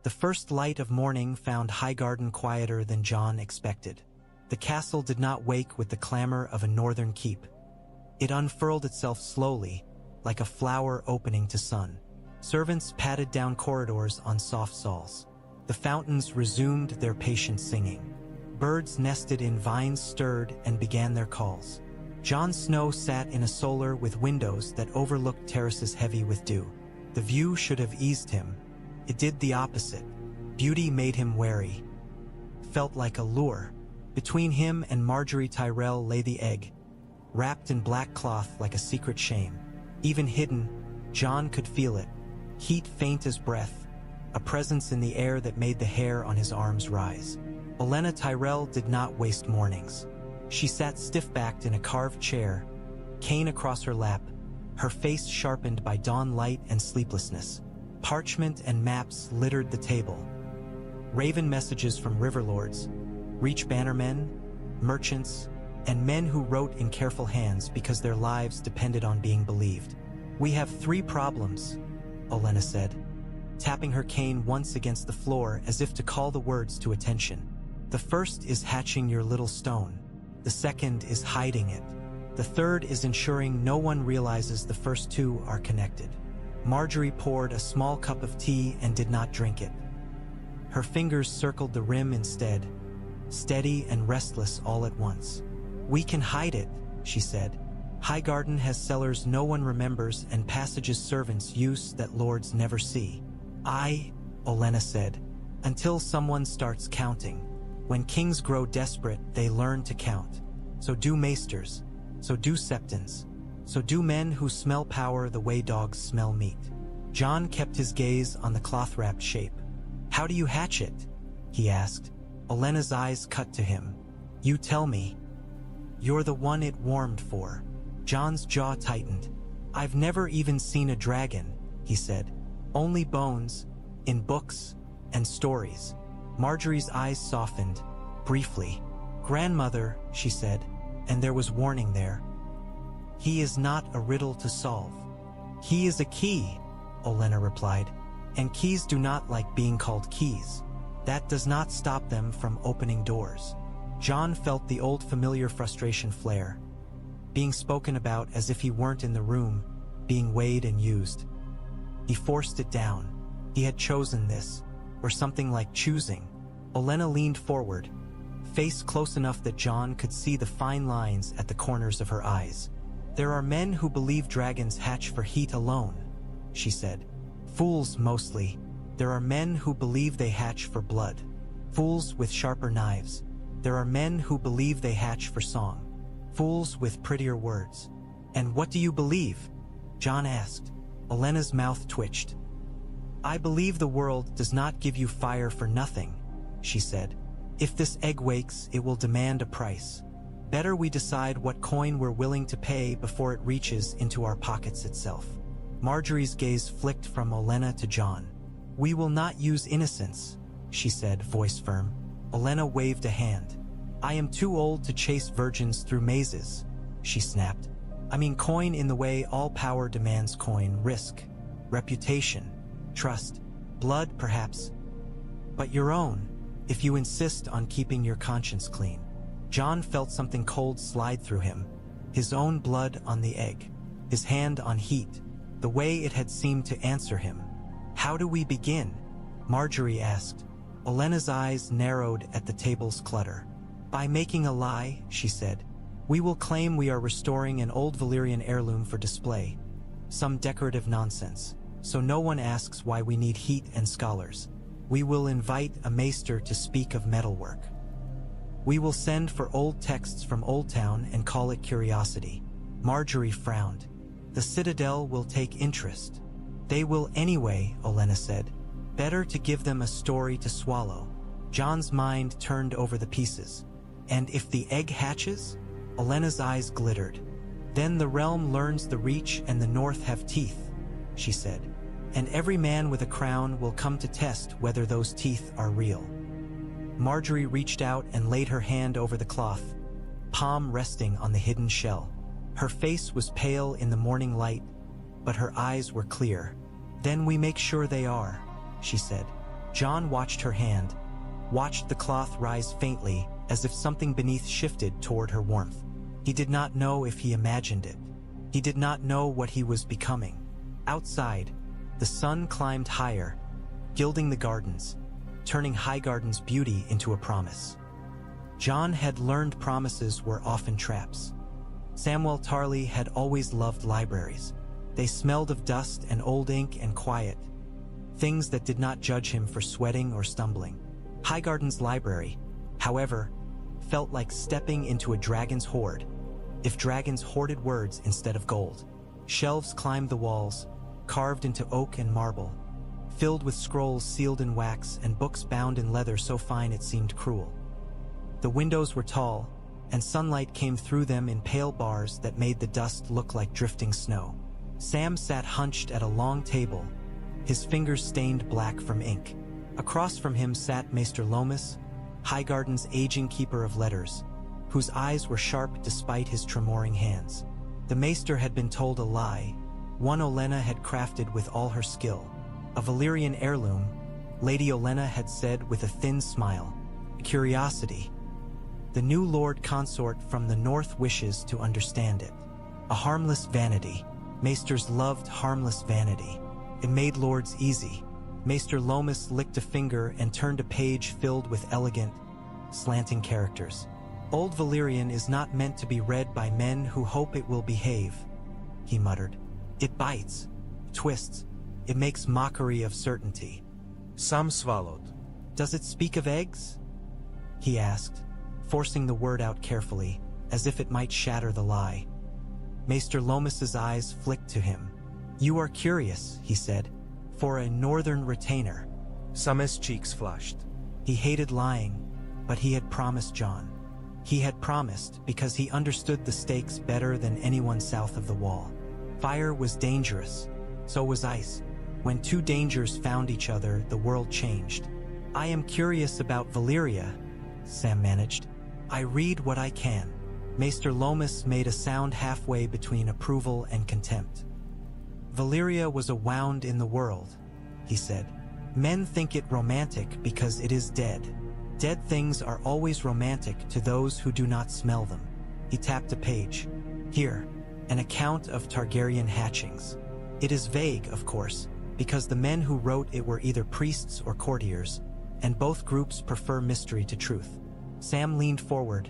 The first light of morning found Highgarden quieter than Jon expected. The castle did not wake with the clamor of a northern keep. It unfurled itself slowly, like a flower opening to sun. Servants padded down corridors on soft saws. The fountains resumed their patient singing. Birds nested in vines stirred and began their calls. Jon Snow sat in a solar with windows that overlooked terraces heavy with dew. The view should have eased him. It did the opposite. Beauty made him wary. Felt like a lure. Between him and Margaery Tyrell lay the egg, wrapped in black cloth like a secret shame. Even hidden, Jon could feel it. Heat faint as breath, a presence in the air that made the hair on his arms rise. Olenna Tyrell did not waste mornings. She sat stiff-backed in a carved chair, cane across her lap, her face sharpened by dawn light and sleeplessness. Parchment and maps littered the table. Raven messages from riverlords, reach bannermen, merchants, and men who wrote in careful hands because their lives depended on being believed. "We have 3 problems," Olenna said, tapping her cane once against the floor as if to call the words to attention. "The first is hatching your little stone. The second is hiding it. The third is ensuring no one realizes the first 2 are connected." Margaery poured a small cup of tea and did not drink it. Her fingers circled the rim instead, steady and restless all at once. "We can hide it," she said. "Highgarden has cellars no one remembers and passages servants use that lords never see." Olenna said, "until someone starts counting. When kings grow desperate, they learn to count. So do Maesters, so do Septons, so do men who smell power the way dogs smell meat." Jon kept his gaze on the cloth-wrapped shape. "How do you hatch it?" he asked. Olenna's eyes cut to him. "You tell me." "You're the one it warmed for." Jon's jaw tightened. "I've never even seen a dragon," he said. "Only bones, in books and stories." Margaery's eyes softened, briefly. "Grandmother," she said, and there was warning there. "He is not a riddle to solve. He is a key," Olenna replied, "and keys do not like being called keys. That does not stop them from opening doors." Jon felt the old familiar frustration flare, being spoken about as if he weren't in the room, being weighed and used. He forced it down. He had chosen this, or something like choosing. Olenna leaned forward, face close enough that Jon could see the fine lines at the corners of her eyes. "There are men who believe dragons hatch for heat alone," she said. "Fools mostly. There are men who believe they hatch for blood. Fools with sharper knives. There are men who believe they hatch for song. Fools with prettier words." "And what do you believe?" Jon asked. Olenna's mouth twitched. "I believe the world does not give you fire for nothing," she said. "If this egg wakes, it will demand a price. Better we decide what coin we're willing to pay before it reaches into our pockets itself." Margaery's gaze flicked from Olenna to Jon. "We will not use innocence," she said, voice firm. Olenna waved a hand. "I am too old to chase virgins through mazes," she snapped. "I mean coin in the way all power demands coin, risk, reputation, trust, blood perhaps, but your own, if you insist on keeping your conscience clean." Jon felt something cold slide through him, his own blood on the egg, his hand on heat, the way it had seemed to answer him. "How do we begin?" Margaery asked. Olenna's eyes narrowed at the table's clutter. "By making a lie," she said. "We will claim we are restoring an old Valyrian heirloom for display, some decorative nonsense, so no one asks why we need heat and scholars. We will invite a maester to speak of metalwork. We will send for old texts from Oldtown and call it curiosity." Margaery frowned. "The Citadel will take interest." "They will anyway," Olenna said. "Better to give them a story to swallow." Jon's mind turned over the pieces. "And if the egg hatches?" Olenna's eyes glittered. "Then the realm learns the reach and the north have teeth," she said. "And every man with a crown will come to test whether those teeth are real." Margaery reached out and laid her hand over the cloth, palm resting on the hidden shell. Her face was pale in the morning light, but her eyes were clear. "Then we make sure they are," she said. Jon watched her hand, watched the cloth rise faintly as if something beneath shifted toward her warmth. He did not know if he imagined it. He did not know what he was becoming. Outside, the sun climbed higher, gilding the gardens, turning Highgarden's beauty into a promise. Jon had learned promises were often traps. Samwell Tarly had always loved libraries. They smelled of dust and old ink and quiet, things that did not judge him for sweating or stumbling. Highgarden's library, however, felt like stepping into a dragon's hoard, if dragons hoarded words instead of gold. Shelves climbed the walls, carved into oak and marble, filled with scrolls sealed in wax and books bound in leather so fine it seemed cruel. The windows were tall, and sunlight came through them in pale bars that made the dust look like drifting snow. Sam sat hunched at a long table, his fingers stained black from ink. Across from him sat Maester Loras, Highgarden's aging keeper of letters, whose eyes were sharp despite his tremoring hands. The Maester had been told a lie, one Olenna had crafted with all her skill. A Valyrian heirloom, Lady Olenna had said with a thin smile. Curiosity. The new Lord Consort from the North wishes to understand it. A harmless vanity. Maesters loved harmless vanity. It made lords easy. Maester Loras licked a finger and turned a page filled with elegant, slanting characters. Old Valyrian is not meant to be read by men who hope it will behave, he muttered. It bites, twists, it makes mockery of certainty. Sam swallowed. Does it speak of eggs? He asked, forcing the word out carefully, as if it might shatter the lie. Maester Lomas's eyes flicked to him. You are curious, he said, for a northern retainer. Sam's cheeks flushed. He hated lying, but he had promised Jon. He had promised because he understood the stakes better than anyone south of the wall. Fire was dangerous, so was ice. When two dangers found each other, the world changed. I am curious about Valyria, Sam managed. I read what I can. Maester Loras made a sound halfway between approval and contempt. Valyria was a wound in the world, he said. Men think it romantic because it is dead. Dead things are always romantic to those who do not smell them. He tapped a page. Here, an account of Targaryen hatchings. It is vague, of course, because the men who wrote it were either priests or courtiers, and both groups prefer mystery to truth. Sam leaned forward,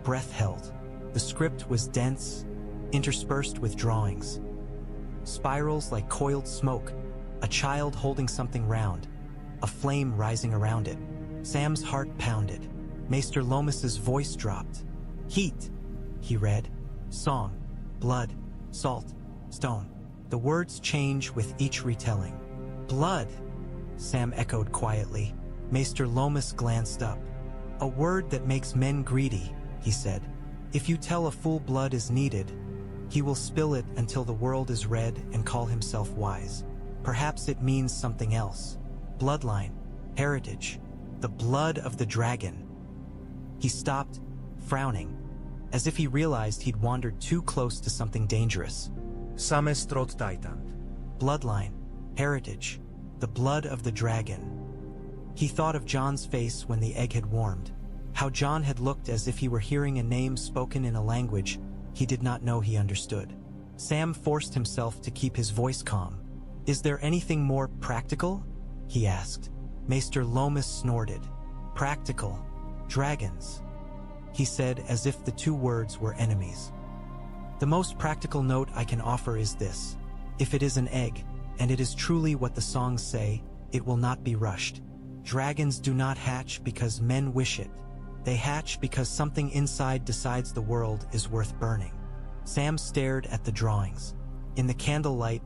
breath held. The script was dense, interspersed with drawings. Spirals like coiled smoke, a child holding something round, a flame rising around it. Sam's heart pounded. Maester Lomas's voice dropped. Heat, he read. Song, blood, salt, stone. The words change with each retelling. Blood, Sam echoed quietly. Maester Loras glanced up. A word that makes men greedy, he said. If you tell a fool blood is needed, he will spill it until the world is red and call himself wise. Perhaps it means something else. Bloodline, heritage, the blood of the dragon. He stopped, frowning, as if he realized he'd wandered too close to something dangerous. Sam's throat tightened. Bloodline, heritage, the blood of the dragon. He thought of Jon's face when the egg had warmed, how Jon had looked as if he were hearing a name spoken in a language he did not know he understood. Sam forced himself to keep his voice calm. Is there anything more practical? He asked. Maester Loras snorted. Practical. Dragons, he said as if the two words were enemies. The most practical note I can offer is this. If it is an egg, and it is truly what the songs say, it will not be rushed. Dragons do not hatch because men wish it. They hatch because something inside decides the world is worth burning. Sam stared at the drawings. In the candlelight,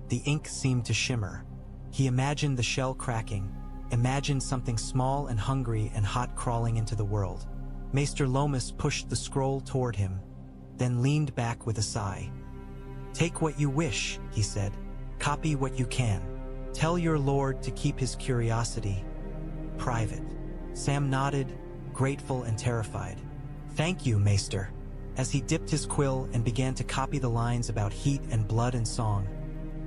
the ink seemed to shimmer. He imagined the shell cracking, imagined something small and hungry and hot crawling into the world. Maester Loras pushed the scroll toward him, then leaned back with a sigh. Take what you wish, he said. Copy what you can. Tell your lord to keep his curiosity private. Sam nodded, grateful and terrified. Thank you, Maester. As he dipped his quill and began to copy the lines about heat and blood and song,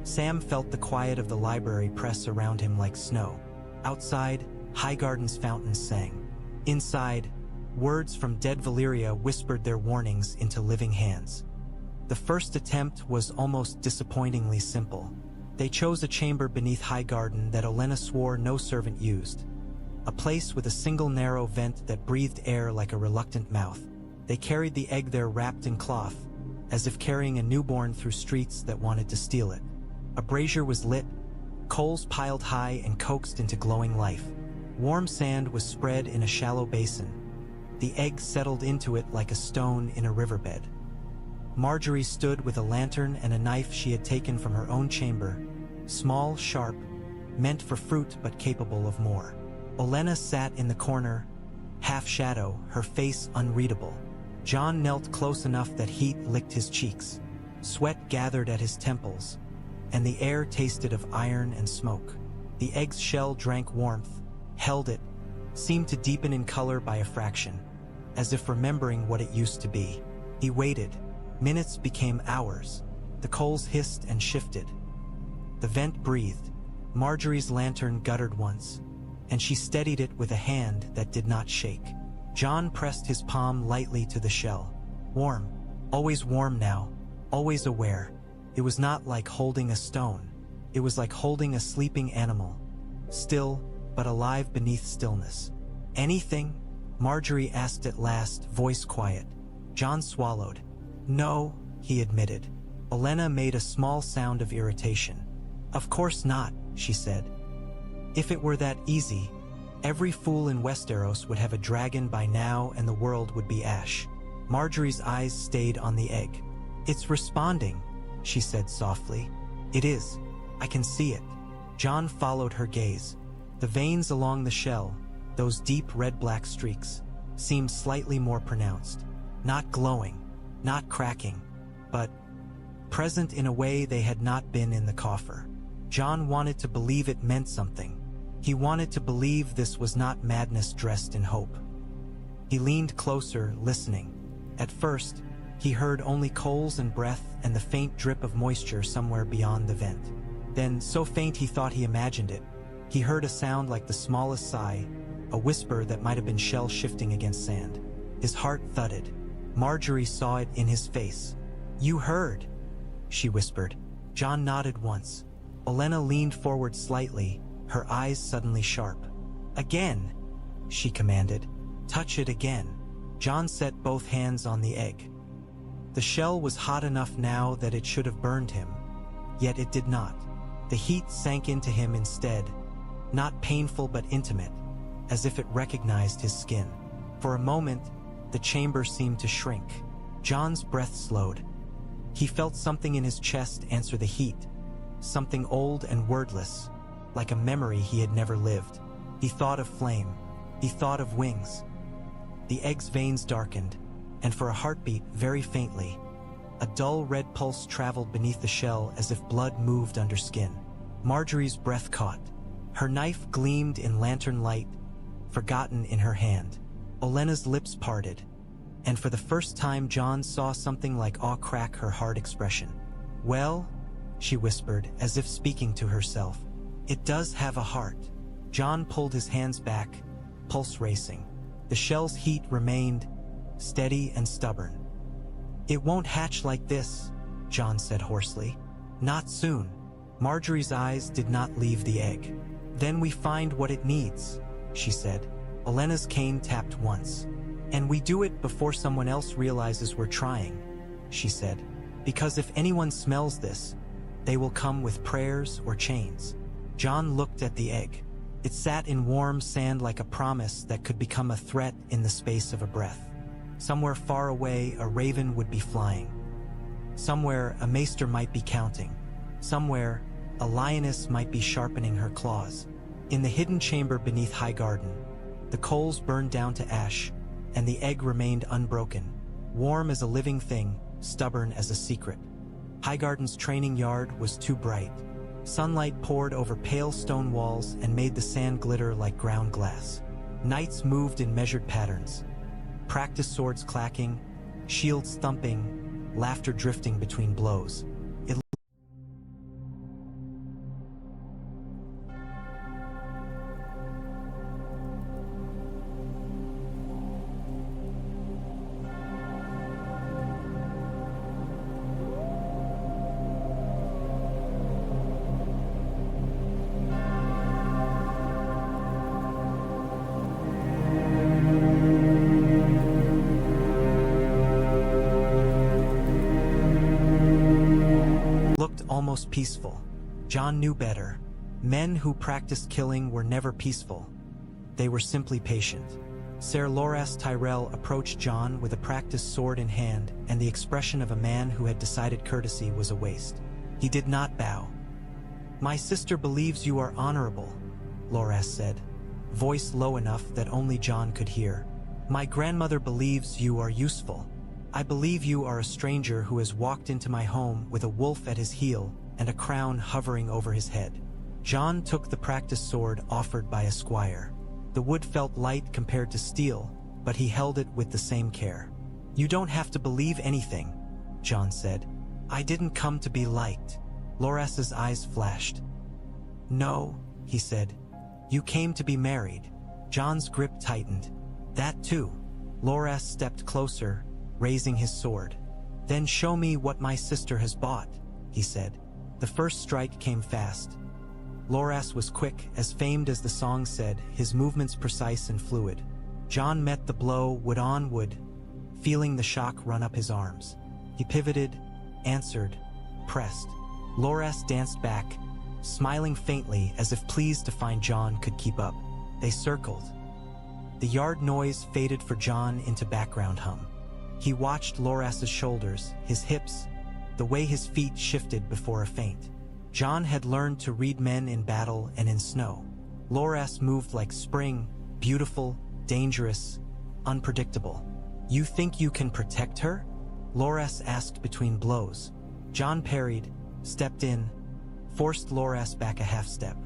Sam felt the quiet of the library press around him like snow. Outside, Highgarden's fountains sang. Inside, words from dead Valyria whispered their warnings into living hands. The first attempt was almost disappointingly simple. They chose a chamber beneath Highgarden that Olenna swore no servant used. A place with a single narrow vent that breathed air like a reluctant mouth. They carried the egg there wrapped in cloth, as if carrying a newborn through streets that wanted to steal it. A brazier was lit, coals piled high and coaxed into glowing life. Warm sand was spread in a shallow basin. The egg settled into it like a stone in a riverbed. Margaery stood with a lantern and a knife she had taken from her own chamber, small, sharp, meant for fruit but capable of more. Olenna sat in the corner, half shadow, her face unreadable. Jon knelt close enough that heat licked his cheeks. Sweat gathered at his temples, and the air tasted of iron and smoke. The egg's shell drank warmth, held it, seemed to deepen in color by a fraction, as if remembering what it used to be. He waited. Minutes became hours. The coals hissed and shifted. The vent breathed. Margaery's lantern guttered once, and she steadied it with a hand that did not shake. Jon pressed his palm lightly to the shell. Warm. Always warm now. Always aware. It was not like holding a stone. It was like holding a sleeping animal. Still, but alive beneath stillness. Anything? Margaery asked at last, voice quiet. Jon swallowed. No, he admitted. Olenna made a small sound of irritation. Of course not, she said. If it were that easy, every fool in Westeros would have a dragon by now and the world would be ash. Margaery's eyes stayed on the egg. It's responding, she said softly. It is. I can see it. Jon followed her gaze. The veins along the shell, those deep red-black streaks, seemed slightly more pronounced. Not glowing, not cracking, but present in a way they had not been in the coffer. Jon wanted to believe it meant something. He wanted to believe this was not madness dressed in hope. He leaned closer, listening. At first, he heard only coals and breath and the faint drip of moisture somewhere beyond the vent. Then, so faint he thought he imagined it, he heard a sound like the smallest sigh, a whisper that might have been shell shifting against sand. His heart thudded. Margaery saw it in his face. You heard, she whispered. Jon nodded once. Olenna leaned forward slightly, her eyes suddenly sharp. Again, she commanded. Touch it again. Jon set both hands on the egg. The shell was hot enough now that it should have burned him, yet it did not. The heat sank into him instead, not painful but intimate, as if it recognized his skin. For a moment, the chamber seemed to shrink. Jon's breath slowed. He felt something in his chest answer the heat, something old and wordless, like a memory he had never lived. He thought of flame. He thought of wings. The egg's veins darkened, and for a heartbeat, very faintly, a dull red pulse traveled beneath the shell as if blood moved under skin. Margaery's breath caught. Her knife gleamed in lantern light, forgotten in her hand. Olenna's lips parted, and for the first time Jon saw something like awe crack her hard expression. Well, she whispered, as if speaking to herself. It does have a heart. Jon pulled his hands back, pulse racing. The shell's heat remained steady and stubborn. It won't hatch like this, Jon said hoarsely. Not soon. Margaery's eyes did not leave the egg. Then we find what it needs, she said. Olenna's cane tapped once. And we do it before someone else realizes we're trying, she said. Because if anyone smells this, they will come with prayers or chains. Jon looked at the egg. It sat in warm sand like a promise that could become a threat in the space of a breath. Somewhere far away, a raven would be flying. Somewhere, a maester might be counting. Somewhere, a lioness might be sharpening her claws. In the hidden chamber beneath Highgarden, the coals burned down to ash, and the egg remained unbroken, warm as a living thing, stubborn as a secret. Highgarden's training yard was too bright. Sunlight poured over pale stone walls and made the sand glitter like ground glass. Knights moved in measured patterns. Practice swords clacking, shields thumping, laughter drifting between blows. looked almost peaceful. Jon knew better. Men who practiced killing were never peaceful. They were simply patient. Ser Loras Tyrell approached Jon with a practiced sword in hand and the expression of a man who had decided courtesy was a waste. He did not bow. "My sister believes you are honorable," Loras said, voice low enough that only Jon could hear. "My grandmother believes you are useful. I believe you are a stranger who has walked into my home with a wolf at his heel and a crown hovering over his head." Jon took the practiced sword offered by a squire. The wood felt light compared to steel, but he held it with the same care. "You don't have to believe anything," Jon said. "I didn't come to be liked." Loras's eyes flashed. "No," he said. "You came to be married." Jon's grip tightened. "That too." Loras stepped closer, raising his sword. "Then show me what my sister has bought," he said. The first strike came fast. Loras was quick, as famed as the song said, his movements precise and fluid. Jon met the blow wood on wood, feeling the shock run up his arms. He pivoted, answered, pressed. Loras danced back, smiling faintly as if pleased to find Jon could keep up. They circled. The yard noise faded for Jon into background hum. He watched Loras's shoulders, his hips, the way his feet shifted before a feint. Jon had learned to read men in battle and in snow. Loras moved like spring, beautiful, dangerous, unpredictable. "You think you can protect her?" Loras asked between blows. Jon parried, stepped in, forced Loras back a half step.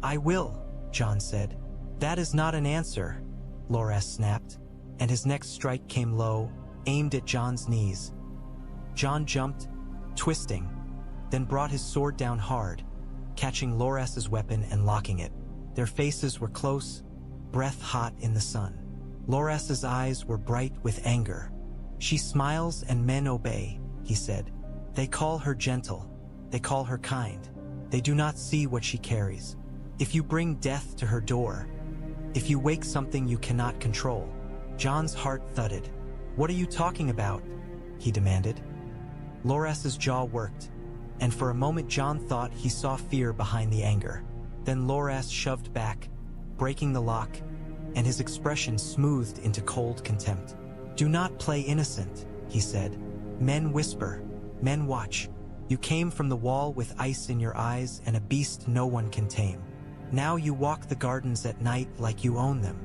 "I will," Jon said. "That is not an answer," Loras snapped, and his next strike came low, aimed at Jon's knees. Jon jumped, twisting, then brought his sword down hard, catching Loras's weapon and locking it. Their faces were close, breath hot in the sun. Loras's eyes were bright with anger. "She smiles and men obey," he said. "They call her gentle. They call her kind. They do not see what she carries. If you bring death to her door, if you wake something you cannot control." Jon's heart thudded. "What are you talking about?" he demanded. Loras's jaw worked, and for a moment Jon thought he saw fear behind the anger. Then Loras shoved back, breaking the lock, and his expression smoothed into cold contempt. "Do not play innocent," he said. "Men whisper, men watch. You came from the wall with ice in your eyes and a beast no one can tame. Now you walk the gardens at night like you own them."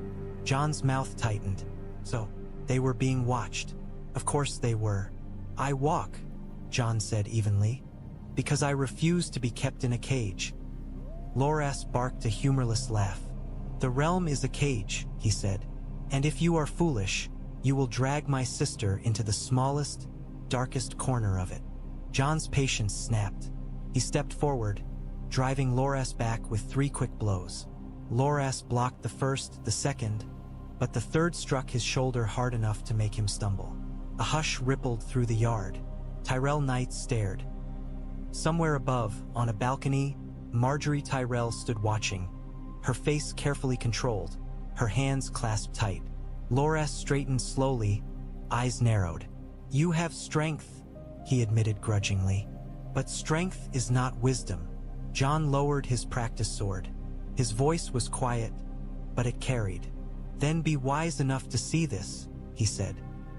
Jon's mouth tightened. So, they were being watched. Of course they were. "I walk," Jon said evenly, "because I refuse to be kept in a cage." Loras barked a humorless laugh. "The realm is a cage," he said, "and if you are foolish, you will drag my sister into the smallest, darkest corner of it." Jon's patience snapped. He stepped forward, driving Loras back with 3 quick blows. Loras blocked the first, the second, but the third struck his shoulder hard enough to make him stumble. A hush rippled through the yard. Tyrell knights stared. Somewhere above, on a balcony, Margaery Tyrell stood watching, her face carefully controlled, her hands clasped tight. Loras straightened slowly, eyes narrowed. "You have strength," he admitted grudgingly. "But strength is not wisdom." Jon lowered his practiced sword. His voice was quiet, but it carried. "Then be wise enough to see this," he said.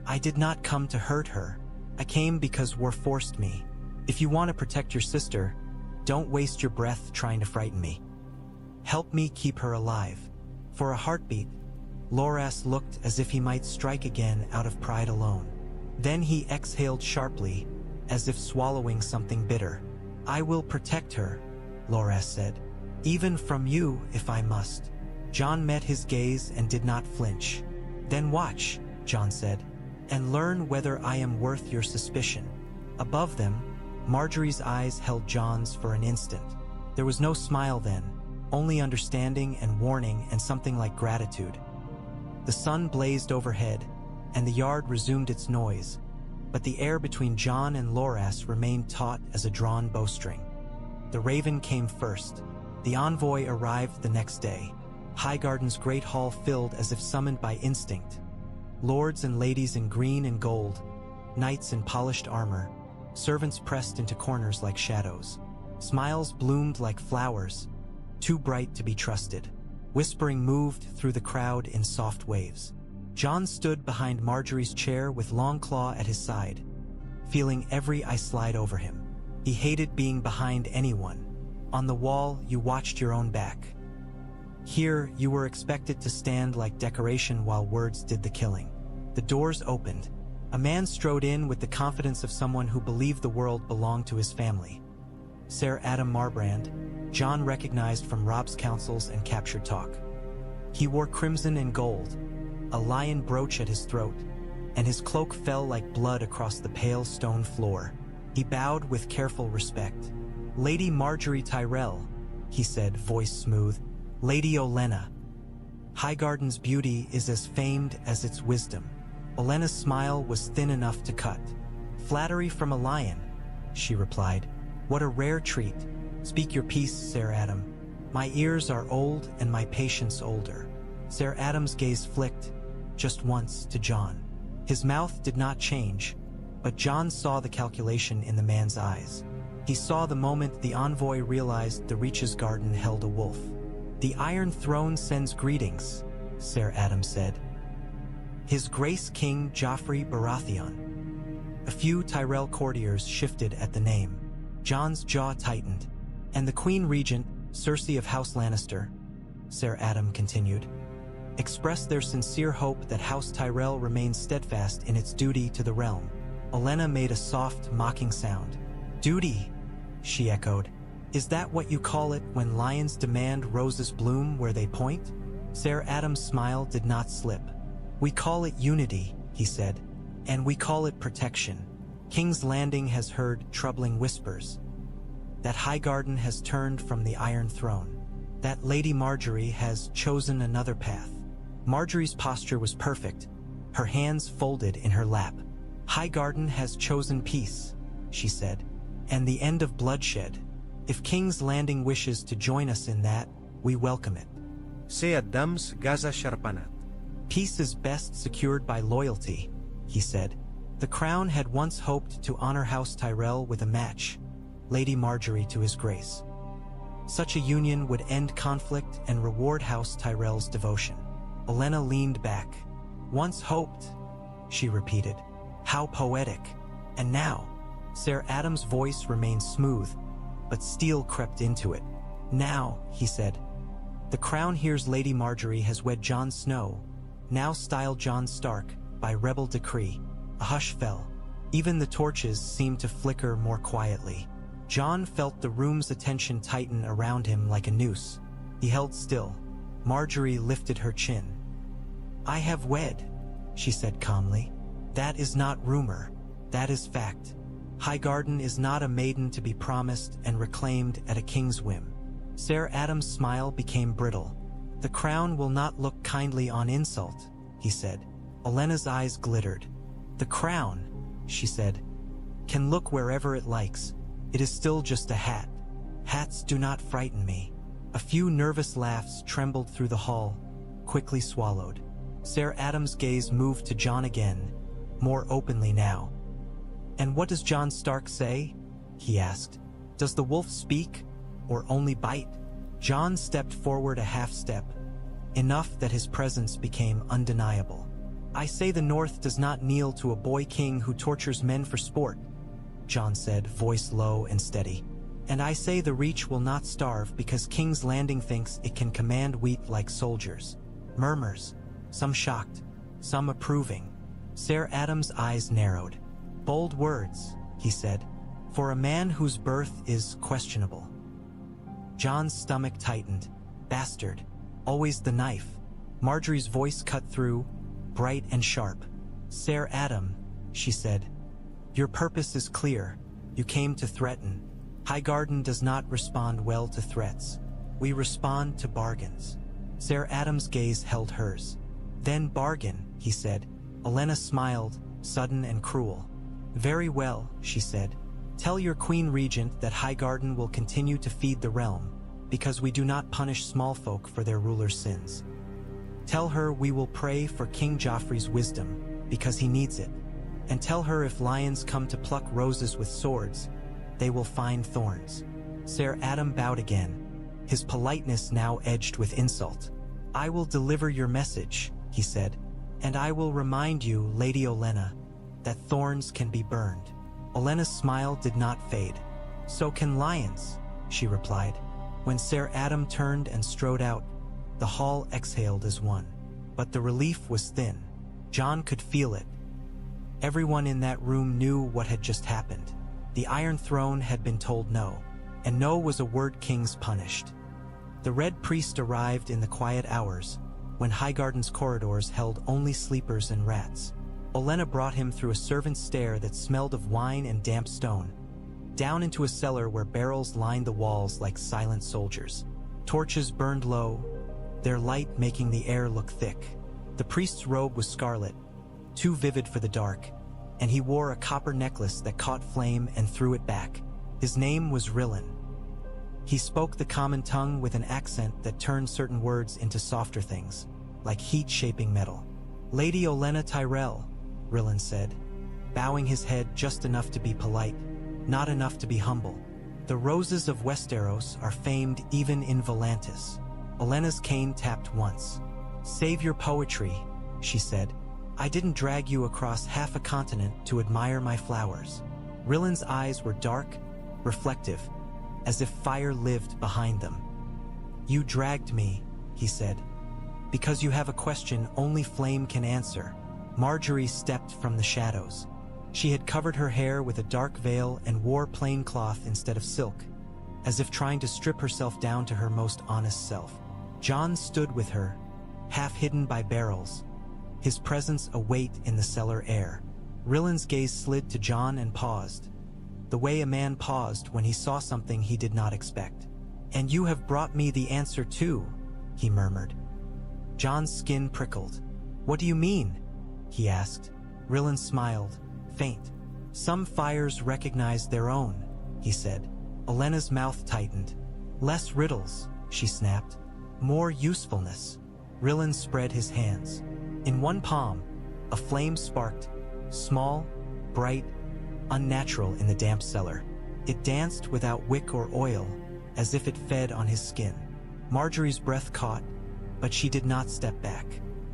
"I did not come to hurt her. I came because war forced me. If you want to protect your sister, don't waste your breath trying to frighten me. Help me keep her alive." For a heartbeat, Loras looked as if he might strike again out of pride alone. Then he exhaled sharply, as if swallowing something bitter. "I will protect her," Loras said. "Even from you, if I must." Jon met his gaze and did not flinch. "Then watch," Jon said, "and learn whether I am worth your suspicion." Above them, Margaery's eyes held Jon's for an instant. There was no smile then, only understanding and warning and something like gratitude. The sun blazed overhead, and the yard resumed its noise, but the air between Jon and Loras remained taut as a drawn bowstring. The Raven came first. The envoy arrived the next day. Highgarden's great hall filled as if summoned by instinct. Lords and ladies in green and gold, knights in polished armor, Servants pressed into corners like shadows. Smiles bloomed like flowers, too bright to be trusted. Whispering moved through the crowd in soft waves. Jon stood behind Margaery's chair with Longclaw at his side, feeling every ice slide over him. He hated being behind anyone. On the wall, you watched your own back. Here, you were expected to stand like decoration while words did the killing. The doors opened. A man strode in with the confidence of someone who believed the world belonged to his family. Ser Adam Marbrand, Jon recognized from Robb's counsels and captured talk. He wore crimson and gold, a lion brooch at his throat, and his cloak fell like blood across the pale stone floor. He bowed with careful respect. "Lady Margaery Tyrell," he said, voice smooth. "Lady Olenna. Highgarden's beauty is as famed as its wisdom." Olenna's smile was thin enough to cut. "Flattery from a lion," she replied. "What a rare treat. Speak your piece, Ser Adam. My ears are old and my patience older." Ser Adam's gaze flicked, just once, to Jon. His mouth did not change, but Jon saw the calculation in the man's eyes. He saw the moment the envoy realized the Reach's garden held a wolf. "The Iron Throne sends greetings," Ser Adam said. "His Grace King Joffrey Baratheon." A few Tyrell courtiers shifted at the name. Jon's jaw tightened. "And the Queen Regent, Cersei of House Lannister," Ser Adam continued, "expressed their sincere hope that House Tyrell remains steadfast in its duty to the realm." Olenna made a soft, mocking sound. "Duty," she echoed. "Is that what you call it when lions demand roses bloom where they point?" Ser Adam's smile did not slip. "We call it unity," he said, "and we call it protection. King's Landing has heard troubling whispers that Highgarden has turned from the Iron Throne, that Lady Margaery has chosen another path." Margaery's posture was perfect, her hands folded in her lap. "Highgarden has chosen peace," she said, "and the end of bloodshed. If King's Landing wishes to join us in that, we welcome it." Se Adams Gaza Sharpanat. "Peace is best secured by loyalty," he said. The crown had once hoped to honor House Tyrell with a match, Lady Margaery to his grace. Such a union would end conflict and reward House Tyrell's devotion. Olenna leaned back. "Once hoped," she repeated. "How poetic. And now?" Ser Adam's voice remained smooth, but steel crept into it. "Now," he said, "the crown hears Lady Margaery has wed Jon Snow, now styled Jon Stark, by rebel decree." A hush fell. Even the torches seemed to flicker more quietly. Jon felt the room's attention tighten around him like a noose. He held still. Margaery lifted her chin. "I have wed," she said calmly. "That is not rumor. That is fact. Highgarden is not a maiden to be promised and reclaimed at a king's whim." Ser Adam's smile became brittle. "The crown will not look kindly on insult," he said. Olenna's eyes glittered. "The crown," she said, "can look wherever it likes. It is still just a hat. Hats do not frighten me." A few nervous laughs trembled through the hall, quickly swallowed. Ser Adam's gaze moved to Jon again, more openly now. "And what does Jon Stark say?" he asked. "Does the wolf speak, or only bite?" Jon stepped forward a half step, enough that his presence became undeniable. "I say the North does not kneel to a boy king who tortures men for sport," Jon said, voice low and steady. "And I say the Reach will not starve because King's Landing thinks it can command wheat like soldiers." Murmurs, some shocked, some approving. Ser Adam's eyes narrowed. "Bold words," he said, "for a man whose birth is questionable." Jon's stomach tightened. "Bastard. Always the knife." Margaery's voice cut through, bright and sharp. "Ser Adam," she said, "your purpose is clear. You came to threaten. Highgarden does not respond well to threats. We respond to bargains." Ser Adam's gaze held hers. "Then bargain," he said. Olenna smiled, sudden and cruel. "Very well," she said. "Tell your Queen Regent that Highgarden will continue to feed the realm, because we do not punish small folk for their ruler's sins. Tell her we will pray for King Joffrey's wisdom, because he needs it. And tell her if lions come to pluck roses with swords, they will find thorns." Ser Adam bowed again, his politeness now edged with insult. "I will deliver your message," he said, "and I will remind you, Lady Olenna, that thorns can be burned." Olenna's smile did not fade. "So can lions," she replied. When Ser Adam turned and strode out, the hall exhaled as one. But the relief was thin. Jon could feel it. Everyone in that room knew what had just happened. The Iron Throne had been told no, and no was a word kings punished. The Red Priest arrived in the quiet hours, when Highgarden's corridors held only sleepers and rats. Olenna brought him through a servant's stair that smelled of wine and damp stone, down into a cellar where barrels lined the walls like silent soldiers. Torches burned low, their light making the air look thick. The priest's robe was scarlet, too vivid for the dark, and he wore a copper necklace that caught flame and threw it back. His name was Rillan. He spoke the common tongue with an accent that turned certain words into softer things, like heat-shaping metal. "Lady Olenna Tyrell," Rillan said, bowing his head just enough to be polite, not enough to be humble. "The roses of Westeros are famed even in Volantis." Olenna's cane tapped once. "Save your poetry," she said. "I didn't drag you across half a continent to admire my flowers." Rillan's eyes were dark, reflective, as if fire lived behind them. "You dragged me," he said, "because you have a question only flame can answer." Margaery stepped from the shadows. She had covered her hair with a dark veil and wore plain cloth instead of silk, as if trying to strip herself down to her most honest self. Jon stood with her, half hidden by barrels, his presence a weight in the cellar air. Rillan's gaze slid to Jon and paused, the way a man paused when he saw something he did not expect. "And you have brought me the answer too," he murmured. Jon's skin prickled. "What do you mean?" he asked. Rillan smiled, faint. "Some fires recognize their own," he said. Olenna's mouth tightened. "Less riddles," she snapped. "More usefulness." Rillan spread his hands. In one palm, a flame sparked, small, bright, unnatural in the damp cellar. It danced without wick or oil, as if it fed on his skin. Margaery's breath caught, but she did not step back.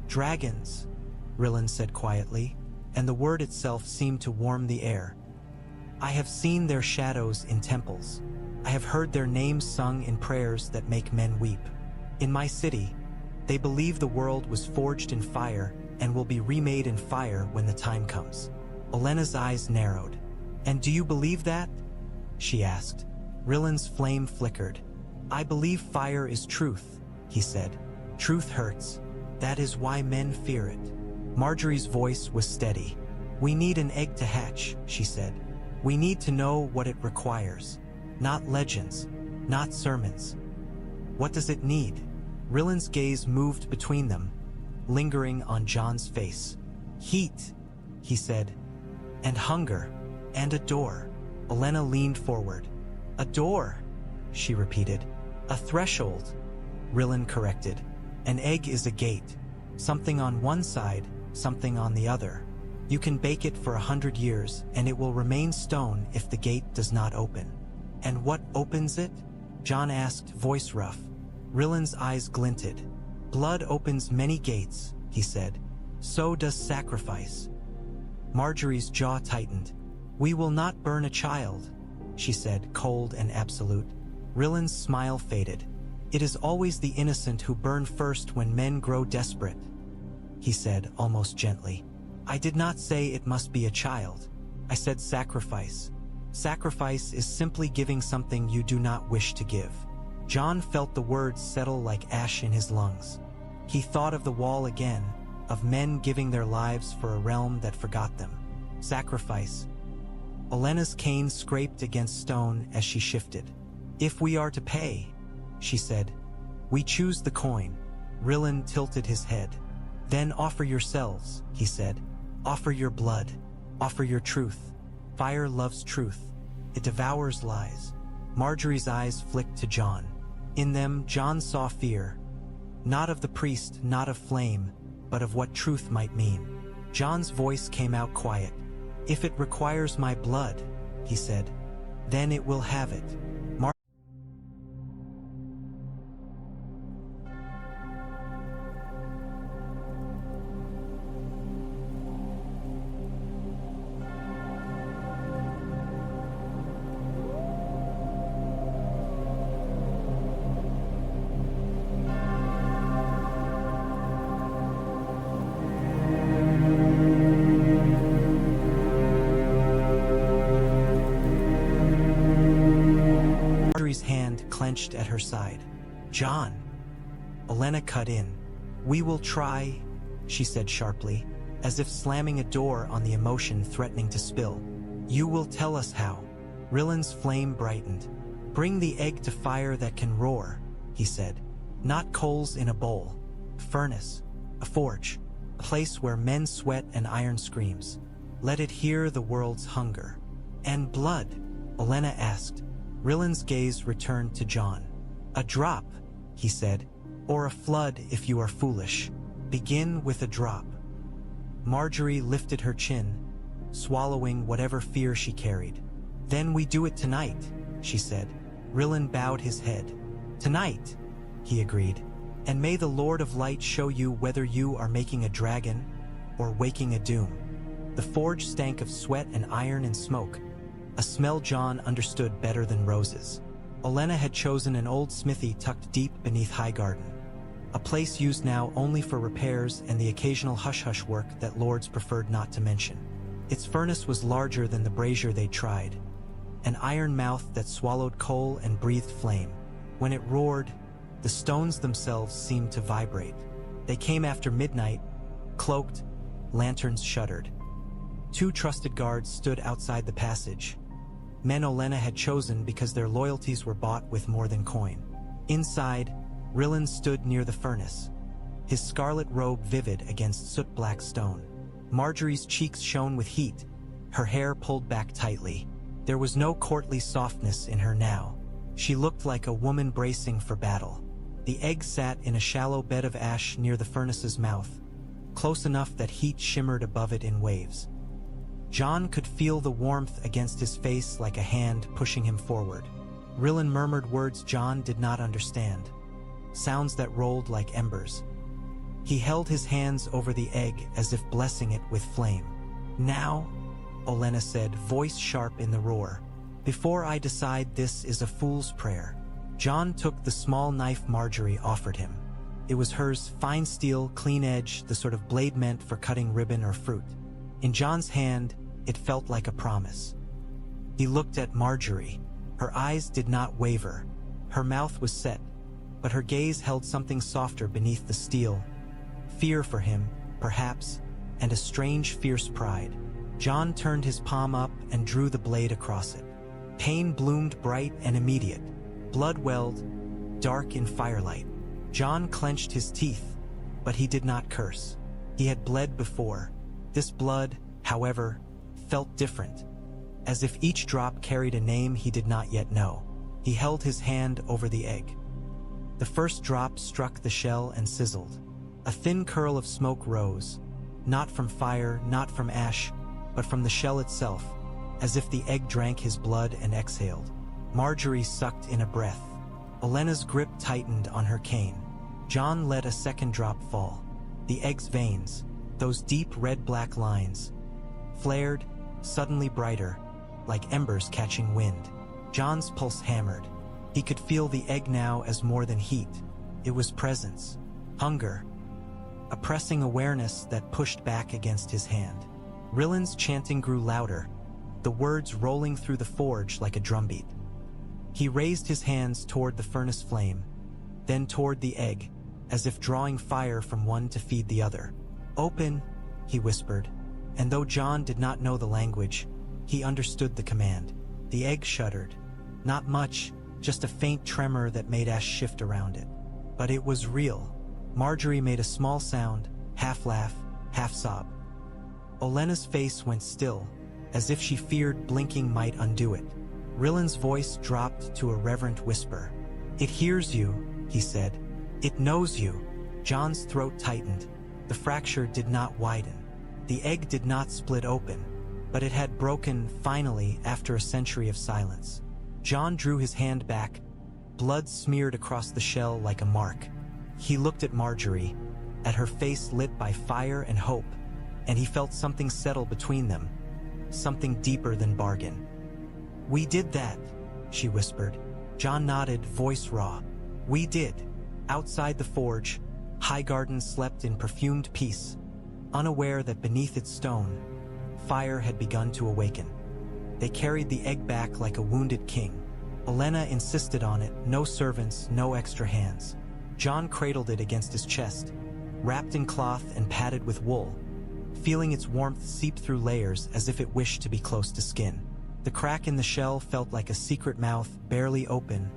"Dragons," Rillan said quietly, and the word itself seemed to warm the air. "I have seen their shadows in temples. I have heard their names sung in prayers that make men weep. In my city, they believe the world was forged in fire and will be remade in fire when the time comes." Olenna's eyes narrowed. "And do you believe that?" she asked. Rillan's flame flickered. "I believe fire is truth," he said. "Truth hurts. That is why men fear it." Margaery's voice was steady. "We need an egg to hatch," she said. "We need to know what it requires. Not legends, not sermons. What does it need?" Rillan's gaze moved between them, lingering on Jon's face. "Heat," he said, "and hunger, and a door." Olenna leaned forward. "A door," she repeated. "A threshold," Rillan corrected. "An egg is a gate. Something on one side, something on the other. You can bake it for 100 years, and it will remain stone if the gate does not open." "And what opens it?" Jon asked, voice rough. Rillan's eyes glinted. "Blood opens many gates," he said. "So does sacrifice." Margaery's jaw tightened. "We will not burn a child," she said, cold and absolute. Rillan's smile faded. "It is always the innocent who burn first when men grow desperate," he said, almost gently. "I did not say it must be a child. I said sacrifice. Sacrifice is simply giving something you do not wish to give." Jon felt the words settle like ash in his lungs. He thought of the wall again, of men giving their lives for a realm that forgot them. Sacrifice. Olenna's cane scraped against stone as she shifted. "If we are to pay," she said, "we choose the coin." Rillan tilted his head. "Then offer yourselves," he said. "Offer your blood. Offer your truth. Fire loves truth. It devours lies." Margaery's eyes flicked to Jon. In them, Jon saw fear. Not of the priest, not of flame, but of what truth might mean. Jon's voice came out quiet. If it requires my blood, he said, then it will have it. Margaery's hand clenched at her side. Jon! Olenna cut in. We will try, she said sharply, as if slamming a door on the emotion threatening to spill. You will tell us how. Rillen's flame brightened. Bring the egg to fire that can roar, he said. Not coals in a bowl. Furnace. A forge. A place where men sweat and iron screams. Let it hear the world's hunger. And blood? Olenna asked. Rillen's gaze returned to Jon. A drop, he said, or a flood if you are foolish. Begin with a drop. Margaery lifted her chin, swallowing whatever fear she carried. Then we do it tonight, she said. Rillen bowed his head. Tonight, he agreed. And may the Lord of Light show you whether you are making a dragon or waking a doom. The forge stank of sweat and iron and smoke, a smell Jon understood better than roses. Olenna had chosen an old smithy tucked deep beneath Highgarden, a place used now only for repairs and the occasional hush-hush work that lords preferred not to mention. Its furnace was larger than the brazier they tried, an iron mouth that swallowed coal and breathed flame. When it roared, the stones themselves seemed to vibrate. They came after midnight, cloaked, lanterns shuddered. 2 trusted guards stood outside the passage, men Olenna had chosen because their loyalties were bought with more than coin. Inside, Rillen stood near the furnace, his scarlet robe vivid against soot-black stone. Margaery's cheeks shone with heat, her hair pulled back tightly. There was no courtly softness in her now. She looked like a woman bracing for battle. The egg sat in a shallow bed of ash near the furnace's mouth, close enough that heat shimmered above it in waves. Jon could feel the warmth against his face like a hand pushing him forward. Rillen murmured words Jon did not understand, sounds that rolled like embers. He held his hands over the egg as if blessing it with flame. Now, Olenna said, voice sharp in the roar, before I decide this is a fool's prayer. Jon took the small knife Margaery offered him. It was hers, fine steel, clean edge, the sort of blade meant for cutting ribbon or fruit. In Jon's hand, it felt like a promise. He looked at Margaery. Her eyes did not waver. Her mouth was set, but her gaze held something softer beneath the steel. Fear for him, perhaps, and a strange, fierce pride. Jon turned his palm up and drew the blade across it. Pain bloomed bright and immediate. Blood welled, dark in firelight. Jon clenched his teeth, but he did not curse. He had bled before. This blood, however, felt different, as if each drop carried a name he did not yet know. He held his hand over the egg. The first drop struck the shell and sizzled. A thin curl of smoke rose, not from fire, not from ash, but from the shell itself, as if the egg drank his blood and exhaled. Margaery sucked in a breath. Olenna's grip tightened on her cane. Jon let a second drop fall. The egg's veins, those deep red-black lines, flared, suddenly brighter, like embers catching wind. Jon's pulse hammered. He could feel the egg now as more than heat. It was presence, hunger, a pressing awareness that pushed back against his hand. Rillen's chanting grew louder, the words rolling through the forge like a drumbeat. He raised his hands toward the furnace flame, then toward the egg, as if drawing fire from one to feed the other. Open, he whispered, and though Jon did not know the language, he understood the command. The egg shuddered. Not much, just a faint tremor that made ash shift around it. But it was real. Margaery made a small sound, half laugh, half sob. Olenna's face went still, as if she feared blinking might undo it. Rillen's voice dropped to a reverent whisper. It hears you, he said. It knows you. Jon's throat tightened. The fracture did not widen. The egg did not split open, but it had broken, finally, after a century of silence. Jon drew his hand back, blood smeared across the shell like a mark. He looked at Margaery, at her face lit by fire and hope, and he felt something settle between them, something deeper than bargain. "We did that," she whispered. Jon nodded, voice raw. "We did." Outside the forge, Highgarden slept in perfumed peace, unaware that beneath its stone, fire had begun to awaken. They carried the egg back like a wounded king. Olenna insisted on it, no servants, no extra hands. Jon cradled it against his chest, wrapped in cloth and padded with wool, feeling its warmth seep through layers as if it wished to be close to skin. The crack in the shell felt like a secret mouth, barely open,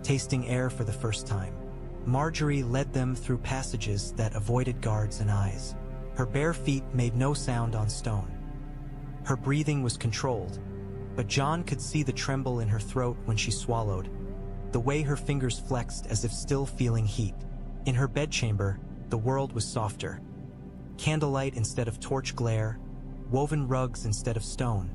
tasting air for the first time. Margaery led them through passages that avoided guards and eyes. Her bare feet made no sound on stone. Her breathing was controlled, but Jon could see the tremble in her throat when she swallowed, the way her fingers flexed as if still feeling heat. In her bedchamber, the world was softer. Candlelight instead of torch glare, woven rugs instead of stone,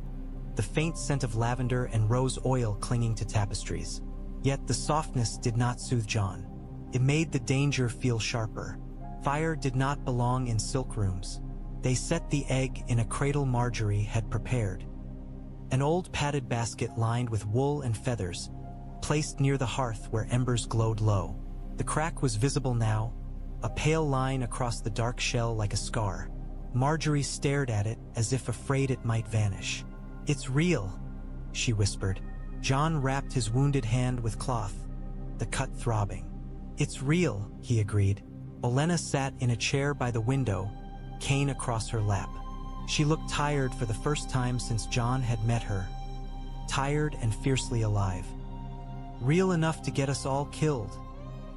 the faint scent of lavender and rose oil clinging to tapestries. Yet the softness did not soothe Jon. It made the danger feel sharper. Fire did not belong in silk rooms. They set the egg in a cradle Margaery had prepared. An old padded basket lined with wool and feathers, placed near the hearth where embers glowed low. The crack was visible now, a pale line across the dark shell like a scar. Margaery stared at it as if afraid it might vanish. "It's real," she whispered. Jon wrapped his wounded hand with cloth, the cut throbbing. "It's real," he agreed. Olenna sat in a chair by the window, cane across her lap. She looked tired for the first time since Jon had met her, tired and fiercely alive. "Real enough to get us all killed,"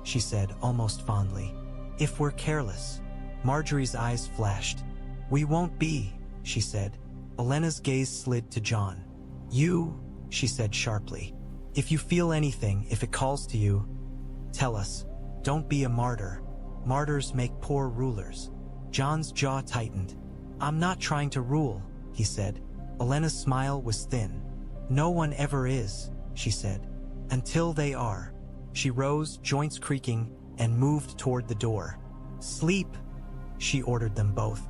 she said almost fondly. "If we're careless." Margaery's eyes flashed. "We won't be," she said. Olenna's gaze slid to Jon. "You," she said sharply. "If you feel anything, if it calls to you, tell us. Don't be a martyr. Martyrs make poor rulers." Jon's jaw tightened. "I'm not trying to rule," he said. Olenna's smile was thin. "No one ever is," she said. "Until they are." She rose, joints creaking, and moved toward the door. "Sleep," she ordered them both.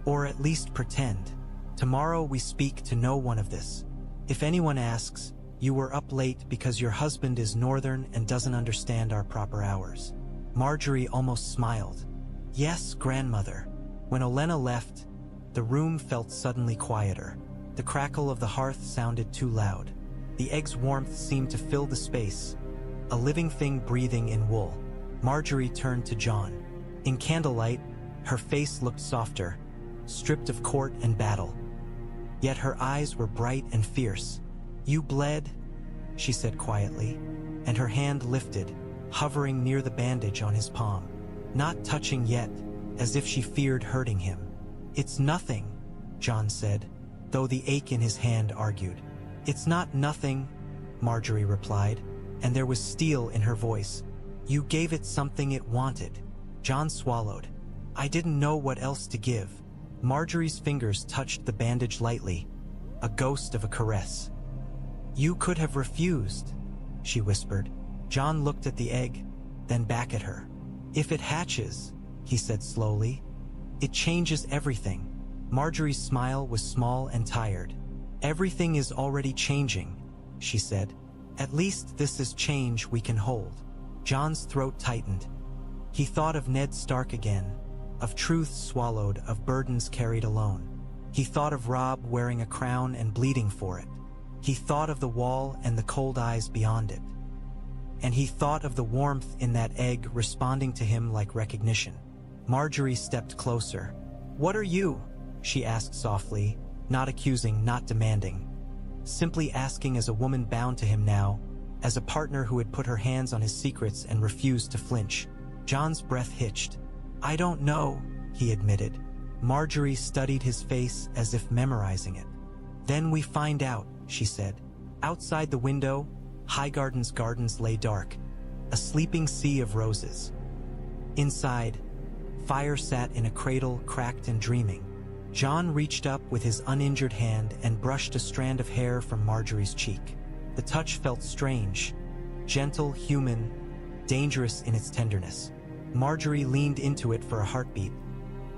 "Or at least pretend. Tomorrow we speak to no one of this. If anyone asks, you were up late because your husband is northern and doesn't understand our proper hours." Margaery almost smiled. "Yes, grandmother." When Olenna left, the room felt suddenly quieter. The crackle of the hearth sounded too loud. The egg's warmth seemed to fill the space, a living thing breathing in wool. Margaery turned to Jon. In candlelight, her face looked softer, stripped of court and battle. Yet her eyes were bright and fierce. "You bled," she said quietly, and her hand lifted, hovering near the bandage on his palm. Not touching yet, as if she feared hurting him. "It's nothing," Jon said, though the ache in his hand argued. "It's not nothing," Margaery replied, and there was steel in her voice. "You gave it something it wanted." Jon swallowed. "I didn't know what else to give." Margaery's fingers touched the bandage lightly, a ghost of a caress. "You could have refused," she whispered. Jon looked at the egg, then back at her. "If it hatches," he said slowly, "it changes everything." Margaery's smile was small and tired. "Everything is already changing," she said. "At least this is change we can hold." Jon's throat tightened. He thought of Ned Stark again, of truths swallowed, of burdens carried alone. He thought of Robb wearing a crown and bleeding for it. He thought of the wall and the cold eyes beyond it. And he thought of the warmth in that egg responding to him like recognition. Margaery stepped closer. "What are you?" she asked softly, not accusing, not demanding. Simply asking as a woman bound to him now, as a partner who had put her hands on his secrets and refused to flinch. Jon's breath hitched. "I don't know," he admitted. Margaery studied his face as if memorizing it. "Then we find out," she said. Outside the window, Highgarden's gardens lay dark, a sleeping sea of roses. Inside, fire sat in a cradle, cracked and dreaming. Jon reached up with his uninjured hand and brushed a strand of hair from Margaery's cheek. The touch felt strange, gentle, human, dangerous in its tenderness. Margaery leaned into it for a heartbeat,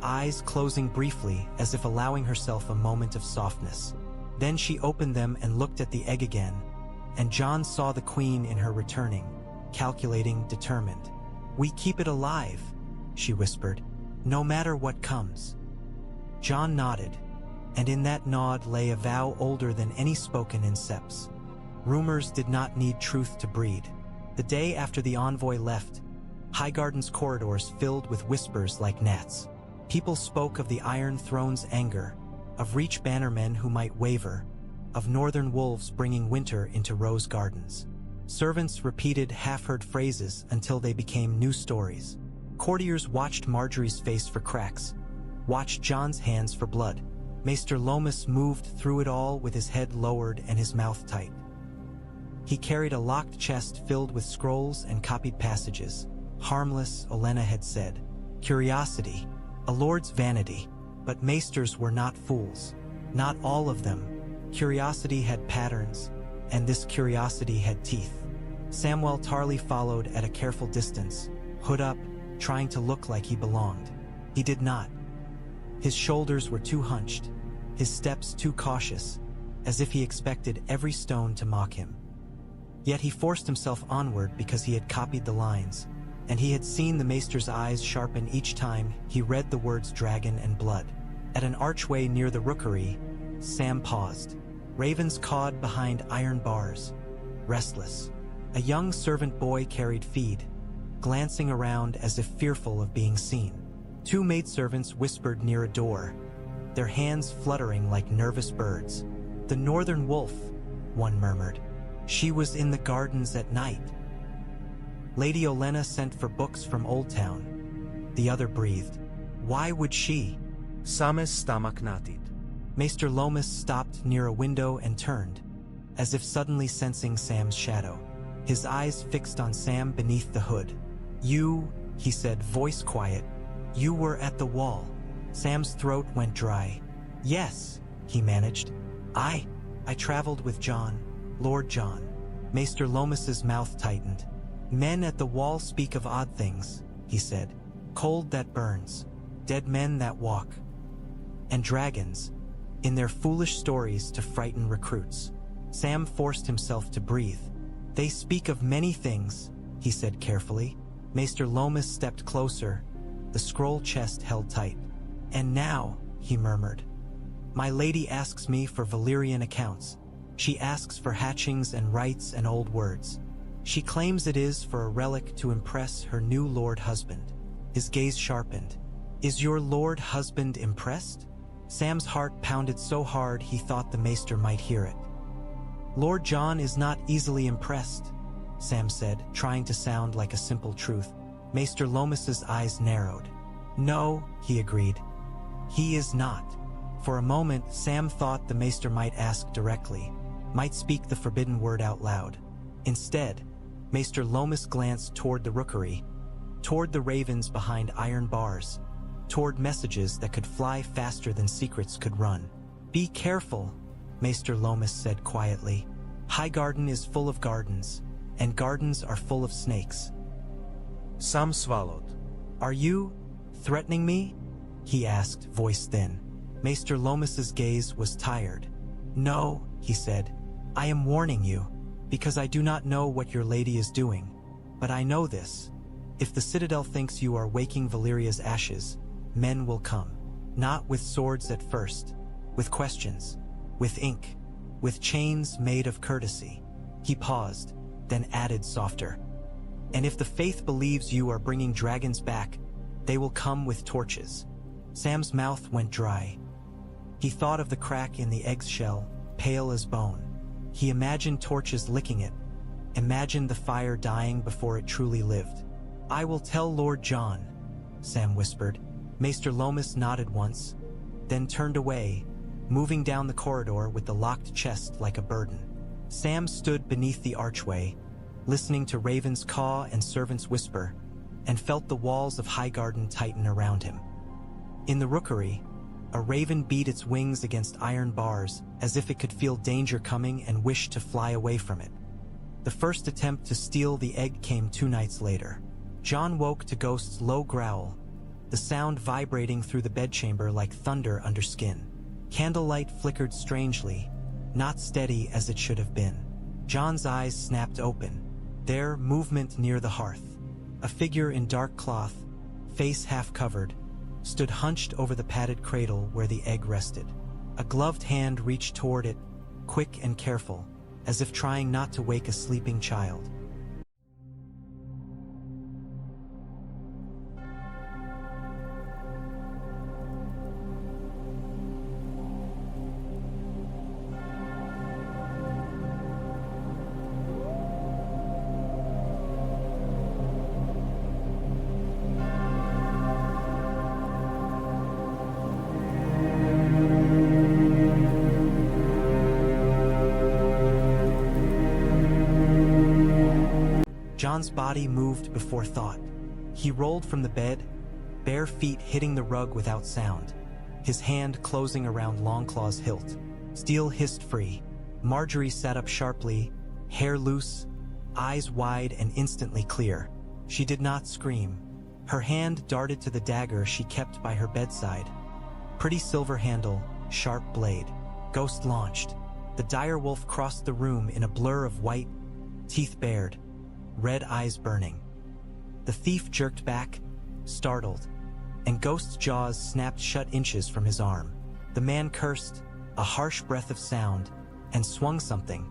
eyes closing briefly as if allowing herself a moment of softness. Then she opened them and looked at the egg again, and Jon saw the queen in her returning, calculating, determined. "We keep it alive," she whispered, "no matter what comes." Jon nodded, and in that nod lay a vow older than any spoken in Seps. Rumors did not need truth to breed. The day after the envoy left, Highgarden's corridors filled with whispers like gnats. People spoke of the Iron Throne's anger, of Reach bannermen who might waver, of northern wolves bringing winter into rose gardens. Servants repeated half-heard phrases until they became new stories. Courtiers watched Margaery's face for cracks, watched Jon's hands for blood. Maester Loras moved through it all with his head lowered and his mouth tight. He carried a locked chest filled with scrolls and copied passages. Harmless, Olenna had said. Curiosity, a lord's vanity. But maesters were not fools. Not all of them. Curiosity had patterns, and this curiosity had teeth. Samwell Tarly followed at a careful distance, hood up, trying to look like he belonged. He did not. His shoulders were too hunched, his steps too cautious, as if he expected every stone to mock him. Yet he forced himself onward because he had copied the lines, and he had seen the maester's eyes sharpen each time he read the words dragon and blood. At an archway near the rookery, Sam paused. Ravens cawed behind iron bars, restless. A young servant boy carried feed, glancing around as if fearful of being seen. Two maidservants whispered near a door, their hands fluttering like nervous birds. "The northern wolf," one murmured. "She was in the gardens at night." "Lady Olenna sent for books from Oldtown," the other breathed. "Why would she?" Sames stamak natit. Maester Loras stopped near a window and turned, as if suddenly sensing Sam's shadow. His eyes fixed on Sam beneath the hood. "You," he said, voice quiet, "you were at the wall." Sam's throat went dry. "Yes," he managed. I traveled with Jon, Lord Jon." Maester Lomas's mouth tightened. "Men at the wall speak of odd things," he said. "Cold that burns, dead men that walk, and dragons, in their foolish stories to frighten recruits." Sam forced himself to breathe. "They speak of many things," he said carefully. Maester Loras stepped closer, the scroll chest held tight. "And now," he murmured, "my lady asks me for Valyrian accounts. She asks for hatchings and rites and old words. She claims it is for a relic to impress her new lord husband." His gaze sharpened. "Is your lord husband impressed?" Sam's heart pounded so hard he thought the maester might hear it. "Lord Jon is not easily impressed," Sam said, trying to sound like a simple truth. Maester Lomas's eyes narrowed. "No," he agreed. "He is not." For a moment, Sam thought the maester might ask directly, might speak the forbidden word out loud. Instead, Maester Loras glanced toward the rookery, toward the ravens behind iron bars, toward messages that could fly faster than secrets could run. "Be careful," Maester Loras said quietly. "Highgarden is full of gardens, and gardens are full of snakes." Sam swallowed. "Are you threatening me?" he asked, voice thin. Maester Lomas's gaze was tired. "No," he said. "I am warning you, because I do not know what your lady is doing. But I know this. If the Citadel thinks you are waking Valyria's ashes, men will come. Not with swords at first, with questions, with ink, with chains made of courtesy." He paused, then added softer. "And if the faith believes you are bringing dragons back, they will come with torches." Sam's mouth went dry. He thought of the crack in the egg's shell, pale as bone. He imagined torches licking it, imagined the fire dying before it truly lived. "I will tell Lord Jon," Sam whispered. Maester Loras nodded once, then turned away, moving down the corridor with the locked chest like a burden. Sam stood beneath the archway, listening to ravens caw and servants whisper, and felt the walls of Highgarden tighten around him. In the rookery, A raven beat its wings against iron bars, as if it could feel danger coming and wished to fly away from it. The first attempt to steal the egg came 2 nights later. Jon woke to Ghost's low growl, the sound vibrating through the bedchamber like thunder under skin. Candlelight flickered strangely, not steady as it should have been. Jon's eyes snapped open. There, movement near the hearth. A figure in dark cloth, face half covered, stood hunched over the padded cradle where the egg rested. A gloved hand reached toward it, quick and careful, as if trying not to wake a sleeping child. Jon's body moved before thought. He rolled from the bed, bare feet hitting the rug without sound, his hand closing around Longclaw's hilt. Steel hissed free. Margaery sat up sharply, hair loose, eyes wide and instantly clear. She did not scream. Her hand darted to the dagger she kept by her bedside. Pretty silver handle, sharp blade. Ghost launched. The direwolf crossed the room in a blur of white, teeth bared, red eyes burning. The thief jerked back, startled, and Ghost's jaws snapped shut inches from his arm. The man cursed, a harsh breath of sound, and swung something.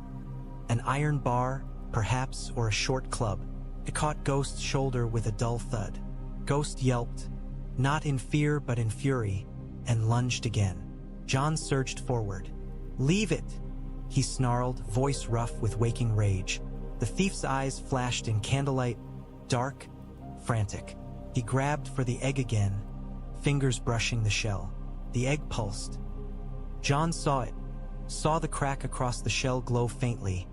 An iron bar, perhaps, or a short club. It caught Ghost's shoulder with a dull thud. Ghost yelped, not in fear but in fury, and lunged again. Jon surged forward. "Leave it!" he snarled, voice rough with waking rage. The thief's eyes flashed in candlelight, dark, frantic. He grabbed for the egg again, fingers brushing the shell. The egg pulsed. Jon saw it, saw the crack across the shell glow faintly,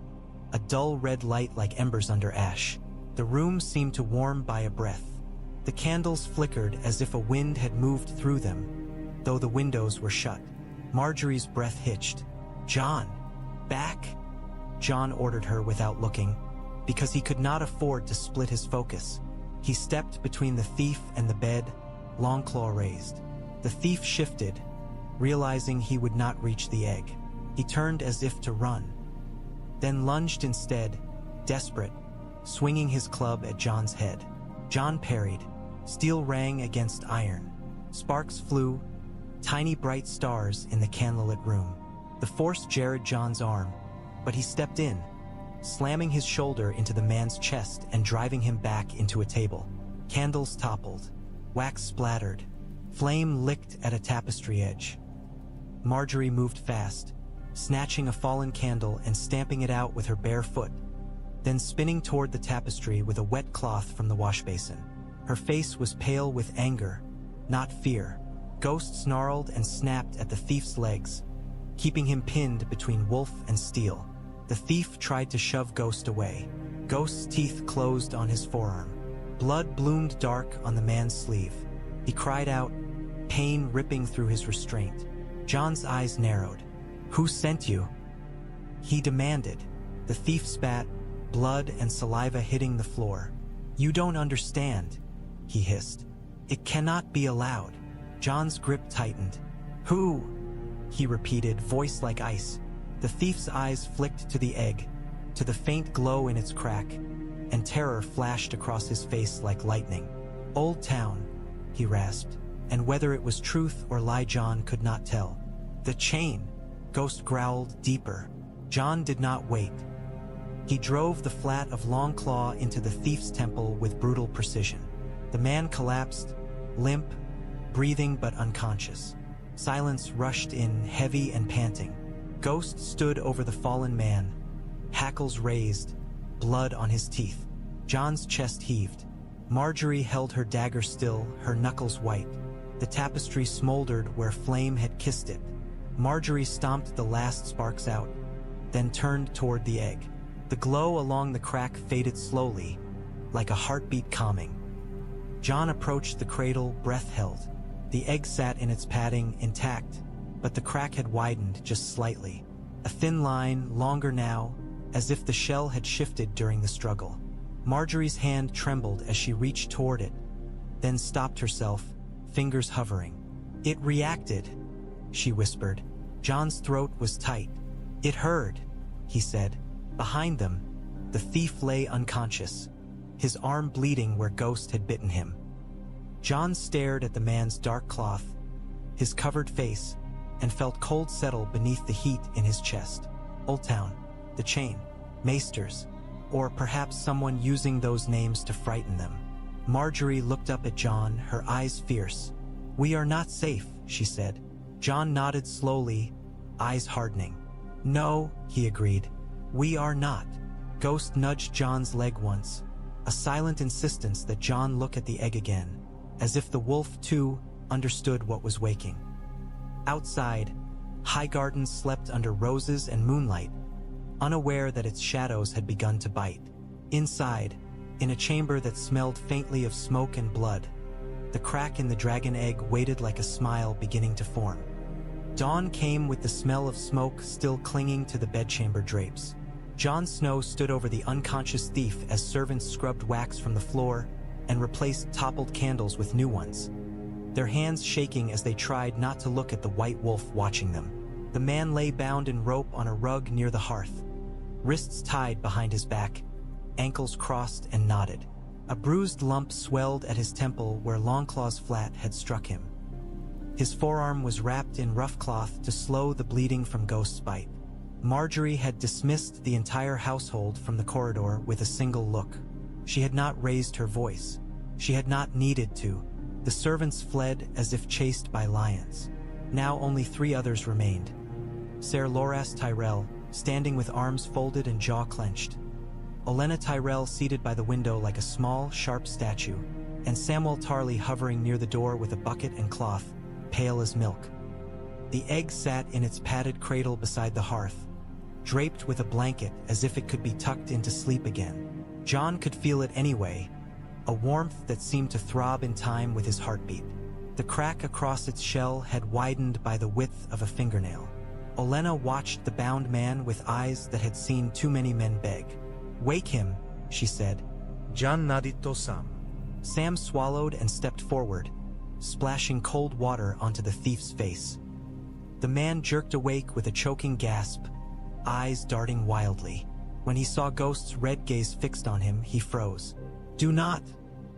a dull red light like embers under ash. The room seemed to warm by a breath. The candles flickered as if a wind had moved through them, though the windows were shut. Margaery's breath hitched. "Jon, back!" Jon ordered her without looking, because he could not afford to split his focus. He stepped between the thief and the bed, Longclaw raised. The thief shifted, realizing he would not reach the egg. He turned as if to run, then lunged instead, desperate, swinging his club at Jon's head. Jon parried. Steel rang against iron. Sparks flew, tiny bright stars in the candlelit room. The force jarred Jon's arm, but he stepped in, slamming his shoulder into the man's chest and driving him back into a table. Candles toppled, wax splattered, flame licked at a tapestry edge. Margaery moved fast, snatching a fallen candle and stamping it out with her bare foot, then spinning toward the tapestry with a wet cloth from the washbasin. Her face was pale with anger, not fear. Ghost snarled and snapped at the thief's legs, keeping him pinned between wolf and steel. The thief tried to shove Ghost away. Ghost's teeth closed on his forearm. Blood bloomed dark on the man's sleeve. He cried out, pain ripping through his restraint. Jon's eyes narrowed. "Who sent you?" he demanded. The thief spat, blood and saliva hitting the floor. "You don't understand," he hissed. "It cannot be allowed." Jon's grip tightened. "Who?" he repeated, voice like ice. The thief's eyes flicked to the egg, to the faint glow in its crack, and terror flashed across his face like lightning. "Oldtown," he rasped, and whether it was truth or lie Jon could not tell. "The chain," Ghost growled deeper. Jon did not wait. He drove the flat of Longclaw into the thief's temple with brutal precision. The man collapsed, limp, breathing but unconscious. Silence rushed in, heavy and panting. Ghost stood over the fallen man, hackles raised, blood on his teeth. Jon's chest heaved. Margaery held her dagger still, her knuckles white. The tapestry smoldered where flame had kissed it. Margaery stomped the last sparks out, then turned toward the egg. The glow along the crack faded slowly, like a heartbeat calming. Jon approached the cradle, breath held. The egg sat in its padding, intact, but the crack had widened just slightly. A thin line, longer now, as if the shell had shifted during the struggle. Margaery's hand trembled as she reached toward it, then stopped herself, fingers hovering. "It reacted," she whispered. Jon's throat was tight. "It heard," he said. Behind them, the thief lay unconscious, his arm bleeding where Ghost had bitten him. Jon stared at the man's dark cloth, his covered face, and felt cold settle beneath the heat in his chest. Oldtown, the chain, Maesters, or perhaps someone using those names to frighten them. Margaery looked up at Jon, her eyes fierce. "We are not safe," she said. Jon nodded slowly, eyes hardening. "No," he agreed. "We are not." Ghost nudged Jon's leg once, a silent insistence that Jon look at the egg again, as if the wolf, too, understood what was waking. Outside, Highgarden slept under roses and moonlight, unaware that its shadows had begun to bite. Inside, in a chamber that smelled faintly of smoke and blood, the crack in the dragon egg waited like a smile beginning to form. Dawn came with the smell of smoke still clinging to the bedchamber drapes. Jon Snow stood over the unconscious thief as servants scrubbed wax from the floor and replaced toppled candles with new ones, their hands shaking as they tried not to look at the white wolf watching them. The man lay bound in rope on a rug near the hearth, wrists tied behind his back, ankles crossed and knotted. A bruised lump swelled at his temple where Longclaw's flat had struck him. His forearm was wrapped in rough cloth to slow the bleeding from Ghost's bite. Margaery had dismissed the entire household from the corridor with a single look. She had not raised her voice. She had not needed to. The servants fled as if chased by lions. Now only 3 others remained. Ser Loras Tyrell, standing with arms folded and jaw clenched. Olenna Tyrell seated by the window like a small, sharp statue, and Samwell Tarly hovering near the door with a bucket and cloth, pale as milk. The egg sat in its padded cradle beside the hearth, draped with a blanket as if it could be tucked into sleep again. Jon could feel it anyway, a warmth that seemed to throb in time with his heartbeat. The crack across its shell had widened by the width of a fingernail. Olenna watched the bound man with eyes that had seen too many men beg. "Wake him," she said. Jon nodded to Sam. Sam swallowed and stepped forward, splashing cold water onto the thief's face. The man jerked awake with a choking gasp, eyes darting wildly. When he saw Ghost's red gaze fixed on him, he froze. "Do not,"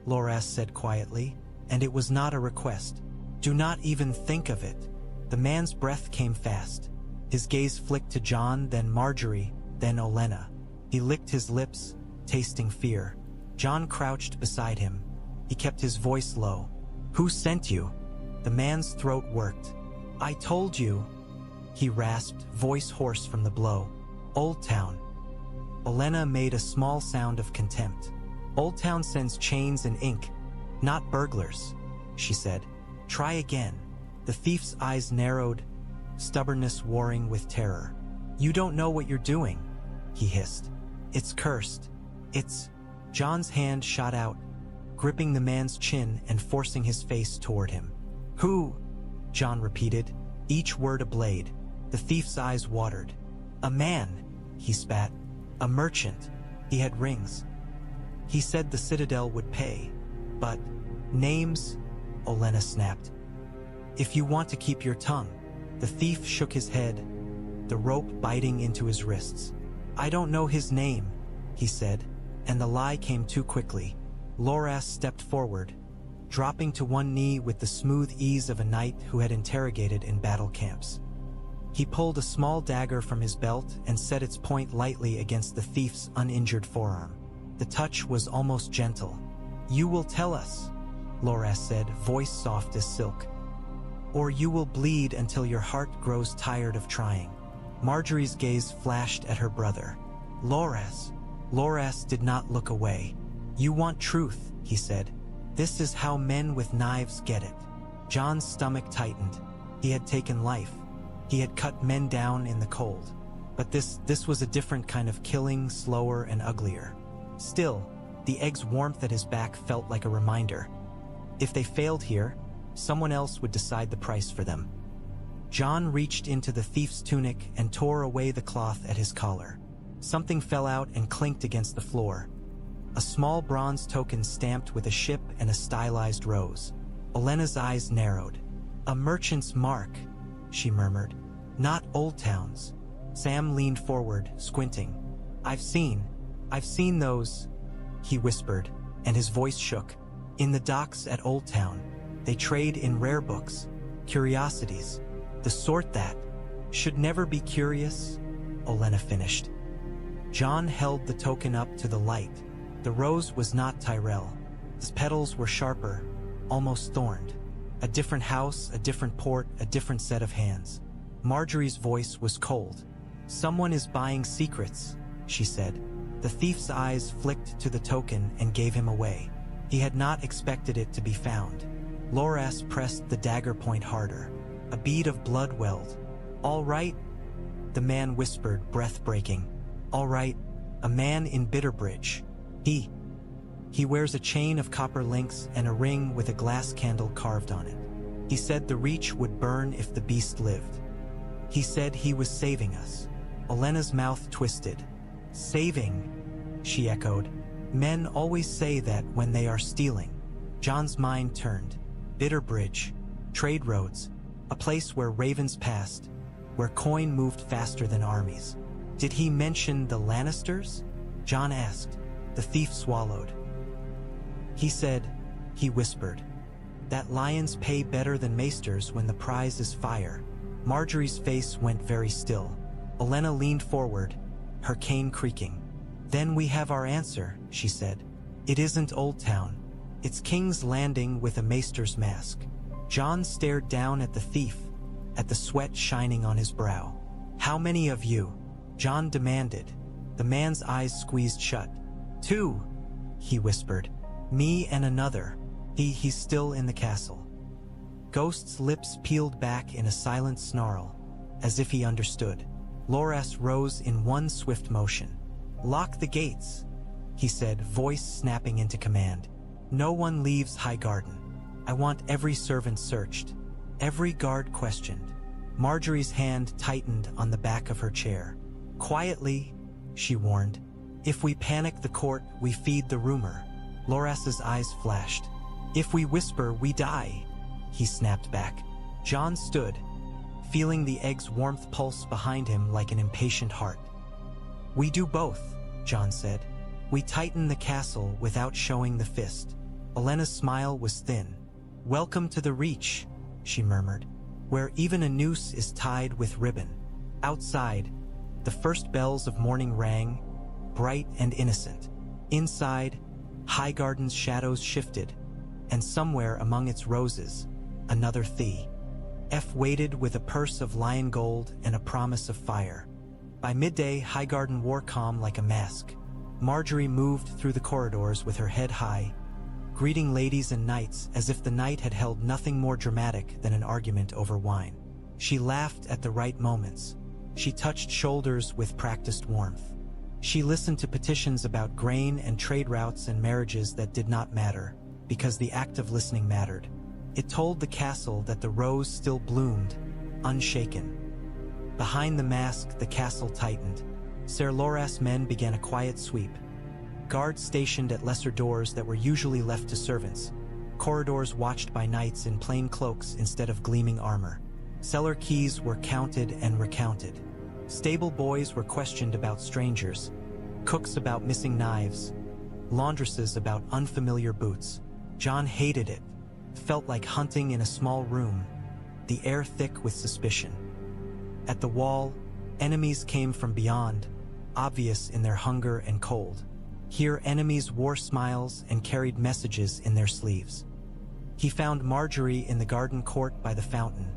Loras said quietly, and it was not a request. "Do not even think of it." The man's breath came fast. His gaze flicked to Jon, then Margaery, then Olenna. He licked his lips, tasting fear. Jon crouched beside him. He kept his voice low. "Who sent you?" The man's throat worked. "I told you," he rasped, voice hoarse from the blow. "Oldtown." Olenna made a small sound of contempt. "Oldtown sends chains and ink, not burglars," she said. "Try again." The thief's eyes narrowed, stubbornness warring with terror. "You don't know what you're doing," he hissed. "It's cursed. It's..." Jon's hand shot out, gripping the man's chin and forcing his face toward him. "Who?" Jon repeated, each word a blade. The thief's eyes watered. "A man," he spat. "A merchant. He had rings. He said the Citadel would pay. But... names?" Olenna snapped. "If you want to keep your tongue." The thief shook his head, the rope biting into his wrists. "I don't know his name," he said, and the lie came too quickly. Loras stepped forward, dropping to one knee with the smooth ease of a knight who had interrogated in battle camps. He pulled a small dagger from his belt and set its point lightly against the thief's uninjured forearm. The touch was almost gentle. "You will tell us," Loras said, voice soft as silk. "Or you will bleed until your heart grows tired of trying." Margaery's gaze flashed at her brother. "Loras." Loras did not look away. "You want truth," he said. "This is how men with knives get it." Jon's stomach tightened. He had taken life. He had cut men down in the cold. But this was a different kind of killing, slower and uglier. Still, the egg's warmth at his back felt like a reminder. If they failed here, Someone else would decide the price for them. Jon reached into the thief's tunic and tore away the cloth at his collar. Something fell out and clinked against the floor. A small bronze token stamped with a ship and a stylized rose. Olenna's eyes narrowed. "A merchant's mark," she murmured. "Not Oldtown's." Sam leaned forward, squinting. I've seen those," he whispered, and his voice shook. "In the docks at Oldtown. They trade in rare books, curiosities, the sort that should never be curious," Olenna finished. Jon held the token up to the light. The rose was not Tyrell. Its petals were sharper, almost thorned. A different house, a different port, a different set of hands. Margaery's voice was cold. "Someone is buying secrets," she said. The thief's eyes flicked to the token and gave him away. He had not expected it to be found. Loras pressed the dagger point harder. A bead of blood welled. "All right?" the man whispered, breath-breaking. "All right, a man in Bitterbridge. He wears a chain of copper links and a ring with a glass candle carved on it. He said the reach would burn if the beast lived. He said he was saving us." Olenna's mouth twisted. "Saving," she echoed. "Men always say that when they are stealing." Jon's mind turned. Bitterbridge, trade roads, a place where ravens passed, where coin moved faster than armies. "Did he mention the Lannisters?" Jon asked. The thief swallowed. "He said," he whispered, "that lions pay better than Maesters when the prize is fire." Margaery's face went very still. Olenna leaned forward, her cane creaking. "Then we have our answer," she said. "It isn't Oldtown. It's King's Landing with a Maester's mask." Jon stared down at the thief, at the sweat shining on his brow. "How many of you?" Jon demanded. The man's eyes squeezed shut. "Two," he whispered. "Me and another. He's still in the castle." Ghost's lips peeled back in a silent snarl, as if he understood. Loras rose in one swift motion. "Lock the gates," he said, voice snapping into command. "No one leaves Highgarden. I want every servant searched, every guard questioned." Margaery's hand tightened on the back of her chair. "Quietly," she warned. "If we panic the court, we feed the rumor." Loras's eyes flashed. "If we whisper, we die," he snapped back. Jon stood, feeling the egg's warmth pulse behind him like an impatient heart. "We do both," Jon said. "We tighten the castle without showing the fist." Olenna's smile was thin. "Welcome to the Reach," she murmured, "where even a noose is tied with ribbon." Outside, the first bells of morning rang, bright and innocent. Inside, Highgarden's shadows shifted, and somewhere among its roses, another thief waited with a purse of lion gold and a promise of fire. By midday, Highgarden wore calm like a mask. Margaery moved through the corridors with her head high, greeting ladies and knights as if the night had held nothing more dramatic than an argument over wine. She laughed at the right moments. She touched shoulders with practiced warmth. She listened to petitions about grain and trade routes and marriages that did not matter, because the act of listening mattered. It told the castle that the rose still bloomed, unshaken. Behind the mask, the castle tightened. Ser Loras men began a quiet sweep. Guards stationed at lesser doors that were usually left to servants. Corridors watched by knights in plain cloaks instead of gleaming armor. Cellar keys were counted and recounted. Stable boys were questioned about strangers, cooks about missing knives, laundresses about unfamiliar boots. Jon hated it. Felt like hunting in a small room, the air thick with suspicion. At the wall, enemies came from beyond, obvious in their hunger and cold. Here, enemies wore smiles and carried messages in their sleeves. He found Margaery in the garden court by the fountain,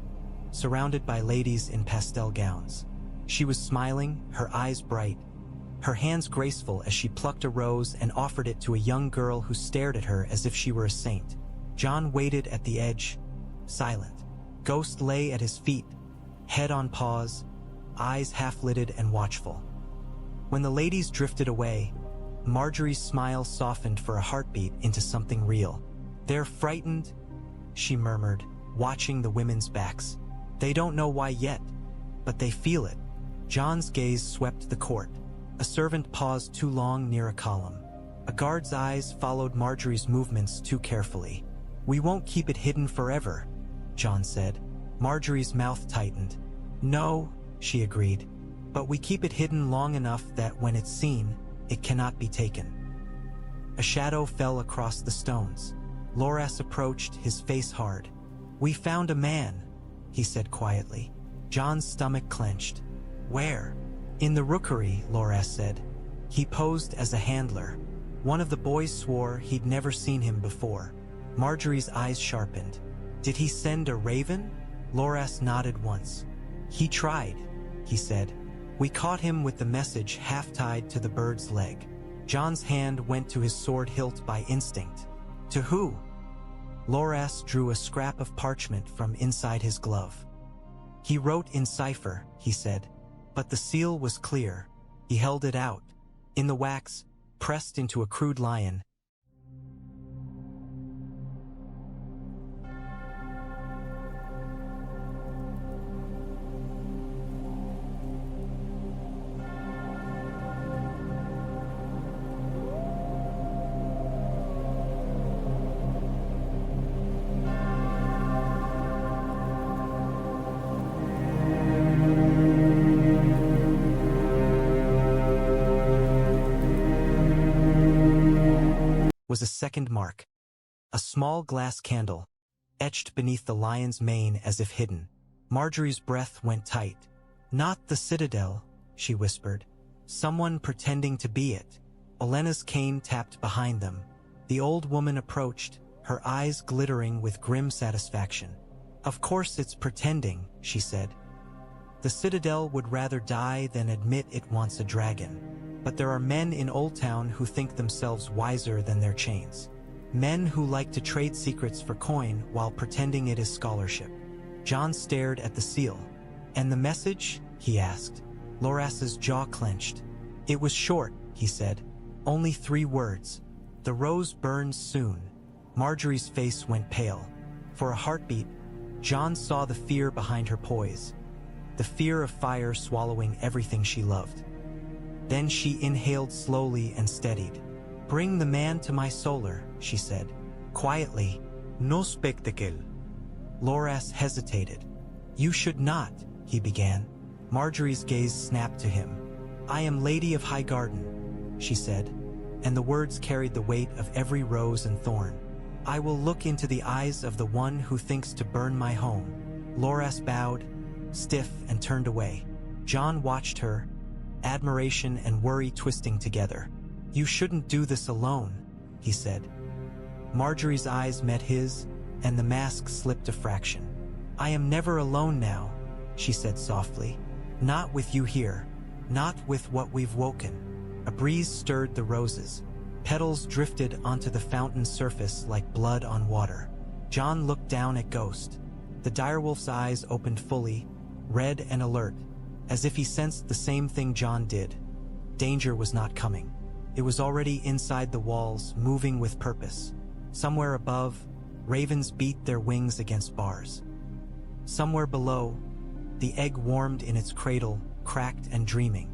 surrounded by ladies in pastel gowns. She was smiling, her eyes bright, her hands graceful as she plucked a rose and offered it to a young girl who stared at her as if she were a saint. Jon waited at the edge, silent. Ghost lay at his feet, head on paws, eyes half-lidded and watchful. When the ladies drifted away, Margaery's smile softened for a heartbeat into something real. "They're frightened," she murmured, watching the women's backs. They don't know why yet, but they feel it. Jon's gaze swept the court. A servant paused too long near a column. A guard's eyes followed Margaery's movements too carefully. We won't keep it hidden forever, Jon said. Margaery's mouth tightened. No, she agreed, but we keep it hidden long enough that when it's seen, it cannot be taken. A shadow fell across the stones. Loras approached, his face hard. We found a man, he said quietly. Jon's stomach clenched. Where? In the rookery, Loras said. He posed as a handler. One of the boys swore he'd never seen him before. Margaery's eyes sharpened. Did he send a raven? Loras nodded once. He tried, he said. We caught him with the message half tied to the bird's leg. Jon's hand went to his sword hilt by instinct. To who? Loras drew a scrap of parchment from inside his glove. He wrote in cipher, he said, but the seal was clear. He held it out. In the wax, pressed into a crude lion, was a second mark. A small glass candle, etched beneath the lion's mane as if hidden. Margaery's breath went tight. Not the Citadel, she whispered. Someone pretending to be it. Olenna's cane tapped behind them. The old woman approached, her eyes glittering with grim satisfaction. Of course it's pretending, she said. The Citadel would rather die than admit it wants a dragon. But there are men in Oldtown who think themselves wiser than their chains. Men who like to trade secrets for coin while pretending it is scholarship. Jon stared at the seal. And the message? He asked. Loras's jaw clenched. It was short, he said. Only 3 words. The rose burns soon. Margaery's face went pale. For a heartbeat, Jon saw the fear behind her poise. The fear of fire swallowing everything she loved. Then she inhaled slowly and steadied. Bring the man to my solar, she said. Quietly. No spectacle. Loras hesitated. You should not, he began. Margaery's gaze snapped to him. I am Lady of Highgarden, she said, and the words carried the weight of every rose and thorn. I will look into the eyes of the one who thinks to burn my home. Loras bowed, stiff, and turned away. Jon watched her, admiration and worry twisting together. You shouldn't do this alone, he said. Margaery's eyes met his, and the mask slipped a fraction. I am never alone now, she said softly. Not with you here, not with what we've woken. A breeze stirred the roses. Petals drifted onto the fountain's surface like blood on water. Jon looked down at Ghost. The direwolf's eyes opened fully, red and alert, as if he sensed the same thing Jon did. Danger was not coming. It was already inside the walls, moving with purpose. Somewhere above, ravens beat their wings against bars. Somewhere below, the egg warmed in its cradle, cracked and dreaming.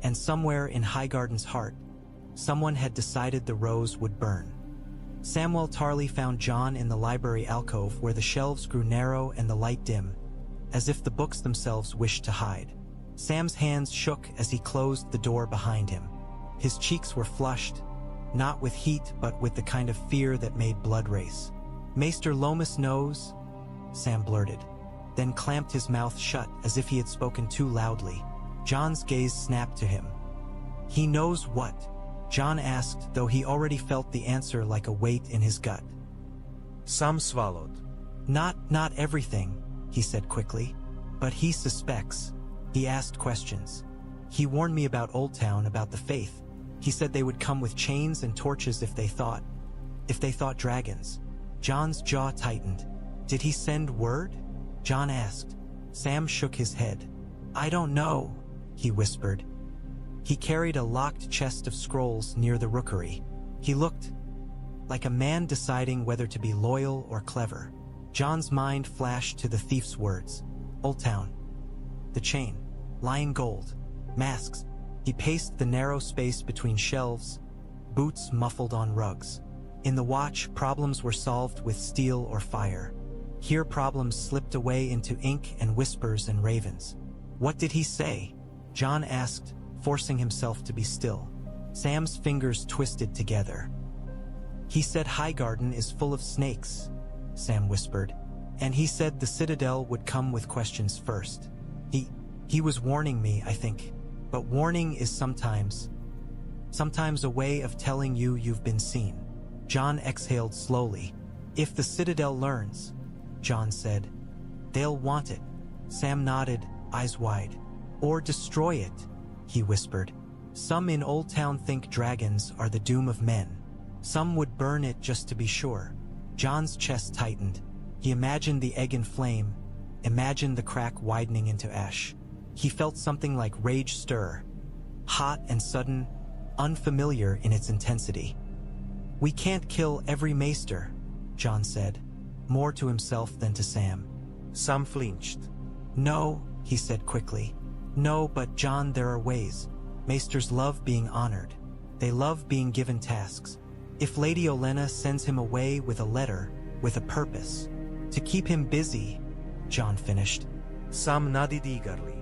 And somewhere in Highgarden's heart, someone had decided the rose would burn. Samwell Tarly found Jon in the library alcove where the shelves grew narrow and the light dim, as if the books themselves wished to hide. Sam's hands shook as he closed the door behind him. His cheeks were flushed, not with heat but with the kind of fear that made blood race. Maester Lomas knows, Sam blurted, then clamped his mouth shut as if he had spoken too loudly. Jon's gaze snapped to him. He knows what? Jon asked, though he already felt the answer like a weight in his gut. Sam swallowed. Not everything, he said quickly, but he suspects. He asked questions. He warned me about Oldtown, about the faith. He said they would come with chains and torches if they thought dragons. Jon's jaw tightened. Did he send word? Jon asked. Sam shook his head. I don't know, he whispered. He carried a locked chest of scrolls near the rookery. He looked like a man deciding whether to be loyal or clever. Jon's mind flashed to the thief's words. Oldtown. The chain. Lying gold. Masks. He paced the narrow space between shelves, boots muffled on rugs. In the watch, problems were solved with steel or fire. Here problems slipped away into ink and whispers and ravens. What did he say? Jon asked, forcing himself to be still. Sam's fingers twisted together. He said Highgarden is full of snakes, Sam whispered. And he said the Citadel would come with questions first. He was warning me, I think. But warning is sometimes a way of telling you you've been seen. Jon exhaled slowly. If the Citadel learns, Jon said, they'll want it. Sam nodded, eyes wide. Or destroy it, he whispered. Some in Oldtown think dragons are the doom of men. Some would burn it just to be sure. Jon's chest tightened. He imagined the egg in flame, imagined the crack widening into ash. He felt something like rage stir, hot and sudden, unfamiliar in its intensity. We can't kill every maester, Jon said, more to himself than to Sam. Sam flinched. No, he said quickly. No, but Jon, there are ways. Maesters love being honored. They love being given tasks. If Lady Olenna sends him away with a letter, with a purpose, to keep him busy, Jon finished. Sam nodded eagerly.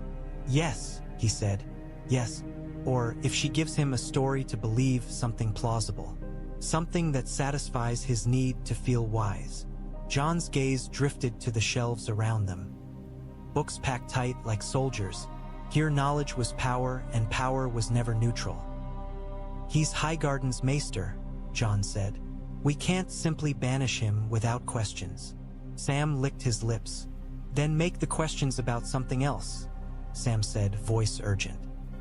Yes, he said. Yes. Or if she gives him a story to believe, something plausible. Something that satisfies his need to feel wise. Jon's gaze drifted to the shelves around them. Books packed tight like soldiers. Here knowledge was power, and power was never neutral. He's Highgarden's maester, Jon said. We can't simply banish him without questions. Sam licked his lips. Then make the questions about something else, Sam said, voice urgent.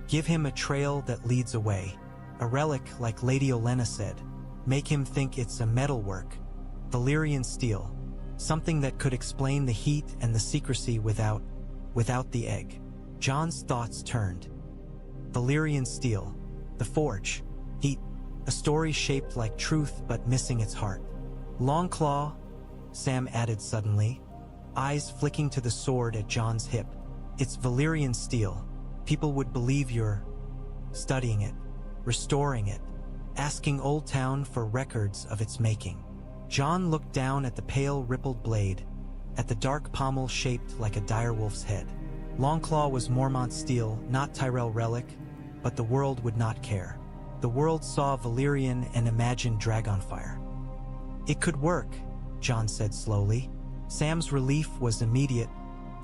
Give him a trail that leads away. A relic like Lady Olenna said. Make him think it's a metalwork. Valyrian steel. Something that could explain the heat and the secrecy without the egg. Jon's thoughts turned. Valyrian steel. The forge. Heat. A story shaped like truth but missing its heart. Longclaw, Sam added suddenly, eyes flicking to the sword at Jon's hip. It's Valyrian steel. People would believe you're studying it, restoring it, asking Oldtown for records of its making. Jon looked down at the pale rippled blade, at the dark pommel shaped like a direwolf's head. Longclaw was Mormont steel, not Tyrell relic, but the world would not care. The world saw Valyrian and imagined Dragonfire. It could work, Jon said slowly. Sam's relief was immediate,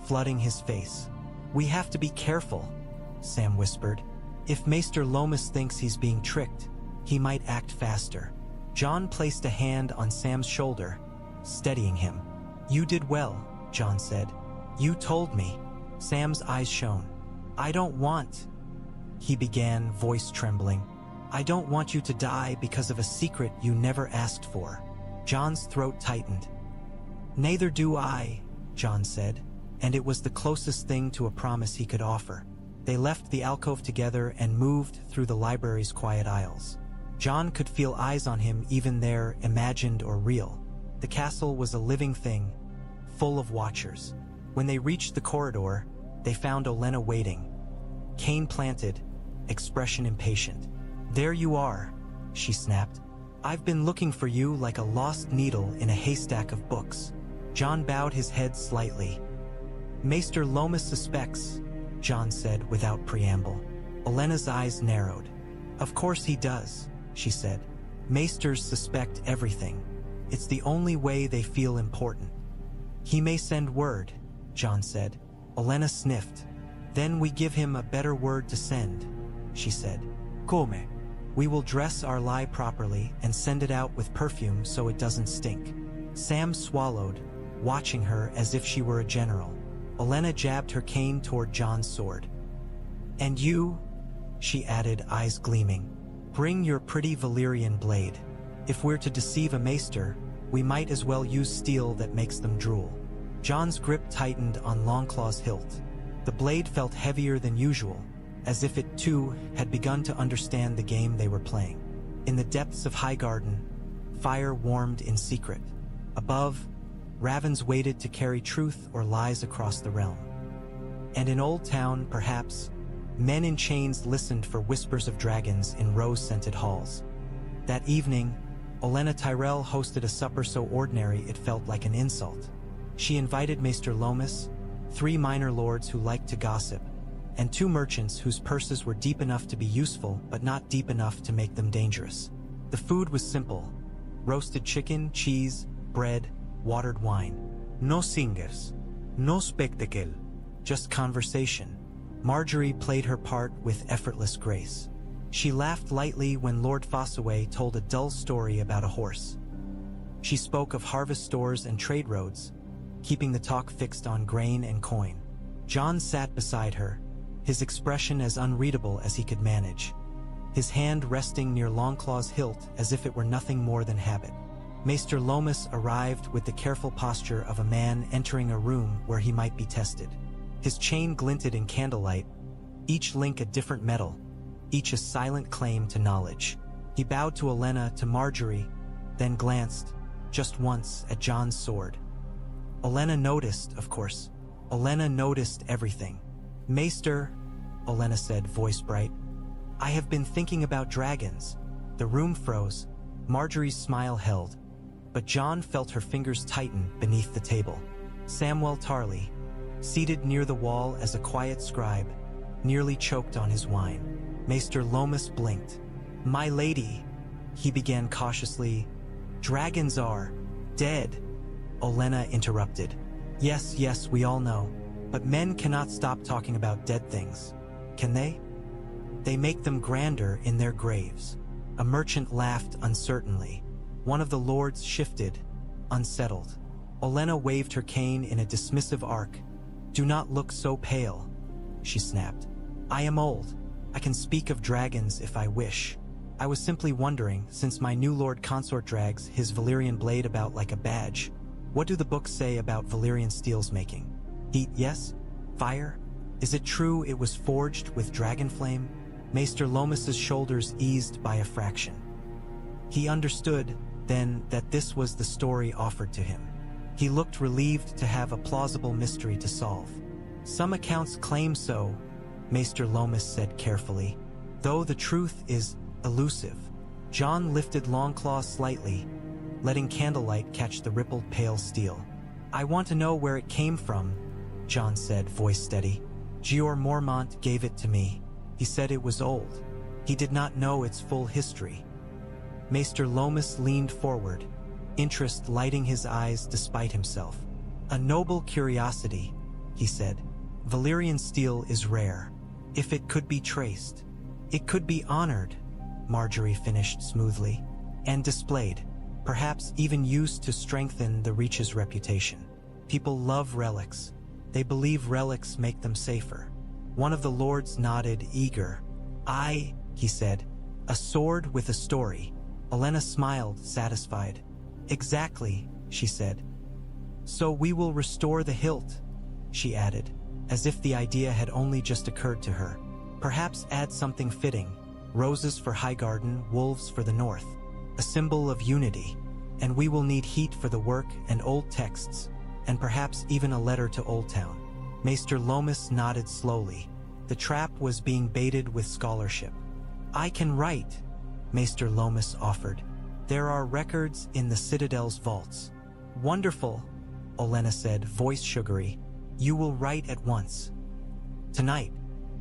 flooding his face. We have to be careful, Sam whispered. If Maester Lomas thinks he's being tricked, he might act faster. Jon placed a hand on Sam's shoulder, steadying him. You did well, Jon said. You told me. Sam's eyes shone. I don't want, he began, voice trembling. I don't want you to die because of a secret you never asked for. Jon's throat tightened. Neither do I, Jon said, and it was the closest thing to a promise he could offer. They left the alcove together and moved through the library's quiet aisles. Jon could feel eyes on him even there, imagined or real. The castle was a living thing, full of watchers. When they reached the corridor, they found Olenna waiting. Cane planted, expression impatient. There you are, she snapped. I've been looking for you like a lost needle in a haystack of books. Jon bowed his head slightly. Maester Lomas suspects, Jon said without preamble. Olenna's eyes narrowed. Of course he does, she said. Maesters suspect everything. It's the only way they feel important. He may send word, Jon said. Olenna sniffed. Then we give him a better word to send, she said. Come. We will dress our lie properly and send it out with perfume so it doesn't stink. Sam swallowed, watching her as if she were a general. Olenna jabbed her cane toward Jon's sword. And you, she added, eyes gleaming, bring your pretty Valyrian blade. If we're to deceive a maester, we might as well use steel that makes them drool. Jon's grip tightened on Longclaw's hilt. The blade felt heavier than usual, as if it too had begun to understand the game they were playing. In the depths of Highgarden, fire warmed in secret. Above, ravens waited to carry truth or lies across the realm. And in Oldtown, perhaps, men in chains listened for whispers of dragons in rose-scented halls. That evening, Olenna Tyrell hosted a supper so ordinary it felt like an insult. She invited Maester Loras, 3 minor lords who liked to gossip, and 2 merchants whose purses were deep enough to be useful but not deep enough to make them dangerous. The food was simple: roasted chicken, cheese, bread, watered wine. No singers, no spectacle. Just conversation. Margaery played her part with effortless grace. She laughed lightly when Lord Fossaway told a dull story about a horse. She spoke of harvest stores and trade roads, keeping the talk fixed on grain and coin. Jon sat beside her, his expression as unreadable as he could manage, his hand resting near Longclaw's hilt as if it were nothing more than habit. Maester Loras arrived with the careful posture of a man entering a room where he might be tested. His chain glinted in candlelight, each link a different metal, each a silent claim to knowledge. He bowed to Olenna, to Margaery, then glanced, just once, at Jon's sword. Olenna noticed, of course. Olenna noticed everything. "Maester," Olenna said, voice bright, "I have been thinking about dragons." The room froze. Margaery's smile held, but Jon felt her fingers tighten beneath the table. Samwell Tarly, seated near the wall as a quiet scribe, nearly choked on his wine. Maester Loras blinked. "My lady," he began cautiously. "Dragons are dead," Olenna interrupted. Yes, we all know. But men cannot stop talking about dead things. Can they? They make them grander in their graves." A merchant laughed uncertainly. One of the lords shifted, unsettled. Olenna waved her cane in a dismissive arc. "Do not look so pale," she snapped. "I am old. I can speak of dragons if I wish. I was simply wondering, since my new lord consort drags his Valyrian blade about like a badge, what do the books say about Valyrian steel's making? Heat, yes? Fire? Is it true it was forged with dragon flame?" Maester Loras's shoulders eased by a fraction. He understood, then, that this was the story offered to him. He looked relieved to have a plausible mystery to solve. "Some accounts claim so," Maester Loras said carefully, "though the truth is elusive." Jon lifted Longclaw slightly, letting candlelight catch the rippled pale steel. "I want to know where it came from," Jon said, voice steady. "Gior Mormont gave it to me. He said it was old. He did not know its full history." Maester Loras leaned forward, interest lighting his eyes despite himself. "A noble curiosity," he said. "Valyrian steel is rare. If it could be traced, it could be honored," Margaery finished smoothly, "and displayed, perhaps even used to strengthen the Reach's reputation. People love relics. They believe relics make them safer." One of the lords nodded, eager. "Aye," he said, "a sword with a story." Olenna smiled, satisfied. "Exactly," she said. "So we will restore the hilt," she added, as if the idea had only just occurred to her. "Perhaps add something fitting, roses for Highgarden, wolves for the north, a symbol of unity. And we will need heat for the work and old texts, and perhaps even a letter to Oldtown." Maester Loras nodded slowly. The trap was being baited with scholarship. "I can write," Maester Loras offered. "There are records in the Citadel's vaults." "Wonderful," Olenna said, voice sugary. "You will write at once. Tonight,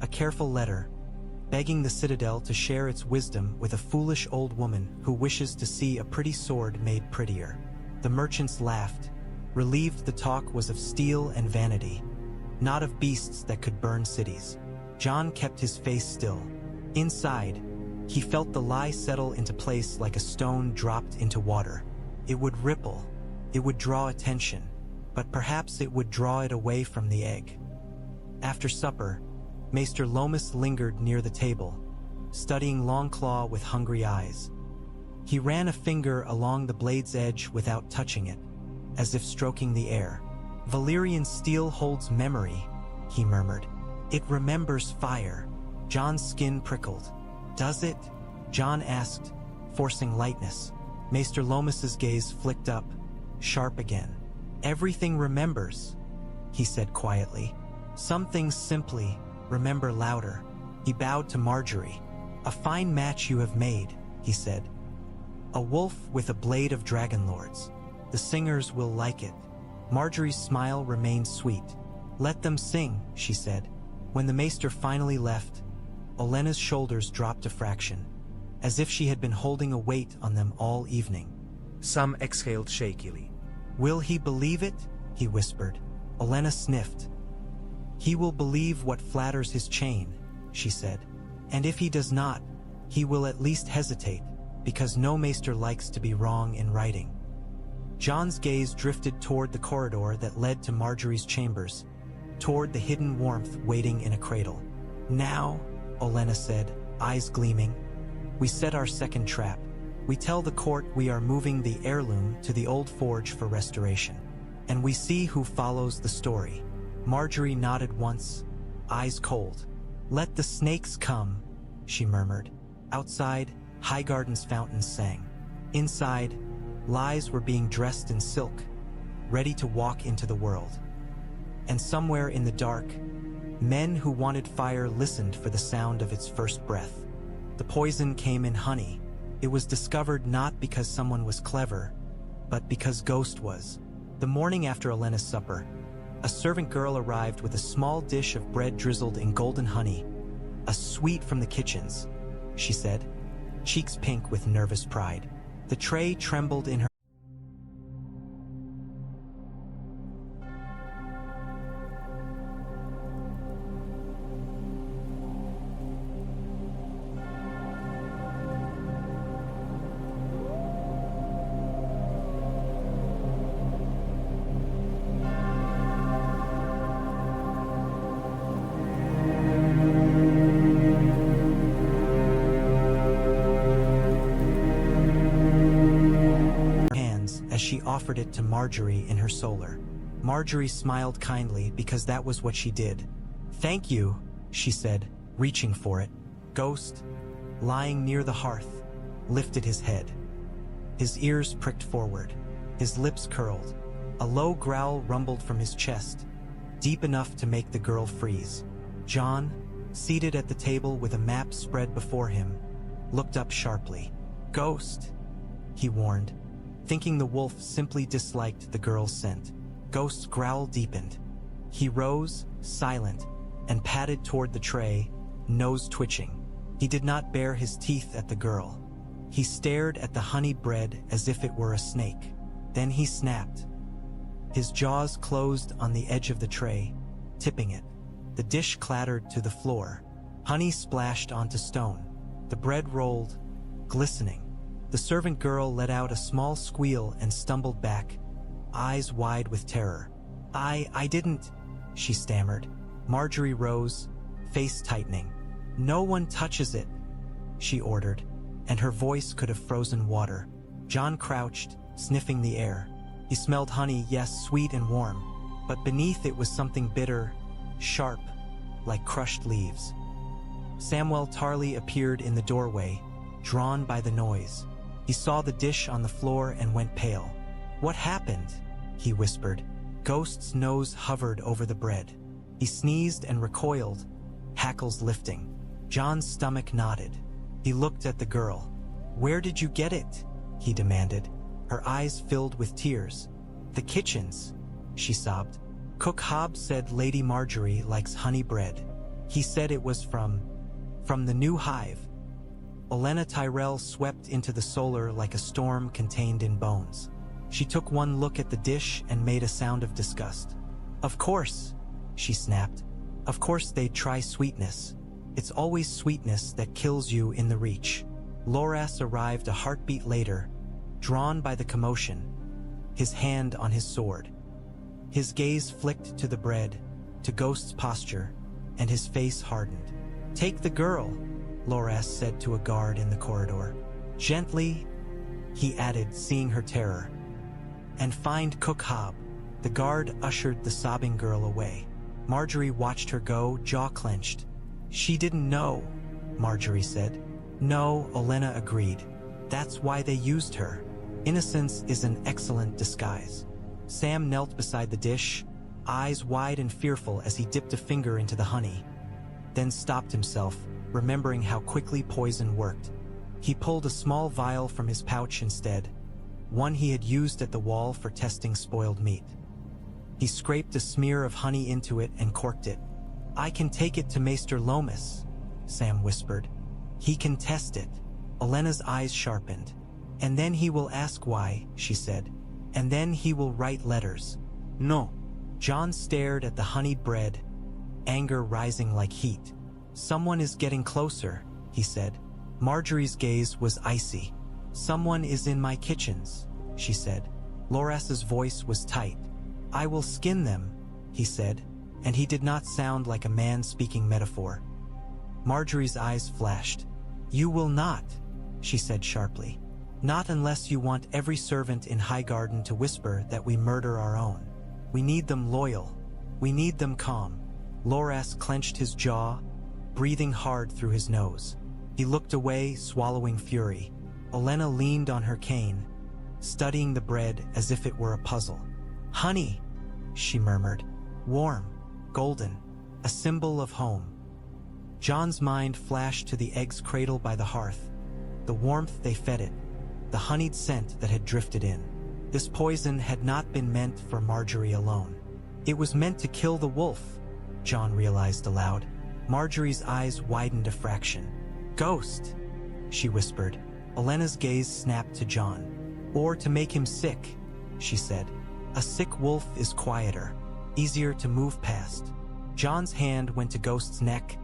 a careful letter, begging the Citadel to share its wisdom with a foolish old woman who wishes to see a pretty sword made prettier." The merchants laughed, relieved the talk was of steel and vanity, not of beasts that could burn cities. Jon kept his face still. Inside, he felt the lie settle into place like a stone dropped into water. It would ripple, it would draw attention, but perhaps it would draw it away from the egg. After supper, Maester Loras lingered near the table, studying Longclaw with hungry eyes. He ran a finger along the blade's edge without touching it, as if stroking the air. "Valyrian steel holds memory," he murmured. "It remembers fire." Jon's skin prickled. "Does it?" Jon asked, forcing lightness. Maester Loras's gaze flicked up, sharp again. Everything remembers, he said quietly. Some things simply remember louder. He bowed to Margaery. A fine match you have made, he said. A wolf with a blade of dragonlords. The singers will like it. Margaery's smile remained sweet. Let them sing, she said. When the maester finally left, Olenna's shoulders dropped a fraction, as if she had been holding a weight on them all evening. Some exhaled shakily. Will he believe it? He whispered. Olenna sniffed. He will believe what flatters his chain, she said. And if he does not, he will at least hesitate, because no maester likes to be wrong in writing. Jon's gaze drifted toward the corridor that led to Margaery's chambers, toward the hidden warmth waiting in a cradle. Now, Olenna said, eyes gleaming, we set our second trap. We tell the court we are moving the heirloom to the old forge for restoration. And we see who follows the story. Margaery nodded once, eyes cold. Let the snakes come, she murmured. Outside, Highgarden's fountains sang. Inside, lies were being dressed in silk, ready to walk into the world. And somewhere in the dark, men who wanted fire listened for the sound of its first breath. The poison came in honey. It was discovered not because someone was clever, but because Ghost was. The morning after Olenna's supper, a servant girl arrived with a small dish of bread drizzled in golden honey. A sweet from the kitchens, she said, cheeks pink with nervous pride. The tray trembled in her offered it to Margaery in her solar. Margaery smiled kindly because that was what she did. Thank you, she said, reaching for it. Ghost, lying near the hearth, lifted his head. His ears pricked forward, his lips curled. A low growl rumbled from his chest, deep enough to make the girl freeze. Jon, seated at the table with a map spread before him, looked up sharply. Ghost, he warned, thinking the wolf simply disliked the girl's scent. Ghost's growl deepened. He rose, silent, and padded toward the tray, nose twitching. He did not bare his teeth at the girl. He stared at the honey bread as if it were a snake. Then he snapped. His jaws closed on the edge of the tray, tipping it. The dish clattered to the floor. Honey splashed onto stone. The bread rolled, glistening. The servant girl let out a small squeal and stumbled back, eyes wide with terror. I didn't, she stammered. Margaery rose, face tightening. No one touches it, she ordered, and her voice could have frozen water. Jon crouched, sniffing the air. He smelled honey, yes, sweet and warm, but beneath it was something bitter, sharp, like crushed leaves. Samwell Tarly appeared in the doorway, drawn by the noise. He saw the dish on the floor and went pale. What happened? He whispered. Ghost's nose hovered over the bread. He sneezed and recoiled, hackles lifting. Jon's stomach knotted. He looked at the girl. Where did you get it? He demanded. Her eyes filled with tears. The kitchens, she sobbed. Cook Hobb said Lady Margaery likes honey bread. He said it was from the new hive. Olenna Tyrell swept into the solar like a storm contained in bones. She took one look at the dish and made a sound of disgust. Of course, she snapped. Of course they'd try sweetness. It's always sweetness that kills you in the reach. Loras arrived a heartbeat later, drawn by the commotion, his hand on his sword. His gaze flicked to the bread, to Ghost's posture, and his face hardened. Take the girl, Loras said to a guard in the corridor. Gently, he added, seeing her terror. And find Cook Hobb. The guard ushered the sobbing girl away. Margaery watched her go, jaw clenched. She didn't know, Margaery said. No, Olenna agreed. That's why they used her. Innocence is an excellent disguise. Sam knelt beside the dish, eyes wide and fearful as he dipped a finger into the honey, then stopped himself, remembering how quickly poison worked. He pulled a small vial from his pouch instead, one he had used at the wall for testing spoiled meat. He scraped a smear of honey into it and corked it. "I can take it to Maester Loras," Sam whispered. "He can test it." Olenna's eyes sharpened. "And then he will ask why," she said. "And then he will write letters." "No." Jon stared at the honeyed bread, anger rising like heat. "Someone is getting closer," he said. Margaery's gaze was icy. "Someone is in my kitchens," she said. Loras's voice was tight. "I will skin them," he said, and he did not sound like a man speaking metaphor. Margaery's eyes flashed. "You will not," she said sharply. "Not unless you want every servant in Highgarden to whisper that we murder our own. We need them loyal. We need them calm." Loras clenched his jaw, breathing hard through his nose. He looked away, swallowing fury. Olenna leaned on her cane, studying the bread as if it were a puzzle. "Honey," she murmured. "Warm, golden, a symbol of home." Jon's mind flashed to the eggs cradled by the hearth, the warmth they fed it, the honeyed scent that had drifted in. This poison had not been meant for Margaery alone. It was meant to kill the wolf, Jon realized aloud. Margaery's eyes widened a fraction. "Ghost," she whispered. Olenna's gaze snapped to Jon. "Or to make him sick," she said. "A sick wolf is quieter, easier to move past." Jon's hand went to Ghost's neck,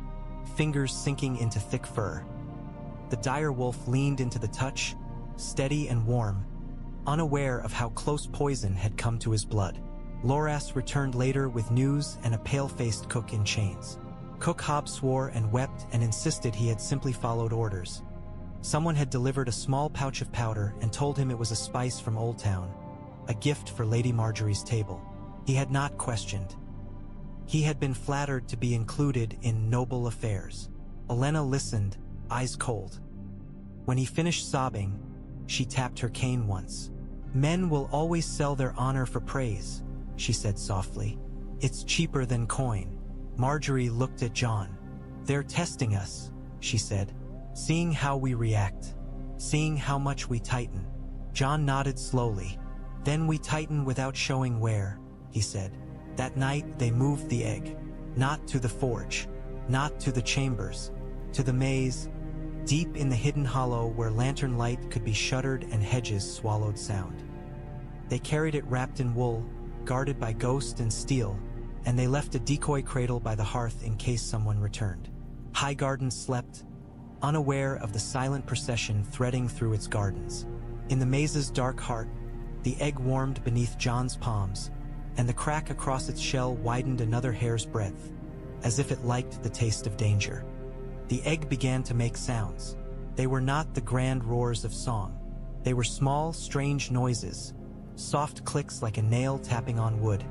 fingers sinking into thick fur. The dire wolf leaned into the touch, steady and warm, unaware of how close poison had come to his blood. Loras returned later with news and a pale-faced cook in chains. Cook Hobb swore and wept and insisted he had simply followed orders. Someone had delivered a small pouch of powder and told him it was a spice from Oldtown, a gift for Lady Margaery's table. He had not questioned. He had been flattered to be included in noble affairs. Olenna listened, eyes cold. When he finished sobbing, she tapped her cane once. "Men will always sell their honor for praise," she said softly. "It's cheaper than coin." Margaery looked at Jon. "They're testing us," she said, "seeing how we react, seeing how much we tighten." Jon nodded slowly. "Then we tighten without showing where," he said. That night they moved the egg, not to the forge, not to the chambers, to the maze, deep in the hidden hollow where lantern light could be shuttered and hedges swallowed sound. They carried it wrapped in wool, guarded by ghost and steel, and they left a decoy cradle by the hearth in case someone returned. Highgarden slept, unaware of the silent procession threading through its gardens. In the maze's dark heart, the egg warmed beneath Jon's palms, and the crack across its shell widened another hair's breadth, as if it liked the taste of danger. The egg began to make sounds. They were not the grand roars of song. They were small, strange noises, soft clicks like a nail tapping on wood,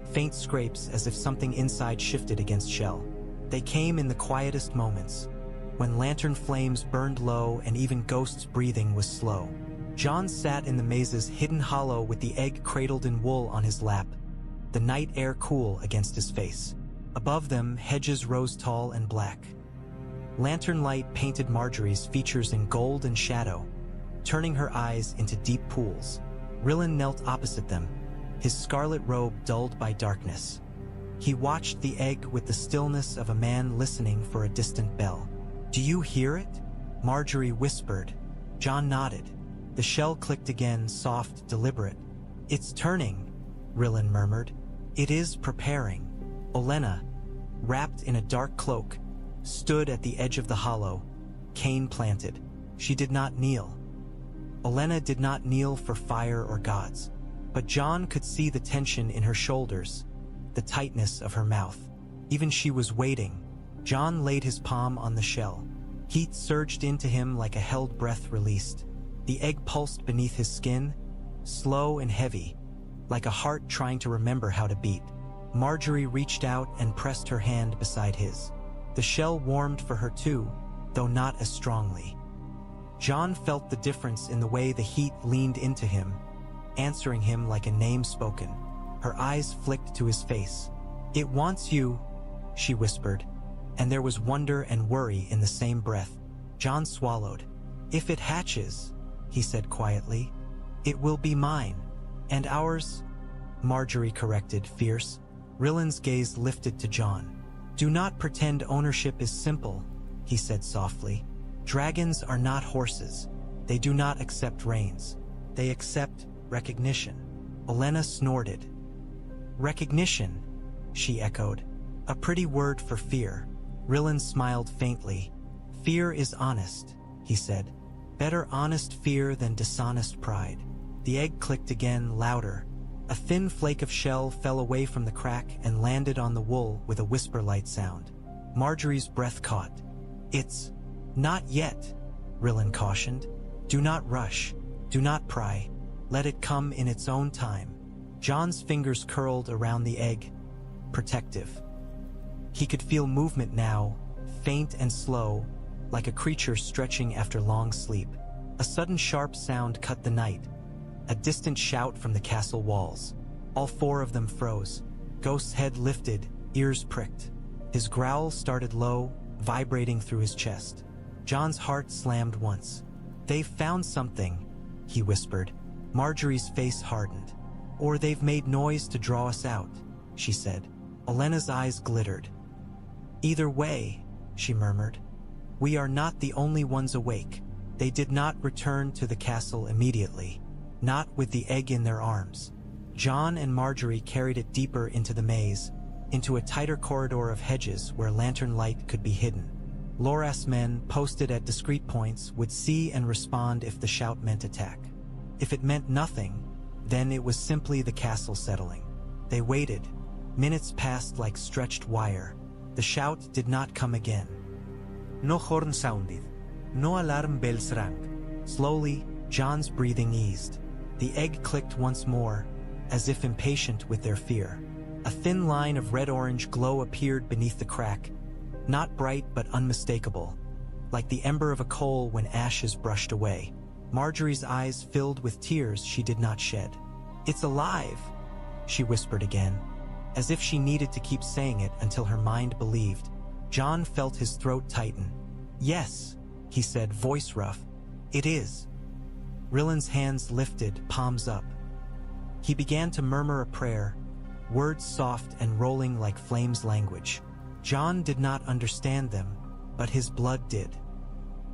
faint scrapes as if something inside shifted against shell. They came in the quietest moments, when lantern flames burned low and even Ghost's breathing was slow. Jon sat in the maze's hidden hollow with the egg cradled in wool on his lap, the night air cool against his face. Above them, hedges rose tall and black. Lantern light painted Margaery's features in gold and shadow, turning her eyes into deep pools. Rillen knelt opposite them, his scarlet robe dulled by darkness. He watched the egg with the stillness of a man listening for a distant bell. "Do you hear it?" Margaery whispered. Jon nodded. The shell clicked again, soft, deliberate. "It's turning," Rillen murmured. "It is preparing." Olenna, wrapped in a dark cloak, stood at the edge of the hollow, cane planted. She did not kneel. Olenna did not kneel for fire or gods. But Jon could see the tension in her shoulders, the tightness of her mouth. Even she was waiting. Jon laid his palm on the shell. Heat surged into him like a held breath released. The egg pulsed beneath his skin, slow and heavy, like a heart trying to remember how to beat. Margaery reached out and pressed her hand beside his. The shell warmed for her too, though not as strongly. Jon felt the difference in the way the heat leaned into him, answering him like a name spoken. Her eyes flicked to his face. "It wants you," she whispered, and there was wonder and worry in the same breath. Jon swallowed. "If it hatches," he said quietly, "it will be mine. And ours," Margaery corrected, fierce. Rillen's gaze lifted to Jon. "Do not pretend ownership is simple," he said softly. "Dragons are not horses. They do not accept reins. They accept recognition." Olenna snorted. "Recognition," she echoed. "A pretty word for fear." Rillen smiled faintly. "Fear is honest," he said. "Better honest fear than dishonest pride." The egg clicked again, louder. A thin flake of shell fell away from the crack and landed on the wool with a whisper-like sound. Margaery's breath caught. "It's not yet," Rillen cautioned. "Do not rush. Do not pry. Let it come in its own time." Jon's fingers curled around the egg, protective. He could feel movement now, faint and slow, like a creature stretching after long sleep. A sudden sharp sound cut the night. A distant shout from the castle walls. All four of them froze. Ghost's head lifted, ears pricked. His growl started low, vibrating through his chest. Jon's heart slammed once. "They've found something," he whispered. Margaery's face hardened. "Or they've made noise to draw us out," she said. Olenna's eyes glittered. "Either way," she murmured, "we are not the only ones awake." They did not return to the castle immediately. Not with the egg in their arms. Jon and Margaery carried it deeper into the maze, into a tighter corridor of hedges where lantern light could be hidden. Loras men, posted at discrete points, would see and respond if the shout meant attack. If it meant nothing, then it was simply the castle settling. They waited. Minutes passed like stretched wire. The shout did not come again. No horn sounded. No alarm bells rang. Slowly, Jon's breathing eased. The egg clicked once more, as if impatient with their fear. A thin line of red-orange glow appeared beneath the crack, not bright but unmistakable, like the ember of a coal when ash is brushed away. Margaery's eyes filled with tears she did not shed. "It's alive," she whispered again, as if she needed to keep saying it until her mind believed. Jon felt his throat tighten. "Yes," he said, voice rough. "It is." Rillen's hands lifted, palms up. He began to murmur a prayer, words soft and rolling like flames language. Jon did not understand them, but his blood did.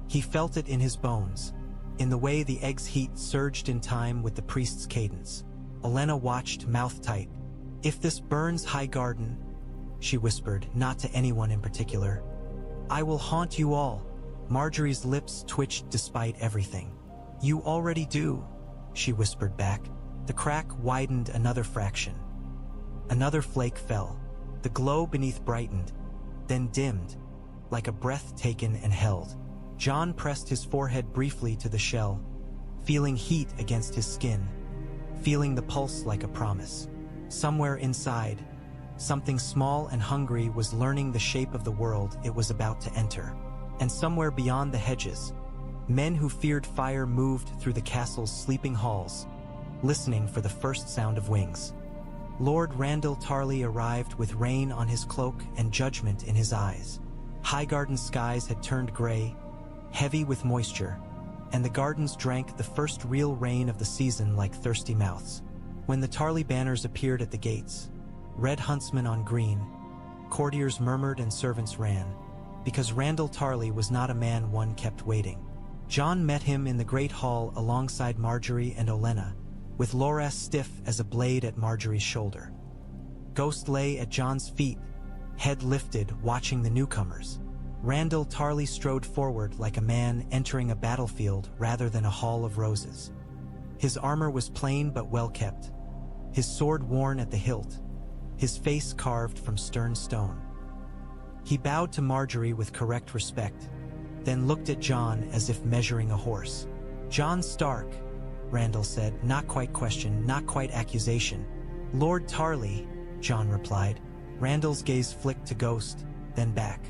He felt it in his bones, in the way the egg's heat surged in time with the priest's cadence. Olenna watched, mouth tight. "If this burns Highgarden," she whispered, not to anyone in particular, "I will haunt you all." Margaery's lips twitched despite everything. "You already do," she whispered back. The crack widened another fraction. Another flake fell. The glow beneath brightened, then dimmed, like a breath taken and held. Jon pressed his forehead briefly to the shell, feeling heat against his skin, feeling the pulse like a promise. Somewhere inside, something small and hungry was learning the shape of the world it was about to enter. And somewhere beyond the hedges, men who feared fire moved through the castle's sleeping halls, listening for the first sound of wings. Lord Randyll Tarly arrived with rain on his cloak and judgment in his eyes. Highgarden skies had turned gray, heavy with moisture, and the gardens drank the first real rain of the season like thirsty mouths. When the Tarly banners appeared at the gates, red huntsmen on green, courtiers murmured and servants ran, because Randyll Tarly was not a man one kept waiting. Jon met him in the great hall alongside Margaery and Olenna, with Loras stiff as a blade at Margaery's shoulder. Ghost lay at Jon's feet, head lifted, watching the newcomers. Randyll Tarly strode forward like a man entering a battlefield rather than a hall of roses. His armor was plain but well kept, his sword worn at the hilt, his face carved from stern stone. He bowed to Margaery with correct respect, then looked at Jon as if measuring a horse. "Jon Stark," Randyll said, not quite question, not quite accusation. "Lord Tarly," Jon replied. Randyll's gaze flicked to Ghost, then back.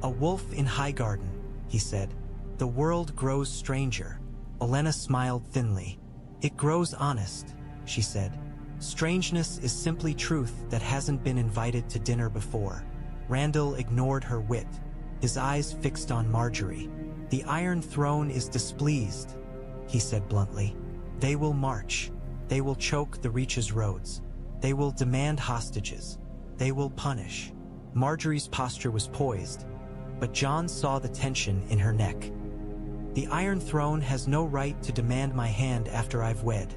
"A wolf in Highgarden," he said. "The world grows stranger." Olenna smiled thinly. It grows honest, she said. Strangeness is simply truth that hasn't been invited to dinner before. Randall ignored her wit, his eyes fixed on Margaery. The Iron Throne is displeased, he said bluntly. They will march. They will choke the Reach's roads. They will demand hostages. They will punish. Margaery's posture was poised, but Jon saw the tension in her neck. The Iron Throne has no right to demand my hand after I've wed,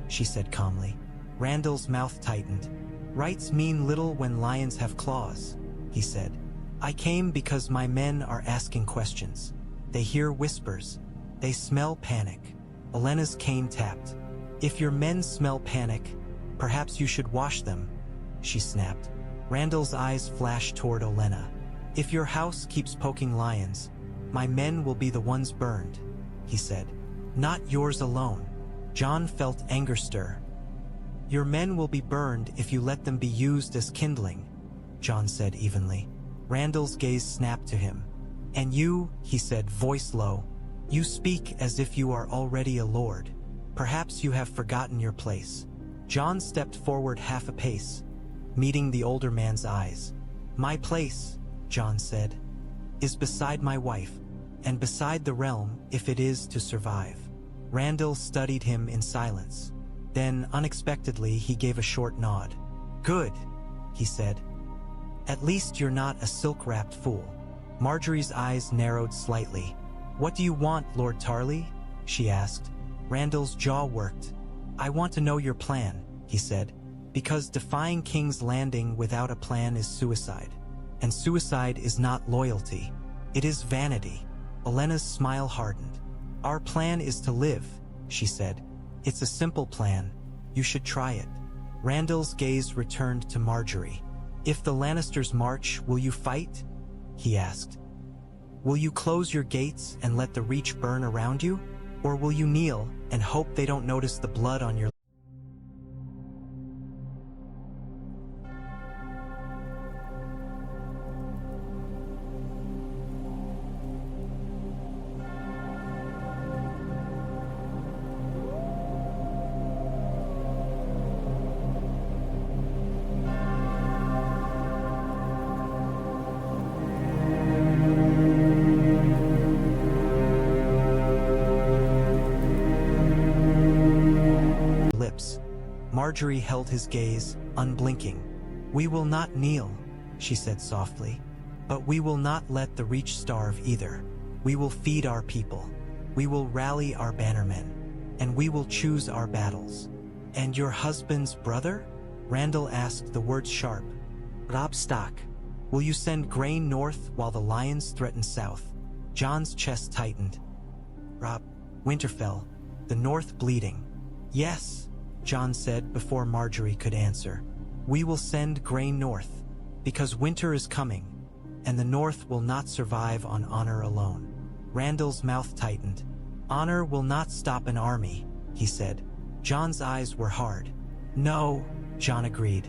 she said calmly. Randall's mouth tightened. Rights mean little when lions have claws, he said. I came because my men are asking questions. They hear whispers. They smell panic. Olenna's cane tapped. If your men smell panic, perhaps you should wash them, she snapped. Randall's eyes flashed toward Olenna. If your house keeps poking lions, my men will be the ones burned, he said. Not yours alone. Jon felt anger stir. Your men will be burned if you let them be used as kindling, Jon said evenly. Randall's gaze snapped to him. And you, he said, voice low, you speak as if you are already a lord. Perhaps you have forgotten your place. Jon stepped forward half a pace, meeting the older man's eyes. My place, Jon said, is beside my wife, and beside the realm if it is to survive. Randall studied him in silence. Then, unexpectedly, he gave a short nod. Good, he said. At least you're not a silk-wrapped fool. Margaery's eyes narrowed slightly. What do you want, Lord Tarly? She asked. Randall's jaw worked. I want to know your plan, he said, because defying King's Landing without a plan is suicide. And suicide is not loyalty. It is vanity. Olenna's smile hardened. Our plan is to live, she said. It's a simple plan. You should try it. Randall's gaze returned to Margaery. If the Lannisters march, will you fight? He asked. Will you close your gates and let the Reach burn around you? Or will you kneel and hope they don't notice the blood on your lips? Margaery held his gaze, unblinking. We will not kneel, she said softly, but we will not let the Reach starve either. We will feed our people. We will rally our bannermen. And we will choose our battles. And your husband's brother? Randall asked, the words sharp. Robb Stock. Will you send grain north while the lions threaten south? Jon's chest tightened. Robb, Winterfell, the north bleeding. Yes, Jon said before Margaery could answer. We will send grain north, because winter is coming, and the north will not survive on honor alone. Randall's mouth tightened. Honor will not stop an army, he said. Jon's eyes were hard. No, Jon agreed,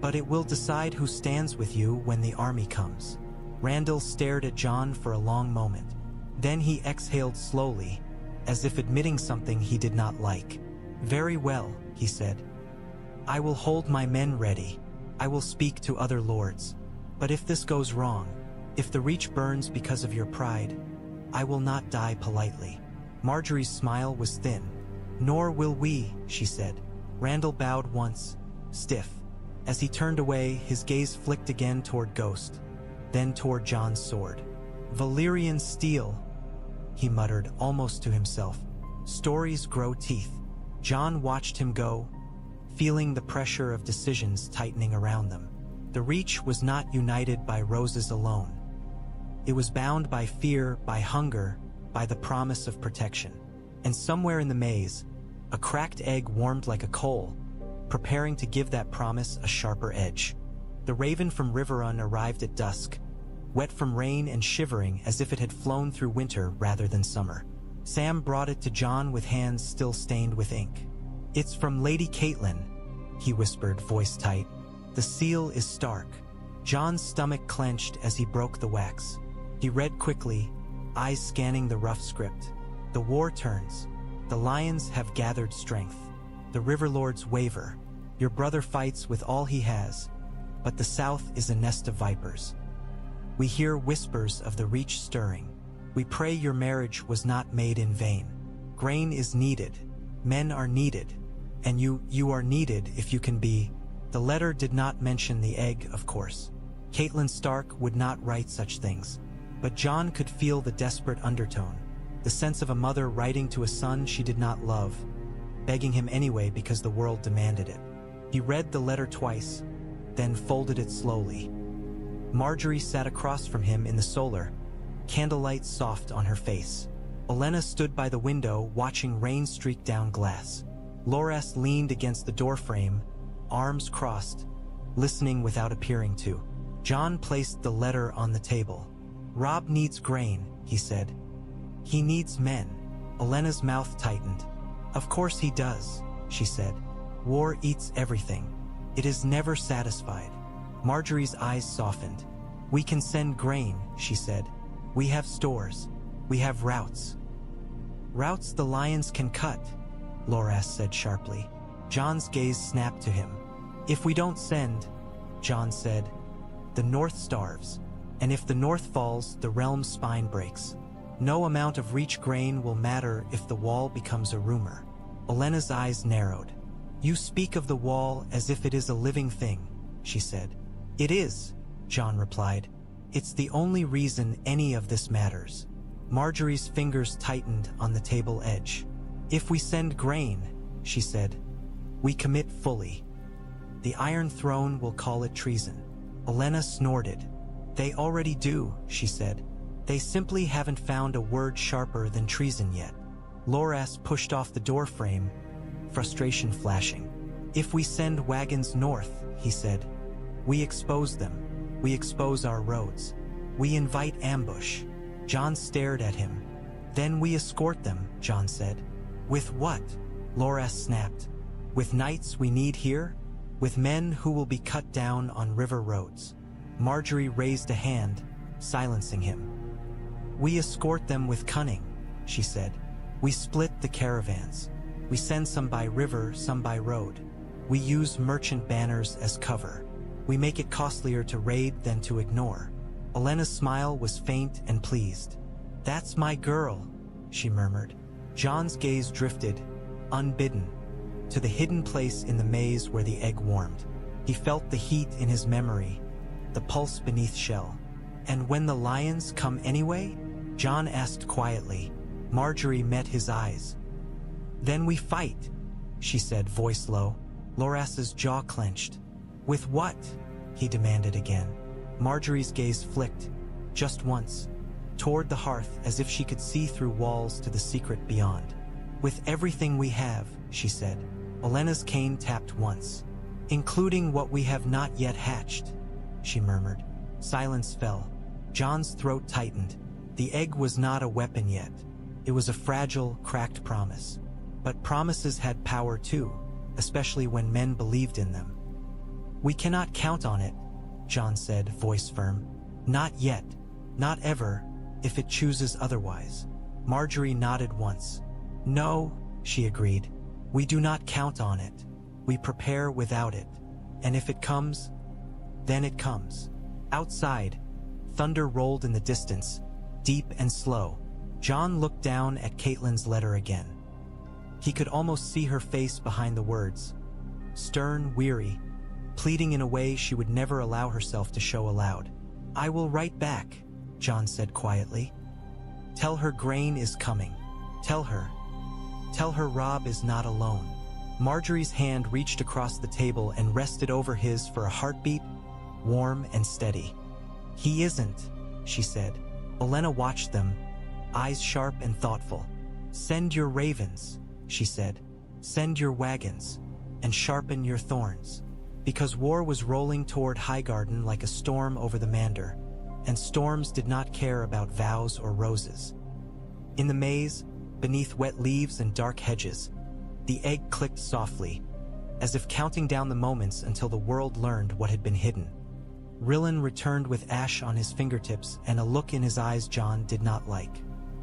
but it will decide who stands with you when the army comes. Randall stared at Jon for a long moment. Then he exhaled slowly, as if admitting something he did not like. Very well, he said. I will hold my men ready. I will speak to other lords. But if this goes wrong, if the Reach burns because of your pride, I will not die politely. Margaery's smile was thin. Nor will we, she said. Randall bowed once, stiff. As he turned away, his gaze flicked again toward Ghost, then toward Jon's sword. Valyrian steel, he muttered almost to himself. Stories grow teeth. Jon watched him go, feeling the pressure of decisions tightening around them. The Reach was not united by roses alone. It was bound by fear, by hunger, by the promise of protection. And somewhere in the maze, a cracked egg warmed like a coal, preparing to give that promise a sharper edge. The raven from Riverrun arrived at dusk, wet from rain and shivering as if it had flown through winter rather than summer. Sam brought it to Jon with hands still stained with ink. It's from Lady Catelyn, he whispered, voice tight. The seal is stark. Jon's stomach clenched as he broke the wax. He read quickly, eyes scanning the rough script. The war turns. The lions have gathered strength. The river lords waver. Your brother fights with all he has, but the south is a nest of vipers. We hear whispers of the reach stirring. We pray your marriage was not made in vain. Grain is needed. Men are needed. And you are needed if you can be. The letter did not mention the egg, of course. Catelyn Stark would not write such things. But Jon could feel the desperate undertone, the sense of a mother writing to a son she did not love, begging him anyway because the world demanded it. He read the letter twice, then folded it slowly. Margaery sat across from him in the solar, candlelight soft on her face. Olenna stood by the window watching rain streak down glass. Loras leaned against the doorframe, arms crossed, listening without appearing to. Jon placed the letter on the table. Robb needs grain, he said. He needs men. Olenna's mouth tightened. Of course he does, she said. War eats everything. It is never satisfied. Margaery's eyes softened. We can send grain, she said. We have stores. We have routes. Routes the lions can cut, Loras said sharply. Jon's gaze snapped to him. If we don't send, Jon said, the north starves. And if the north falls, the realm's spine breaks. No amount of reach grain will matter if the wall becomes a rumor. Olenna's eyes narrowed. You speak of the wall as if it is a living thing, she said. It is, Jon replied. It's the only reason any of this matters. Margaery's fingers tightened on the table edge. If we send grain, she said, we commit fully. The Iron Throne will call it treason. Olenna snorted. They already do, she said. They simply haven't found a word sharper than treason yet. Loras pushed off the doorframe, frustration flashing. If we send wagons north, he said, we expose them. We expose our roads. We invite ambush. Jon stared at him. Then we escort them, Jon said. With what? Loras snapped. With knights we need here? With men who will be cut down on river roads. Margaery raised a hand, silencing him. We escort them with cunning, she said. We split the caravans. We send some by river, some by road. We use merchant banners as cover. We make it costlier to raid than to ignore. Olenna's smile was faint and pleased. That's my girl, she murmured. Jon's gaze drifted, unbidden, to the hidden place in the maze where the egg warmed. He felt the heat in his memory, the pulse beneath shell. And when the lions come anyway? Jon asked quietly. Margaery met his eyes. Then we fight, she said, voice low. Loras's jaw clenched. With what? He demanded again. Margaery's gaze flicked, just once, toward the hearth as if she could see through walls to the secret beyond. With everything we have, she said. Olenna's cane tapped once. Including what we have not yet hatched, she murmured. Silence fell. Jon's throat tightened. The egg was not a weapon yet. It was a fragile, cracked promise. But promises had power too, especially when men believed in them. We cannot count on it, Jon said, voice firm. Not yet. Not ever, if it chooses otherwise. Margaery nodded once. No, she agreed. We do not count on it. We prepare without it. And if it comes, then it comes. Outside, thunder rolled in the distance, deep and slow. Jon looked down at Catelyn's letter again. He could almost see her face behind the words. Stern, weary, pleading in a way she would never allow herself to show aloud. I will write back, Jon said quietly. Tell her grain is coming. Tell her Robb is not alone. Margaery's hand reached across the table and rested over his for a heartbeat, warm and steady. He isn't, she said. Olenna watched them, eyes sharp and thoughtful. Send your ravens, she said. Send your wagons, and sharpen your thorns. Because war was rolling toward Highgarden like a storm over the Mander, and storms did not care about vows or roses. In the maze, beneath wet leaves and dark hedges, the egg clicked softly, as if counting down the moments until the world learned what had been hidden. Rillen returned with ash on his fingertips and a look in his eyes Jon did not like.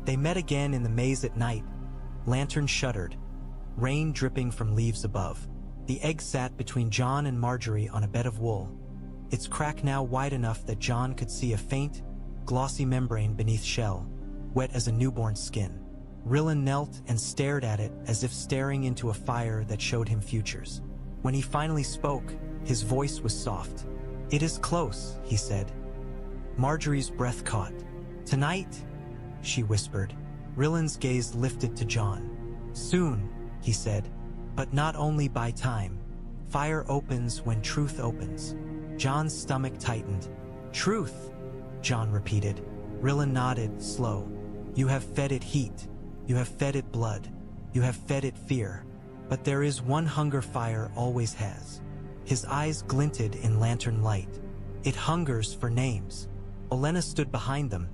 They met again in the maze at night, Lantern shuddered, rain dripping from leaves above. The egg sat between Jon and Margaery on a bed of wool, its crack now wide enough that Jon could see a faint, glossy membrane beneath shell, wet as a newborn's skin. Rillin knelt and stared at it as if staring into a fire that showed him futures. When he finally spoke, his voice was soft. "It is close," he said. Margaery's breath caught. "Tonight?" she whispered. Rillin's gaze lifted to Jon. "Soon," he said, "but not only by time. Fire opens when truth opens." Jon's stomach tightened. "Truth," Jon repeated. Rillin nodded, slow. "You have fed it heat. You have fed it blood. You have fed it fear. But there is one hunger fire always has." His eyes glinted in lantern light. "It hungers for names." Olenna stood behind them,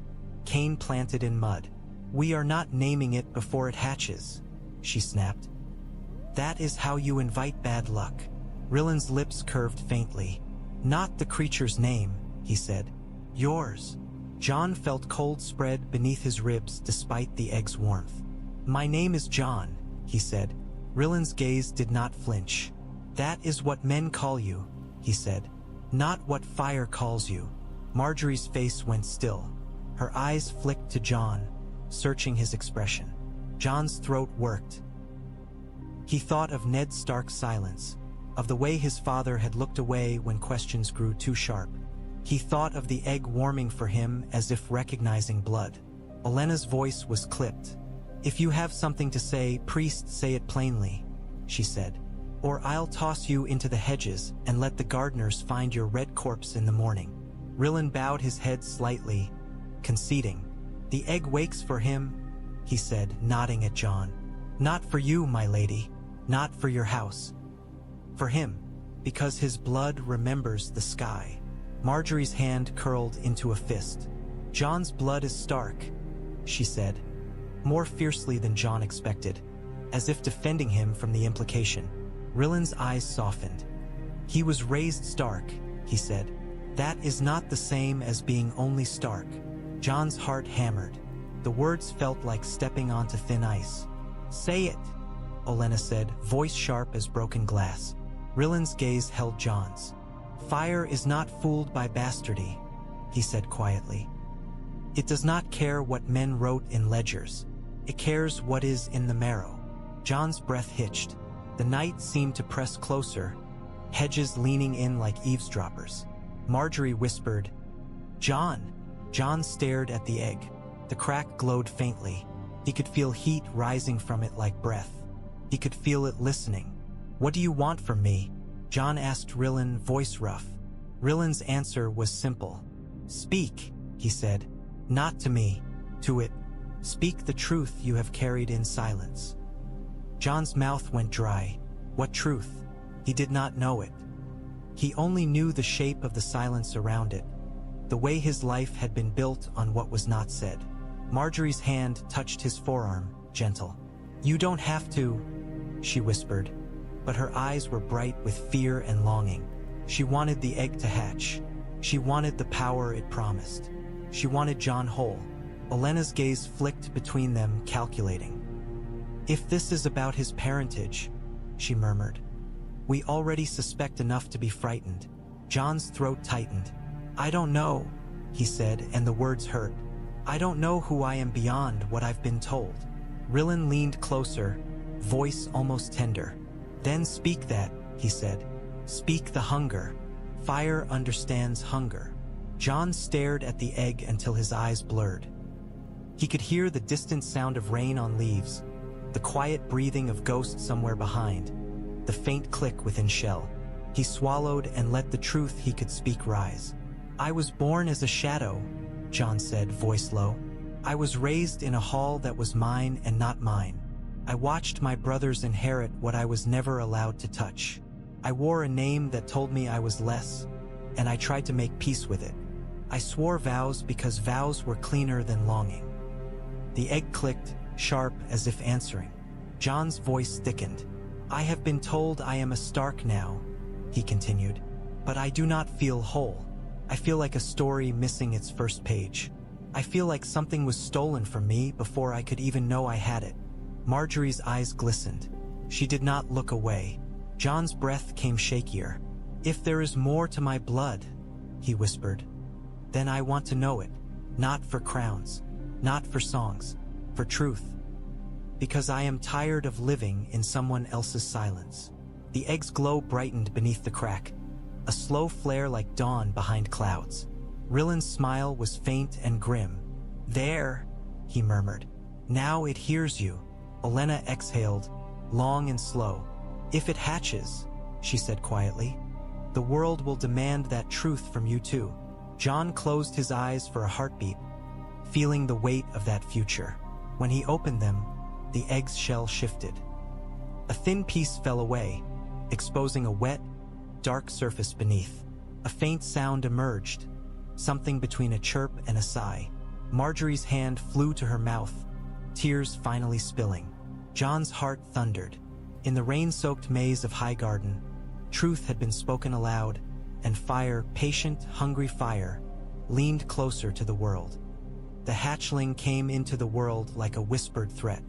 cane planted in mud. "We are not naming it before it hatches," she snapped. "That is how you invite bad luck." Rillin's lips curved faintly. "Not the creature's name," he said. "Yours." Jon felt cold spread beneath his ribs despite the egg's warmth. "My name is Jon," he said. Rillin's gaze did not flinch. "That is what men call you," he said. "Not what fire calls you." Margaery's face went still. Her eyes flicked to Jon, searching his expression. Jon's throat worked. He thought of Ned Stark's silence, of the way his father had looked away when questions grew too sharp. He thought of the egg warming for him as if recognizing blood. Olenna's voice was clipped. "If you have something to say, priest, say it plainly," she said. "Or I'll toss you into the hedges and let the gardeners find your red corpse in the morning." Rillin bowed his head slightly, conceding. "The egg wakes for him," he said, nodding at Jon. "Not for you, my lady. Not for your house. For him, because his blood remembers the sky." Margaery's hand curled into a fist. "Jon's blood is Stark," she said, more fiercely than Jon expected, as if defending him from the implication. Rillin's eyes softened. "He was raised Stark," he said. "That is not the same as being only Stark." Jon's heart hammered. The words felt like stepping onto thin ice. "Say it," Olenna said, voice sharp as broken glass. Rillin's gaze held Jon's. "Fire is not fooled by bastardy," he said quietly. "It does not care what men wrote in ledgers. It cares what is in the marrow." Jon's breath hitched. The night seemed to press closer, hedges leaning in like eavesdroppers. Margaery whispered, "Jon." Jon stared at the egg. The crack glowed faintly. He could feel heat rising from it like breath. He could feel it listening. "What do you want from me?" Jon asked Rillin, voice rough. Rillin's answer was simple. "Speak," he said. "Not to me, to it. Speak the truth you have carried in silence." Jon's mouth went dry. What truth? He did not know it. He only knew the shape of the silence around it, the way his life had been built on what was not said. Margaery's hand touched his forearm, gentle. "You don't have to," she whispered, but her eyes were bright with fear and longing. She wanted the egg to hatch. She wanted the power it promised. She wanted Jon whole. Olenna's gaze flicked between them, calculating. "If this is about his parentage," she murmured, "we already suspect enough to be frightened." Jon's throat tightened. "I don't know," he said, and the words hurt. "I don't know who I am beyond what I've been told." Rillin leaned closer, voice almost tender. "Then speak that," he said. "Speak the hunger. Fire understands hunger." Jon stared at the egg until his eyes blurred. He could hear the distant sound of rain on leaves, the quiet breathing of ghosts somewhere behind, the faint click within shell. He swallowed and let the truth he could speak rise. "I was born as a shadow," Jon said, voice low. "I was raised in a hall that was mine and not mine. I watched my brothers inherit what I was never allowed to touch. I wore a name that told me I was less, and I tried to make peace with it. I swore vows because vows were cleaner than longing." The egg clicked, sharp as if answering. Jon's voice thickened. "I have been told I am a Stark now," he continued, "but I do not feel whole. I feel like a story missing its first page. I feel like something was stolen from me before I could even know I had it." Margaery's eyes glistened. She did not look away. Jon's breath came shakier. "If there is more to my blood," he whispered, "then I want to know it. Not for crowns, not for songs, for truth. Because I am tired of living in someone else's silence." The egg's glow brightened beneath the crack, a slow flare like dawn behind clouds. Rillen's smile was faint and grim. "There," he murmured. "Now it hears you." Olenna exhaled, long and slow. "If it hatches," she said quietly, "the world will demand that truth from you too." Jon closed his eyes for a heartbeat, feeling the weight of that future. When he opened them, the egg's shell shifted. A thin piece fell away, exposing a wet, dark surface beneath. A faint sound emerged, something between a chirp and a sigh. Margaery's hand flew to her mouth, tears finally spilling. Jon's heart thundered. In the rain-soaked maze of Highgarden, truth had been spoken aloud, and fire, patient, hungry fire, leaned closer to the world. The hatchling came into the world like a whispered threat.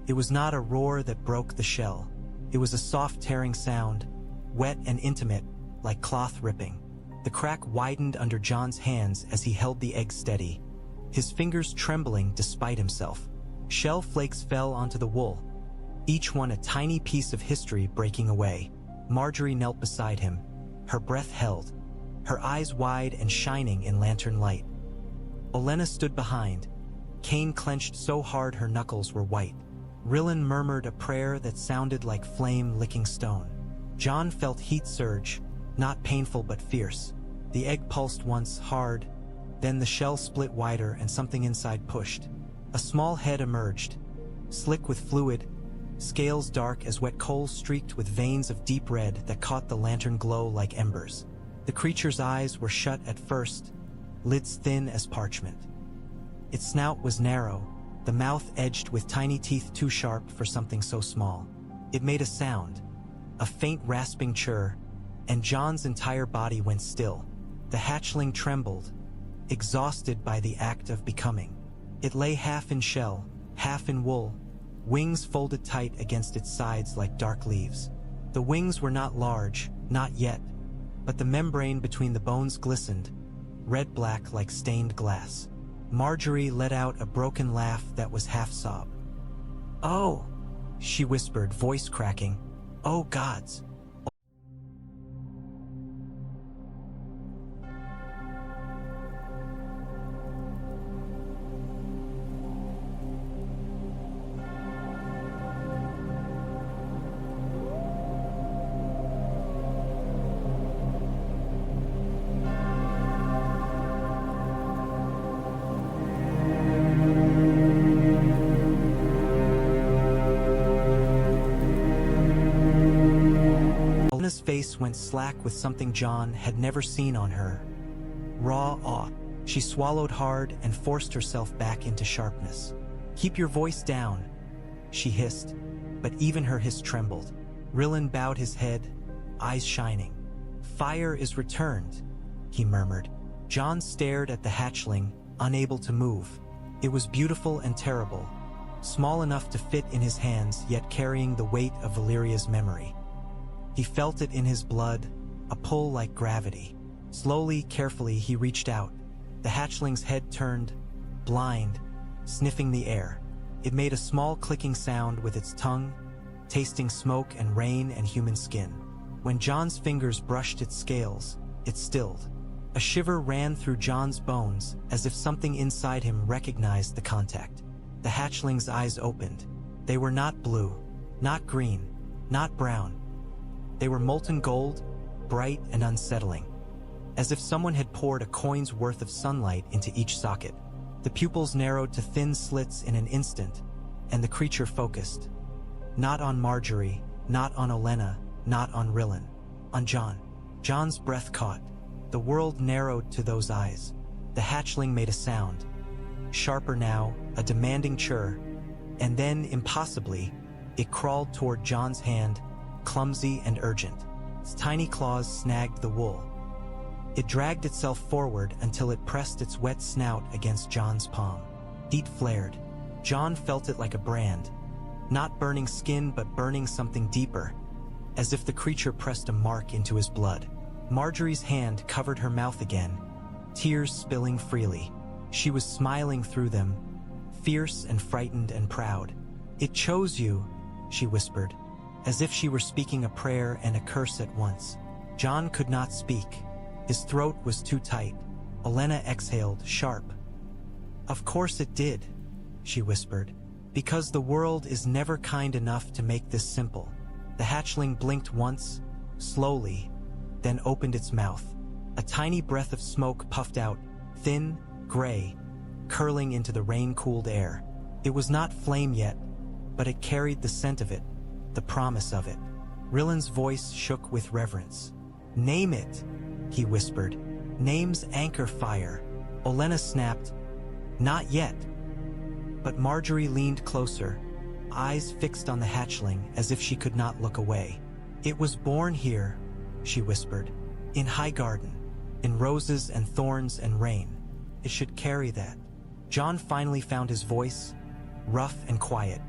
It was not a roar that broke the shell. It was a soft tearing sound, wet and intimate, like cloth ripping. The crack widened under Jon's hands as he held the egg steady, his fingers trembling despite himself. Shell flakes fell onto the wool, each one a tiny piece of history breaking away. Margaery knelt beside him, her breath held, her eyes wide and shining in lantern light. Olenna stood behind, cane clenched so hard her knuckles were white. Rillen murmured a prayer that sounded like flame licking stone. Jon felt heat surge, not painful but fierce. The egg pulsed once, hard, then the shell split wider and something inside pushed. A small head emerged, slick with fluid, scales dark as wet coals streaked with veins of deep red that caught the lantern glow like embers. The creature's eyes were shut at first, lids thin as parchment. Its snout was narrow, the mouth edged with tiny teeth too sharp for something so small. It made a sound, a faint rasping chirr, and Jon's entire body went still. The hatchling trembled, exhausted by the act of becoming. It lay half in shell, half in wool, wings folded tight against its sides like dark leaves. The wings were not large, not yet, but the membrane between the bones glistened, red-black like stained glass. Margaery let out a broken laugh that was half sob. "Oh," she whispered, voice cracking. "Oh gods." Olenna's face went slack with something Jon had never seen on her. Raw awe. She swallowed hard and forced herself back into sharpness. "Keep your voice down," she hissed, but even her hiss trembled. Rillen bowed his head, eyes shining. "Fire is returned," he murmured. Jon stared at the hatchling, unable to move. It was beautiful and terrible, small enough to fit in his hands yet carrying the weight of Valyria's memory. He felt it in his blood, a pull like gravity. Slowly, carefully, he reached out. The hatchling's head turned, blind, sniffing the air. It made a small clicking sound with its tongue, tasting smoke and rain and human skin. When Jon's fingers brushed its scales, it stilled. A shiver ran through Jon's bones as if something inside him recognized the contact. The hatchling's eyes opened. They were not blue, not green, not brown. They were molten gold, bright and unsettling, as if someone had poured a coin's worth of sunlight into each socket. The pupils narrowed to thin slits in an instant, and the creature focused. Not on Margaery, not on Olenna, not on Rillen. On Jon. Jon's breath caught. The world narrowed to those eyes. The hatchling made a sound. Sharper now, a demanding chirr, and then, impossibly, it crawled toward Jon's hand, clumsy and urgent. Its tiny claws snagged the wool. It dragged itself forward until it pressed its wet snout against Jon's palm. Heat flared. Jon felt it like a brand, Not burning skin, but burning something deeper, as if the creature pressed a mark into his blood. Margaery's hand covered her mouth again, tears spilling freely. She was smiling through them, fierce and frightened and proud. "It chose you," she whispered, as if she were speaking a prayer and a curse at once. Jon could not speak. His throat was too tight. Olenna exhaled, sharp. "Of course it did," she whispered, "because the world is never kind enough to make this simple." The hatchling blinked once, slowly, then opened its mouth. A tiny breath of smoke puffed out, thin, gray, curling into the rain-cooled air. It was not flame yet, but it carried the scent of it, the promise of it. Rillen's voice shook with reverence. "Name it," he whispered. "Name's Anchor Fire." Olenna snapped, "Not yet." But Margaery leaned closer, eyes fixed on the hatchling as if she could not look away. "It was born here," she whispered, "in Highgarden, in roses and thorns and rain. It should carry that." Jon finally found his voice, rough and quiet.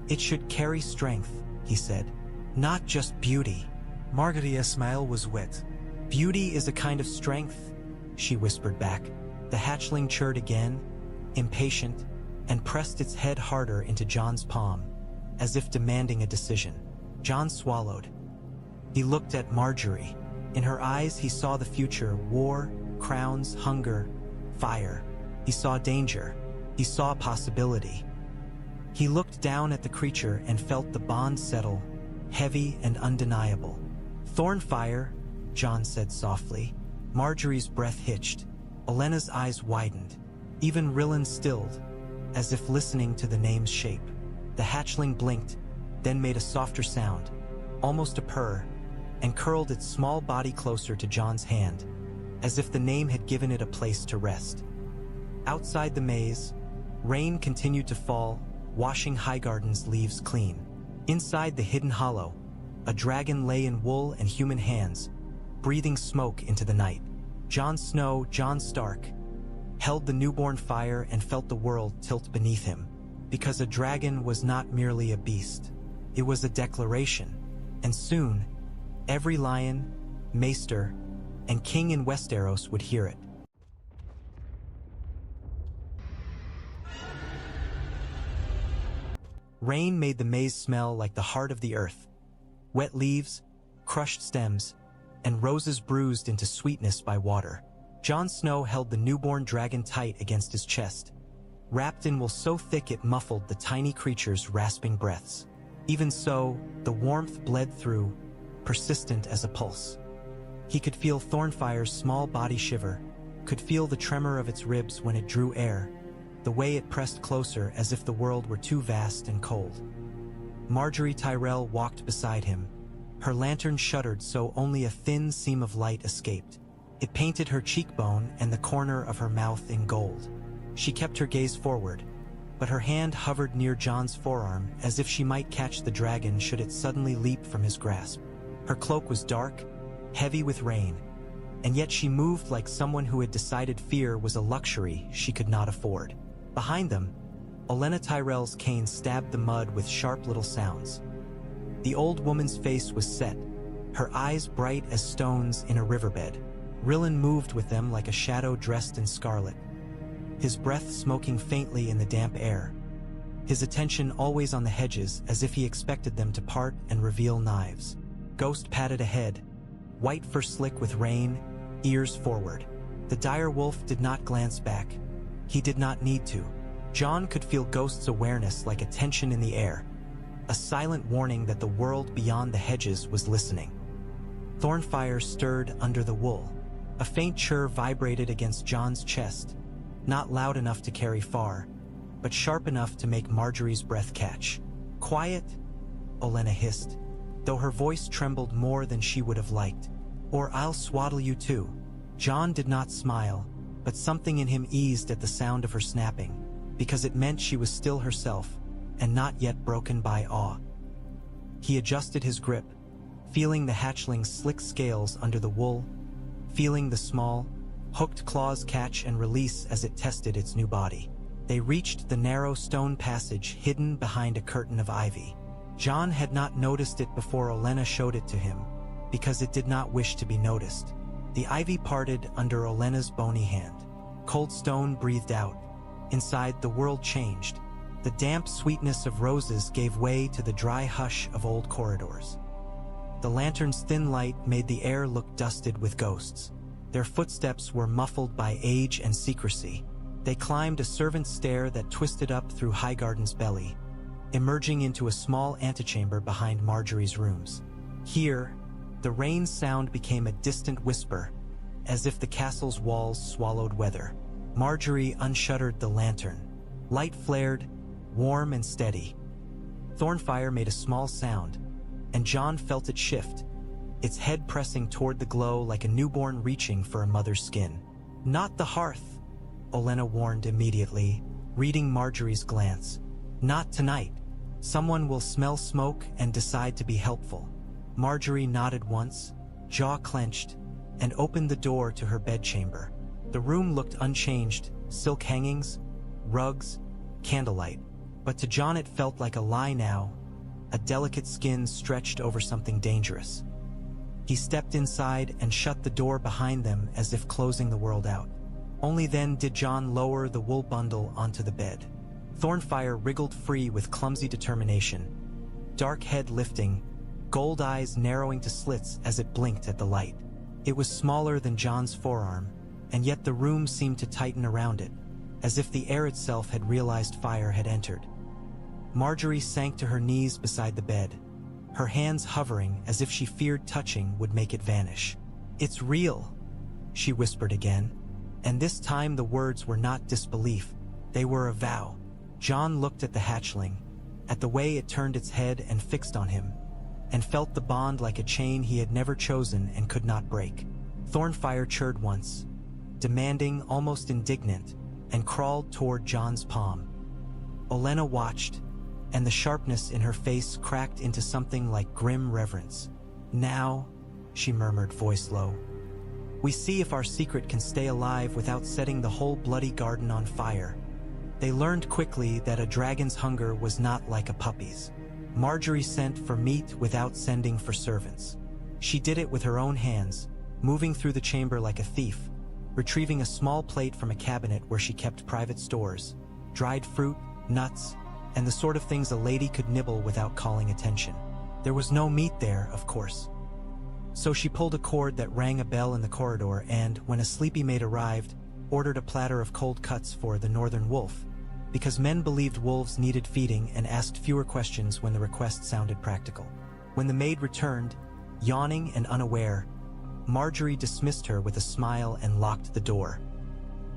"It should carry strength," he said, "not just beauty." Margaery's smile was wet. "Beauty is a kind of strength," she whispered back. The hatchling chirred again, impatient, and pressed its head harder into Jon's palm, as if demanding a decision. Jon swallowed. He looked at Margaery. In her eyes he saw the future: war, crowns, hunger, fire. He saw danger. He saw possibility. He looked down at the creature and felt the bond settle, heavy and undeniable. "Thornfyre," Jon said softly. Margaery's breath hitched. Olenna's eyes widened. Even Rillen stilled, as if listening to the name's shape. The hatchling blinked, then made a softer sound, almost a purr, and curled its small body closer to Jon's hand, as if the name had given it a place to rest. Outside the maze, rain continued to fall, washing Highgarden's leaves clean. Inside the hidden hollow, a dragon lay in wool and human hands, breathing smoke into the night. Jon Snow, Jon Stark, held the newborn fire and felt the world tilt beneath him, because a dragon was not merely a beast. It was a declaration, and soon, every lion, maester, and king in Westeros would hear it. Rain made the maze smell like the heart of the earth. Wet leaves, crushed stems, and roses bruised into sweetness by water. Jon Snow held the newborn dragon tight against his chest, wrapped in wool so thick it muffled the tiny creature's rasping breaths. Even so, the warmth bled through, persistent as a pulse. He could feel Thornfyre's small body shiver, could feel the tremor of its ribs when it drew air, the way it pressed closer as if the world were too vast and cold. Margaery Tyrell walked beside him. Her lantern shuddered so only a thin seam of light escaped. It painted her cheekbone and the corner of her mouth in gold. She kept her gaze forward, but her hand hovered near Jon's forearm as if she might catch the dragon should it suddenly leap from his grasp. Her cloak was dark, heavy with rain, and yet she moved like someone who had decided fear was a luxury she could not afford. Behind them, Olenna Tyrell's cane stabbed the mud with sharp little sounds. The old woman's face was set, her eyes bright as stones in a riverbed. Rillen moved with them like a shadow dressed in scarlet, his breath smoking faintly in the damp air, his attention always on the hedges as if he expected them to part and reveal knives. Ghost padded ahead, white fur slick with rain, ears forward. The dire wolf did not glance back. He did not need to. Jon could feel Ghost's awareness like a tension in the air, a silent warning that the world beyond the hedges was listening. Thornfyre stirred under the wool. A faint chirr vibrated against Jon's chest, not loud enough to carry far, but sharp enough to make Margaery's breath catch. "Quiet," Olenna hissed, though her voice trembled more than she would have liked. "Or I'll swaddle you too." Jon did not smile, but something in him eased at the sound of her snapping, because it meant she was still herself, and not yet broken by awe. He adjusted his grip, feeling the hatchling's slick scales under the wool, feeling the small, hooked claws catch and release as it tested its new body. They reached the narrow stone passage hidden behind a curtain of ivy. Jon had not noticed it before Olenna showed it to him, because it did not wish to be noticed. The ivy parted under Olenna's bony hand. Cold stone breathed out. Inside, the world changed. The damp sweetness of roses gave way to the dry hush of old corridors. The lantern's thin light made the air look dusted with ghosts. Their footsteps were muffled by age and secrecy. They climbed a servant's stair that twisted up through Highgarden's belly, emerging into a small antechamber behind Margaery's rooms. Here, the rain's sound became a distant whisper, as if the castle's walls swallowed weather. Margaery unshuttered the lantern. Light flared, warm and steady. Thornfyre made a small sound, and Jon felt it shift, its head pressing toward the glow like a newborn reaching for a mother's skin. "Not the hearth," Olenna warned immediately, reading Margaery's glance. "Not tonight. Someone will smell smoke and decide to be helpful." Margaery nodded once, jaw clenched, and opened the door to her bedchamber. The room looked unchanged, silk hangings, rugs, candlelight. But to Jon it felt like a lie now, a delicate skin stretched over something dangerous. He stepped inside and shut the door behind them as if closing the world out. Only then did Jon lower the wool bundle onto the bed. Thornfyre wriggled free with clumsy determination, dark head lifting, gold eyes narrowing to slits as it blinked at the light. It was smaller than Jon's forearm, and yet the room seemed to tighten around it, as if the air itself had realized fire had entered. Margaery sank to her knees beside the bed, her hands hovering as if she feared touching would make it vanish. "It's real," she whispered again, and this time the words were not disbelief, they were a vow. Jon looked at the hatchling, at the way it turned its head and fixed on him, and felt the bond like a chain he had never chosen and could not break. Thornfyre chirred once, demanding, almost indignant, and crawled toward Jon's palm. Olenna watched, and the sharpness in her face cracked into something like grim reverence. "Now," she murmured, voice low, "we see if our secret can stay alive without setting the whole bloody garden on fire." They learned quickly that a dragon's hunger was not like a puppy's. Margaery sent for meat without sending for servants. She did it with her own hands, moving through the chamber like a thief, retrieving a small plate from a cabinet where she kept private stores, dried fruit, nuts, and the sort of things a lady could nibble without calling attention. There was no meat there, of course. So she pulled a cord that rang a bell in the corridor and, when a sleepy maid arrived, ordered a platter of cold cuts for the northern wolf, because men believed wolves needed feeding and asked fewer questions when the request sounded practical. When the maid returned, yawning and unaware, Margaery dismissed her with a smile and locked the door.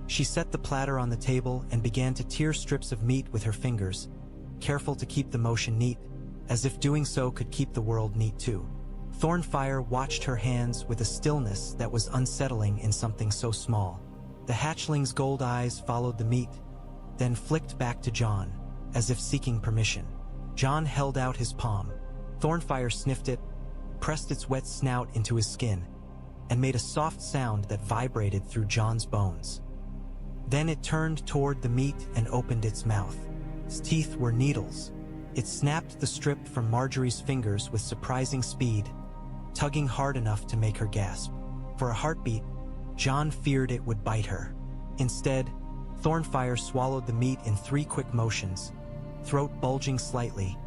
She set the platter on the table and began to tear strips of meat with her fingers, careful to keep the motion neat, as if doing so could keep the world neat too. Thornfyre watched her hands with a stillness that was unsettling in something so small. The hatchling's gold eyes followed the meat, then flicked back to Jon, as if seeking permission. Jon held out his palm. Thornfyre sniffed it, pressed its wet snout into his skin, and made a soft sound that vibrated through Jon's bones. Then it turned toward the meat and opened its mouth. Its teeth were needles. It snapped the strip from Margaery's fingers with surprising speed, tugging hard enough to make her gasp. For a heartbeat, Jon feared it would bite her. Instead, Thornfyre swallowed the meat in 3 quick motions, throat bulging slightly,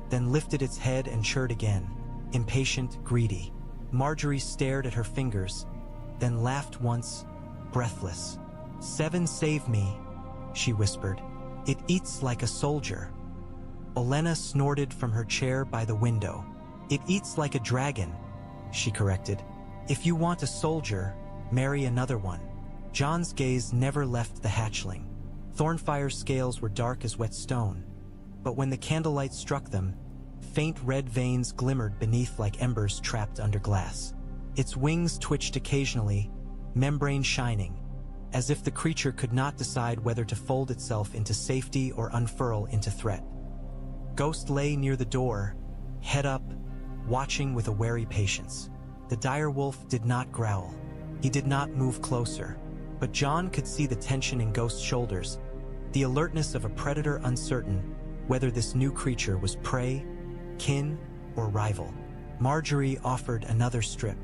then lifted its head and chirred again, impatient, greedy. Margaery stared at her fingers, then laughed once, breathless. "7 save me," she whispered. "It eats like a soldier." Olenna snorted from her chair by the window. "It eats like a dragon," she corrected. "If you want a soldier, marry another one." Jon's gaze never left the hatchling. Thornfyre's scales were dark as wet stone, but when the candlelight struck them, faint red veins glimmered beneath like embers trapped under glass. Its wings twitched occasionally, membrane shining, as if the creature could not decide whether to fold itself into safety or unfurl into threat. Ghost lay near the door, head up, watching with a wary patience. The dire wolf did not growl. He did not move closer, but Jon could see the tension in Ghost's shoulders, the alertness of a predator uncertain whether this new creature was prey, kin, or rival. Margaery offered another strip.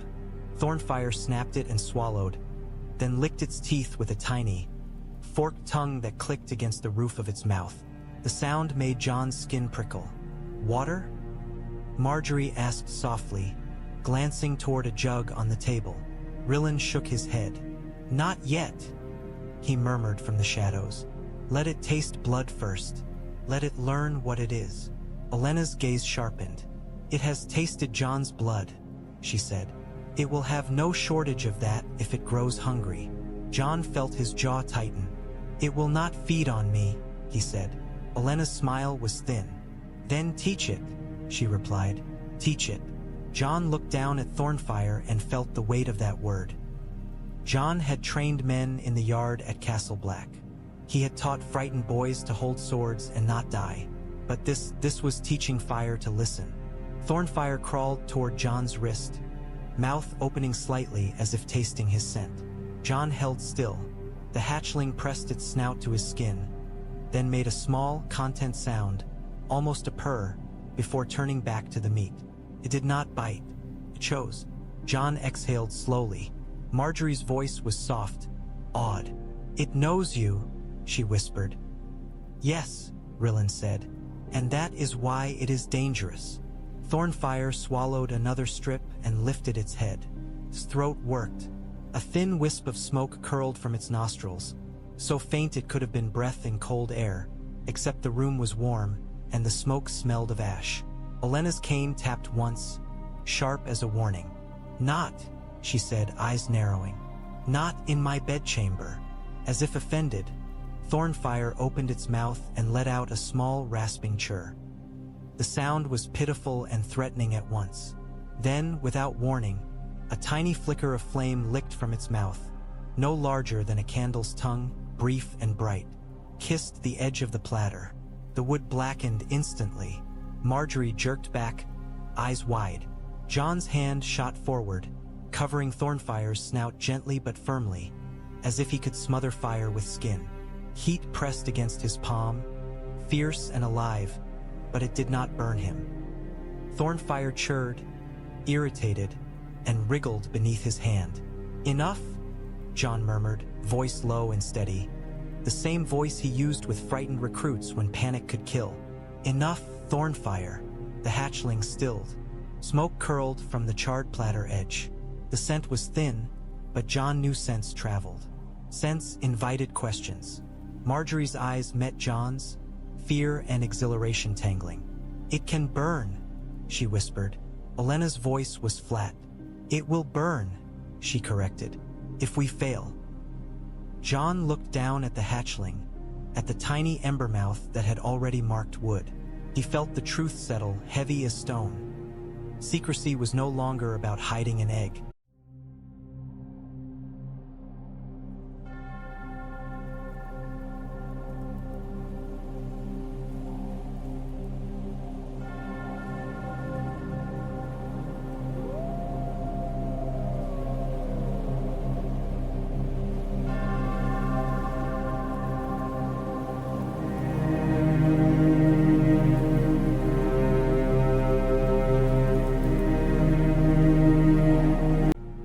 Thornfyre snapped it and swallowed, then licked its teeth with a tiny, forked tongue that clicked against the roof of its mouth. The sound made Jon's skin prickle. "Water?" Margaery asked softly, glancing toward a jug on the table. Rillen shook his head. "Not yet," he murmured from the shadows. "Let it taste blood first. Let it learn what it is." Olenna's gaze sharpened. "It has tasted Jon's blood," she said. "It will have no shortage of that if it grows hungry." Jon felt his jaw tighten. "It will not feed on me," he said. Olenna's smile was thin. "Then teach it," she replied. "Teach it." Jon looked down at Thornfyre and felt the weight of that word. Jon had trained men in the yard at Castle Black. He had taught frightened boys to hold swords and not die. But this was teaching fire to listen. Thornfyre crawled toward Jon's wrist, mouth opening slightly as if tasting his scent. Jon held still. The hatchling pressed its snout to his skin, then made a small, content sound, almost a purr, before turning back to the meat. It did not bite. It chose. Jon exhaled slowly. Margaery's voice was soft, awed. "It knows you," she whispered. "Yes," Rillen said, "and that is why it is dangerous." Thornfyre swallowed another strip and lifted its head. Its throat worked. A thin wisp of smoke curled from its nostrils, so faint it could have been breath in cold air, except the room was warm, and the smoke smelled of ash. Olenna's cane tapped once, sharp as a warning. "Not," she said, eyes narrowing. "Not in my bedchamber." As if offended, Thornfyre opened its mouth and let out a small rasping chirr. The sound was pitiful and threatening at once. Then, without warning, a tiny flicker of flame licked from its mouth, no larger than a candle's tongue, brief and bright, kissed the edge of the platter. The wood blackened instantly. Margaery jerked back, eyes wide. Jon's hand shot forward, covering Thornfyre's snout gently but firmly, as if he could smother fire with skin. Heat pressed against his palm, fierce and alive, but it did not burn him. Thornfyre chirred, irritated, and wriggled beneath his hand. "Enough," Jon murmured, voice low and steady, the same voice he used with frightened recruits when panic could kill. "Enough, Thornfyre." The hatchling stilled. Smoke curled from the charred platter edge. The scent was thin, but Jon knew scents traveled. Scents invited questions. Margaery's eyes met Jon's, fear and exhilaration tangling. "It can burn," she whispered. Olenna's voice was flat. "It will burn," she corrected, "if we fail." Jon looked down at the hatchling, at the tiny ember mouth that had already marked wood. He felt the truth settle, heavy as stone. Secrecy was no longer about hiding an egg.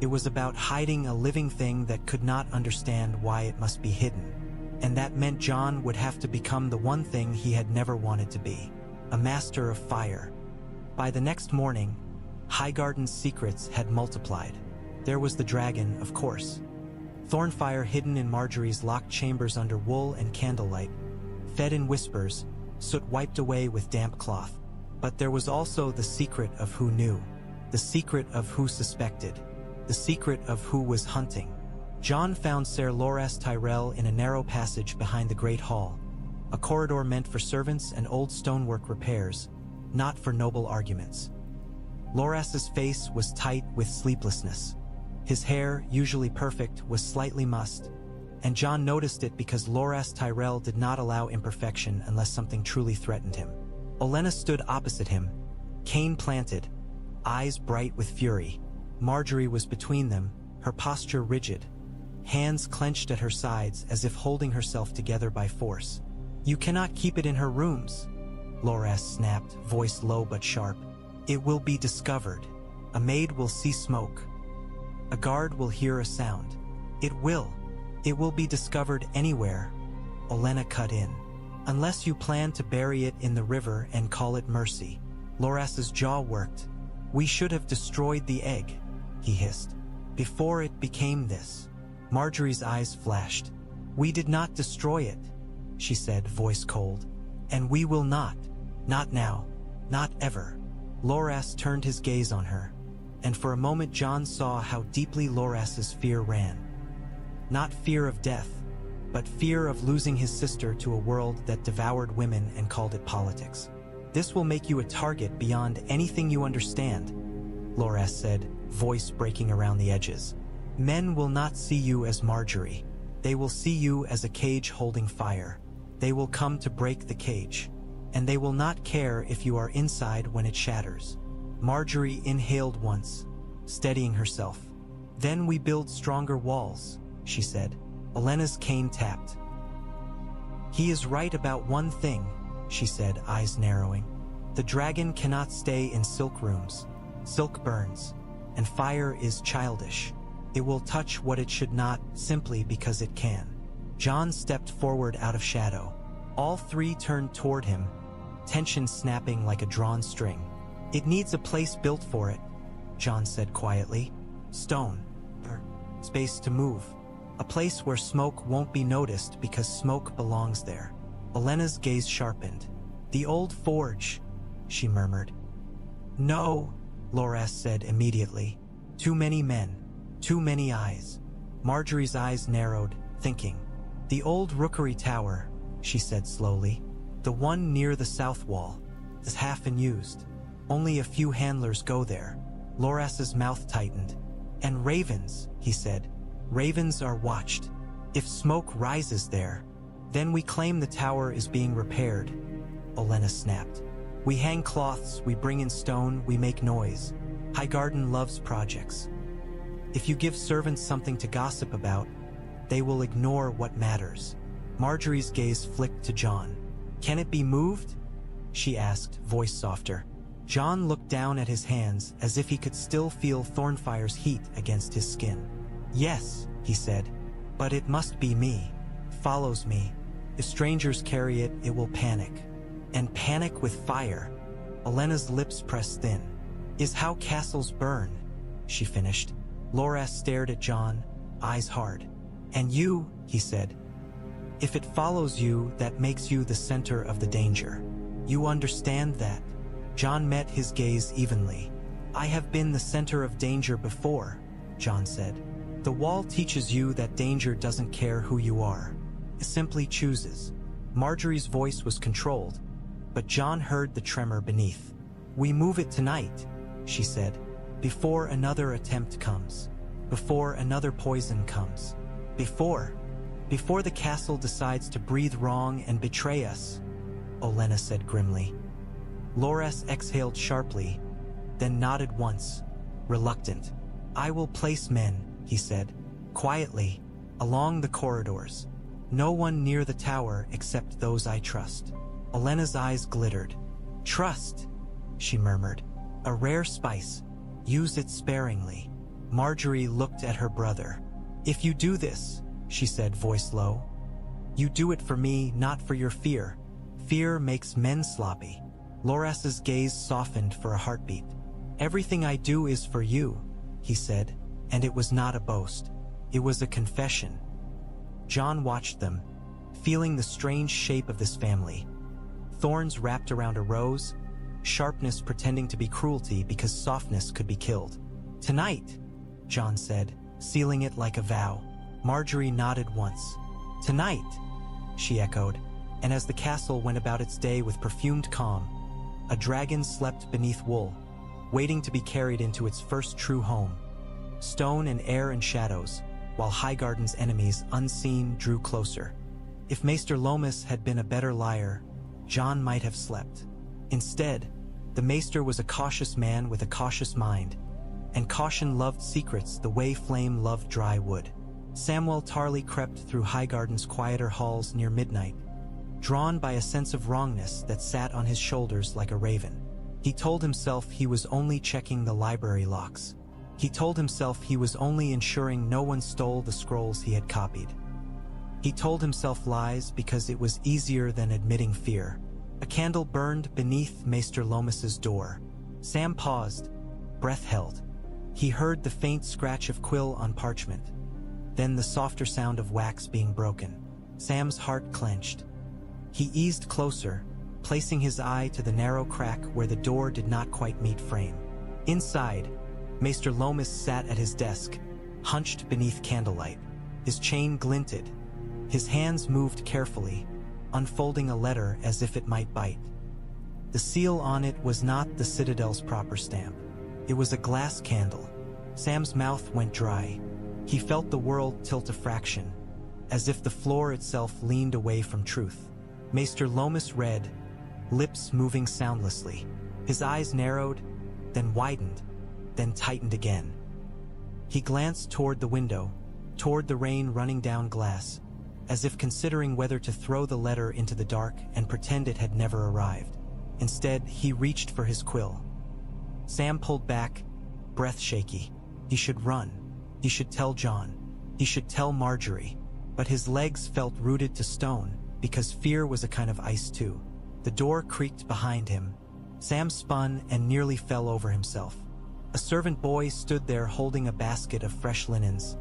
It was about hiding a living thing that could not understand why it must be hidden. And that meant Jon would have to become the one thing he had never wanted to be, a master of fire. By the next morning, Highgarden's secrets had multiplied. There was the dragon, of course. Thornfyre hidden in Margaery's locked chambers under wool and candlelight, fed in whispers, soot wiped away with damp cloth. But there was also the secret of who knew, the secret of who suspected, the secret of who was hunting. Jon found Ser Loras Tyrell in a narrow passage behind the Great Hall, a corridor meant for servants and old stonework repairs, not for noble arguments. Loras's face was tight with sleeplessness. His hair, usually perfect, was slightly mussed, and Jon noticed it because Loras Tyrell did not allow imperfection unless something truly threatened him. Olenna stood opposite him, cane planted, eyes bright with fury. Margaery was between them, her posture rigid, hands clenched at her sides as if holding herself together by force. You cannot keep it in her rooms, Loras snapped, voice low but sharp. It will be discovered. A maid will see smoke. A guard will hear a sound. It will be discovered anywhere, Olenna cut in. Unless you plan to bury it in the river and call it mercy. Loras's jaw worked. We should have destroyed the egg, he hissed, before it became this. Margaery's eyes flashed. We did not destroy it, she said, voice cold. And we will not. Not now. Not ever. Loras turned his gaze on her, and for a moment Jon saw how deeply Loras's fear ran. Not fear of death, but fear of losing his sister to a world that devoured women and called it politics. This will make you a target beyond anything you understand, Loras said, voice breaking around the edges. Men will not see you as Margaery. They will see you as a cage holding fire. They will come to break the cage, and they will not care if you are inside when it shatters. Margaery inhaled once, steadying herself. Then we build stronger walls, she said. Olenna's cane tapped. He is right about one thing, she said, eyes narrowing. The dragon cannot stay in silk rooms. Silk burns, and fire is childish. It will touch what it should not, simply because it can. Jon stepped forward out of shadow. All three turned toward him, tension snapping like a drawn string. It needs a place built for it, Jon said quietly. Stone. Space to move. A place where smoke won't be noticed because smoke belongs there. Olenna's gaze sharpened. The old forge, she murmured. No, Loras said immediately. Too many men. Too many eyes. Margaery's eyes narrowed, thinking. The old rookery tower, she said slowly. The one near the south wall is half unused. Only a few handlers go there. Loras's mouth tightened. And ravens, he said. Ravens are watched. If smoke rises there, then we claim the tower is being repaired, Olenna snapped. We hang cloths, we bring in stone, we make noise. Highgarden loves projects. If you give servants something to gossip about, they will ignore what matters. Margaery's gaze flicked to Jon. Can it be moved? She asked, voice softer. Jon looked down at his hands as if he could still feel Thornfyre's heat against his skin. Yes, he said, but it must be me. Follows me. If strangers carry it, it will panic. And panic with fire. Olenna's lips pressed thin. Is how castles burn, she finished. Loras stared at Jon, eyes hard. And you, he said. If it follows you, that makes you the center of the danger. You understand that? Jon met his gaze evenly. I have been the center of danger before, Jon said. The wall teaches you that danger doesn't care who you are. It simply chooses. Margaery's voice was controlled, but Jon heard the tremor beneath. We move it tonight, she said, before another attempt comes. Before another poison comes. Before the castle decides to breathe wrong and betray us, Olenna said grimly. Loras exhaled sharply, then nodded once, reluctant. I will place men, he said, quietly, along the corridors. No one near the tower except those I trust. Olenna's eyes glittered. Trust, she murmured. A rare spice. Use it sparingly. Margaery looked at her brother. If you do this, she said, voice low, you do it for me, not for your fear. Fear makes men sloppy. Loras's gaze softened for a heartbeat. Everything I do is for you, he said, and it was not a boast. It was a confession. Jon watched them, feeling the strange shape of this family. Thorns wrapped around a rose, sharpness pretending to be cruelty because softness could be killed. Tonight, Jon said, sealing it like a vow. Margaery nodded once. Tonight, she echoed, and as the castle went about its day with perfumed calm, a dragon slept beneath wool, waiting to be carried into its first true home. Stone and air and shadows, while Highgarden's enemies, unseen, drew closer. If Maester Lomas had been a better liar, Jon might have slept. Instead, the Maester was a cautious man with a cautious mind, and caution loved secrets the way flame loved dry wood. Samwell Tarly crept through Highgarden's quieter halls near midnight, drawn by a sense of wrongness that sat on his shoulders like a raven. He told himself he was only checking the library locks. He told himself he was only ensuring no one stole the scrolls he had copied. He told himself lies because it was easier than admitting fear. A candle burned beneath Maester Lomas's door. Sam paused, breath held. He heard the faint scratch of quill on parchment, then the softer sound of wax being broken. Sam's heart clenched. He eased closer, placing his eye to the narrow crack where the door did not quite meet frame. Inside, Maester Lomas sat at his desk, hunched beneath candlelight. His chain glinted. His hands moved carefully, unfolding a letter as if it might bite. The seal on it was not the Citadel's proper stamp. It was a glass candle. Sam's mouth went dry. He felt the world tilt a fraction, as if the floor itself leaned away from truth. Maester Lomas read, lips moving soundlessly. His eyes narrowed, then widened, then tightened again. He glanced toward the window, toward the rain running down glass, as if considering whether to throw the letter into the dark and pretend it had never arrived. Instead, he reached for his quill. Sam pulled back, breath shaky. He should run. He should tell Jon. He should tell Margaery. But his legs felt rooted to stone, because fear was a kind of ice too. The door creaked behind him. Sam spun and nearly fell over himself. A servant boy stood there holding a basket of fresh linens,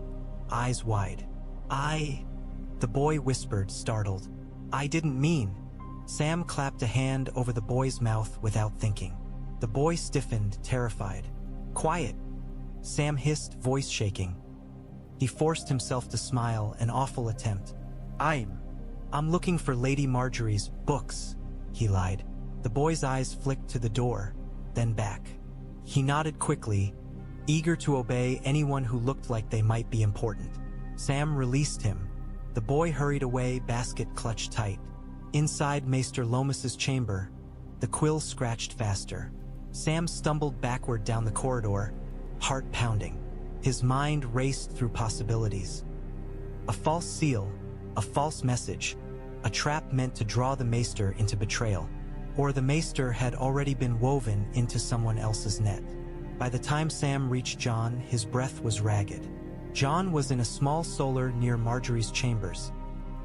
eyes wide. The boy whispered, startled. I didn't mean. Sam clapped a hand over the boy's mouth without thinking. The boy stiffened, terrified. Quiet, Sam hissed, voice shaking. He forced himself to smile, an awful attempt. I'm looking for Lady Margaery's books, he lied. The boy's eyes flicked to the door, then back. He nodded quickly, eager to obey anyone who looked like they might be important. Sam released him. The boy hurried away, basket clutched tight. Inside Maester Lomas's chamber, the quill scratched faster. Sam stumbled backward down the corridor, heart pounding. His mind raced through possibilities. A false seal, a false message, a trap meant to draw the Maester into betrayal. Or the Maester had already been woven into someone else's net. By the time Sam reached Jon, his breath was ragged. Jon was in a small solar near Margaery's chambers,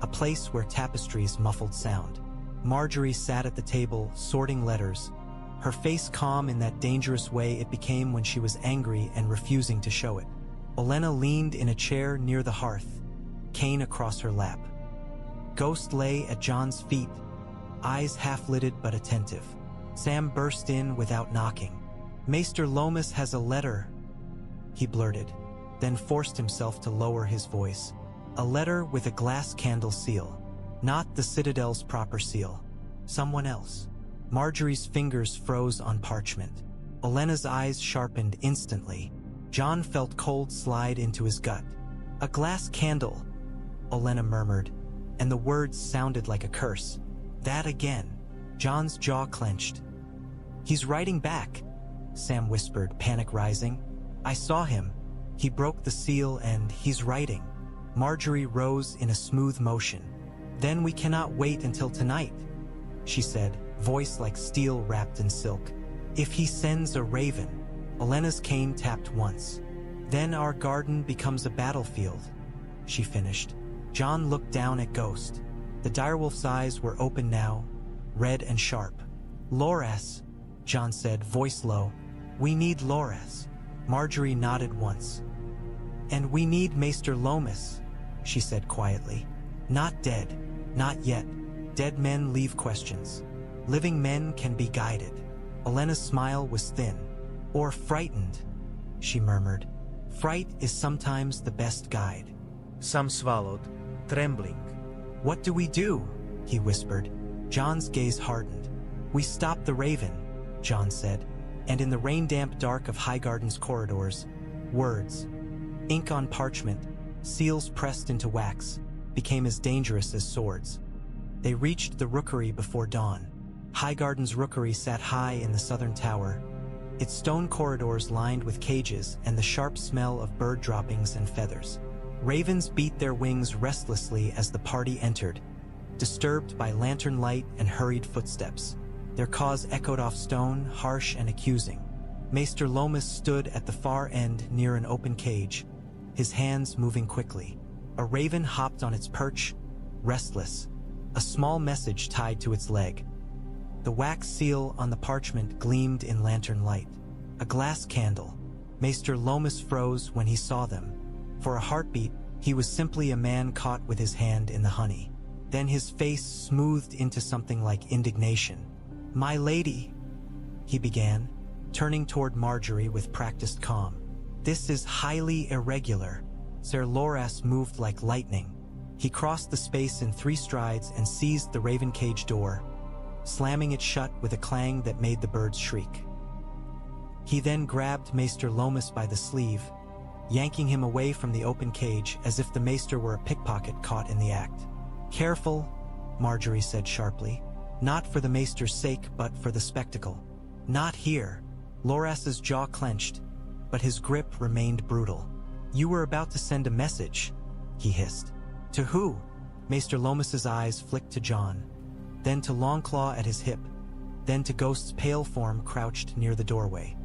a place where tapestries muffled sound. Margaery sat at the table, sorting letters, her face calm in that dangerous way it became when she was angry and refusing to show it. Olenna leaned in a chair near the hearth, cane across her lap. Ghost lay at Jon's feet, eyes half-lidded but attentive. Sam burst in without knocking. Maester Lomas has a letter, he blurted, then forced himself to lower his voice. A letter with a glass candle seal. Not the Citadel's proper seal. Someone else. Margaery's fingers froze on parchment. Olenna's eyes sharpened instantly. Jon felt cold slide into his gut. A glass candle, Olenna murmured, and the words sounded like a curse. That again. Jon's jaw clenched. He's writing back, Sam whispered, panic rising. I saw him. He broke the seal and he's writing. Margaery rose in a smooth motion. Then we cannot wait until tonight, she said, voice like steel wrapped in silk. If he sends a raven, Olenna's cane tapped once. Then our garden becomes a battlefield, she finished. Jon looked down at Ghost. The direwolf's eyes were open now, red and sharp. Loras, Jon said, voice low. We need Loras. Margaery nodded once. And we need Maester Lomas, she said quietly. Not dead, not yet. Dead men leave questions. Living men can be guided. Olenna's smile was thin. Or frightened, she murmured. Fright is sometimes the best guide. Sam swallowed, trembling. What do we do? He whispered. Jon's gaze hardened. We stop the raven, Jon said. And in the rain-damp dark of Highgarden's corridors, words, ink on parchment, seals pressed into wax, became as dangerous as swords. They reached the rookery before dawn. Highgarden's rookery sat high in the southern tower, its stone corridors lined with cages and the sharp smell of bird droppings and feathers. Ravens beat their wings restlessly as the party entered, disturbed by lantern light and hurried footsteps. Their cause echoed off stone, harsh and accusing. Maester Loras stood at the far end near an open cage, his hands moving quickly. A raven hopped on its perch, restless, a small message tied to its leg. The wax seal on the parchment gleamed in lantern light. A glass candle. Maester Loras froze when he saw them. For a heartbeat, he was simply a man caught with his hand in the honey. Then his face smoothed into something like indignation. "My lady," he began, turning toward Margaery with practiced calm. "This is highly irregular." Ser Loras moved like lightning. He crossed the space in 3 strides and seized the raven cage door, slamming it shut with a clang that made the birds shriek. He then grabbed Maester Loras by the sleeve, yanking him away from the open cage as if the maester were a pickpocket caught in the act. "Careful," Margaery said sharply. "Not for the maester's sake, but for the spectacle." "Not here." Loras's jaw clenched, but his grip remained brutal. "You were about to send a message," he hissed. "To who?" Maester Loras's eyes flicked to Jon, then to Longclaw at his hip, then to Ghost's pale form crouched near the doorway.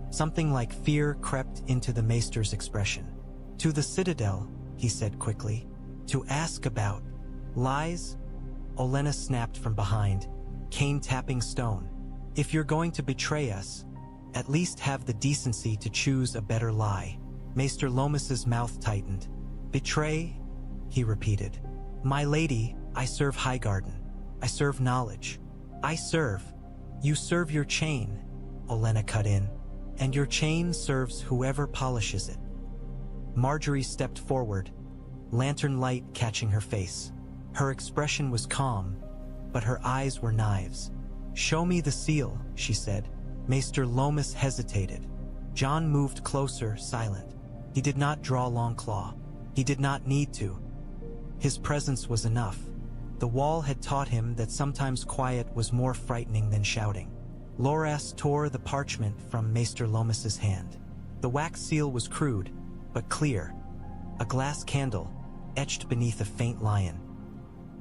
Something like fear crept into the maester's expression. "To the Citadel," he said quickly. "To ask about lies?" Olenna snapped from behind, cane tapping stone. "If you're going to betray us, at least have the decency to choose a better lie." Maester Loras's mouth tightened. "Betray?" he repeated. "My lady, I serve Highgarden. I serve knowledge. I serve. You serve your chain," Olenna cut in. "And your chain serves whoever polishes it." Margaery stepped forward, lantern light catching her face. Her expression was calm, but her eyes were knives. "Show me the seal," she said. Maester Loras hesitated. Jon moved closer, silent. He did not draw Longclaw. He did not need to. His presence was enough. The wall had taught him that sometimes quiet was more frightening than shouting. Loras tore the parchment from Maester Loras's hand. The wax seal was crude, but clear. A glass candle, etched beneath a faint lion.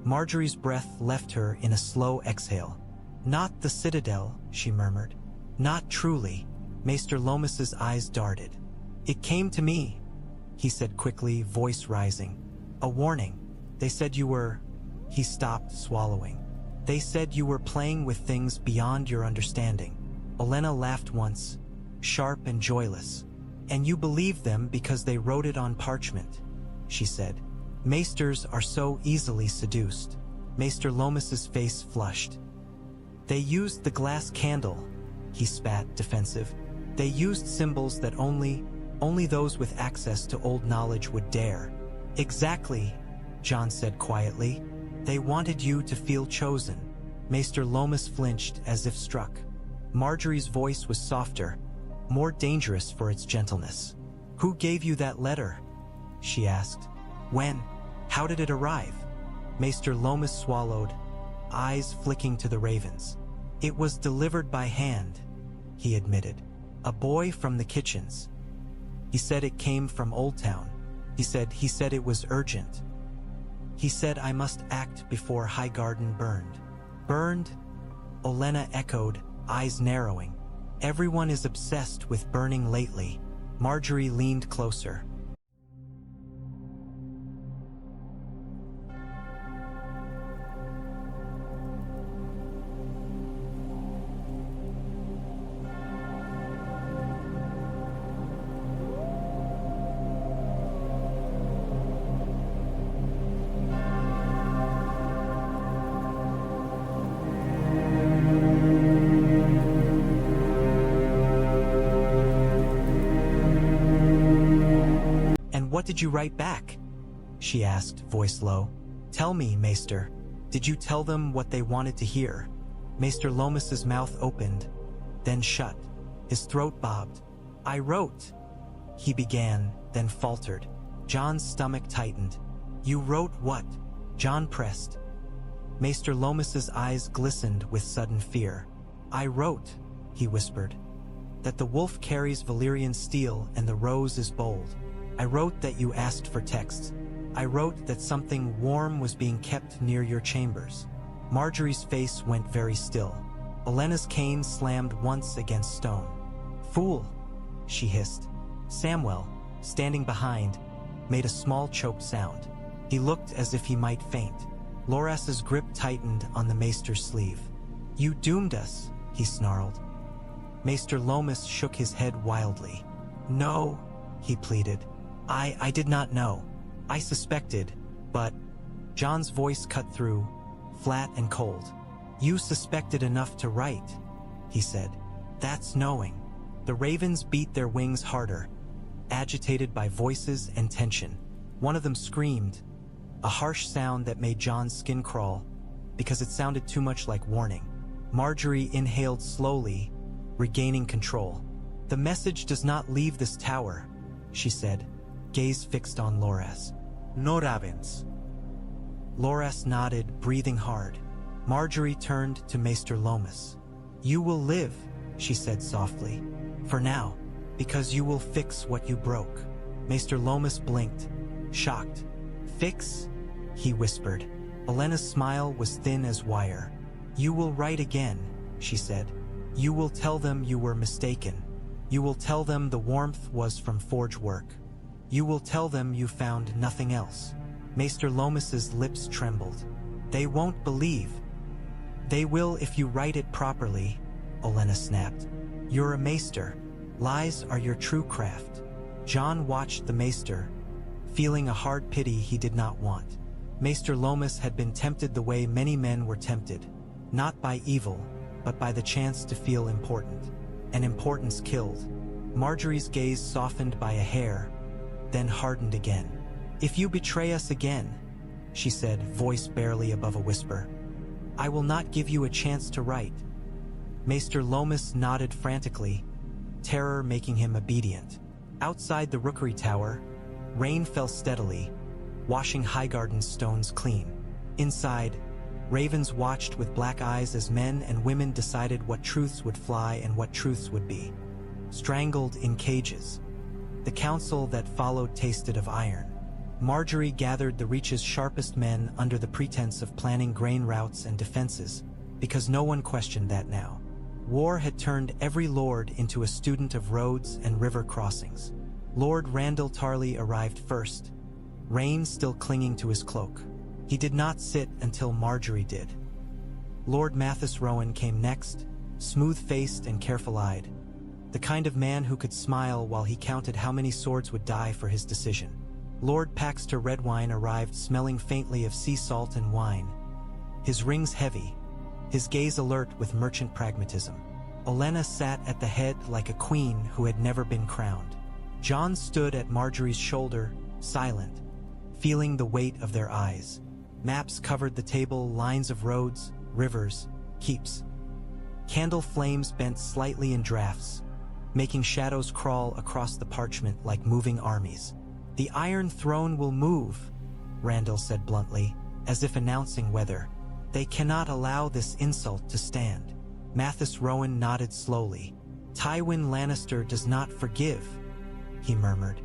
Margaery's breath left her in a slow exhale. "Not the Citadel," she murmured. "Not truly." Maester Loras's eyes darted. "It came to me," he said quickly, voice rising. "A warning. They said you were..." He stopped, swallowing. "They said you were playing with things beyond your understanding." Olenna laughed once, sharp and joyless. "And you believed them because they wrote it on parchment," she said. "Maesters are so easily seduced." Maester Loras's face flushed. "They used the glass candle," he spat, defensive. "They used symbols that only those with access to old knowledge would dare." "Exactly," Jon said quietly. "They wanted you to feel chosen." Maester Loras flinched as if struck. Margaery's voice was softer, more dangerous for its gentleness. "Who gave you that letter?" she asked. "When? How did it arrive?" Maester Loras swallowed, eyes flicking to the ravens. "It was delivered by hand," he admitted. "A boy from the kitchens. He said it came from Oldtown. He said it was urgent. He said I must act before Highgarden burned." "Burned?" Olenna echoed, eyes narrowing. "Everyone is obsessed with burning lately." Margaery leaned closer. "What did you write back?" she asked, voice low. "Tell me, Maester, did you tell them what they wanted to hear?" Maester Loras's mouth opened, then shut. His throat bobbed. "I wrote," he began, then faltered. Jon's stomach tightened. "You wrote what?" Jon pressed. Maester Loras's eyes glistened with sudden fear. "I wrote," he whispered, "that the wolf carries Valyrian steel and the rose is bold. I wrote that you asked for texts. I wrote that something warm was being kept near your chambers." Margaery's face went very still. Olenna's cane slammed once against stone. "Fool," she hissed. Samwell, standing behind, made a small choked sound. He looked as if he might faint. Loras's grip tightened on the Maester's sleeve. "You doomed us," he snarled. Maester Lomas shook his head wildly. "No," he pleaded. I did not know. I suspected, but..." Jon's voice cut through, flat and cold. "You suspected enough to write," he said. "That's knowing." The ravens beat their wings harder, agitated by voices and tension. One of them screamed, a harsh sound that made Jon's skin crawl, because it sounded too much like warning. Margaery inhaled slowly, regaining control. "The message does not leave this tower," she said, gaze fixed on Loras. "No ravens." Loras nodded, breathing hard. Margaery turned to Maester Lomas. "You will live," she said softly. "For now, because you will fix what you broke." Maester Lomas blinked, shocked. "Fix?" he whispered. Olenna's smile was thin as wire. "You will write again," she said. "You will tell them you were mistaken. You will tell them the warmth was from forge work. You will tell them you found nothing else." Maester Lomas's lips trembled. "They won't believe." "They will if you write it properly," Olenna snapped. "You're a maester. Lies are your true craft." Jon watched the maester, feeling a hard pity he did not want. Maester Lomas had been tempted the way many men were tempted, not by evil, but by the chance to feel important. And importance killed. Margaery's gaze softened by a hair, then hardened again. "If you betray us again," she said, voice barely above a whisper, "I will not give you a chance to write." Maester Lomas nodded frantically, terror making him obedient. Outside the rookery tower, rain fell steadily, washing Highgarden's stones clean. Inside, ravens watched with black eyes as men and women decided what truths would fly and what truths would be. Strangled in cages. The council that followed tasted of iron. Margaery gathered the Reach's sharpest men under the pretense of planning grain routes and defenses, because no one questioned that now. War had turned every lord into a student of roads and river crossings. Lord Randyll Tarly arrived first, rain still clinging to his cloak. He did not sit until Margaery did. Lord Mathis Rowan came next, smooth-faced and careful-eyed, the kind of man who could smile while he counted how many swords would die for his decision. Lord Paxter Redwine arrived smelling faintly of sea salt and wine, his rings heavy, his gaze alert with merchant pragmatism. Olenna sat at the head like a queen who had never been crowned. Jon stood at Margaery's shoulder, silent, feeling the weight of their eyes. Maps covered the table, lines of roads, rivers, keeps. Candle flames bent slightly in drafts, making shadows crawl across the parchment like moving armies. "The Iron Throne will move," Randyll said bluntly, as if announcing weather. "They cannot allow this insult to stand." Mathis Rowan nodded slowly. "Tywin Lannister does not forgive," he murmured.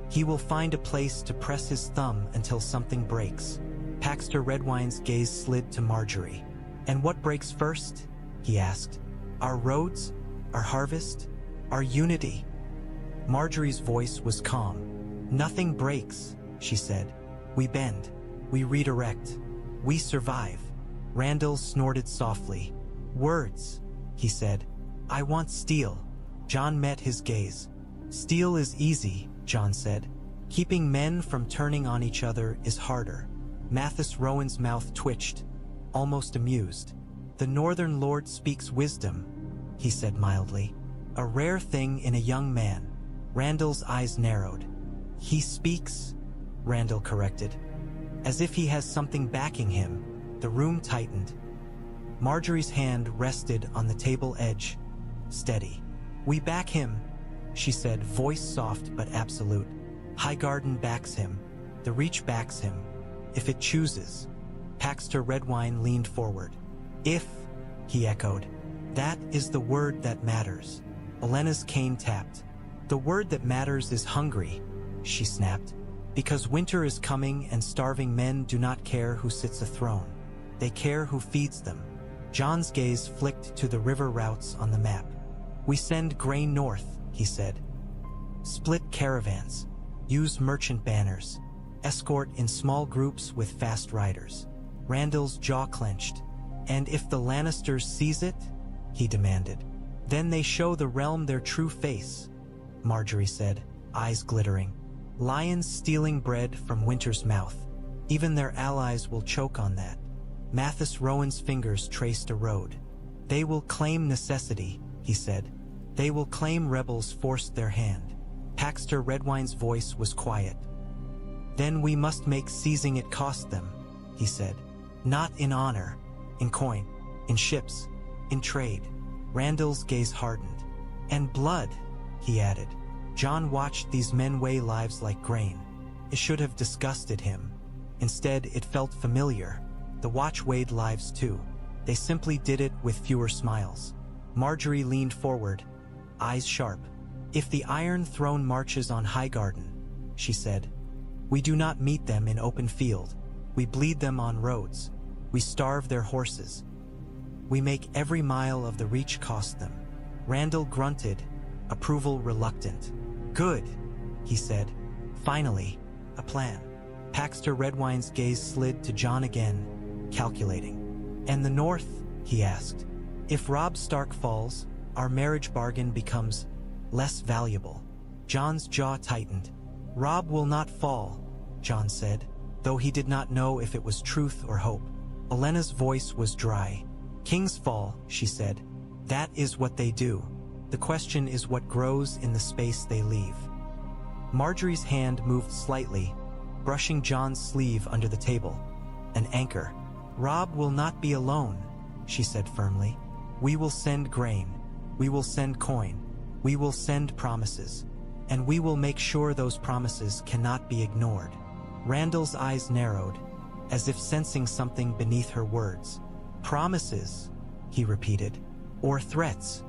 "He will find a place to press his thumb until something breaks." Paxter Redwine's gaze slid to Margaery. "And what breaks first?" he asked. "Our roads? Our harvest? Our unity?" Margaery's voice was calm. "Nothing breaks," she said. "We bend. We redirect. We survive." Randyll snorted softly. "Words," he said. "I want steel." Jon met his gaze. "Steel is easy," Jon said. "Keeping men from turning on each other is harder." Mathis Rowan's mouth twitched, almost amused. "The Northern Lord speaks wisdom," he said mildly. "A rare thing in a young man." Randyll's eyes narrowed. "He speaks," Randyll corrected. "As if he has something backing him." The room tightened. Margaery's hand rested on the table edge, steady. "We back him," she said, voice soft but absolute. "Highgarden backs him. The Reach backs him. If it chooses." Paxter Redwine leaned forward. "If," he echoed. "That is the word that matters." Olenna's cane tapped. "The word that matters is hungry," she snapped. Because winter is coming and starving men do not care who sits a throne. They care who feeds them. Jon's gaze flicked to the river routes on the map. We send grain north, he said. Split caravans. Use merchant banners. Escort in small groups with fast riders. Randyll's jaw clenched. And if the Lannisters seize it? He demanded. Then they show the realm their true face, Margaery said, eyes glittering. Lions stealing bread from winter's mouth. Even their allies will choke on that. Mathis Rowan's fingers traced a road. They will claim necessity, he said. They will claim rebels forced their hand. Paxter Redwine's voice was quiet. Then we must make seizing it cost them, he said. Not in honor, in coin, in ships, in trade. Randyll's gaze hardened. And blood, he added. Jon watched these men weigh lives like grain. It should have disgusted him. Instead, it felt familiar. The watch weighed lives too. They simply did it with fewer smiles. Margaery leaned forward, eyes sharp. If the Iron Throne marches on Highgarden, she said, we do not meet them in open field. We bleed them on roads. We starve their horses. We make every mile of the reach cost them. Randyll grunted, approval reluctant. Good, he said. Finally, a plan. Paxter Redwine's gaze slid to Jon again, calculating. And the north, he asked. If Robb Stark falls, our marriage bargain becomes less valuable. Jon's jaw tightened. Robb will not fall, Jon said, though he did not know if it was truth or hope. Olenna's voice was dry. Kings fall, she said. That is what they do. The question is what grows in the space they leave. Margaery's hand moved slightly, brushing Jon's sleeve under the table. An anchor. Robb will not be alone, she said firmly. We will send grain. We will send coin. We will send promises. And we will make sure those promises cannot be ignored. Randyll's eyes narrowed, as if sensing something beneath her words. Promises, he repeated. Or threats.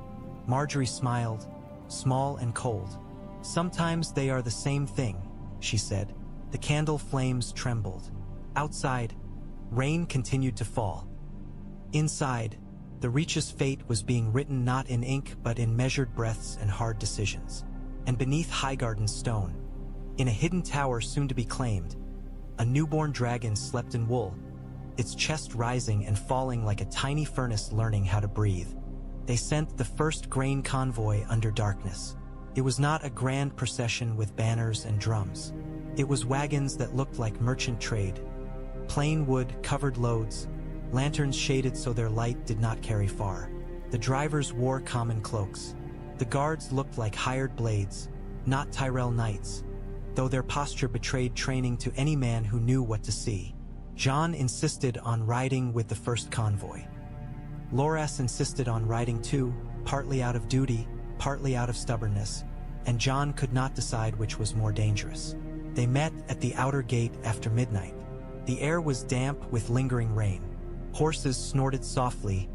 Margaery smiled, small and cold. Sometimes they are the same thing, she said. The candle flames trembled. Outside, rain continued to fall. Inside, the Reach's fate was being written not in ink but in measured breaths and hard decisions. And beneath Highgarden's stone, in a hidden tower soon to be claimed, a newborn dragon slept in wool, its chest rising and falling like a tiny furnace learning how to breathe. They sent the first grain convoy under darkness. It was not a grand procession with banners and drums. It was wagons that looked like merchant trade. Plain wood covered loads, lanterns shaded so their light did not carry far. The drivers wore common cloaks. The guards looked like hired blades, not Tyrell knights, though their posture betrayed training to any man who knew what to see. Jon insisted on riding with the first convoy. Loras insisted on riding too, partly out of duty, partly out of stubbornness, and Jon could not decide which was more dangerous. They met at the outer gate after midnight. The air was damp with lingering rain. Horses snorted softly,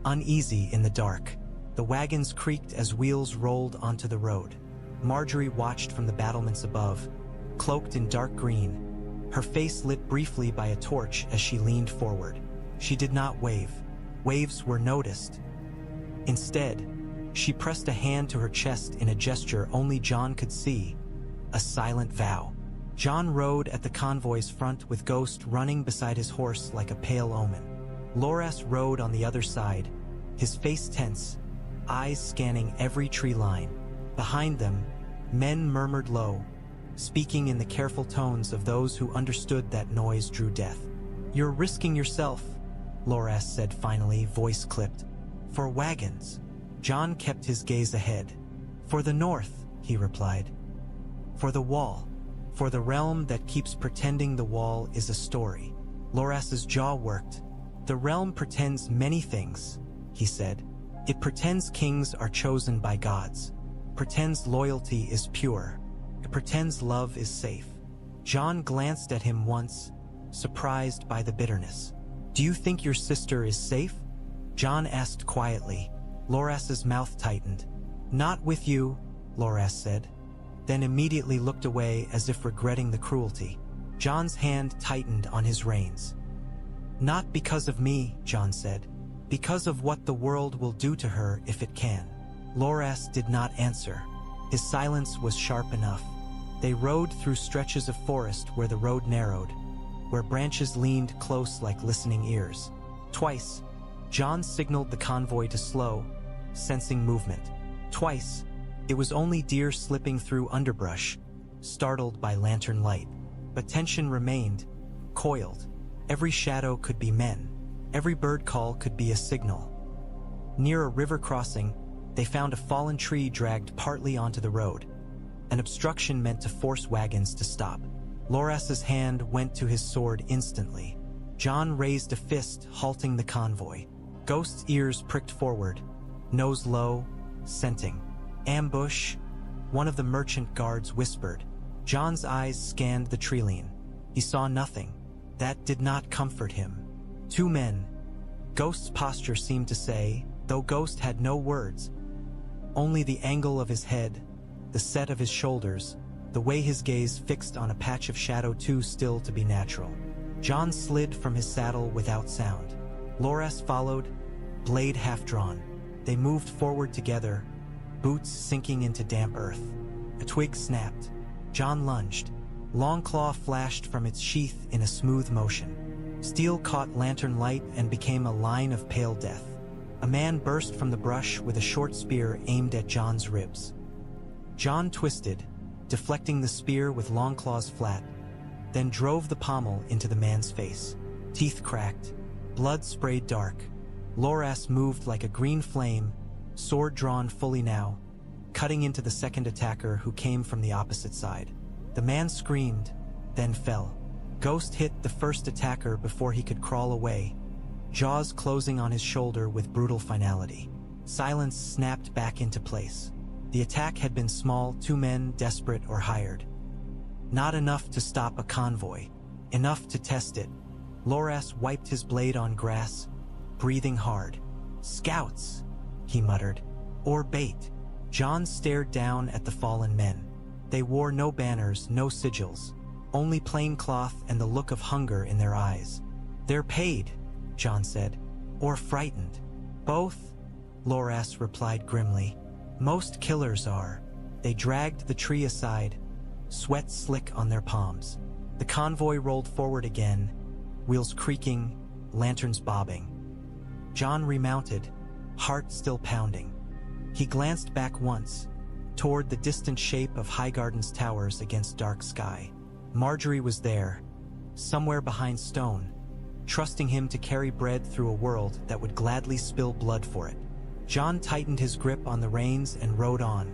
uneasy in the dark. The wagons creaked as wheels rolled onto the road. Margaery watched from the battlements above, cloaked in dark green, her face lit briefly by a torch as she leaned forward. She did not wave. Waves were noticed. Instead, she pressed a hand to her chest in a gesture only Jon could see, a silent vow. Jon rode at the convoy's front with Ghost running beside his horse like a pale omen. Loras rode on the other side, his face tense, eyes scanning every tree line. Behind them, men murmured low, speaking in the careful tones of those who understood that noise drew death. "You're risking yourself," Loras said finally, voice clipped. "For wagons." Jon kept his gaze ahead. "For the north," he replied. "For the wall. For the realm that keeps pretending the wall is a story." Loras's jaw worked. "The realm pretends many things," he said. "It pretends kings are chosen by gods. Pretends loyalty is pure. It pretends love is safe." Jon glanced at him once, surprised by the bitterness. "Do you think your sister is safe?" Jon asked quietly. Loras's mouth tightened. "Not with you," Loras said. then immediately looked away as if regretting the cruelty. Jon's hand tightened on his reins. "Not because of me," Jon said. "Because of what the world will do to her if it can." Loras did not answer. His silence was sharp enough. They rode through stretches of forest where the road narrowed, where branches leaned close like listening ears. Twice, Jon signaled the convoy to slow, sensing movement. Twice, it was only deer slipping through underbrush, startled by lantern light. But tension remained, coiled. Every shadow could be men. Every bird call could be a signal. Near a river crossing, they found a fallen tree dragged partly onto the road, an obstruction meant to force wagons to stop. Loras's hand went to his sword instantly. Jon raised a fist, halting the convoy. Ghost's ears pricked forward, nose low, scenting. "Ambush," one of the merchant guards whispered. Jon's eyes scanned the treeline. He saw nothing. That did not comfort him. Two men. Ghost's posture seemed to say, though Ghost had no words. Only the angle of his head, the set of his shoulders, the way his gaze fixed on a patch of shadow too still to be natural. Jon slid from his saddle without sound. Loras followed, blade half-drawn. They moved forward together, boots sinking into damp earth. A twig snapped. Jon lunged. Longclaw flashed from its sheath in a smooth motion. Steel caught lantern light and became a line of pale death. A man burst from the brush with a short spear aimed at Jon's ribs. Jon twisted, deflecting the spear with Longclaw's flat, then drove the pommel into the man's face. Teeth cracked, blood sprayed dark. Loras moved like a green flame, sword drawn fully now, cutting into the second attacker who came from the opposite side. The man screamed, then fell. Ghost hit the first attacker before he could crawl away, jaws closing on his shoulder with brutal finality. Silence snapped back into place. The attack had been small, two men desperate or hired. Not enough to stop a convoy, enough to test it. Loras wiped his blade on grass, breathing hard. "Scouts," he muttered. "Or bait." Jon stared down at the fallen men. They wore no banners, no sigils, only plain cloth and the look of hunger in their eyes. "They're paid," Jon said. "Or frightened." "Both," Loras replied grimly. "Most killers are." They dragged the tree aside, sweat slick on their palms. The convoy rolled forward again, wheels creaking, lanterns bobbing. Jon remounted, heart still pounding. He glanced back once, toward the distant shape of Highgarden's towers against dark sky. Margaery was there, somewhere behind stone, trusting him to carry bread through a world that would gladly spill blood for it. Jon tightened his grip on the reins and rode on,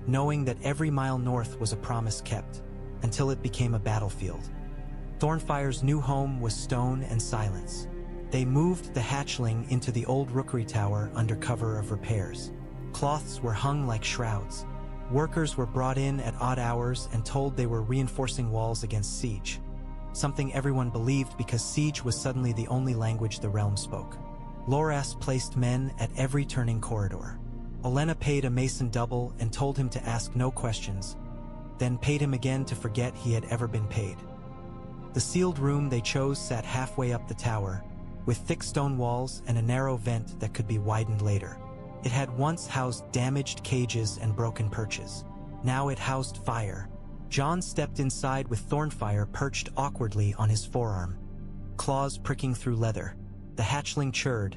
knowing that every mile north was a promise kept, until it became a battlefield. Thornfyre's new home was stone and silence. They moved the hatchling into the old rookery tower under cover of repairs. Cloths were hung like shrouds. Workers were brought in at odd hours and told they were reinforcing walls against siege, something everyone believed because siege was suddenly the only language the realm spoke. Loras placed men at every turning corridor. Olenna paid a mason double and told him to ask no questions, then paid him again to forget he had ever been paid. The sealed room they chose sat halfway up the tower, with thick stone walls and a narrow vent that could be widened later. It had once housed damaged cages and broken perches. Now it housed fire. Jon stepped inside with Thornfyre perched awkwardly on his forearm, claws pricking through leather. The hatchling churred,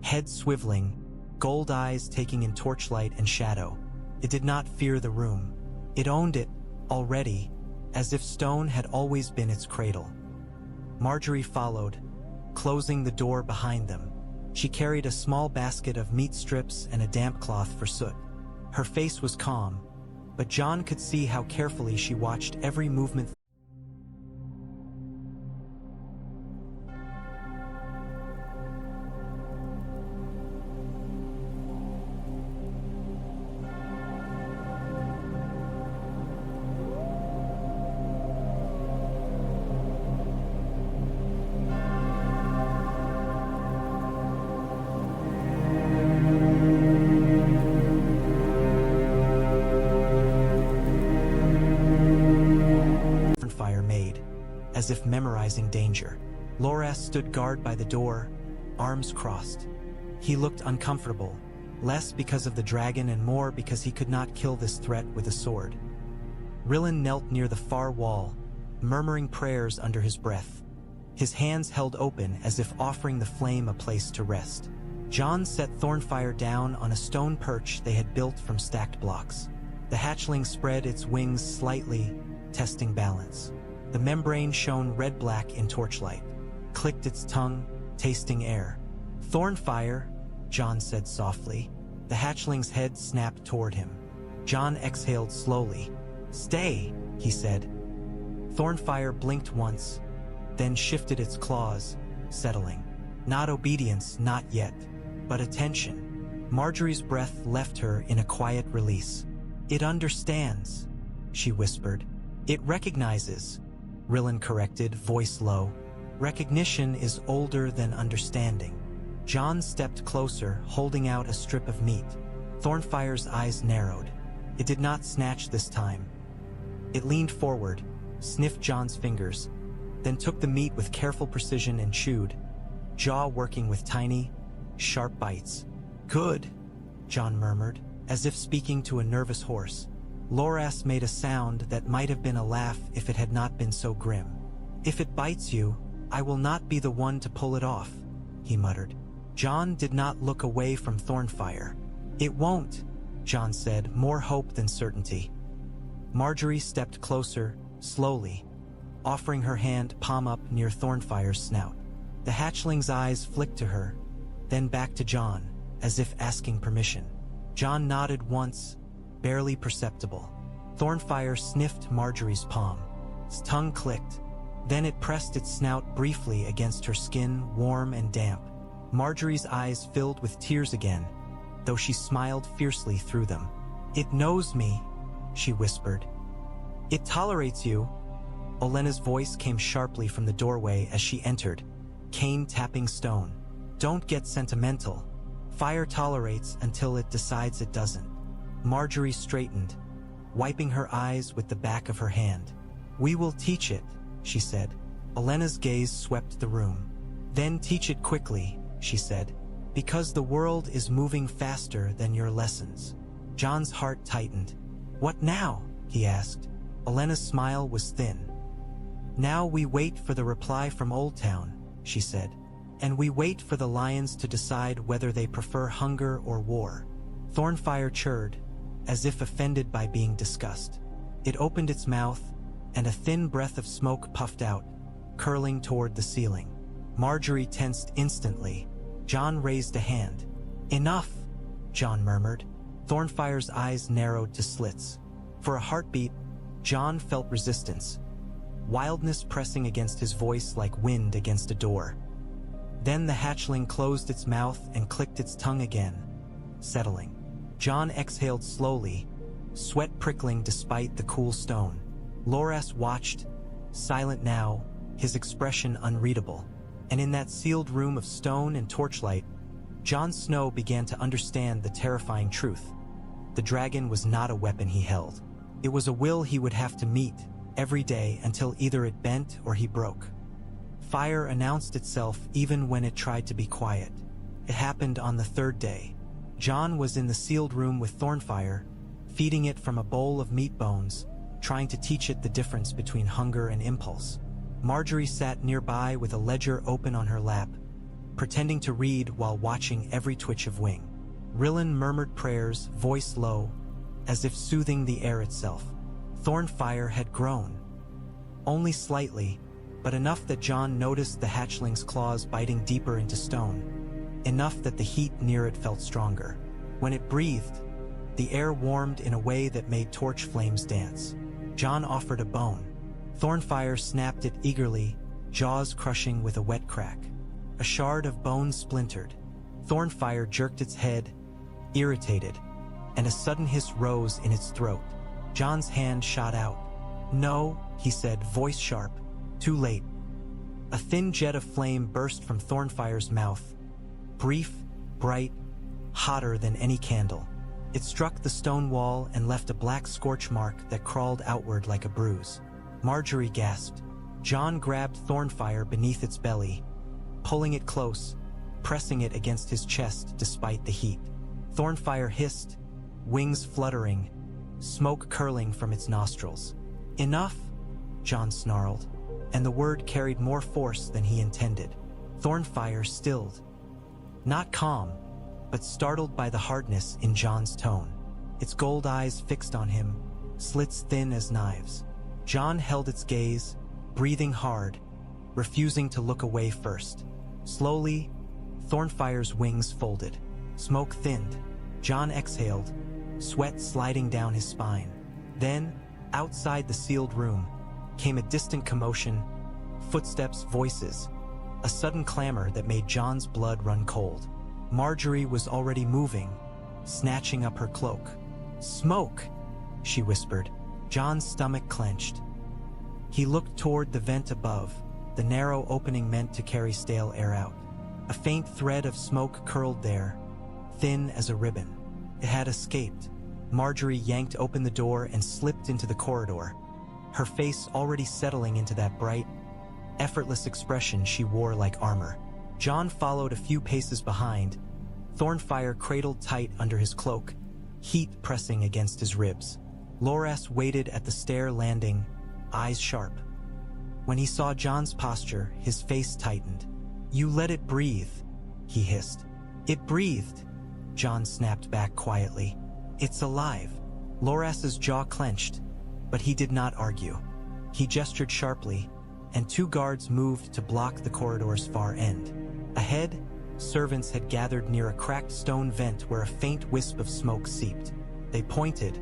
head swiveling, gold eyes taking in torchlight and shadow. It did not fear the room. It owned it, already, as if stone had always been its cradle. Margaery followed, closing the door behind them. She carried a small basket of meat strips and a damp cloth for soot. Her face was calm, but Jon could see how carefully she watched every movement. as if memorizing danger. Loras stood guard by the door, arms crossed. He looked uncomfortable, less because of the dragon and more because he could not kill this threat with a sword. Rillen knelt near the far wall, murmuring prayers under his breath, his hands held open as if offering the flame a place to rest. Jon set Thornfyre down on a stone perch they had built from stacked blocks. The hatchling spread its wings slightly, testing balance. The membrane shone red-black in torchlight, clicked its tongue, tasting air. "Thornfyre," Jon said softly. The hatchling's head snapped toward him. Jon exhaled slowly. "Stay," he said. Thornfyre blinked once, then shifted its claws, settling. Not obedience, not yet, but attention. Margaery's breath left her in a quiet release. "It understands," she whispered. "It recognizes," Rillen corrected, voice low. "Recognition is older than understanding." Jon stepped closer, holding out a strip of meat. Thornfyre's eyes narrowed. It did not snatch this time. It leaned forward, sniffed Jon's fingers, then took the meat with careful precision and chewed, jaw working with tiny, sharp bites. "Good," Jon murmured, as if speaking to a nervous horse. Loras made a sound that might have been a laugh if it had not been so grim. "If it bites you, I will not be the one to pull it off," he muttered. Jon did not look away from Thornfyre. "It won't," Jon said, more hope than certainty. Margaery stepped closer, slowly, offering her hand palm up near Thornfyre's snout. The hatchling's eyes flicked to her, then back to Jon, as if asking permission. Jon nodded once, barely perceptible. Thornfyre sniffed Margaery's palm. Its tongue clicked. Then it pressed its snout briefly against her skin, warm and damp. Margaery's eyes filled with tears again, though she smiled fiercely through them. "It knows me," she whispered. "It tolerates you." Olenna's voice came sharply from the doorway as she entered, cane tapping stone. "Don't get sentimental. Fire tolerates until it decides it doesn't." Margaery straightened, wiping her eyes with the back of her hand. "We will teach it," she said. Olenna's gaze swept the room. "Then teach it quickly," she said, "because the world is moving faster than your lessons." Jon's heart tightened. "What now?" he asked. Olenna's smile was thin. "Now we wait for the reply from Oldtown," she said. "And we wait for the lions to decide whether they prefer hunger or war." Thornfyre chirred, as if offended by being discussed. It opened its mouth, and a thin breath of smoke puffed out, curling toward the ceiling. Margaery tensed instantly. Jon raised a hand. "Enough," Jon murmured. Thornfyre's eyes narrowed to slits. For a heartbeat, Jon felt resistance, wildness pressing against his voice like wind against a door. Then the hatchling closed its mouth and clicked its tongue again, settling. Jon exhaled slowly, sweat prickling despite the cool stone. Loras watched, silent now, his expression unreadable. And in that sealed room of stone and torchlight, Jon Snow began to understand the terrifying truth. The dragon was not a weapon he held. It was a will he would have to meet every day until either it bent or he broke. Fire announced itself even when it tried to be quiet. It happened on the third day. Jon was in the sealed room with Thornfyre, feeding it from a bowl of meat bones, trying to teach it the difference between hunger and impulse. Margaery sat nearby with a ledger open on her lap, pretending to read while watching every twitch of wing. Rillen murmured prayers, voice low, as if soothing the air itself. Thornfyre had grown. Only slightly, but enough that Jon noticed the hatchling's claws biting deeper into stone. Enough that the heat near it felt stronger. When it breathed, the air warmed in a way that made torch flames dance. Jon offered a bone. Thornfyre snapped it eagerly, jaws crushing with a wet crack. A shard of bone splintered. Thornfyre jerked its head, irritated, and a sudden hiss rose in its throat. Jon's hand shot out. "No," he said, voice sharp. "Too late." A thin jet of flame burst from Thornfyre's mouth, brief, bright, hotter than any candle. It struck the stone wall and left a black scorch mark that crawled outward like a bruise. Margaery gasped. Jon grabbed Thornfyre beneath its belly, pulling it close, pressing it against his chest despite the heat. Thornfyre hissed, wings fluttering, smoke curling from its nostrils. "Enough," Jon snarled, and the word carried more force than he intended. Thornfyre stilled, not calm, but startled by the hardness in Jon's tone. Its gold eyes fixed on him, slits thin as knives. Jon held its gaze, breathing hard, refusing to look away first. Slowly, Thornfyre's wings folded. Smoke thinned. Jon exhaled, sweat sliding down his spine. Then, outside the sealed room, came a distant commotion, footsteps, voices, a sudden clamor that made Jon's blood run cold. Margaery was already moving, snatching up her cloak. "Smoke!" she whispered. Jon's stomach clenched. He looked toward the vent above, the narrow opening meant to carry stale air out. A faint thread of smoke curled there, thin as a ribbon. It had escaped. Margaery yanked open the door and slipped into the corridor, her face already settling into that bright, effortless expression she wore like armor. Jon followed a few paces behind, Thornfyre cradled tight under his cloak, heat pressing against his ribs. Loras waited at the stair landing, eyes sharp. When he saw Jon's posture, his face tightened. "You let it breathe," he hissed. "It breathed," Jon snapped back quietly. "It's alive." Loras's jaw clenched, but he did not argue. He gestured sharply, and two guards moved to block the corridor's far end. Ahead, servants had gathered near a cracked stone vent where a faint wisp of smoke seeped. They pointed,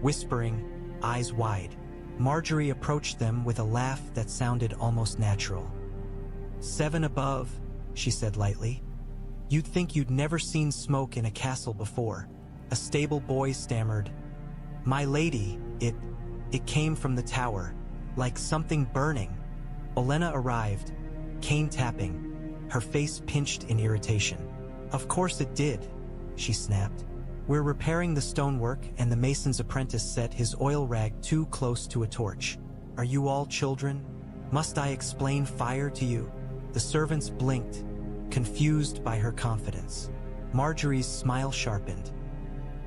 whispering, eyes wide. Margaery approached them with a laugh that sounded almost natural. "7 above," she said lightly. "You'd think you'd never seen smoke in a castle before." A stable boy stammered, "My lady, it came from the tower, like something burning." Olenna arrived, cane tapping, her face pinched in irritation. "Of course it did," she snapped. "We're repairing the stonework and the mason's apprentice set his oil rag too close to a torch. Are you all children? Must I explain fire to you?" The servants blinked, confused by her confidence. Margaery's smile sharpened.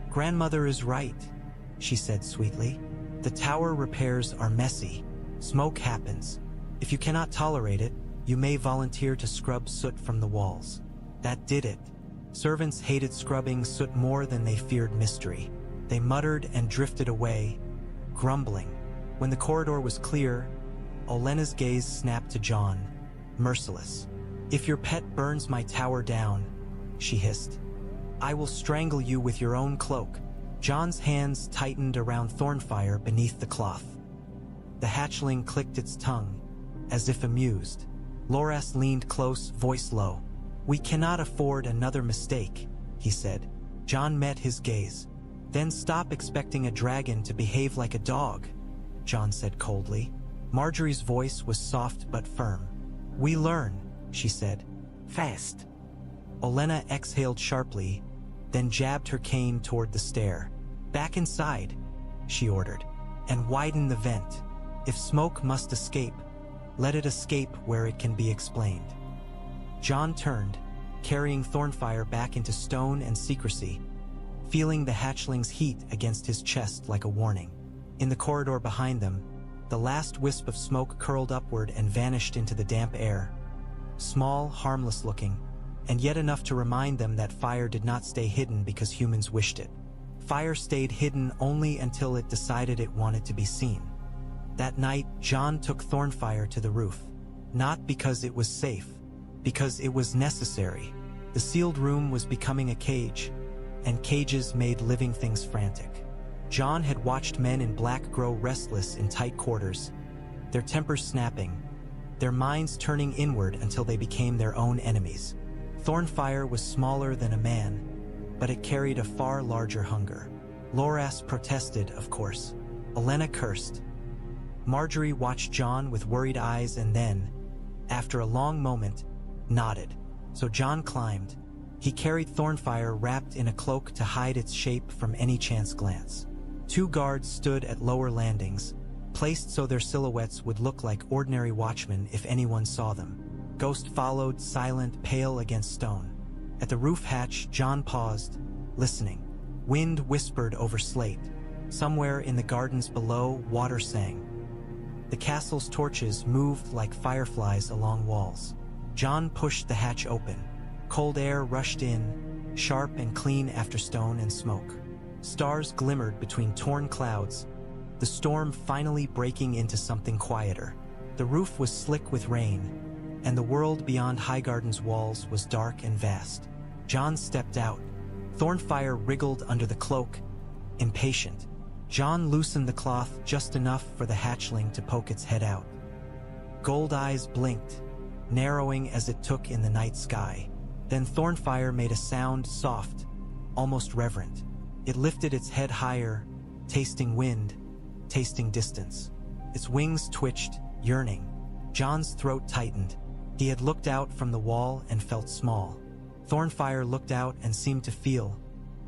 "Grandmother is right," she said sweetly. "The tower repairs are messy. Smoke happens. If you cannot tolerate it, you may volunteer to scrub soot from the walls." That did it. Servants hated scrubbing soot more than they feared mystery. They muttered and drifted away, grumbling. When the corridor was clear, Olenna's gaze snapped to Jon, merciless. "If your pet burns my tower down," she hissed, "I will strangle you with your own cloak." Jon's hands tightened around Thornfyre beneath the cloth. The hatchling clicked its tongue, as if amused. Loras leaned close, voice low. "We cannot afford another mistake," he said. Jon met his gaze. "Then stop expecting a dragon to behave like a dog," Jon said coldly. Margaery's voice was soft but firm. "We learn," she said. "Fast." Olenna exhaled sharply, then jabbed her cane toward the stair. "Back inside," she ordered, "and widen the vent. If smoke must escape, let it escape where it can be explained." Jon turned, carrying Thornfyre back into stone and secrecy, feeling the hatchling's heat against his chest like a warning. In the corridor behind them, the last wisp of smoke curled upward and vanished into the damp air. Small, harmless looking, and yet enough to remind them that fire did not stay hidden because humans wished it. Fire stayed hidden only until it decided it wanted to be seen. That night, Jon took Thornfyre to the roof. Not because it was safe, because it was necessary. The sealed room was becoming a cage, and cages made living things frantic. Jon had watched men in black grow restless in tight quarters, their tempers snapping, their minds turning inward until they became their own enemies. Thornfyre was smaller than a man, but it carried a far larger hunger. Loras protested, of course. Olenna cursed. Margaery watched Jon with worried eyes and then, after a long moment, nodded. So Jon climbed. He carried Thornfyre wrapped in a cloak to hide its shape from any chance glance. Two guards stood at lower landings, placed so their silhouettes would look like ordinary watchmen if anyone saw them. Ghost followed, silent, pale against stone. At the roof hatch, Jon paused, listening. Wind whispered over slate. Somewhere in the gardens below, water sang. The castle's torches moved like fireflies along walls. Jon pushed the hatch open. Cold air rushed in, sharp and clean after stone and smoke. Stars glimmered between torn clouds, the storm finally breaking into something quieter. The roof was slick with rain, and the world beyond Highgarden's walls was dark and vast. Jon stepped out. Thornfyre wriggled under the cloak, impatient. Jon loosened the cloth just enough for the hatchling to poke its head out. Gold eyes blinked, narrowing as it took in the night sky. Then Thornfyre made a sound, soft, almost reverent. It lifted its head higher, tasting wind, tasting distance. Its wings twitched, yearning. Jon's throat tightened. He had looked out from the wall and felt small. Thornfyre looked out and seemed to feel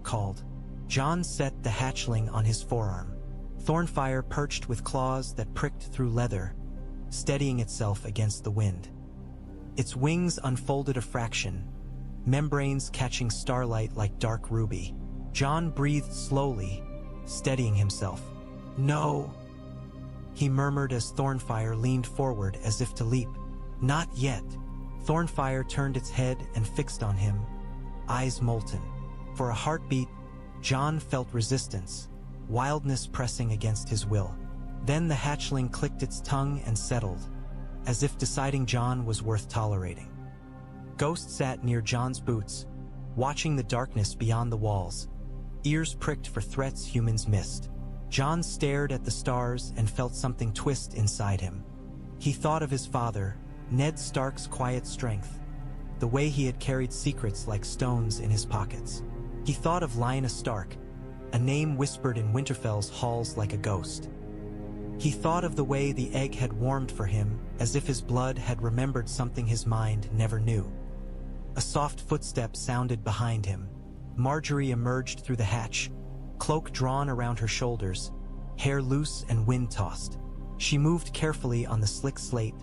called. Jon set the hatchling on his forearm. Thornfyre perched with claws that pricked through leather, steadying itself against the wind. Its wings unfolded a fraction, membranes catching starlight like dark ruby. Jon breathed slowly, steadying himself. "No," he murmured as Thornfyre leaned forward as if to leap. "Not yet." Thornfyre turned its head and fixed on him, eyes molten. For a heartbeat, Jon felt resistance, wildness pressing against his will. Then the hatchling clicked its tongue and settled, as if deciding Jon was worth tolerating. Ghost sat near Jon's boots, watching the darkness beyond the walls, ears pricked for threats humans missed. Jon stared at the stars and felt something twist inside him. He thought of his father, Ned Stark's quiet strength, the way he had carried secrets like stones in his pockets. He thought of Lyanna Stark, a name whispered in Winterfell's halls like a ghost. He thought of the way the egg had warmed for him, as if his blood had remembered something his mind never knew. A soft footstep sounded behind him. Margaery emerged through the hatch, cloak drawn around her shoulders, hair loose and wind-tossed. She moved carefully on the slick slate,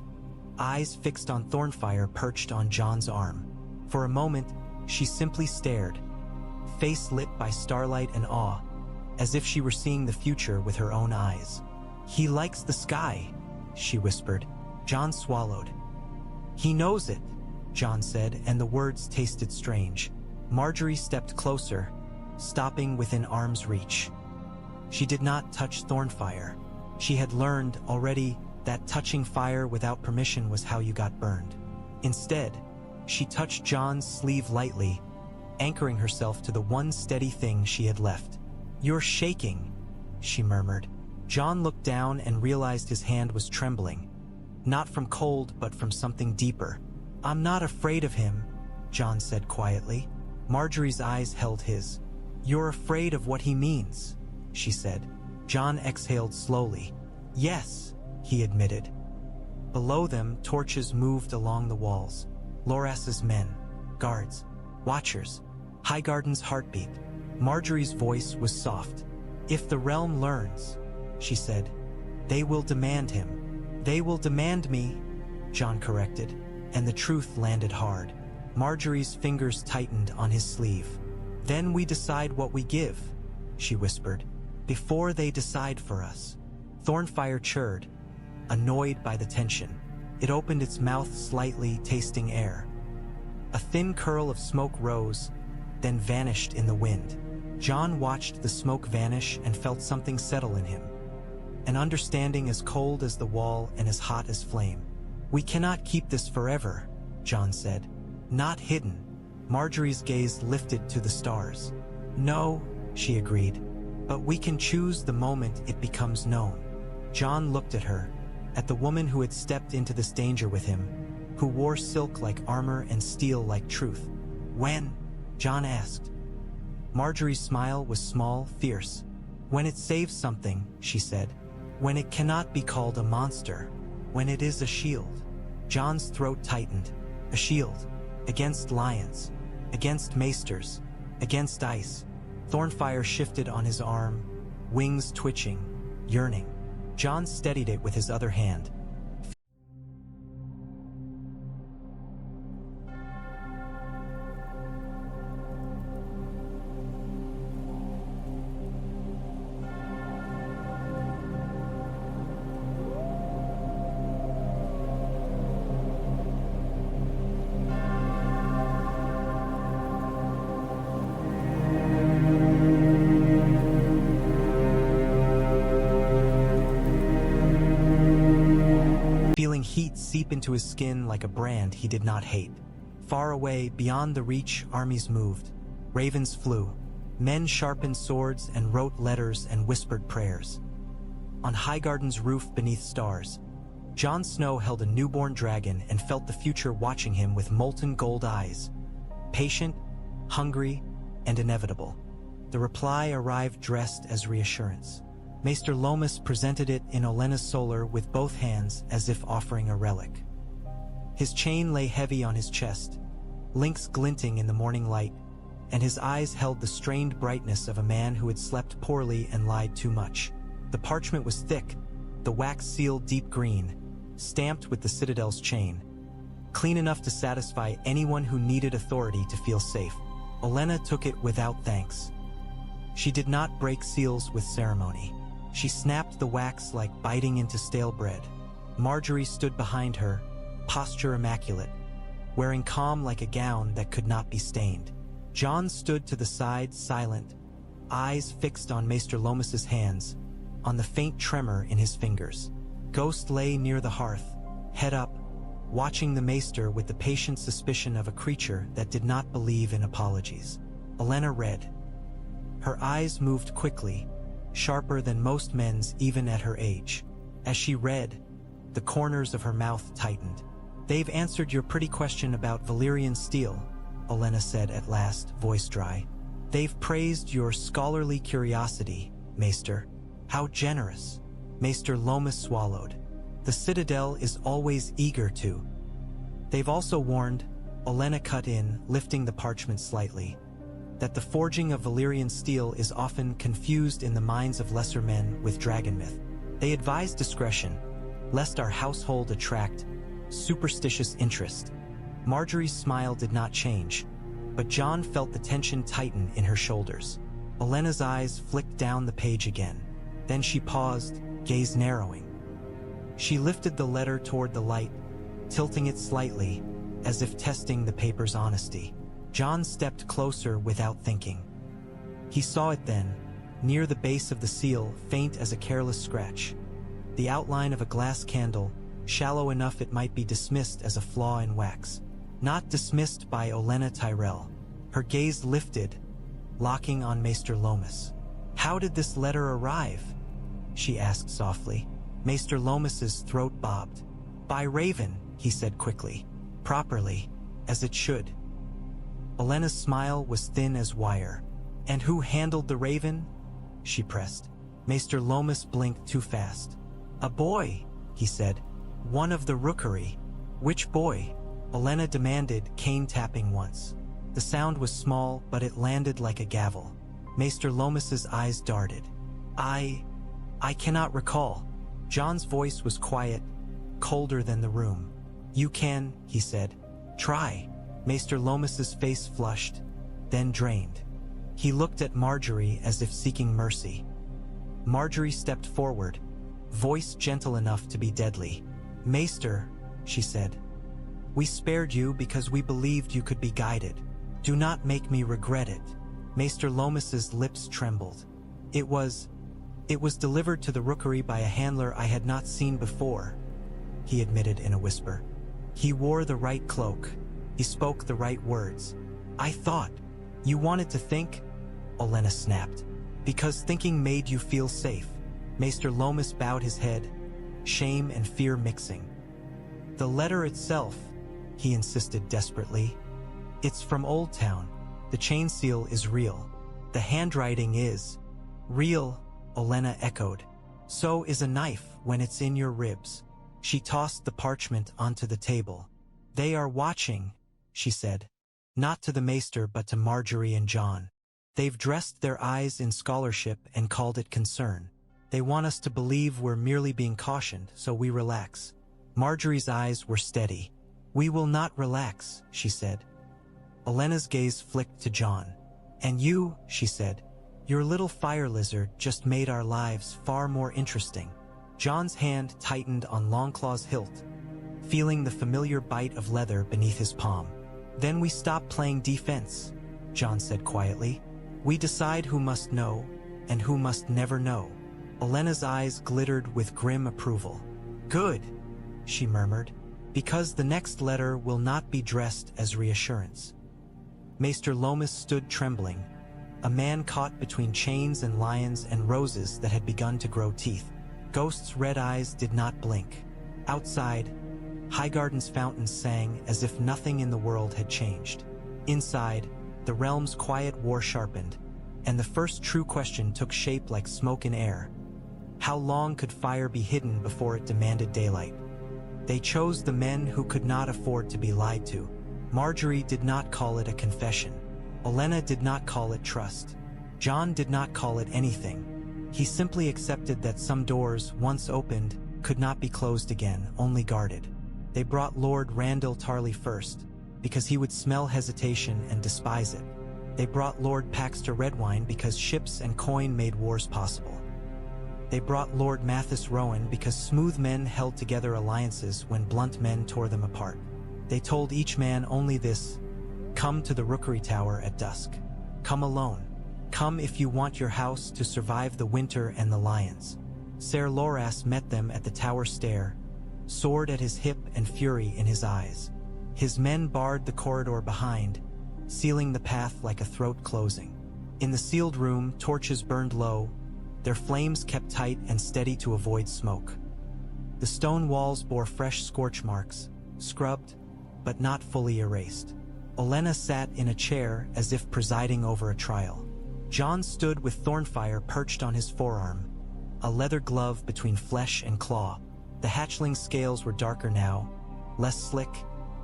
eyes fixed on Thornfyre perched on Jon's arm. For a moment, she simply stared, face lit by starlight and awe, as if she were seeing the future with her own eyes. "He likes the sky," she whispered. Jon swallowed. "He knows it," Jon said, and the words tasted strange. Margaery stepped closer, stopping within arm's reach. She did not touch Thornfyre. She had learned already that touching fire without permission was how you got burned. Instead, she touched Jon's sleeve lightly, anchoring herself to the one steady thing she had left. "You're shaking," she murmured. Jon looked down and realized his hand was trembling, not from cold but from something deeper. "I'm not afraid of him," Jon said quietly. Margaery's eyes held his. "You're afraid of what he means," she said. Jon exhaled slowly. "Yes," he admitted. Below them, torches moved along the walls. Loras's men, guards, watchers, Highgarden's heartbeat. Margaery's voice was soft. "If the realm learns," she said, "they will demand him." "They will demand me," Jon corrected, and the truth landed hard. Margaery's fingers tightened on his sleeve. "Then we decide what we give," she whispered, "before they decide for us." Thornfyre chirred, annoyed by the tension. It opened its mouth slightly, tasting air. A thin curl of smoke rose, then vanished in the wind. Jon watched the smoke vanish and felt something settle in him. An understanding as cold as the wall and as hot as flame. "We cannot keep this forever," Jon said. "Not hidden." Margaery's gaze lifted to the stars. "No," she agreed, "but we can choose the moment it becomes known." Jon looked at her, at the woman who had stepped into this danger with him, who wore silk like armor and steel like truth. "When?" Jon asked. Margaery's smile was small, fierce. "When it saves something," she said. "When it cannot be called a monster. When it is a shield." Jon's throat tightened. A shield. Against lions. Against maesters. Against ice. Thornfyre shifted on his arm, wings twitching, yearning. Jon steadied it with his other hand. Feeling heat seep into his skin like a brand he did not hate. Far away, beyond the reach, armies moved. Ravens flew. Men sharpened swords and wrote letters and whispered prayers. On Highgarden's roof beneath stars, Jon Snow held a newborn dragon and felt the future watching him with molten gold eyes. Patient, hungry, and inevitable. The reply arrived dressed as reassurance. Maester Loras presented it in Olenna's solar with both hands as if offering a relic. His chain lay heavy on his chest, links glinting in the morning light, and his eyes held the strained brightness of a man who had slept poorly and lied too much. The parchment was thick, the wax seal deep green, stamped with the Citadel's chain, clean enough to satisfy anyone who needed authority to feel safe. Olenna took it without thanks. She did not break seals with ceremony. She snapped the wax like biting into stale bread. Margaery stood behind her, posture immaculate, wearing calm like a gown that could not be stained. Jon stood to the side, silent, eyes fixed on Maester Loras's hands, on the faint tremor in his fingers. Ghost lay near the hearth, head up, watching the Maester with the patient suspicion of a creature that did not believe in apologies. Olenna read. Her eyes moved quickly, sharper than most men's even at her age. As she read, the corners of her mouth tightened. "They've answered your pretty question about Valyrian steel," Olenna said at last, voice dry. "They've praised your scholarly curiosity, Maester. How generous." Maester Loras swallowed. "The Citadel is always eager to." "They've also warned," Olenna cut in, lifting the parchment slightly, "that the forging of Valyrian steel is often confused in the minds of lesser men with dragon myth. They advise discretion, lest our household attract superstitious interest." Margaery's smile did not change, but Jon felt the tension tighten in her shoulders. Olenna's eyes flicked down the page again. Then she paused, gaze narrowing. She lifted the letter toward the light, tilting it slightly, as if testing the paper's honesty. Jon stepped closer without thinking. He saw it then, near the base of the seal, faint as a careless scratch. The outline of a glass candle, shallow enough it might be dismissed as a flaw in wax. Not dismissed by Olenna Tyrell. Her gaze lifted, locking on Maester Loras. "How did this letter arrive?" she asked softly. Maester Loras's throat bobbed. "By Raven," he said quickly. "Properly, as it should." Olenna's smile was thin as wire. "And who handled the Raven?" she pressed. Maester Loras blinked too fast. "A boy," he said. "One of the rookery." "Which boy?" Olenna demanded, cane tapping once. The sound was small, but it landed like a gavel. Maester Loras's eyes darted. I cannot recall." Jon's voice was quiet, colder than the room. "You can," he said. "Try." Maester Loras's face flushed, then drained. He looked at Margaery as if seeking mercy. Margaery stepped forward, voice gentle enough to be deadly. "Maester," she said, "we spared you because we believed you could be guided. Do not make me regret it." Maester Loras's lips trembled. It was delivered to the rookery by a handler I had not seen before," he admitted in a whisper. "He wore the right cloak. He spoke the right words. I thought, you wanted to think?" Olenna snapped. "Because thinking made you feel safe." Maester Loras bowed his head, shame and fear mixing. "The letter itself," he insisted desperately. "It's from Oldtown. The chain seal is real. The handwriting is real," Olenna echoed. "So is a knife when it's in your ribs." She tossed the parchment onto the table. "They are watching," she said. "Not to the Maester but to Margaery and Jon. They've dressed their eyes in scholarship and called it concern. They want us to believe we're merely being cautioned, so we relax. Margaery's eyes were steady. We will not relax, she said. Olenna's gaze flicked to Jon. And you, she said, your little fire lizard just made our lives far more interesting. Jon's hand tightened on Longclaw's hilt, feeling the familiar bite of leather beneath his palm. Then we stop playing defense, Jon said quietly. We decide who must know and who must never know. Olenna's eyes glittered with grim approval. Good, she murmured, because the next letter will not be dressed as reassurance. Maester Lomas stood trembling, a man caught between chains and lions and roses that had begun to grow teeth. Ghost's red eyes did not blink. Outside, Highgarden's fountains sang as if nothing in the world had changed. Inside, the realm's quiet war sharpened, and the first true question took shape like smoke in air. How long could fire be hidden before it demanded daylight? They chose the men who could not afford to be lied to. Margaery did not call it a confession. Olenna did not call it trust. Jon did not call it anything. He simply accepted that some doors, once opened, could not be closed again, only guarded. They brought Lord Randyll Tarly first, because he would smell hesitation and despise it. They brought Lord Paxter Redwine because ships and coin made wars possible. They brought Lord Mathis Rowan because smooth men held together alliances when blunt men tore them apart. They told each man only this: come to the Rookery Tower at dusk. Come alone. Come if you want your house to survive the winter and the lions. Ser Loras met them at the tower stair, sword at his hip and fury in his eyes. His men barred the corridor behind, sealing the path like a throat closing. In the sealed room, torches burned low, their flames kept tight and steady to avoid smoke. The stone walls bore fresh scorch marks, scrubbed, but not fully erased. Olenna sat in a chair as if presiding over a trial. Jon stood with Thornfyre perched on his forearm, a leather glove between flesh and claw. The hatchling's scales were darker now, less slick,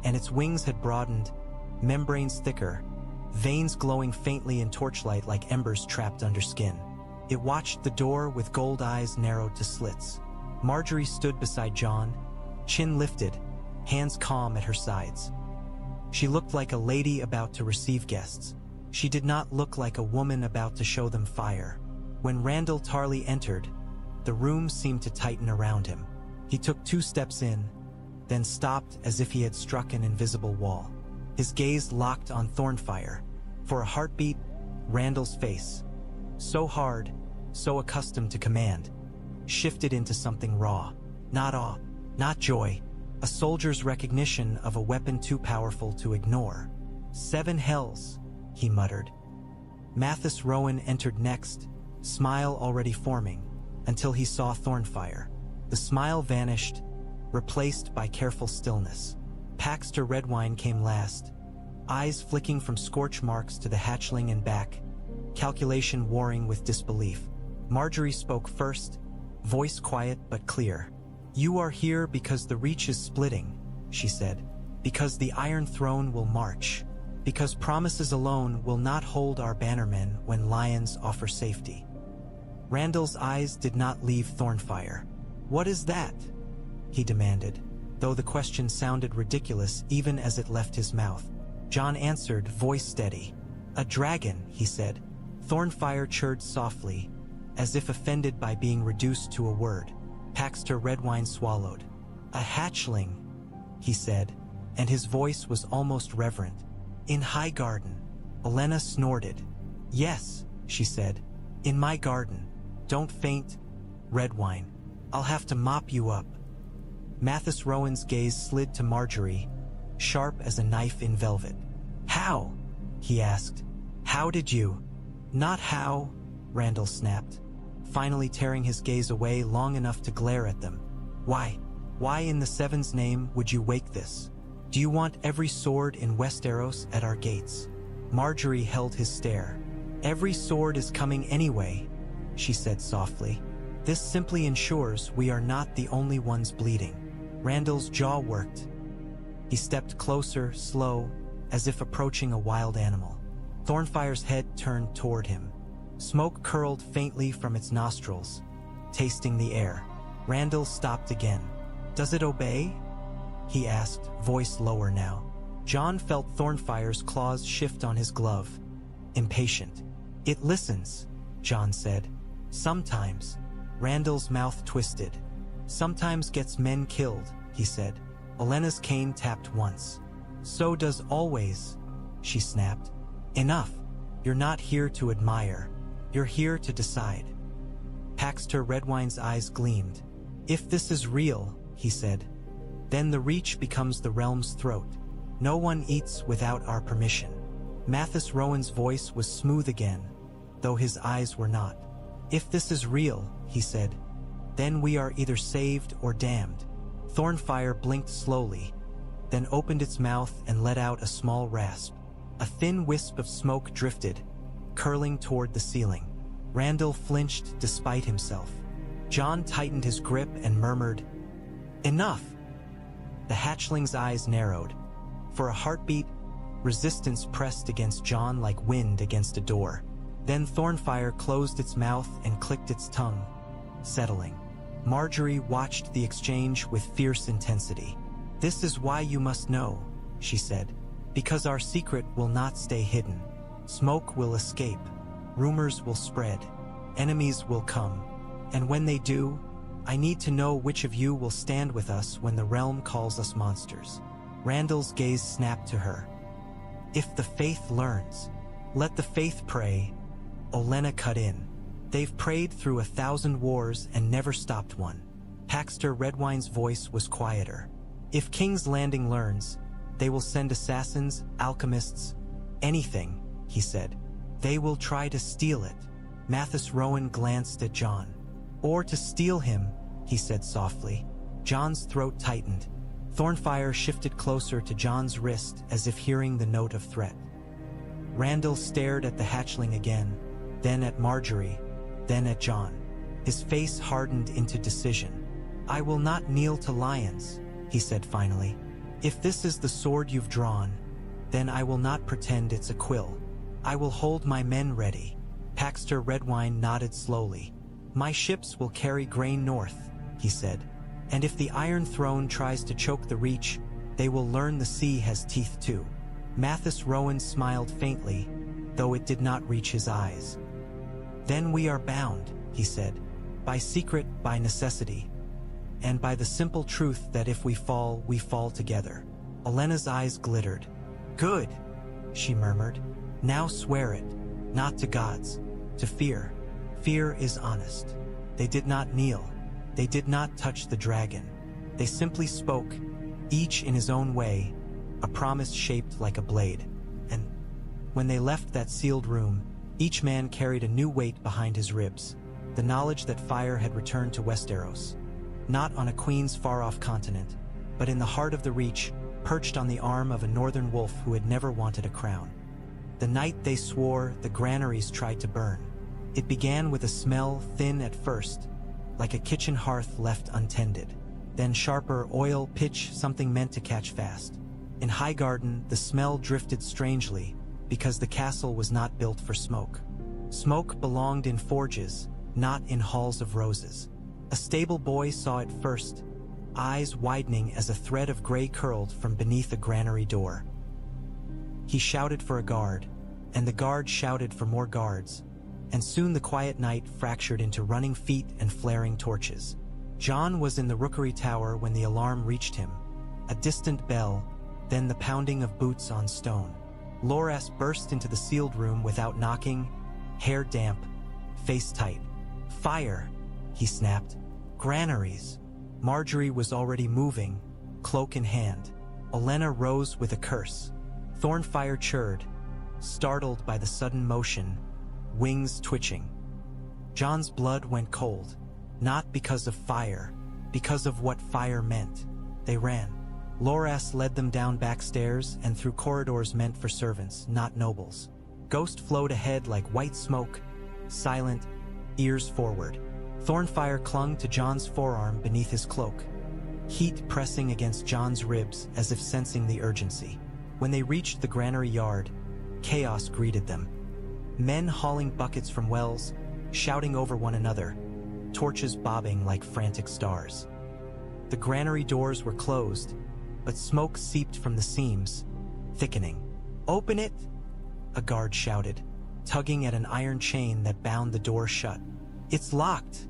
and its wings had broadened, membranes thicker, veins glowing faintly in torchlight like embers trapped under skin. It watched the door with gold eyes narrowed to slits. Margaery stood beside Jon, chin lifted, hands calm at her sides. She looked like a lady about to receive guests. She did not look like a woman about to show them fire. When Randyll Tarly entered, the room seemed to tighten around him. He took 2 steps in, then stopped as if he had struck an invisible wall. His gaze locked on Thornfyre. For a heartbeat, Randyll's face, so hard, so accustomed to command, shifted into something raw. Not awe, not joy, a soldier's recognition of a weapon too powerful to ignore. 7 hells, he muttered. Mathis Rowan entered next, smile already forming, until he saw Thornfyre. The smile vanished, replaced by careful stillness. Paxter Redwine came last, eyes flicking from scorch marks to the hatchling and back, calculation warring with disbelief. Margaery spoke first, voice quiet but clear. You are here because the Reach is splitting, she said, because the Iron Throne will march, because promises alone will not hold our bannermen when lions offer safety. Randyll's eyes did not leave Thornfyre. What is that? He demanded, though the question sounded ridiculous even as it left his mouth. Jon answered, voice steady. A dragon, he said. Thornfyre chirred softly, as if offended by being reduced to a word. Paxter Redwine swallowed. A hatchling, he said, and his voice was almost reverent. In Highgarden. Olenna snorted. Yes, she said. In my garden. Don't faint, Redwine. I'll have to mop you up. Mathis Rowan's gaze slid to Margaery, sharp as a knife in velvet. How? He asked. How did you? Not how, Randyll snapped, finally tearing his gaze away long enough to glare at them. Why? Why in the Seven's name would you wake this? Do you want every sword in Westeros at our gates? Margaery held his stare. Every sword is coming anyway, she said softly. This simply ensures we are not the only ones bleeding. Randyll's jaw worked. He stepped closer, slow, as if approaching a wild animal. Thornfyre's head turned toward him. Smoke curled faintly from its nostrils, tasting the air. Randall stopped again. "Does it obey?" he asked, voice lower now. Jon felt Thornfyre's claws shift on his glove. Impatient. "It listens," Jon said. "Sometimes." Randall's mouth twisted. "Sometimes gets men killed," he said. Olenna's cane tapped once. "So does always," she snapped. "Enough. You're not here to admire. You're here to decide." Paxter Redwine's eyes gleamed. "If this is real," he said, "then the reach becomes the realm's throat. No one eats without our permission." Mathis Rowan's voice was smooth again, though his eyes were not. "If this is real," he said, "then we are either saved or damned." Thornfyre blinked slowly, then opened its mouth and let out a small rasp. A thin wisp of smoke drifted, curling toward the ceiling. Randall flinched despite himself. Jon tightened his grip and murmured, "Enough!" The hatchling's eyes narrowed. For a heartbeat, resistance pressed against Jon like wind against a door. Then Thornfyre closed its mouth and clicked its tongue, settling. Margaery watched the exchange with fierce intensity. "This is why you must know," she said, "because our secret will not stay hidden. Smoke will escape. Rumors will spread. Enemies will come. And when they do, I need to know which of you will stand with us when the realm calls us monsters." Randall's gaze snapped to her. "If the faith learns, let the faith pray." Olenna cut in. "They've prayed through 1,000 wars and never stopped one." Paxter Redwine's voice was quieter. "If King's Landing learns, they will send assassins, alchemists, anything," he said. "They will try to steal it." Mathis Rowan glanced at Jon. "Or to steal him," he said softly. Jon's throat tightened. Thornfyre shifted closer to Jon's wrist as if hearing the note of threat. Randall stared at the hatchling again, then at Margaery, then at Jon. His face hardened into decision. "I will not kneel to lions," he said finally. "If this is the sword you've drawn, then I will not pretend it's a quill. I will hold my men ready." Paxter Redwine nodded slowly. "My ships will carry grain north," he said. "And if the Iron Throne tries to choke the Reach, they will learn the sea has teeth too." Mathis Rowan smiled faintly, though it did not reach his eyes. "Then we are bound," he said, "by secret, by necessity, and by the simple truth that if we fall together." Olenna's eyes glittered. "Good," she murmured. "Now swear it, not to gods, to fear. Fear is honest." They did not kneel. They did not touch the dragon. They simply spoke, each in his own way, a promise shaped like a blade. And when they left that sealed room, each man carried a new weight behind his ribs, the knowledge that fire had returned to Westeros, not on a queen's far-off continent, but in the heart of the Reach, perched on the arm of a northern wolf who had never wanted a crown. The night they swore, the granaries tried to burn. It began with a smell thin at first, like a kitchen hearth left untended. Then sharper oil, pitch, something meant to catch fast. In Highgarden, the smell drifted strangely, because the castle was not built for smoke. Smoke belonged in forges, not in halls of roses. A stable boy saw it first, eyes widening as a thread of gray curled from beneath a granary door. He shouted for a guard, and the guard shouted for more guards, and soon the quiet night fractured into running feet and flaring torches. Jon was in the rookery tower when the alarm reached him. A distant bell, then the pounding of boots on stone. Loras burst into the sealed room without knocking, hair damp, face tight. "Fire!" he snapped. "Granaries!" Margaery was already moving, cloak in hand. Olenna rose with a curse. Thornfyre chirred, startled by the sudden motion, wings twitching. Jon's blood went cold, not because of fire, because of what fire meant. They ran. Loras led them down back stairs and through corridors meant for servants, not nobles. Ghost flowed ahead like white smoke, silent, ears forward. Thornfyre clung to Jon's forearm beneath his cloak, heat pressing against Jon's ribs as if sensing the urgency. When they reached the granary yard, chaos greeted them. Men hauling buckets from wells, shouting over one another. torches bobbing like frantic stars. The granary doors were closed, but smoke seeped from the seams, thickening. "Open it!" a guard shouted, tugging at an iron chain that bound the door shut. "It's locked!"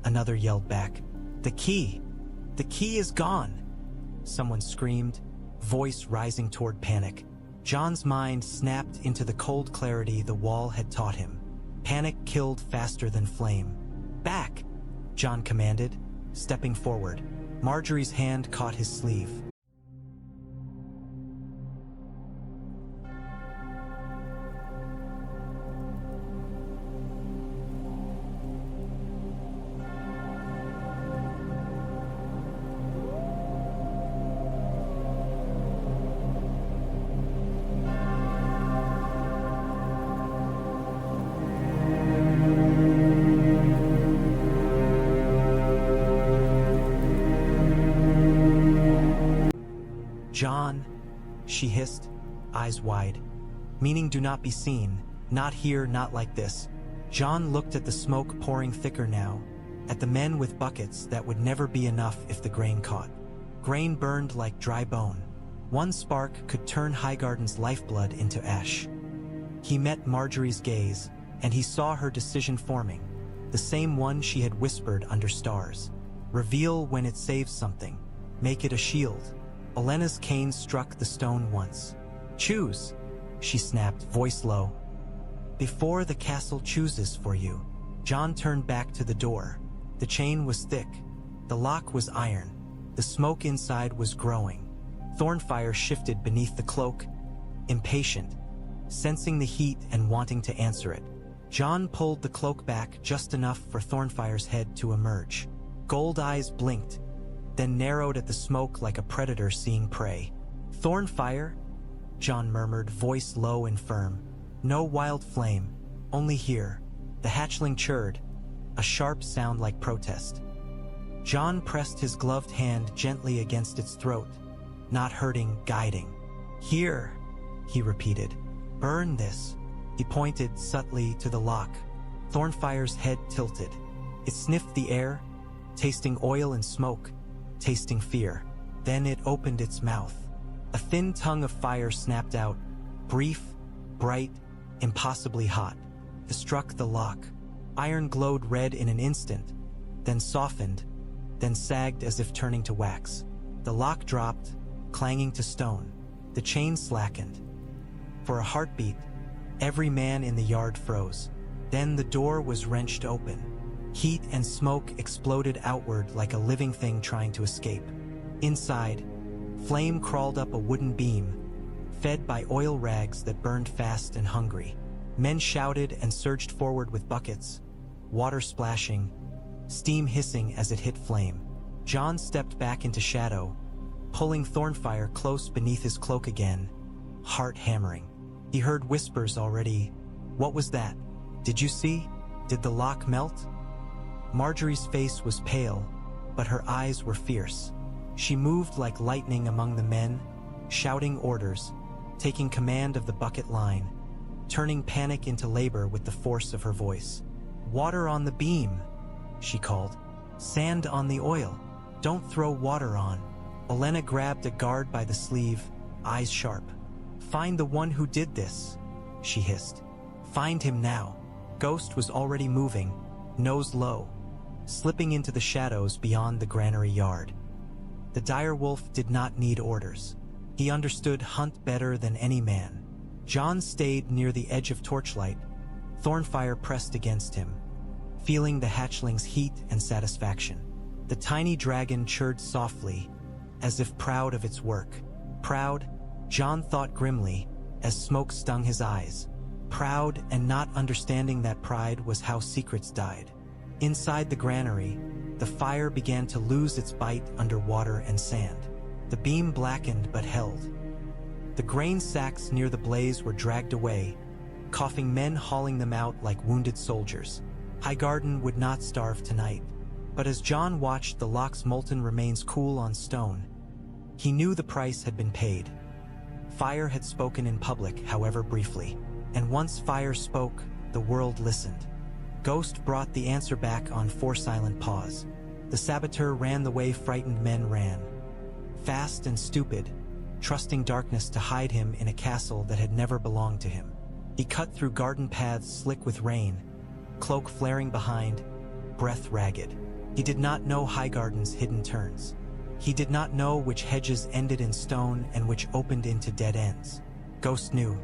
another yelled back. "The key! The key is gone!" someone screamed, voice rising toward panic. Jon's mind snapped into the cold clarity the wall had taught him. Panic killed faster than flame. "Back!" Jon commanded, stepping forward. Margaery's hand caught his sleeve. "Jon," she hissed, eyes wide. "Meaning do not be seen. Not here, not like this." Jon looked at the smoke pouring thicker now, at the men with buckets that would never be enough if the grain caught. Grain burned like dry bone. One spark could turn Highgarden's lifeblood into ash. He met Margaery's gaze, and he saw her decision forming, the same one she had whispered under stars. "Reveal when it saves something. Make it a shield." Olenna's cane struck the stone once. "Choose," she snapped, voice low. "Before the castle chooses for you." Jon turned back to the door. The chain was thick. The lock was iron. The smoke inside was growing. Thornfyre shifted beneath the cloak, impatient, sensing the heat and wanting to answer it. Jon pulled the cloak back just enough for Thornfyre's head to emerge. Gold eyes blinked, then narrowed at the smoke like a predator seeing prey. "Thornfyre?" Jon murmured, voice low and firm. "No wild flame, only here." The hatchling chirred, a sharp sound like protest. Jon pressed his gloved hand gently against its throat, not hurting, guiding. "Here," he repeated. "Burn this." He pointed subtly to the lock. Thornfyre's head tilted. It sniffed the air, tasting oil and smoke, tasting fear. Then it opened its mouth. A thin tongue of fire snapped out, brief, bright, impossibly hot. It struck the lock. Iron glowed red in an instant, then softened, then sagged as if turning to wax. The lock dropped, clanging to stone. The chain slackened. For a heartbeat, every man in the yard froze. Then the door was wrenched open. Heat and smoke exploded outward like a living thing trying to escape. Inside, flame crawled up a wooden beam, fed by oil rags that burned fast and hungry. Men shouted and surged forward with buckets, water splashing, steam hissing as it hit flame. Jon stepped back into shadow, pulling Thornfyre close beneath his cloak again, heart hammering. He heard whispers already. "What was that? Did you see? Did the lock melt?" Margaery's face was pale, but her eyes were fierce. She moved like lightning among the men, shouting orders, taking command of the bucket line, turning panic into labor with the force of her voice. "Water on the beam," she called. "Sand on the oil. Don't throw water on." Olenna grabbed a guard by the sleeve, eyes sharp. "Find the one who did this," she hissed. "Find him now." Ghost was already moving, nose low, slipping into the shadows beyond the granary yard. The direwolf did not need orders. He understood hunt better than any man. Jon stayed near the edge of torchlight. Thornfyre pressed against him, feeling the hatchling's heat and satisfaction. The tiny dragon chirred softly, as if proud of its work. Proud, Jon thought grimly, as smoke stung his eyes. Proud and not understanding that pride was how secrets died. Inside the granary, the fire began to lose its bite under water and sand. The beam blackened but held. The grain sacks near the blaze were dragged away, coughing men hauling them out like wounded soldiers. Highgarden would not starve tonight, but as Jon watched the lock's molten remains cool on stone, he knew the price had been paid. Fire had spoken in public, however briefly, and once fire spoke, the world listened. Ghost brought the answer back on 4 silent paws. The saboteur ran the way frightened men ran. Fast and stupid, trusting darkness to hide him in a castle that had never belonged to him. He cut through garden paths slick with rain, cloak flaring behind, breath ragged. He did not know Highgarden's hidden turns. He did not know which hedges ended in stone and which opened into dead ends. Ghost knew.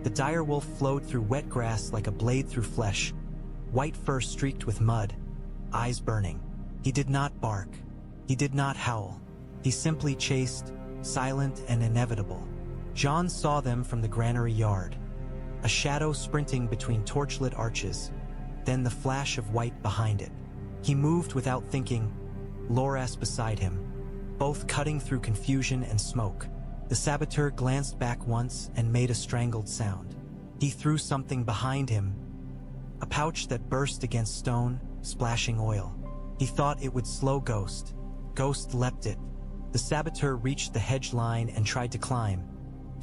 The direwolf flowed through wet grass like a blade through flesh, white fur streaked with mud, eyes burning. He did not bark. He did not howl. He simply chased, silent and inevitable. Jon saw them from the granary yard. A shadow sprinting between torchlit arches, then the flash of white behind it. He moved without thinking, Loras beside him, both cutting through confusion and smoke. The saboteur glanced back once and made a strangled sound. He threw something behind him, a pouch that burst against stone, splashing oil. He thought it would slow Ghost. Ghost leapt it. The saboteur reached the hedge line and tried to climb,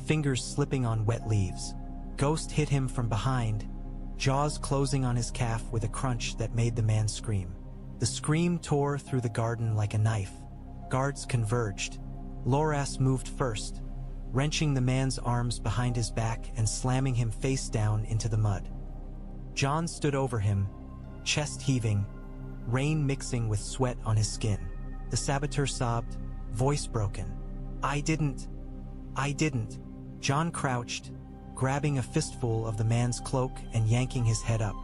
fingers slipping on wet leaves. Ghost hit him from behind, jaws closing on his calf with a crunch that made the man scream. The scream tore through the garden like a knife. Guards converged. Loras moved first, wrenching the man's arms behind his back and slamming him face down into the mud. Jon stood over him, chest heaving, rain mixing with sweat on his skin. The saboteur sobbed, voice broken. I didn't. Jon crouched, grabbing a fistful of the man's cloak and yanking his head up.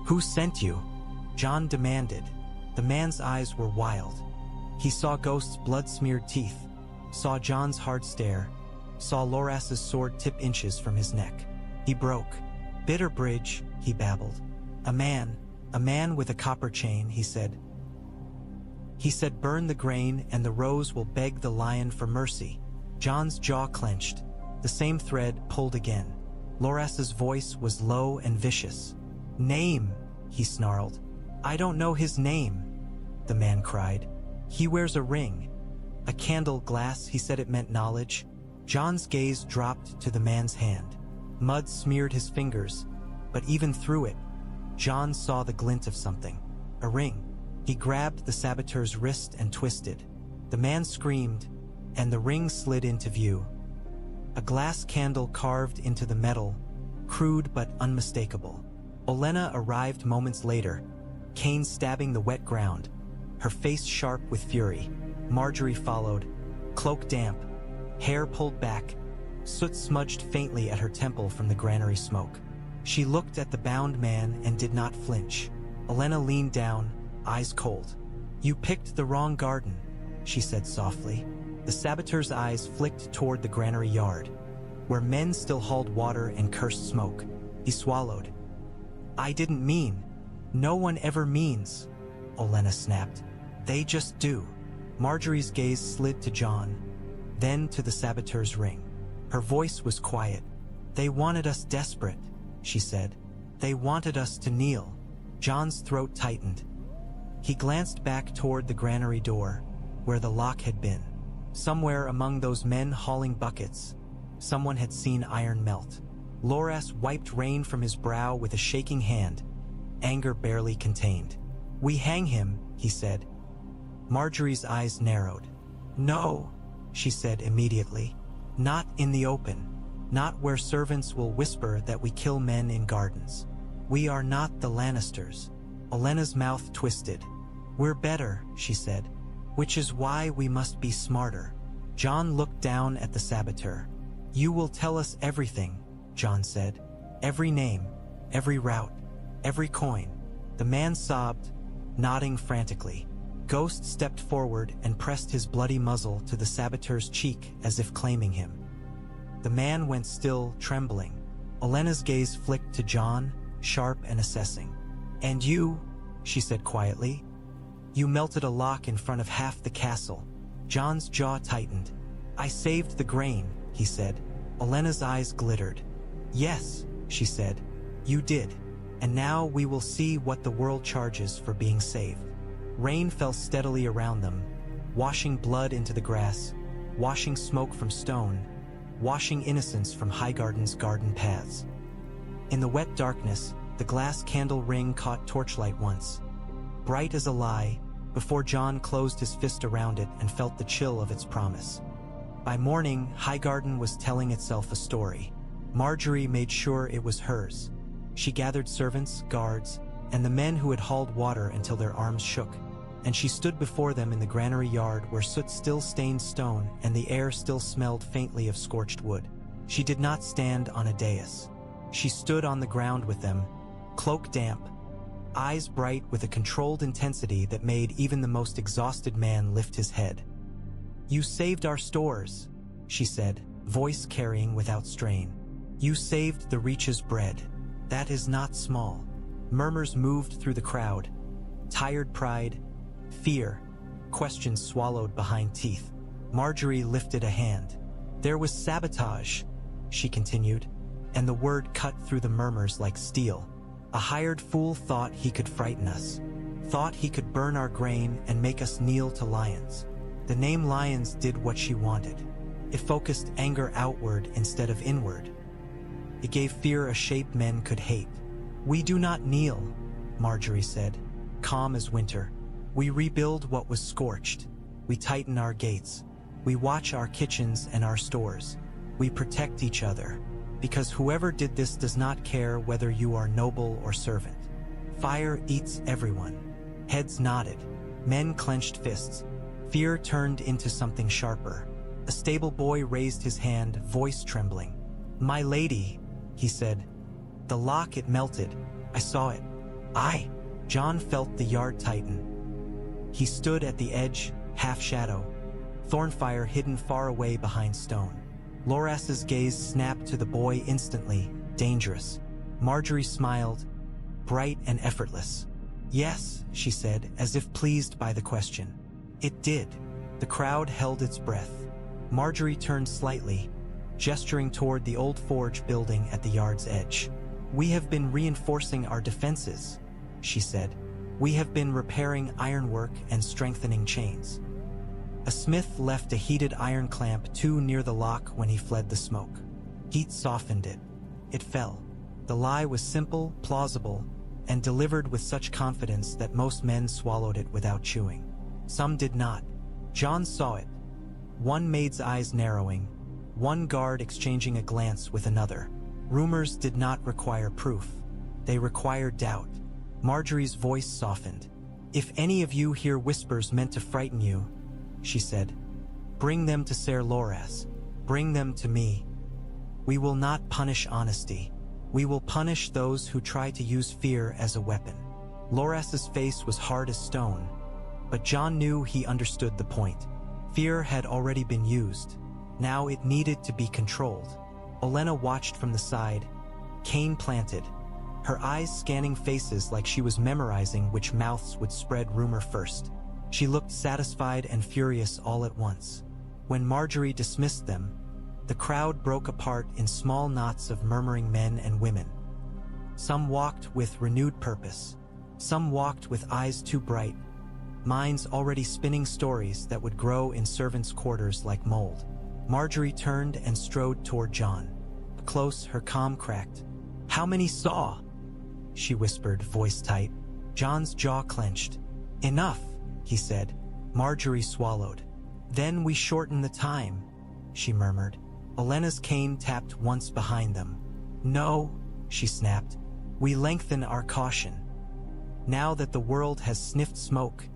Who sent you? Jon demanded. The man's eyes were wild. He saw Ghost's blood-smeared teeth, saw Jon's hard stare, saw Loras's sword tip inches from his neck. He broke. Bitterbridge, he babbled. A man with a copper chain, he said. He said, burn the grain and the rose will beg the lion for mercy. Jon's jaw clenched. The same thread pulled again. Loras's voice was low and vicious. Name, he snarled. I don't know his name, the man cried. He wears a ring. A candle glass, he said it meant knowledge. Jon's gaze dropped to the man's hand. Mud smeared his fingers, but even through it, Jon saw the glint of something. A ring. He grabbed the saboteur's wrist and twisted. The man screamed, and the ring slid into view. A glass candle carved into the metal, crude but unmistakable. Olenna arrived moments later, cane stabbing the wet ground, her face sharp with fury. Margaery followed, cloak damp, hair pulled back, soot smudged faintly at her temple from the granary smoke. She looked at the bound man and did not flinch. Olenna leaned down, eyes cold. You picked the wrong garden, she said softly. The saboteur's eyes flicked toward the granary yard, where men still hauled water and cursed smoke. He swallowed. I didn't mean. No one ever means, Olenna snapped. They just do. Margaery's gaze slid to Jon, then to the saboteur's ring. Her voice was quiet. They wanted us desperate, she said. They wanted us to kneel. Jon's throat tightened. He glanced back toward the granary door, where the lock had been. Somewhere among those men hauling buckets, someone had seen iron melt. Loras wiped rain from his brow with a shaking hand, anger barely contained. We hang him, he said. Margaery's eyes narrowed. No, she said immediately. Not in the open. Not where servants will whisper that we kill men in gardens. We are not the Lannisters. Olenna's mouth twisted. We're better, she said, which is why we must be smarter. Jon looked down at the saboteur. You will tell us everything, Jon said. Every name, every route, every coin. The man sobbed, nodding frantically. Ghost stepped forward and pressed his bloody muzzle to the saboteur's cheek as if claiming him. The man went still, trembling. Olenna's gaze flicked to Jon, sharp and assessing. And you, she said quietly. You melted a lock in front of half the castle. Jon's jaw tightened. I saved the grain, he said. Olenna's eyes glittered. Yes, she said. You did. And now we will see what the world charges for being saved. Rain fell steadily around them, washing blood into the grass, washing smoke from stone, washing innocence from Highgarden's garden paths. In the wet darkness, The glass candle ring caught torchlight once, bright as a lie, before Jon closed his fist around it and felt the chill of its promise. By morning, Highgarden was telling itself a story. Margaery made sure it was hers. She gathered servants, guards, and the men who had hauled water until their arms shook, and she stood before them in the granary yard where soot still stained stone and the air still smelled faintly of scorched wood. She did not stand on a dais. She stood on the ground with them, cloak damp, eyes bright with a controlled intensity that made even the most exhausted man lift his head. "You saved our stores," she said, voice carrying without strain. "You saved the Reach's bread. That is not small." Murmurs moved through the crowd. Tired pride, fear, questions swallowed behind teeth. Margaery lifted a hand. "There was sabotage," she continued, and the word cut through the murmurs like steel. "A hired fool thought he could frighten us, thought he could burn our grain and make us kneel to lions. The name lions did what she wanted. It focused anger outward instead of inward. It gave fear a shape men could hate. We do not kneel," Margaery said, calm as winter. "We rebuild what was scorched. We tighten our gates. We watch our kitchens and our stores. We protect each other, because whoever did this does not care whether you are noble or servant. Fire eats everyone." Heads nodded. Men clenched fists. Fear turned into something sharper. A stable boy raised his hand, voice trembling. "My lady," he said. "The lock, it melted. I saw it." "Aye." Jon felt the yard tighten. He stood at the edge, half shadow, Thornfyre hidden far away behind stone. Loras's gaze snapped to the boy instantly, dangerous. Margaery smiled, bright and effortless. "Yes," she said, as if pleased by the question. "It did." The crowd held its breath. Margaery turned slightly, gesturing toward the old forge building at the yard's edge. "We have been reinforcing our defenses," she said. "We have been repairing ironwork and strengthening chains." A smith left a heated iron clamp too near the lock when he fled the smoke. Heat softened it. It fell. The lie was simple, plausible, and delivered with such confidence that most men swallowed it without chewing. Some did not. Jon saw it. One maid's eyes narrowing, one guard exchanging a glance with another. Rumors did not require proof. They required doubt. Margaery's voice softened. "If any of you hear whispers meant to frighten you," she said, "bring them to Ser Loras. Bring them to me. We will not punish honesty. We will punish those who try to use fear as a weapon." Loras's face was hard as stone, but Jon knew he understood the point. Fear had already been used. Now it needed to be controlled. Olenna watched from the side, cane planted, her eyes scanning faces like she was memorizing which mouths would spread rumor first. She looked satisfied and furious all at once. When Margaery dismissed them, the crowd broke apart in small knots of murmuring men and women. Some walked with renewed purpose. Some walked with eyes too bright, minds already spinning stories that would grow in servants' quarters like mold. Margaery turned and strode toward Jon. Close, her calm cracked. "How many saw?" she whispered, voice tight. Jon's jaw clenched. "Enough," he said. Margaery swallowed. "Then we shorten the time," she murmured. Olenna's cane tapped once behind them. "No," she snapped. "We lengthen our caution. Now that the world has sniffed smoke,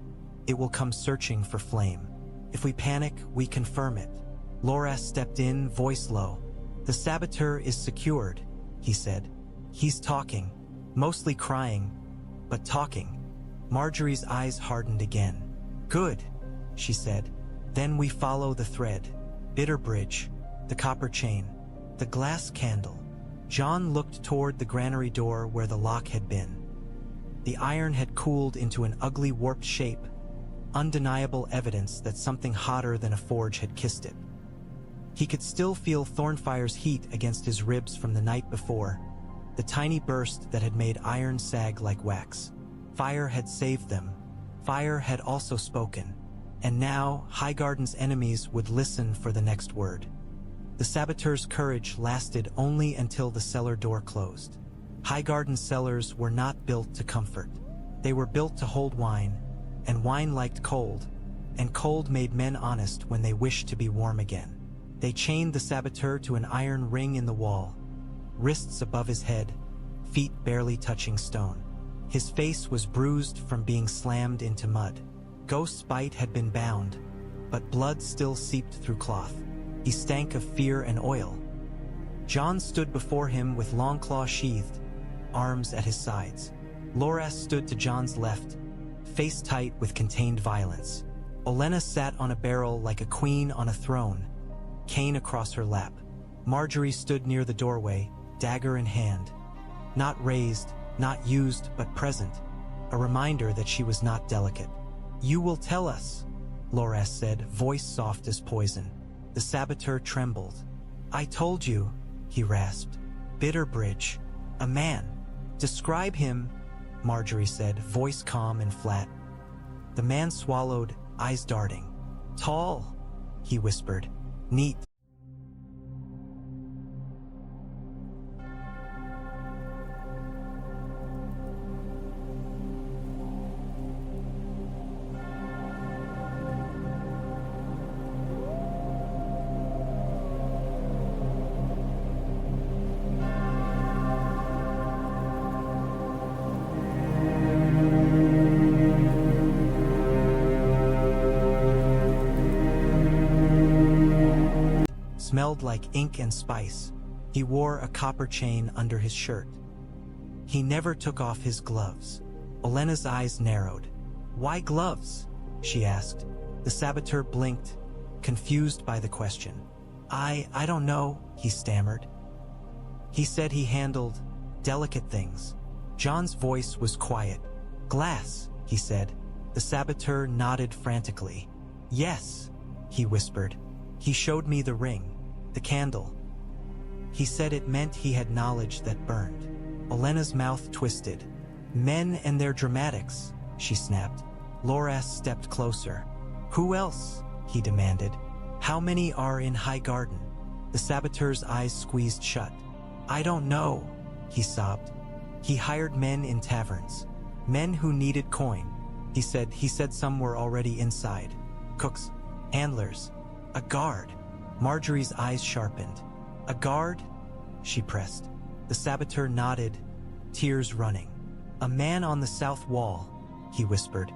it will come searching for flame. If we panic, we confirm it." Loras stepped in, voice low. "The saboteur is secured," he said. "He's talking, mostly crying, but talking." Margaery's eyes hardened again. "Good," she said. "Then we follow the thread. Bitterbridge, the copper chain, the glass candle." Jon looked toward the granary door where the lock had been. The iron had cooled into an ugly warped shape, undeniable evidence that something hotter than a forge had kissed it. He could still feel Thornfyre's heat against his ribs from the night before, the tiny burst that had made iron sag like wax. Fire had saved them. Fire had also spoken. And now, Highgarden's enemies would listen for the next word. The saboteur's courage lasted only until the cellar door closed. Highgarden cellars were not built to comfort. They were built to hold wine, and wine liked cold, and cold made men honest when they wished to be warm again. They chained the saboteur to an iron ring in the wall, wrists above his head, feet barely touching stone. His face was bruised from being slammed into mud. Ghost's bite had been bound, but blood still seeped through cloth. He stank of fear and oil. Jon stood before him with long claw sheathed, arms at his sides. Loras stood to Jon's left, face tight with contained violence. Olenna sat on a barrel like a queen on a throne, cane across her lap. Margaery stood near the doorway, dagger in hand. Not raised, not used, but present, a reminder that she was not delicate. "You will tell us," Loras said, voice soft as poison. The saboteur trembled. "I told you," he rasped. "Bitterbridge. A man." "Describe him," Margaery said, voice calm and flat. The man swallowed, eyes darting. "Tall," he whispered. "Neat." Smelled like ink and spice. He wore a copper chain under his shirt. He never took off his gloves. Olenna's eyes narrowed. "Why gloves?" she asked. The saboteur blinked, confused by the question. I don't know," he stammered. He said he handled delicate things. Jon's voice was quiet. "Glass," he said. The saboteur nodded frantically. "Yes," he whispered. "He showed me the ring. The candle." He said it meant he had knowledge that burned. Olenna's mouth twisted. "Men and their dramatics," she snapped. Loras stepped closer. "Who else?" he demanded. "How many are in Highgarden?" The saboteur's eyes squeezed shut. "I don't know," he sobbed. "He hired men in taverns. Men who needed coin. He said some were already inside. Cooks, handlers, a guard." Margaery's eyes sharpened. "A guard?" she pressed. The saboteur nodded, tears running. "A man on the south wall," he whispered.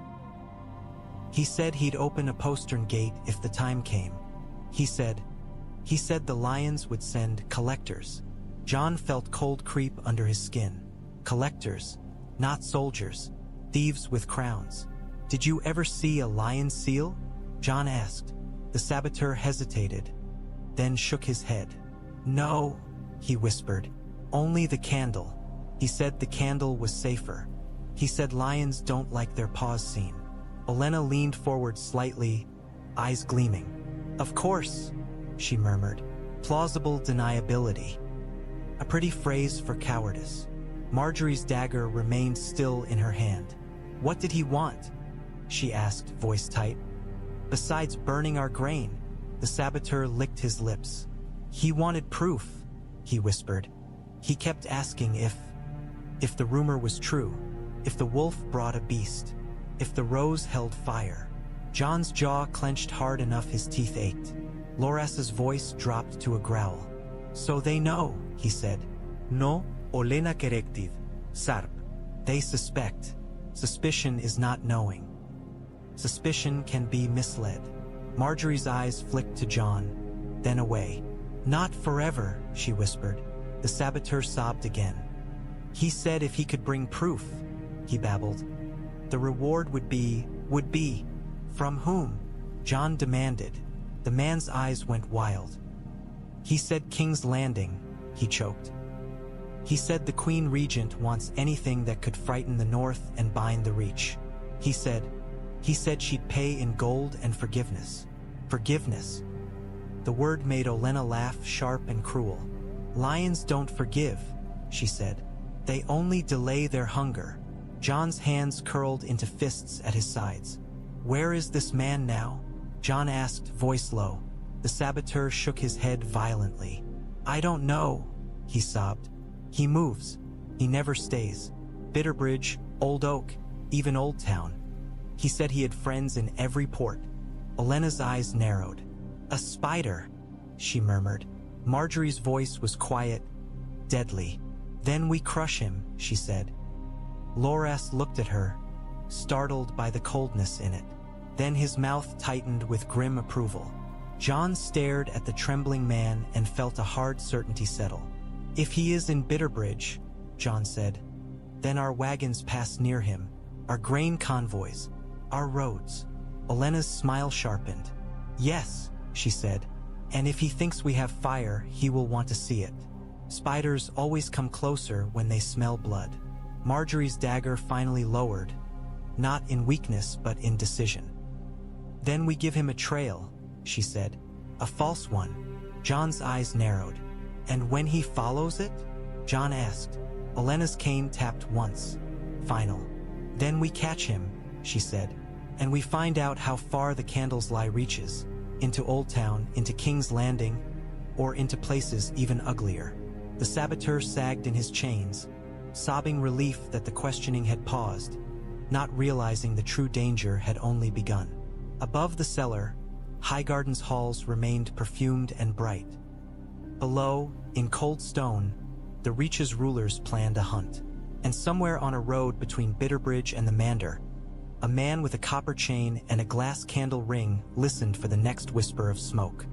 "He said he'd open a postern gate if the time came. He said the lions would send collectors." Jon felt cold creep under his skin. Collectors, not soldiers. Thieves with crowns. "Did you ever see a lion seal?" Jon asked. The saboteur hesitated, then shook his head. "No," he whispered. "Only the candle." He said the candle was safer. He said lions don't like their paws seen. Olenna leaned forward slightly, eyes gleaming. "Of course," she murmured. "Plausible deniability. A pretty phrase for cowardice." Margaery's dagger remained still in her hand. "What did he want?" she asked, voice tight. "Besides burning our grain." The saboteur licked his lips. "He wanted proof," he whispered. "He kept asking if the rumor was true, if the wolf brought a beast, if the rose held fire." Jon's jaw clenched hard enough his teeth ached. Loras's voice dropped to a growl. "So they know," he said. "No, Olenna corrected. Sarp." "They suspect. Suspicion is not knowing. Suspicion can be misled." Margaery's eyes flicked to Jon, then away. "Not forever," she whispered. The saboteur sobbed again. "He said if he could bring proof," he babbled. "The reward would be. From whom?" Jon demanded. The man's eyes went wild. "He said King's Landing," he choked. "He said the Queen Regent wants anything that could frighten the North and bind the Reach. He said she'd pay in gold and forgiveness." Forgiveness. The word made Olenna laugh, sharp and cruel. "Lions don't forgive," she said. "They only delay their hunger." Jon's hands curled into fists at his sides. "Where is this man now?" Jon asked, voice low. The saboteur shook his head violently. "I don't know," he sobbed. "He moves. He never stays. Bitterbridge, Old Oak, even Oldtown. He said he had friends in every port. Olenna's eyes narrowed. A spider, she murmured. Margaery's voice was quiet, deadly. Then we crush him, she said. Loras looked at her, startled by the coldness in it. Then his mouth tightened with grim approval. Jon stared at the trembling man and felt a hard certainty settle. If he is in Bitterbridge, Jon said, then our wagons pass near him, our grain convoys, our roads. Olenna's smile sharpened. Yes, she said, and if he thinks we have fire, he will want to see it. Spiders always come closer when they smell blood. Margaery's dagger finally lowered, not in weakness but in decision. Then we give him a trail, she said. A false one. Jon's eyes narrowed. And when he follows it? Jon asked. Olenna's cane tapped once. Final. Then we catch him, she said. And we find out how far the candle's lie reaches. Into Oldtown, into King's Landing, or into places even uglier. The saboteur sagged in his chains, sobbing relief that the questioning had paused, not realizing the true danger had only begun. Above the cellar, Highgarden's halls remained perfumed and bright. Below, in cold stone, the Reach's rulers planned a hunt. And somewhere on a road between Bitterbridge and the Mander, a man with a copper chain and a glass candle ring listened for the next whisper of smoke.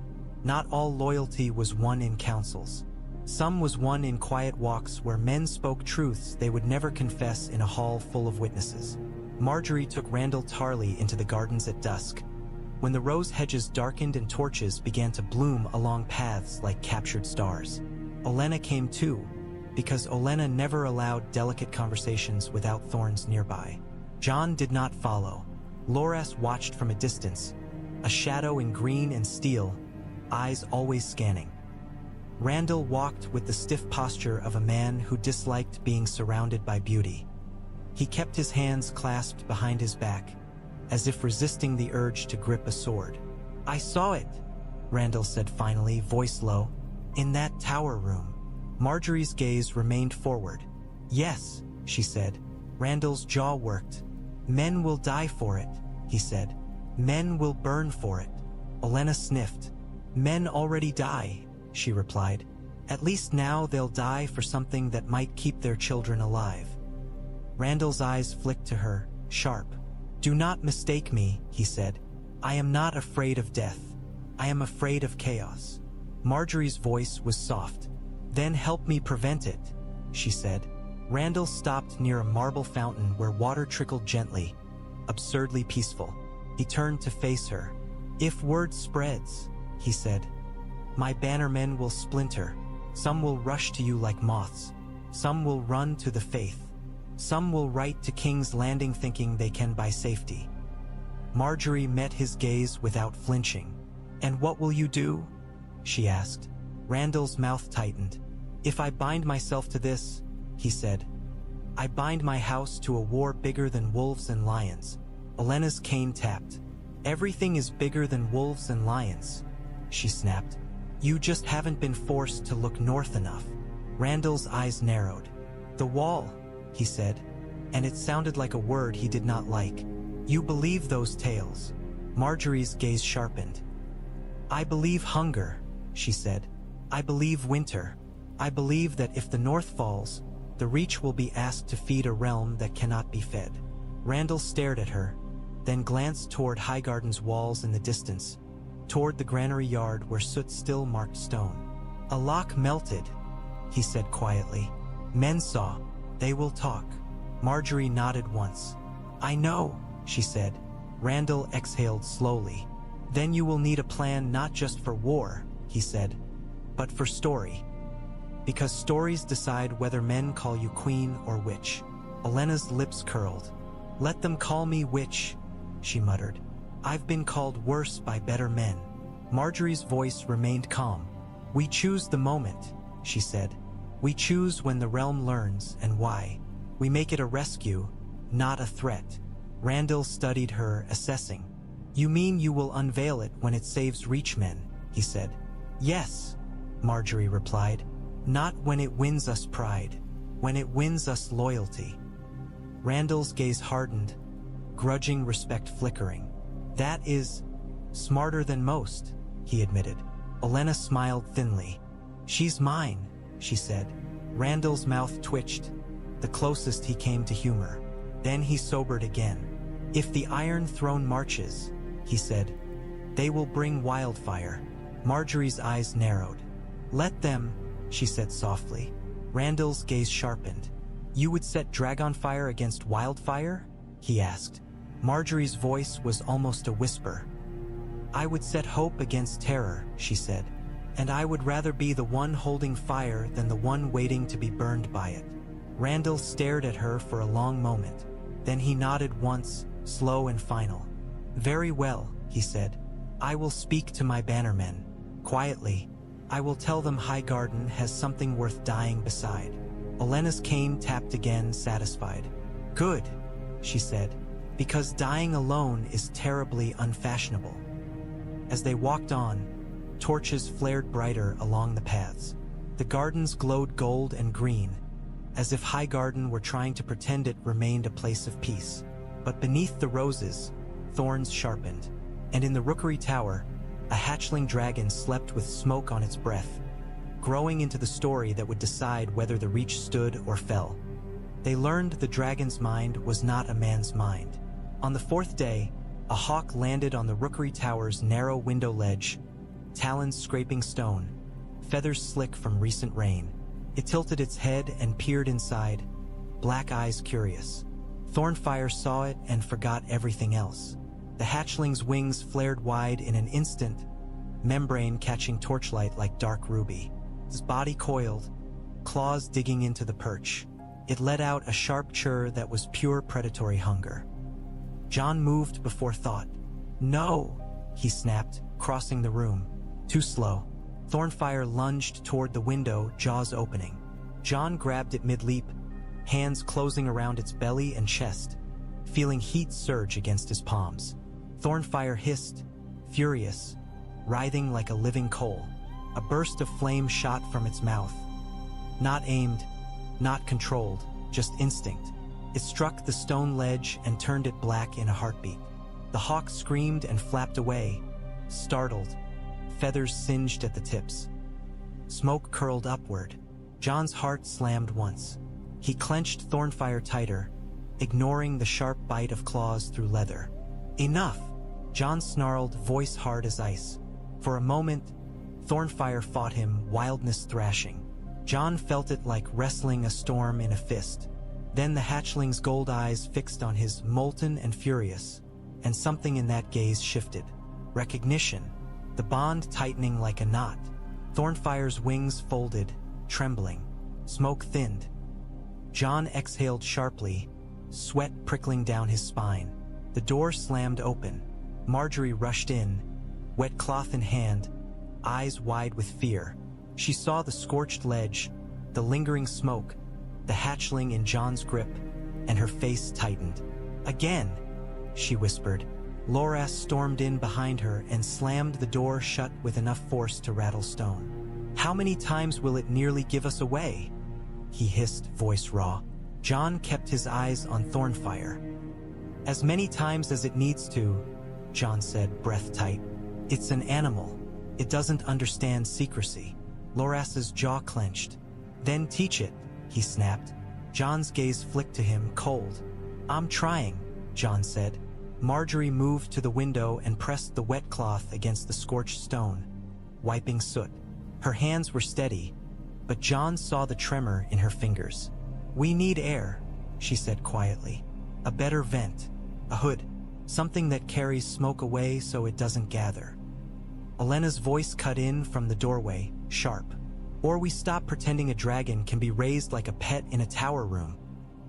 Not all loyalty was won in councils. Some was won in quiet walks where men spoke truths they would never confess in a hall full of witnesses. Margaery took Randyll Tarly into the gardens at dusk, when the rose hedges darkened and torches began to bloom along paths like captured stars. Olenna came too, because Olenna never allowed delicate conversations without thorns nearby. Jon did not follow. Loras watched from a distance, a shadow in green and steel, eyes always scanning. Randyll walked with the stiff posture of a man who disliked being surrounded by beauty. He kept his hands clasped behind his back, as if resisting the urge to grip a sword. I saw it, Randyll said finally, voice low. In that tower room. Margaery's gaze remained forward. Yes, she said. Randyll's jaw worked. Men will die for it, he said. Men will burn for it. Olenna sniffed. Men already die, she replied. At least now they'll die for something that might keep their children alive. Randyll's eyes flicked to her, sharp. Do not mistake me, he said. I am not afraid of death. I am afraid of chaos. Margaery's voice was soft. Then help me prevent it, she said. Randyll stopped near a marble fountain where water trickled gently, absurdly peaceful. He turned to face her. If word spreads, he said, my bannermen will splinter. Some will rush to you like moths. Some will run to the faith. Some will write to King's Landing thinking they can buy safety. Margaery met his gaze without flinching. And what will you do? She asked. Randyll's mouth tightened. If I bind myself to this, he said, I bind my house to a war bigger than wolves and lions. Olenna's cane tapped. Everything is bigger than wolves and lions, she snapped. You just haven't been forced to look north enough. Randyll's eyes narrowed. The wall, he said, and it sounded like a word he did not like. You believe those tales. Margaery's gaze sharpened. I believe hunger, she said. I believe winter. I believe that if the north falls, the Reach will be asked to feed a realm that cannot be fed. Randyll stared at her, then glanced toward Highgarden's walls in the distance, toward the granary yard where soot still marked stone. A lock melted, he said quietly. Men saw. They will talk. Margaery nodded once. I know, she said. Randyll exhaled slowly. Then you will need a plan not just for war, he said, but for story. Because stories decide whether men call you queen or witch. Olenna's lips curled. Let them call me witch, she muttered. I've been called worse by better men. Margaery's voice remained calm. We choose the moment, she said. We choose when the realm learns and why. We make it a rescue, not a threat. Randyll studied her, assessing. You mean you will unveil it when it saves Reachmen, he said. Yes, Margaery replied. Not when it wins us pride. When it wins us loyalty. Randall's gaze hardened, grudging respect flickering. That is smarter than most, he admitted. Olenna smiled thinly. She's mine, she said. Randall's mouth twitched, the closest he came to humor. Then he sobered again. If the Iron Throne marches, he said, they will bring wildfire. Margaery's eyes narrowed. Let them, she said softly. Randall's gaze sharpened. You would set Dragonfire against wildfire? He asked. Margaery's voice was almost a whisper. I would set hope against terror, she said. And I would rather be the one holding fire than the one waiting to be burned by it. Randall stared at her for a long moment. Then he nodded once, slow and final. Very well, he said. I will speak to my bannermen. Quietly, I will tell them Highgarden has something worth dying beside. Olenna's cane tapped again, satisfied. Good, she said, because dying alone is terribly unfashionable. As they walked on, torches flared brighter along the paths. The gardens glowed gold and green, as if Highgarden were trying to pretend it remained a place of peace. But beneath the roses, thorns sharpened, and in the rookery tower, a hatchling dragon slept with smoke on its breath, growing into the story that would decide whether the Reach stood or fell. They learned the dragon's mind was not a man's mind. On the fourth day, a hawk landed on the rookery tower's narrow window ledge, talons scraping stone, feathers slick from recent rain. It tilted its head and peered inside, black eyes curious. Thornfyre saw it and forgot everything else. The hatchling's wings flared wide in an instant, membrane catching torchlight like dark ruby. His body coiled, claws digging into the perch. It let out a sharp chirr that was pure predatory hunger. Jon moved before thought. No, he snapped, crossing the room. Too slow. Thornfyre lunged toward the window, jaws opening. Jon grabbed it mid-leap, hands closing around its belly and chest, feeling heat surge against his palms. Thornfyre hissed, furious, writhing like a living coal. A burst of flame shot from its mouth. Not aimed, not controlled, just instinct. It struck the stone ledge and turned it black in a heartbeat. The hawk screamed and flapped away, startled, feathers singed at the tips. Smoke curled upward. Jon's heart slammed once. He clenched Thornfyre tighter, ignoring the sharp bite of claws through leather. Enough! Jon snarled, voice hard as ice. For a moment, Thornfyre fought him, wildness thrashing. Jon felt it like wrestling a storm in a fist. Then the hatchling's gold eyes fixed on his, molten and furious, and something in that gaze shifted. Recognition, the bond tightening like a knot. Thornfyre's wings folded, trembling. Smoke thinned. Jon exhaled sharply, sweat prickling down his spine. The door slammed open. Margaery rushed in, wet cloth in hand, eyes wide with fear. She saw the scorched ledge, the lingering smoke, the hatchling in Jon's grip, and her face tightened. Again, she whispered. Loras stormed in behind her and slammed the door shut with enough force to rattle stone. How many times will it nearly give us away? He hissed, voice raw. Jon kept his eyes on Thornfyre. As many times as it needs to, Jon said, breath tight. It's an animal. It doesn't understand secrecy. Loras's jaw clenched. Then teach it, he snapped. Jon's gaze flicked to him, cold. I'm trying, Jon said. Margaery moved to the window and pressed the wet cloth against the scorched stone, wiping soot. Her hands were steady, but Jon saw the tremor in her fingers. We need air, she said quietly. A better vent, a hood, something that carries smoke away so it doesn't gather. Olenna's voice cut in from the doorway, sharp. Or we stop pretending a dragon can be raised like a pet in a tower room.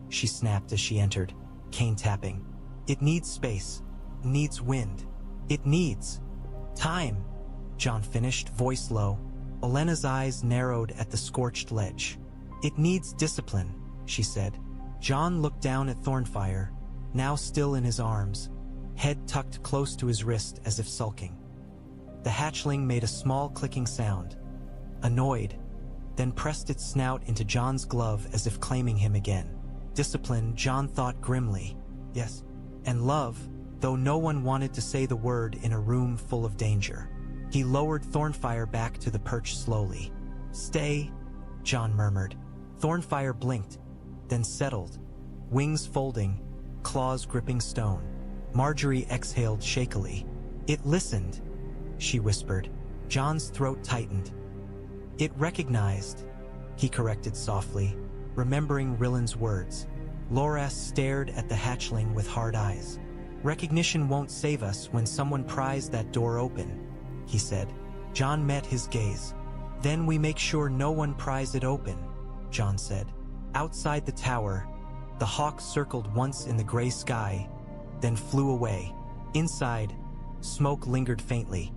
She snapped as she entered, cane tapping. It needs space, needs wind. It needs time, Jon finished, voice low. Olenna's eyes narrowed at the scorched ledge. It needs discipline, she said. Jon looked down at Thornfyre, now still in his arms, head tucked close to his wrist as if sulking. The hatchling made a small clicking sound. Annoyed, then pressed its snout into Jon's glove as if claiming him again. Discipline, Jon thought grimly. Yes. And love, though no one wanted to say the word in a room full of danger. He lowered Thornfyre back to the perch slowly. Stay, Jon murmured. Thornfyre blinked, then settled, wings folding, claws gripping stone. Margaery exhaled shakily. It listened, she whispered. Jon's throat tightened. It recognized, he corrected softly, remembering Rillen's words. Loras stared at the hatchling with hard eyes. Recognition won't save us when someone pries that door open, he said. Jon met his gaze. Then we make sure no one pries it open, Jon said. Outside the tower, the hawk circled once in the gray sky, then flew away. Inside, smoke lingered faintly,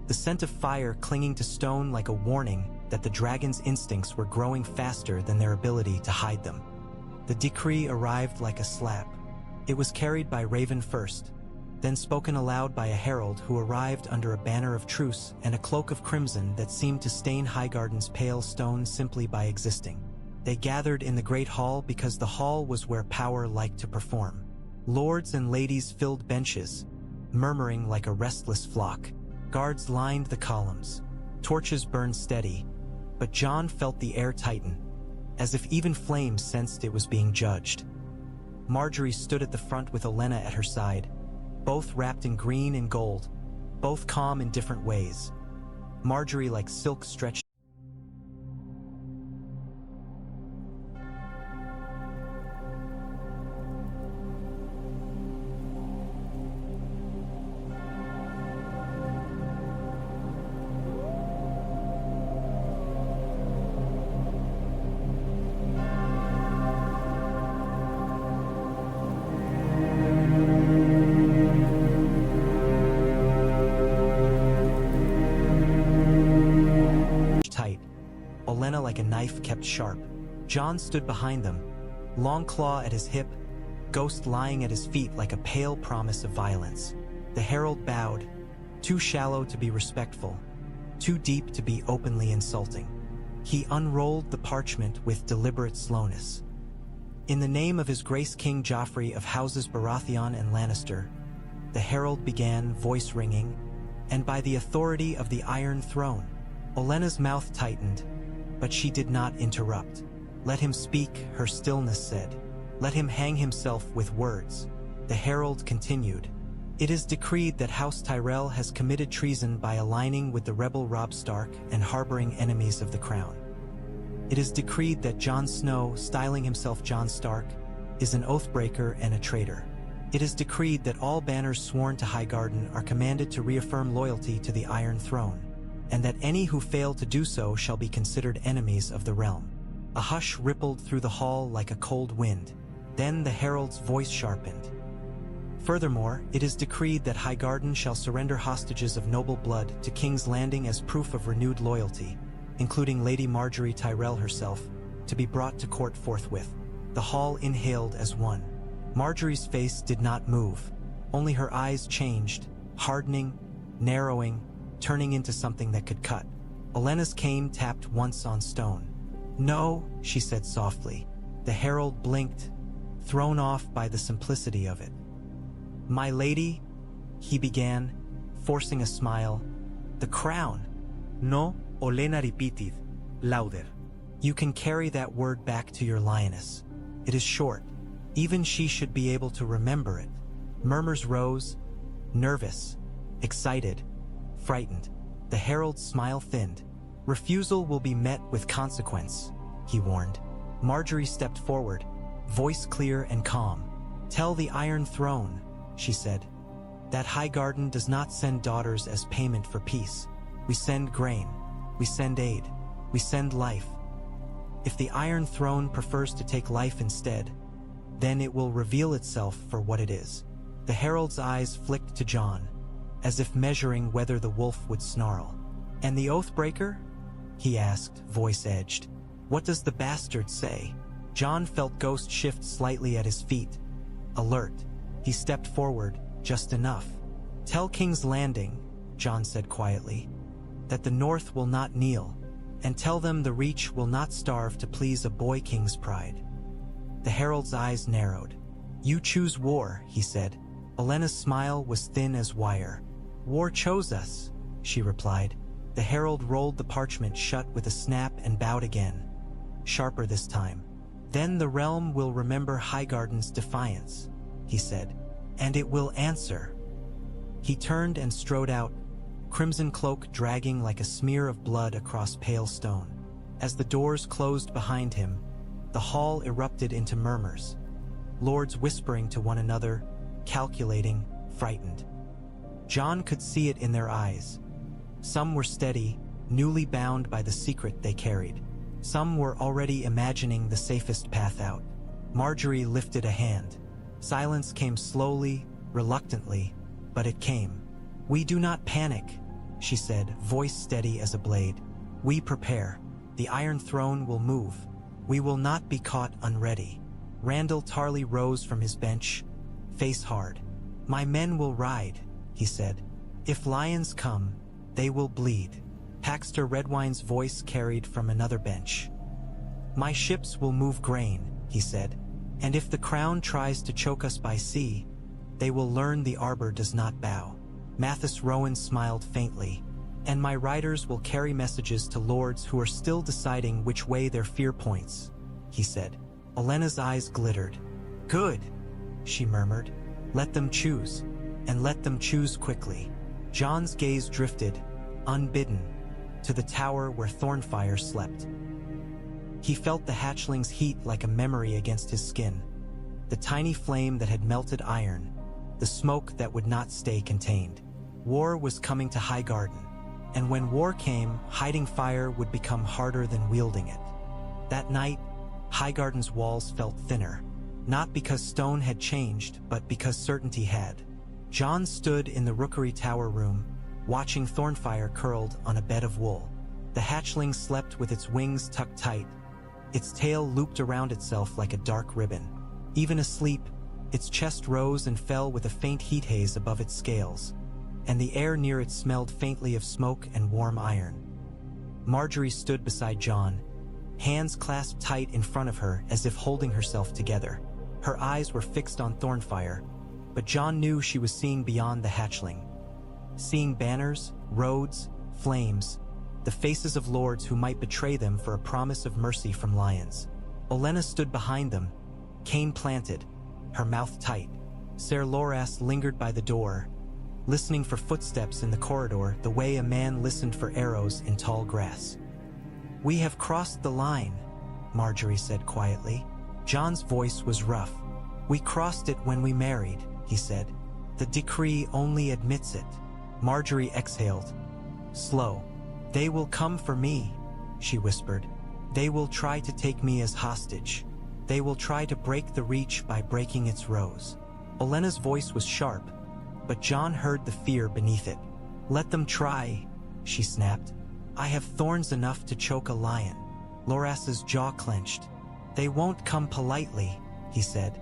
the scent of fire clinging to stone like a warning that the dragon's instincts were growing faster than their ability to hide them. The decree arrived like a slap. It was carried by Raven first, then spoken aloud by a herald who arrived under a banner of truce and a cloak of crimson that seemed to stain Highgarden's pale stone simply by existing. They gathered in the great hall because the hall was where power liked to perform. Lords and ladies filled benches, murmuring like a restless flock. Guards lined the columns. Torches burned steady, but Jon felt the air tighten, as if even flames sensed it was being judged. Margaery stood at the front with Olenna at her side, both wrapped in green and gold, both calm in different ways. Margaery like silk stretched tight, Olenna like a knife kept sharp. Jon stood behind them, long claw at his hip, ghost lying at his feet like a pale promise of violence. The herald bowed, too shallow to be respectful, too deep to be openly insulting. He unrolled the parchment with deliberate slowness. In the name of His Grace King Joffrey of Houses Baratheon and Lannister, the herald began, voice ringing, and by the authority of the Iron Throne. Olenna's mouth tightened, but she did not interrupt. Let him speak, her stillness said. Let him hang himself with words. The herald continued. It is decreed that House Tyrell has committed treason by aligning with the rebel Robb Stark and harboring enemies of the crown. It is decreed that Jon Snow, styling himself Jon Stark, is an oathbreaker and a traitor. It is decreed that all banners sworn to Highgarden are commanded to reaffirm loyalty to the Iron Throne, and that any who fail to do so shall be considered enemies of the realm. A hush rippled through the hall like a cold wind. Then the herald's voice sharpened. Furthermore, it is decreed that Highgarden shall surrender hostages of noble blood to King's Landing as proof of renewed loyalty, including Lady Margaery Tyrell herself, to be brought to court forthwith. The hall inhaled as one. Margaery's face did not move. Only her eyes changed, hardening, narrowing, turning into something that could cut. Olenna's cane tapped once on stone. No, she said softly. The herald blinked, thrown off by the simplicity of it. My lady, he began, forcing a smile. The crown. No, Olenna repeated, louder. You can carry that word back to your lioness. It is short. Even she should be able to remember it. Murmurs rose, nervous, excited, frightened. The herald's smile thinned. Refusal will be met with consequence, he warned. Margaery stepped forward, voice clear and calm. Tell the Iron Throne, she said, that Highgarden does not send daughters as payment for peace. We send grain, we send aid, we send life. If the Iron Throne prefers to take life instead, then it will reveal itself for what it is. The herald's eyes flicked to Jon, as if measuring whether the wolf would snarl. And the Oathbreaker? He asked, voice edged. What does the bastard say? Jon felt Ghost shift slightly at his feet. Alert. He stepped forward, just enough. Tell King's Landing, Jon said quietly, that the North will not kneel, And tell them the Reach will not starve to please a boy king's pride." The herald's eyes narrowed. "You choose war," he said. Olenna's smile was thin as wire. "War chose us," she replied. The herald rolled the parchment shut with a snap and bowed again, sharper this time. "Then the realm will remember Highgarden's defiance," he said, "and it will answer." He turned and strode out, crimson cloak dragging like a smear of blood across pale stone. As the doors closed behind him, the hall erupted into murmurs, lords whispering to one another, calculating, frightened. Jon could see it in their eyes. Some were steady, newly bound by the secret they carried. Some were already imagining the safest path out. Margaery lifted a hand. Silence came slowly, reluctantly, but it came. "We do not panic," she said, voice steady as a blade. "We prepare. The Iron Throne will move. We will not be caught unready." Randall Tarley rose from his bench, face hard. "My men will ride," he said. "If lions come, they will bleed." Paxter Redwine's voice carried from another bench. "My ships will move grain," he said. "And if the crown tries to choke us by sea, they will learn the arbor does not bow." Mathis Rowan smiled faintly. "And my riders will carry messages to lords who are still deciding which way their fear points," he said. Olenna's eyes glittered. "Good," she murmured. "Let them choose, and let them choose quickly." Jon's gaze drifted, unbidden, to the tower where Thornfyre slept. He felt the hatchling's heat like a memory against his skin. The tiny flame that had melted iron, the smoke that would not stay contained. War was coming to Highgarden, and when war came, hiding fire would become harder than wielding it. That night, Highgarden's walls felt thinner, not because stone had changed, but because certainty had. Jon stood in the rookery tower room, watching Thornfyre curled on a bed of wool. The hatchling slept with its wings tucked tight, its tail looped around itself like a dark ribbon. Even asleep, its chest rose and fell with a faint heat haze above its scales, and the air near it smelled faintly of smoke and warm iron. Margaery stood beside Jon, hands clasped tight in front of her as if holding herself together. Her eyes were fixed on Thornfyre, but Jon knew she was seeing beyond the hatchling. Seeing banners, roads, flames, the faces of lords who might betray them for a promise of mercy from lions. Olenna stood behind them, cane planted, her mouth tight. Ser Loras lingered by the door, listening for footsteps in the corridor the way a man listened for arrows in tall grass. "We have crossed the line," Margaery said quietly. Jon's voice was rough. "We crossed it when we married," he said. "The decree only admits it." Margaery exhaled. Slow. "They will come for me," she whispered. "They will try to take me as hostage. They will try to break the Reach by breaking its rows." Olenna's voice was sharp, but Jon heard the fear beneath it. "Let them try," she snapped. "I have thorns enough to choke a lion." Loras's jaw clenched. "They won't come politely," he said.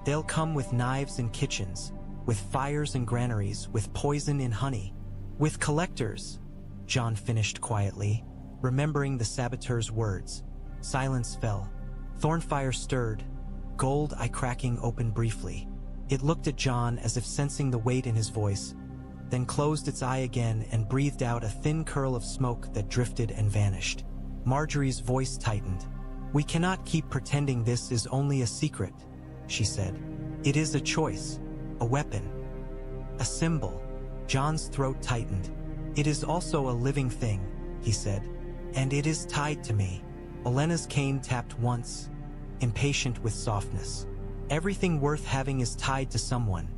"They'll come with knives in kitchens, with fires in granaries, with poison in honey, with collectors," Jon finished quietly, remembering the saboteur's words. Silence fell. Thornfyre stirred, gold eye cracking open briefly. It looked at Jon as if sensing the weight in his voice, then closed its eye again and breathed out a thin curl of smoke that drifted and vanished. Margaery's voice tightened. "We cannot keep pretending this is only a secret," she said. "It is a choice, a weapon, a symbol." Jon's throat tightened. "It is also a living thing," he said, "and it is tied to me." Olenna's cane tapped once, impatient with softness. "Everything worth having is tied to someone,"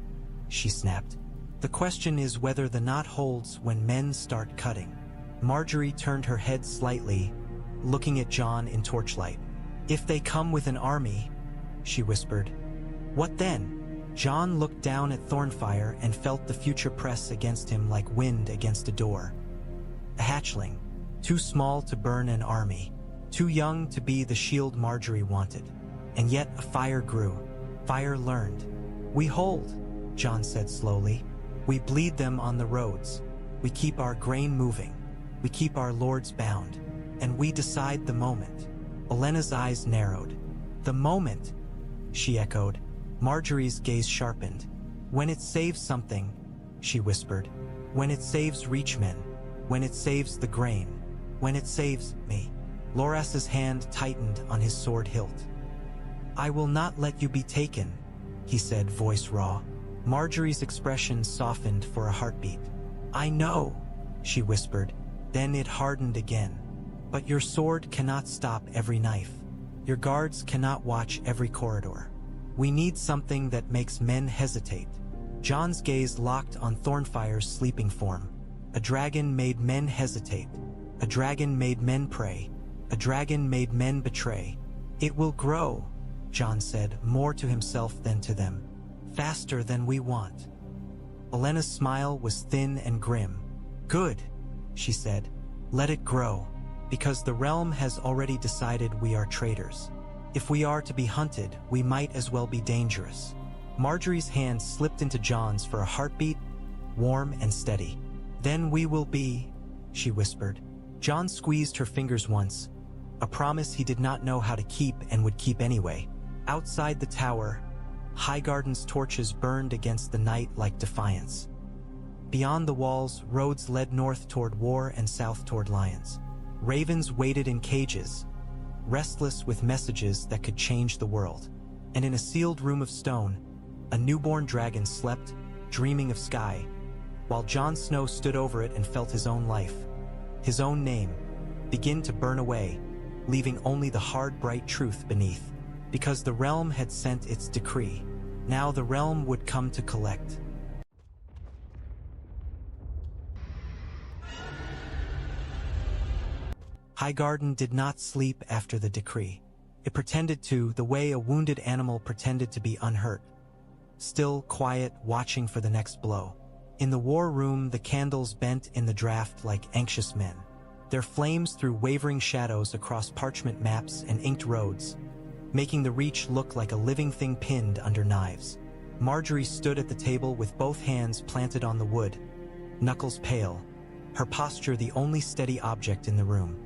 she snapped. "The question is whether the knot holds when men start cutting." Margaery turned her head slightly, looking at Jon in torchlight. "If they come with an army," she whispered. "What then?" Jon looked down at Thornfyre and felt the future press against him like wind against a door. A hatchling, too small to burn an army, too young to be the shield Margaery wanted. And yet a fire grew. Fire learned. "We hold," Jon said slowly. "We bleed them on the roads. We keep our grain moving. We keep our lords bound. and we decide the moment. Olenna's eyes narrowed. The moment, she echoed. Margaery's gaze sharpened. When it saves something, she whispered. When it saves Reachmen. When it saves the grain. When it saves me. Loras's hand tightened on his sword hilt. I will not let you be taken, he said, voice raw. Margaery's expression softened for a heartbeat. I know, she whispered. Then it hardened again. But your sword cannot stop every knife. Your guards cannot watch every corridor. We need something that makes men hesitate. Jon's gaze locked on Thornfyre's sleeping form. A dragon made men hesitate. A dragon made men pray. A dragon made men betray. It will grow, Jon said, more to himself than to them. Faster than we want. Olenna's smile was thin and grim. Good, she said. Let it grow, because the realm has already decided we are traitors. If we are to be hunted, we might as well be dangerous. Margaery's hand slipped into Jon's for a heartbeat, warm and steady. Then we will be, she whispered. Jon squeezed her fingers once, a promise he did not know how to keep and would keep anyway. Outside the tower, Highgarden's torches burned against the night like defiance. Beyond the walls, roads led north toward war and south toward lions. Ravens waited in cages, restless with messages that could change the world. And in a sealed room of stone, a newborn dragon slept, dreaming of sky, while Jon Snow stood over it and felt his own life, his own name, begin to burn away, leaving only the hard, bright truth beneath. Because the realm had sent its decree. Now the realm would come to collect. Highgarden did not sleep after the decree. It pretended to, the way a wounded animal pretended to be unhurt. Still, quiet, watching for the next blow. In the war room, the candles bent in the draft like anxious men. Their flames threw wavering shadows across parchment maps and inked roads, making the Reach look like a living thing pinned under knives. Margaery stood at the table with both hands planted on the wood, knuckles pale, her posture the only steady object in the room.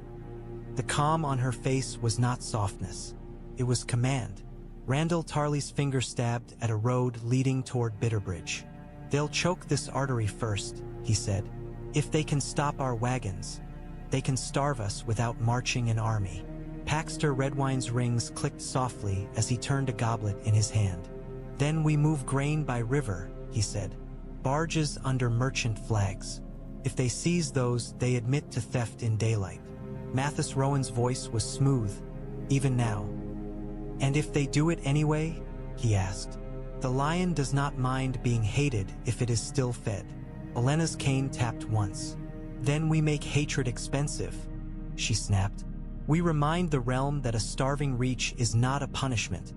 The calm on her face was not softness. It was command. Randyll Tarly's finger stabbed at a road leading toward Bitterbridge. They'll choke this artery first, he said. If they can stop our wagons, they can starve us without marching an army. Paxter Redwine's rings clicked softly as he turned a goblet in his hand. Then we move grain by river, he said. Barges under merchant flags. If they seize those, they admit to theft in daylight. Mathis Rowan's voice was smooth, even now. And if they do it anyway, he asked. The lion does not mind being hated if it is still fed. Olenna's cane tapped once. Then we make hatred expensive, she snapped. We remind the realm that a starving Reach is not a punishment.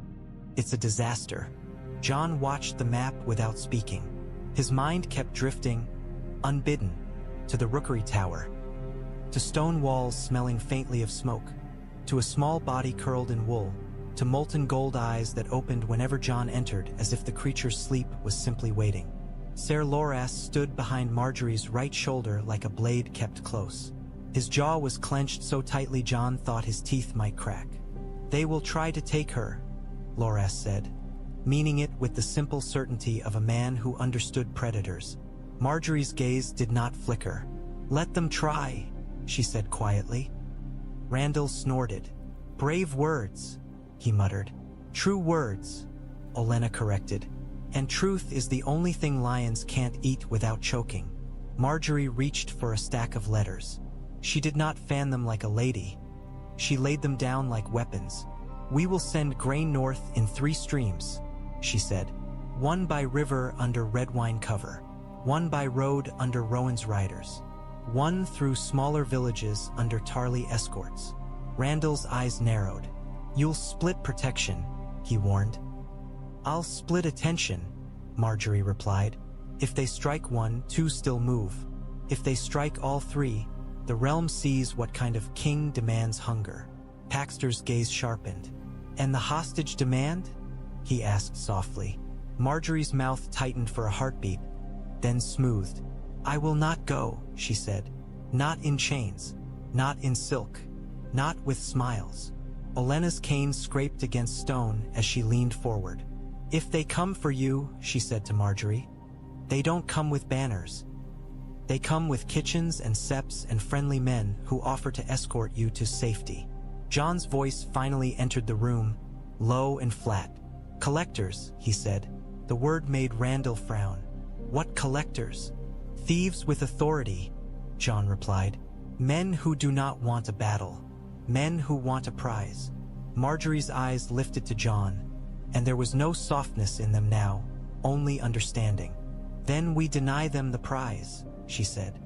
It's a disaster. Jon watched the map without speaking. His mind kept drifting, unbidden, to the rookery tower, to stone walls smelling faintly of smoke, to a small body curled in wool, to molten gold eyes that opened whenever Jon entered as if the creature's sleep was simply waiting. Ser Loras stood behind Margaery's right shoulder like a blade kept close. His jaw was clenched so tightly Jon thought his teeth might crack. They will try to take her, Loras said, meaning it with the simple certainty of a man who understood predators. Margaery's gaze did not flicker. Let them try, she said quietly. Randyll snorted. Brave words, he muttered. True words, Olenna corrected. And truth is the only thing lions can't eat without choking. Margaery reached for a stack of letters. She did not fan them like a lady. She laid them down like weapons. We will send grain north in 3 streams, she said. 1 by river under Redwine cover. 1 by road under Rowan's riders. 1 through smaller villages under Tarly escorts. Randyll's eyes narrowed. You'll split protection, he warned. I'll split attention, Margaery replied. If they strike 1, 2 still move. If they strike all 3, the realm sees what kind of king demands hunger. Paxter's gaze sharpened. And the hostage demand? He asked softly. Margaery's mouth tightened for a heartbeat, then smoothed. I will not go, she said. Not in chains. Not in silk. not with smiles. Olenna's cane scraped against stone as she leaned forward. "If they come for you," she said to Margaery, "they don't come with banners. They come with kitchens and seps and friendly men who offer to escort you to safety." Jon's voice finally entered the room, low and flat. "Collectors," he said. The word made Randall frown. "What collectors?" "Thieves with authority," Jon replied. "Men who do not want a battle. Men who want a prize." Margaery's eyes lifted to Jon, and there was no softness in them now, only understanding. "Then we deny them the prize," she said.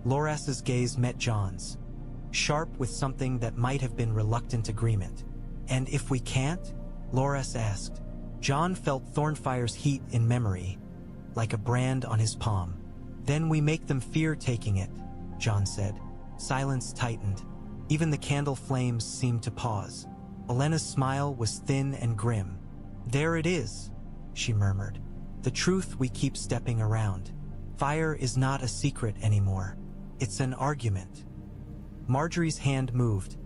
Loras's gaze met Jon's, sharp with something that might have been reluctant agreement. "And if we can't?" Loras asked. Jon felt Thornfyre's heat in memory, like a brand on his palm. "Then we make them fear taking it," Jon said. Silence tightened. Even the candle flames seemed to pause. Olenna's smile was thin and grim. "There it is," she murmured. "The truth we keep stepping around. Fire is not a secret anymore. It's an argument." Margaery's hand moved,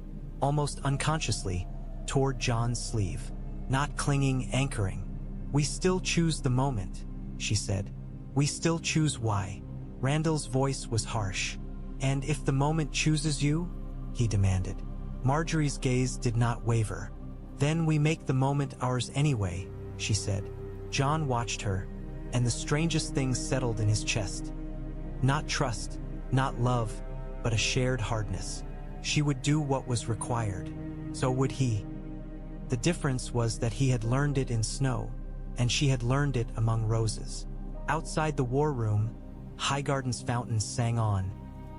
almost unconsciously, toward Jon's sleeve. Not clinging, anchoring. "We still choose the moment," she said. "We still choose why." Randall's voice was harsh. "And if the moment chooses you?" he demanded. Margaery's gaze did not waver. "Then we make the moment ours anyway," she said. Jon watched her, and the strangest thing settled in his chest. Not trust, not love, but a shared hardness. She would do what was required. So would he. The difference was that he had learned it in snow, and she had learned it among roses. Outside the war room, Highgarden's fountains sang on,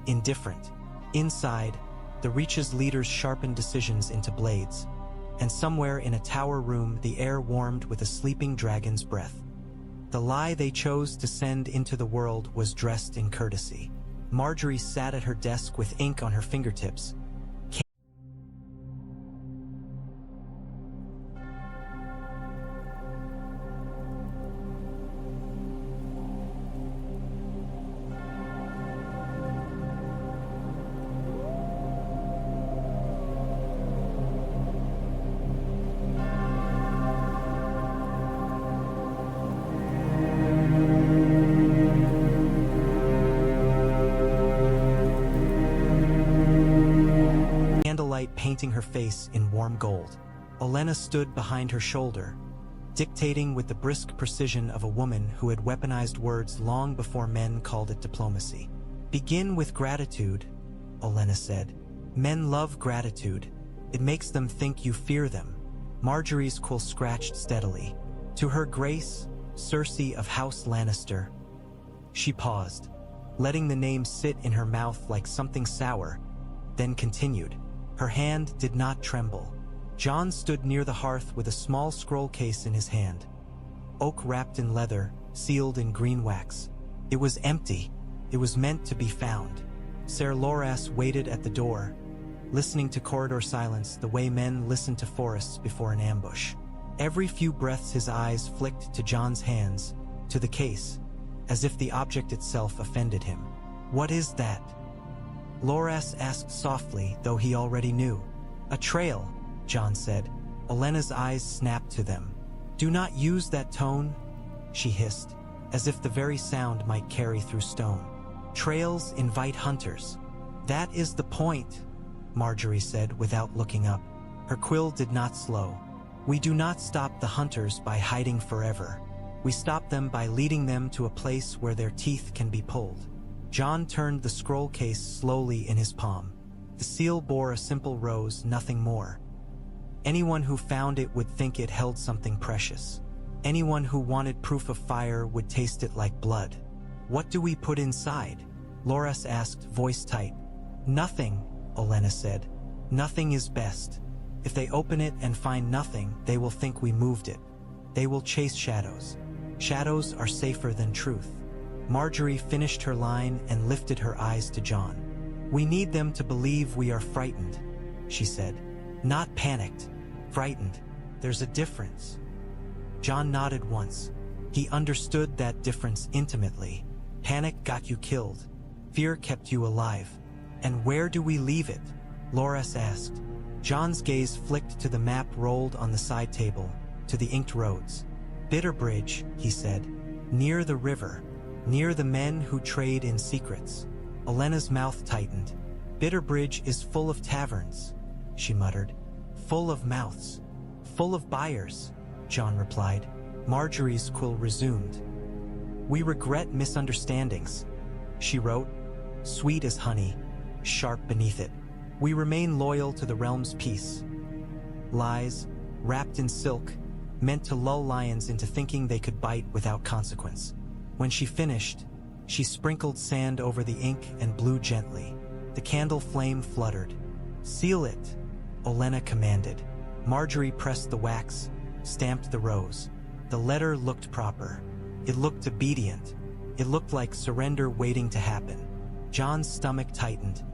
indifferent. Inside, the Reach's leaders sharpened decisions into blades, and somewhere in a tower room the air warmed with a sleeping dragon's breath. The lie they chose to send into the world was dressed in courtesy. Margaery sat at her desk with ink on her fingertips. Painting her face in warm gold. Olenna stood behind her shoulder, dictating with the brisk precision of a woman who had weaponized words long before men called it diplomacy. "Begin with gratitude," Olenna said. "Men love gratitude. It makes them think you fear them." Margaery's quill scratched steadily. "To her grace, Cersei of House Lannister." She paused, letting the name sit in her mouth like something sour, then continued. Her hand did not tremble. Jon stood near the hearth with a small scroll case in his hand. Oak wrapped in leather, sealed in green wax. It was empty. It was meant to be found. Ser Loras waited at the door, listening to corridor silence the way men listen to forests before an ambush. Every few breaths his eyes flicked to Jon's hands, to the case, as if the object itself offended him. "What is that?" Loras asked softly, though he already knew. "A trail," Jon said. Olenna's eyes snapped to them. "Do not use that tone," she hissed, as if the very sound might carry through stone. "Trails invite hunters." "That is the point," Margaery said without looking up. Her quill did not slow. "We do not stop the hunters by hiding forever. We stop them by leading them to a place where their teeth can be pulled." Jon turned the scroll case slowly in his palm. The seal bore a simple rose, nothing more. Anyone who found it would think it held something precious. Anyone who wanted proof of fire would taste it like blood. "What do we put inside?" Loras asked, voice tight. "Nothing," Olenna said. "Nothing is best. If they open it and find nothing, they will think we moved it. They will chase shadows. Shadows are safer than truth." Margaery finished her line and lifted her eyes to Jon. "We need them to believe we are frightened," she said. "Not panicked. Frightened. There's a difference." Jon nodded once. He understood that difference intimately. Panic got you killed. Fear kept you alive. And where do we leave it? Loras asked. Jon's gaze flicked to the map rolled on the side table, to the inked roads. Bitterbridge, he said. Near the river. Near the men who trade in secrets. Olenna's mouth tightened. Bitterbridge is full of taverns, she muttered. Full of mouths. Full of buyers, Jon replied. Margaery's quill resumed. We regret misunderstandings, she wrote, sweet as honey, sharp beneath it. We remain loyal to the realm's peace. Lies, wrapped in silk, meant to lull lions into thinking they could bite without consequence. When she finished, she sprinkled sand over the ink and blew gently. The candle flame fluttered. Seal it, Olenna commanded. Margaery pressed the wax, stamped the rose. The letter looked proper. It looked obedient. It looked like surrender waiting to happen. Jon's stomach tightened.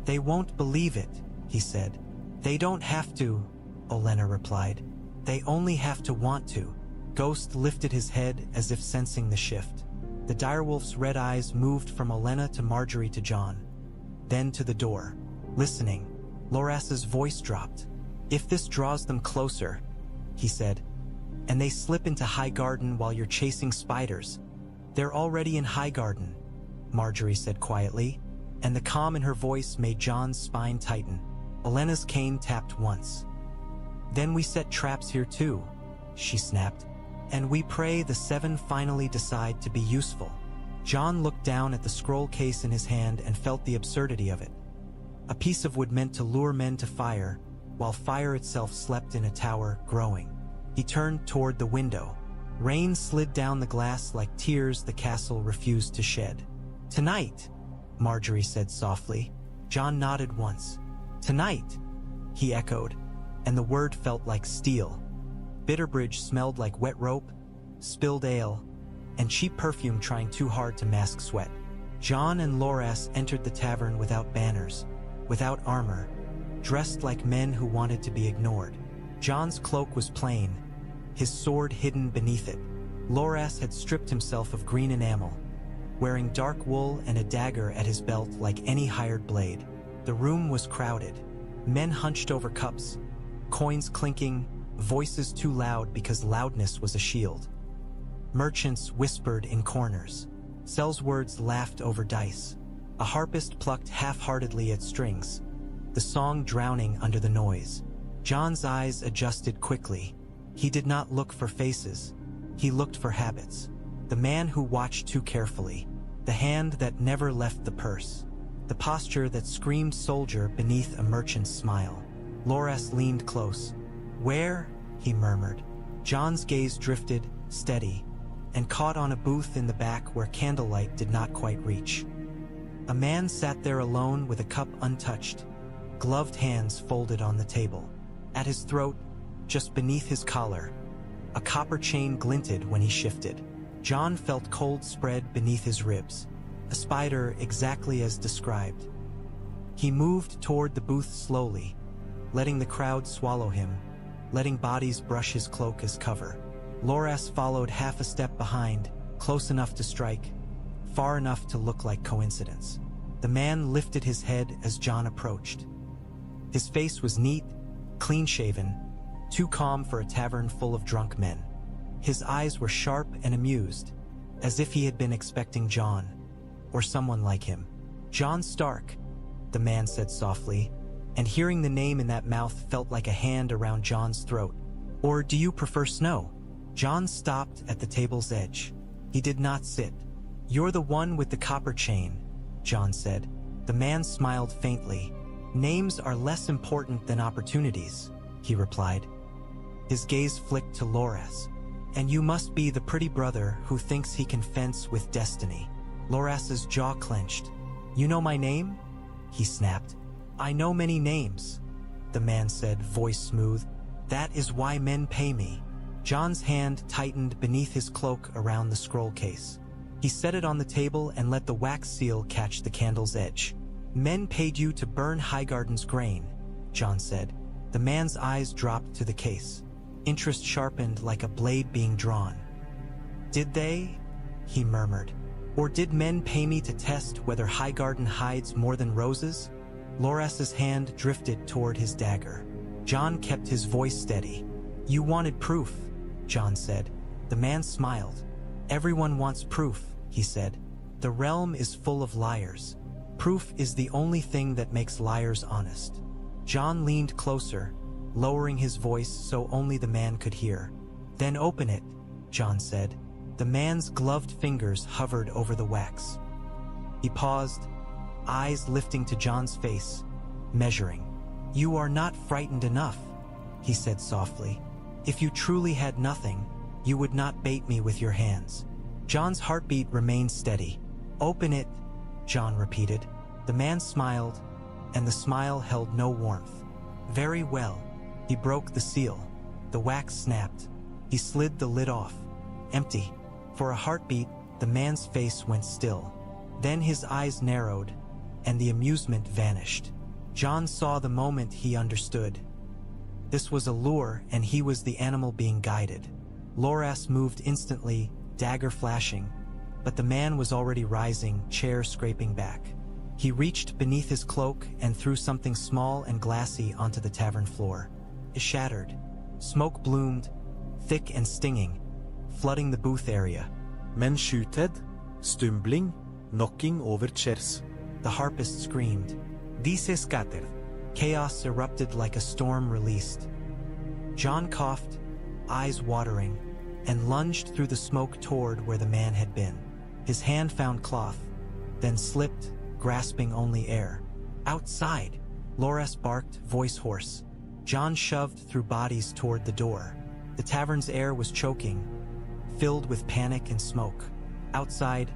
They won't believe it, he said. They don't have to, Olenna replied. They only have to want to. Ghost lifted his head as if sensing the shift. The direwolf's red eyes moved from Olenna to Margaery to Jon, then to the door. Listening, Loras's voice dropped. If this draws them closer, he said, and they slip into Highgarden while you're chasing spiders. They're already in Highgarden, Margaery said quietly, and the calm in her voice made Jon's spine tighten. Olenna's cane tapped once. Then we set traps here too, she snapped, and we pray the seven finally decide to be useful. Jon looked down at the scroll case in his hand and felt the absurdity of it. A piece of wood meant to lure men to fire, while fire itself slept in a tower, growing. He turned toward the window. Rain slid down the glass like tears the castle refused to shed. Tonight, Margaery said softly. Jon nodded once. Tonight, he echoed, and the word felt like steel. Bitterbridge smelled like wet rope, spilled ale, and cheap perfume trying too hard to mask sweat. Jon and Loras entered the tavern without banners, without armor, dressed like men who wanted to be ignored. Jon's cloak was plain, his sword hidden beneath it. Loras had stripped himself of green enamel, wearing dark wool and a dagger at his belt like any hired blade. The room was crowded. Men hunched over cups, coins clinking, voices too loud because loudness was a shield. Merchants whispered in corners. Sellswords laughed over dice. A harpist plucked half-heartedly at strings, the song drowning under the noise. Jon's eyes adjusted quickly. He did not look for faces. He looked for habits. The man who watched too carefully. The hand that never left the purse. The posture that screamed soldier beneath a merchant's smile. Loras leaned close. Where? He murmured. Jon's gaze drifted, steady, and caught on a booth in the back where candlelight did not quite reach. A man sat there alone with a cup untouched, gloved hands folded on the table. At his throat, just beneath his collar, a copper chain glinted when he shifted. Jon felt cold spread beneath his ribs, a spider exactly as described. He moved toward the booth slowly, letting the crowd swallow him, letting bodies brush his cloak as cover. Loras followed half a step behind, close enough to strike, far enough to look like coincidence. The man lifted his head as Jon approached. His face was neat, clean-shaven, too calm for a tavern full of drunk men. His eyes were sharp and amused, as if he had been expecting Jon, or someone like him. Jon Stark, the man said softly, and hearing the name in that mouth felt like a hand around Jon's throat. Or do you prefer Snow? Jon stopped at the table's edge. He did not sit. You're the one with the copper chain, Jon said. The man smiled faintly. Names are less important than opportunities, he replied. His gaze flicked to Loras. And you must be the pretty brother who thinks he can fence with destiny. Loras's jaw clenched. You know my name? He snapped. I know many names, the man said, voice smooth. That is why men pay me. Jon's hand tightened beneath his cloak around the scroll case. He set it on the table and let the wax seal catch the candle's edge. Men paid you to burn Highgarden's grain, Jon said. The man's eyes dropped to the case. Interest sharpened like a blade being drawn. Did they? He murmured. Or did men pay me to test whether Highgarden hides more than roses? Loras's hand drifted toward his dagger. Jon kept his voice steady. "You wanted proof," Jon said. The man smiled. "Everyone wants proof," he said. "The realm is full of liars. Proof is the only thing that makes liars honest." Jon leaned closer, lowering his voice so only the man could hear. "Then open it," Jon said. The man's gloved fingers hovered over the wax. He paused, eyes lifting to Jon's face, measuring. "You are not frightened enough," he said softly. "If you truly had nothing, you would not bait me with your hands." Jon's heartbeat remained steady. "Open it," Jon repeated. The man smiled, and the smile held no warmth. "Very well." He broke the seal. The wax snapped. He slid the lid off. Empty. For a heartbeat, the man's face went still. Then his eyes narrowed, and the amusement vanished. Jon saw the moment he understood. This was a lure, and he was the animal being guided. Loras moved instantly, dagger flashing, but the man was already rising, chair scraping back. He reached beneath his cloak and threw something small and glassy onto the tavern floor. It shattered. Smoke bloomed, thick and stinging, flooding the booth area. Men skjuted, stumbling, knocking over chairs. The harpist screamed. Disse scattered. Chaos erupted like a storm released. Jon coughed, eyes watering, and lunged through the smoke toward where the man had been. His hand found cloth, then slipped, grasping only air. "Outside!" Loras barked, voice hoarse. Jon shoved through bodies toward the door. The tavern's air was choking, filled with panic and smoke. Outside,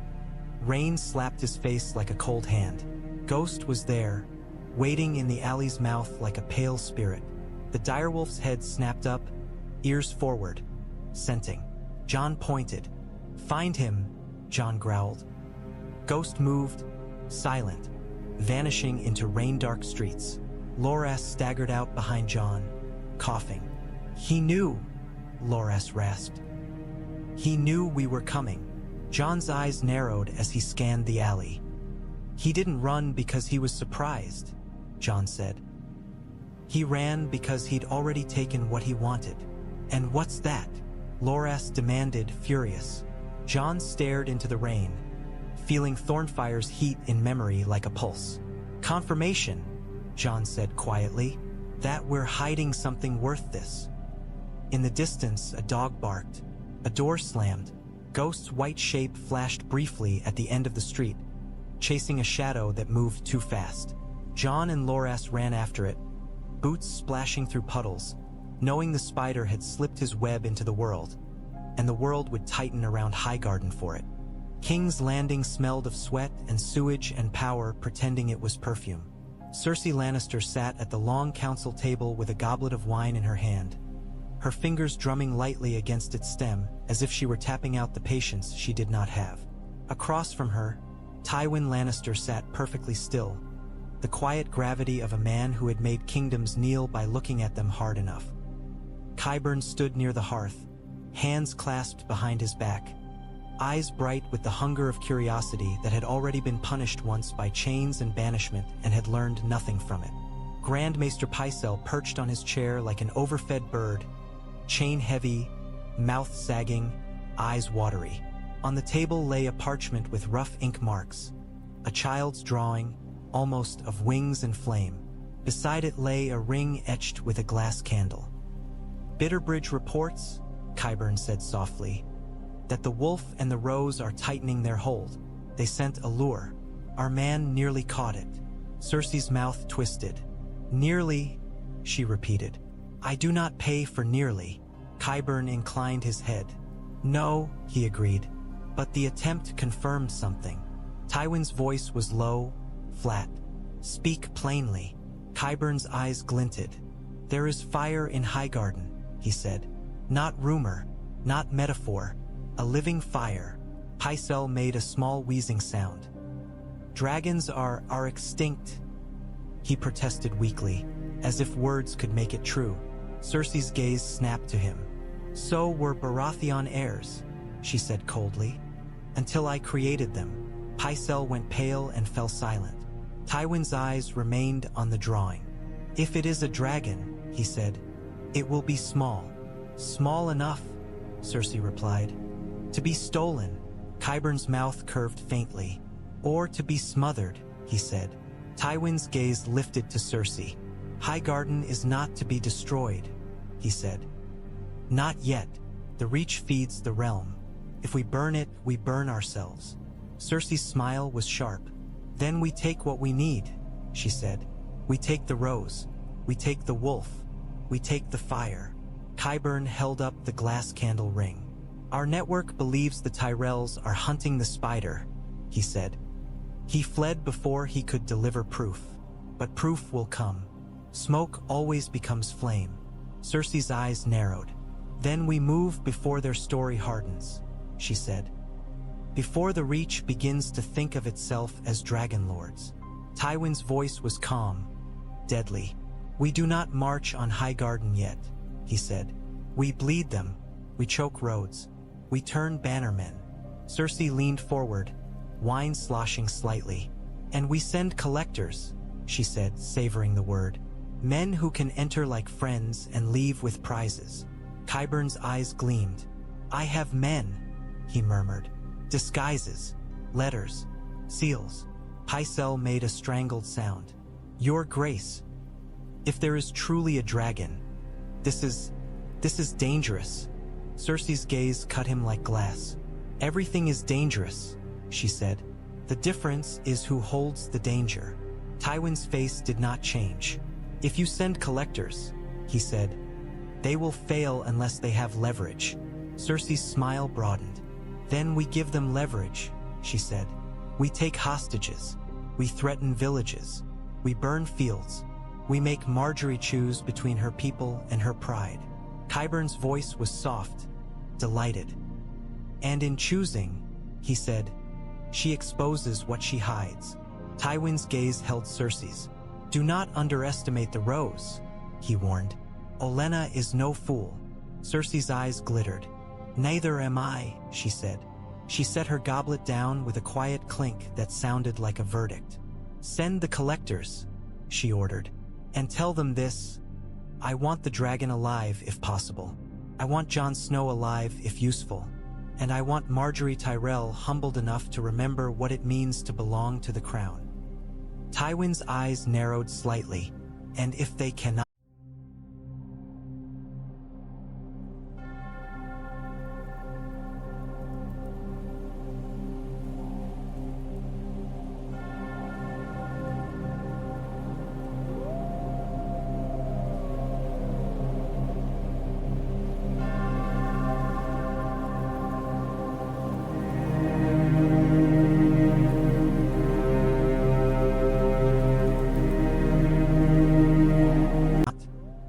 rain slapped his face like a cold hand. Ghost was there, waiting in the alley's mouth like a pale spirit. The direwolf's head snapped up, ears forward, scenting. Jon pointed. "Find him," Jon growled. Ghost moved, silent, vanishing into rain-dark streets. Loras staggered out behind Jon, coughing. "He knew," Loras rasped. "He knew we were coming." Jon's eyes narrowed as he scanned the alley. "He didn't run because he was surprised," Jon said. "He ran because he'd already taken what he wanted." "And what's that?" Loras demanded, furious. Jon stared into the rain, feeling Thornfyre's heat in memory like a pulse. "Confirmation," Jon said quietly, "that we're hiding something worth this." In the distance, a dog barked. A door slammed. Ghost's white shape flashed briefly at the end of the street, chasing a shadow that moved too fast. Jon and Loras ran after it, boots splashing through puddles, knowing the spider had slipped his web into the world, and the world would tighten around Highgarden for it. King's Landing smelled of sweat and sewage and power, pretending it was perfume. Cersei Lannister sat at the long council table with a goblet of wine in her hand, her fingers drumming lightly against its stem as if she were tapping out the patience she did not have. Across from her, Tywin Lannister sat perfectly still, the quiet gravity of a man who had made kingdoms kneel by looking at them hard enough. Qyburn stood near the hearth, hands clasped behind his back, eyes bright with the hunger of curiosity that had already been punished once by chains and banishment and had learned nothing from it. Grand Maester Pycelle perched on his chair like an overfed bird, chain-heavy, mouth sagging, eyes watery. On the table lay a parchment with rough ink marks, a child's drawing, almost of wings and flame. Beside it lay a ring etched with a glass candle. "Bitterbridge reports," Qyburn said softly, "that the wolf and the rose are tightening their hold. They sent a lure. Our man nearly caught it." Cersei's mouth twisted. "Nearly," she repeated. "I do not pay for nearly." Qyburn inclined his head. "No," he agreed, "but the attempt confirmed something." Tywin's voice was low, flat. "Speak plainly." Qyburn's eyes glinted. "There is fire in Highgarden," he said. "Not rumor, not metaphor. A living fire." Pycelle made a small wheezing sound. "Dragons are extinct," he protested weakly, as if words could make it true. Cersei's gaze snapped to him. "So were Baratheon heirs," she said coldly. "Until I created them." Pycelle went pale and fell silent. Tywin's eyes remained on the drawing. "If it is a dragon," he said, "it will be small." "Small enough," Cersei replied. "To be stolen," Qyburn's mouth curved faintly. "Or to be smothered," he said. Tywin's gaze lifted to Cersei. "Highgarden is not to be destroyed," he said. "Not yet. The Reach feeds the realm. If we burn it, we burn ourselves." Cersei's smile was sharp. "Then we take what we need," she said. "We take the rose. We take the wolf. We take the fire." Qyburn held up the glass candle ring. "Our network believes the Tyrells are hunting the spider," he said. "He fled before he could deliver proof. But proof will come. Smoke always becomes flame." Cersei's eyes narrowed. "Then we move before their story hardens," she said. "Before the Reach begins to think of itself as dragon lords." Tywin's voice was calm, deadly. "We do not march on Highgarden yet," he said. "We bleed them. We choke roads. We turn bannermen." Cersei leaned forward, wine sloshing slightly. "And we send collectors," she said, savoring the word. "Men who can enter like friends and leave with prizes." Qyburn's eyes gleamed. "I have men," he murmured. "Disguises, letters, seals." Pycelle made a strangled sound. "Your Grace, if there is truly a dragon, this is dangerous." Cersei's gaze cut him like glass. "Everything is dangerous," she said. "The difference is who holds the danger." Tywin's face did not change. "If you send collectors," he said, "they will fail unless they have leverage." Cersei's smile broadened. "Then we give them leverage," she said. "We take hostages. We threaten villages. We burn fields. We make Margaery choose between her people and her pride." Qyburn's voice was soft, delighted. "And in choosing," he said, "she exposes what she hides." Tywin's gaze held Cersei's. "Do not underestimate the rose," he warned. "Olenna is no fool." Cersei's eyes glittered. "Neither am I," she said. She set her goblet down with a quiet clink that sounded like a verdict. "Send the collectors," she ordered, "and tell them this. I want the dragon alive if possible. I want Jon Snow alive if useful. And I want Margaery Tyrell humbled enough to remember what it means to belong to the crown." Tywin's eyes narrowed slightly. "And if they cannot..."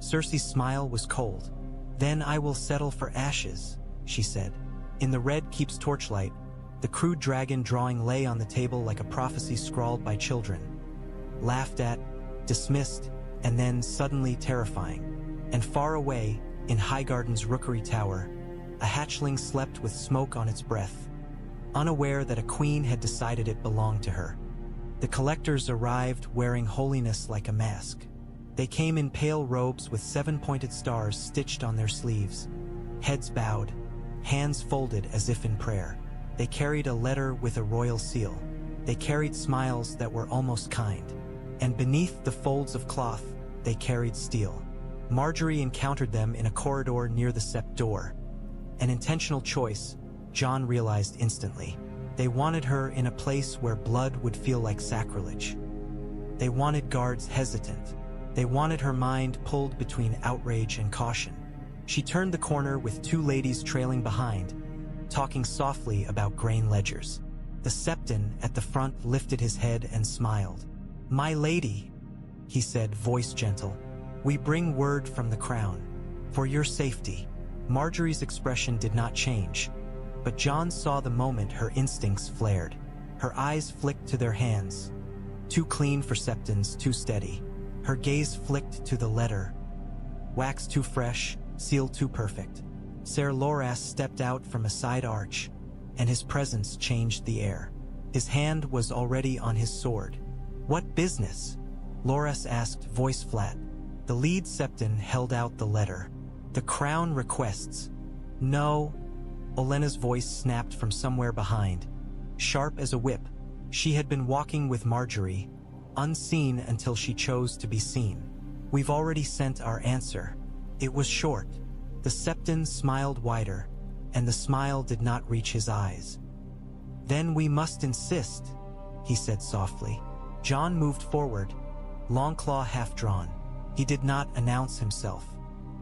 Cersei's smile was cold. "Then I will settle for ashes," she said. In the Red Keep's torchlight, the crude dragon drawing lay on the table like a prophecy scrawled by children. Laughed at, dismissed, and then suddenly terrifying. And far away, in Highgarden's rookery tower, a hatchling slept with smoke on its breath, unaware that a queen had decided it belonged to her. The collectors arrived wearing holiness like a mask. They came in pale robes with 7-pointed stars stitched on their sleeves. Heads bowed, hands folded as if in prayer. They carried a letter with a royal seal. They carried smiles that were almost kind. And beneath the folds of cloth, they carried steel. Margaery encountered them in a corridor near the sept door. An intentional choice, Jon realized instantly. They wanted her in a place where blood would feel like sacrilege. They wanted guards hesitant. They wanted her mind pulled between outrage and caution. She turned the corner with 2 ladies trailing behind, talking softly about grain ledgers. The Septon at the front lifted his head and smiled. "My lady," he said, voice gentle, "we bring word from the crown. For your safety." Margaery's expression did not change, but Jon saw the moment her instincts flared. Her eyes flicked to their hands. Too clean for Septons, too steady. Her gaze flicked to the letter. Wax too fresh, seal too perfect. Ser Loras stepped out from a side arch, and his presence changed the air. His hand was already on his sword. What business? Loras asked, voice flat. The lead septon held out the letter. The crown requests. No. Olenna's voice snapped from somewhere behind. Sharp as a whip, she had been walking with Margaery, unseen until she chose to be seen. We've already sent our answer. It was short. The septon smiled wider, and the smile did not reach his eyes. Then we must insist, he said softly. Jon moved forward, Longclaw half-drawn. He did not announce himself.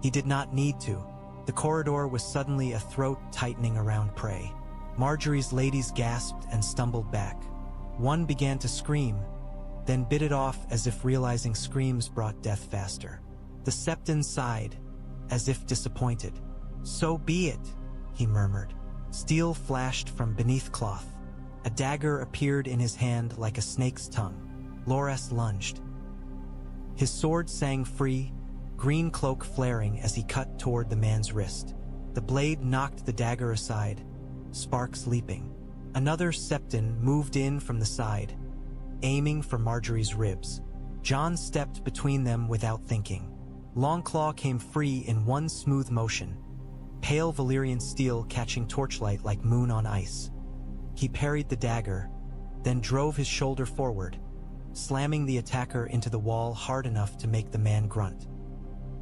He did not need to. The corridor was suddenly a throat tightening around prey. Margaery's ladies gasped and stumbled back. One began to scream, then bit it off as if realizing screams brought death faster. The septon sighed, as if disappointed. So be it, he murmured. Steel flashed from beneath cloth. A dagger appeared in his hand like a snake's tongue. Loras lunged. His sword sang free, green cloak flaring as he cut toward the man's wrist. The blade knocked the dagger aside, sparks leaping. Another septon moved in from the side, aiming for Margaery's ribs. Jon stepped between them without thinking. Longclaw came free in one smooth motion, pale Valyrian steel catching torchlight like moon on ice. He parried the dagger, then drove his shoulder forward, slamming the attacker into the wall hard enough to make the man grunt.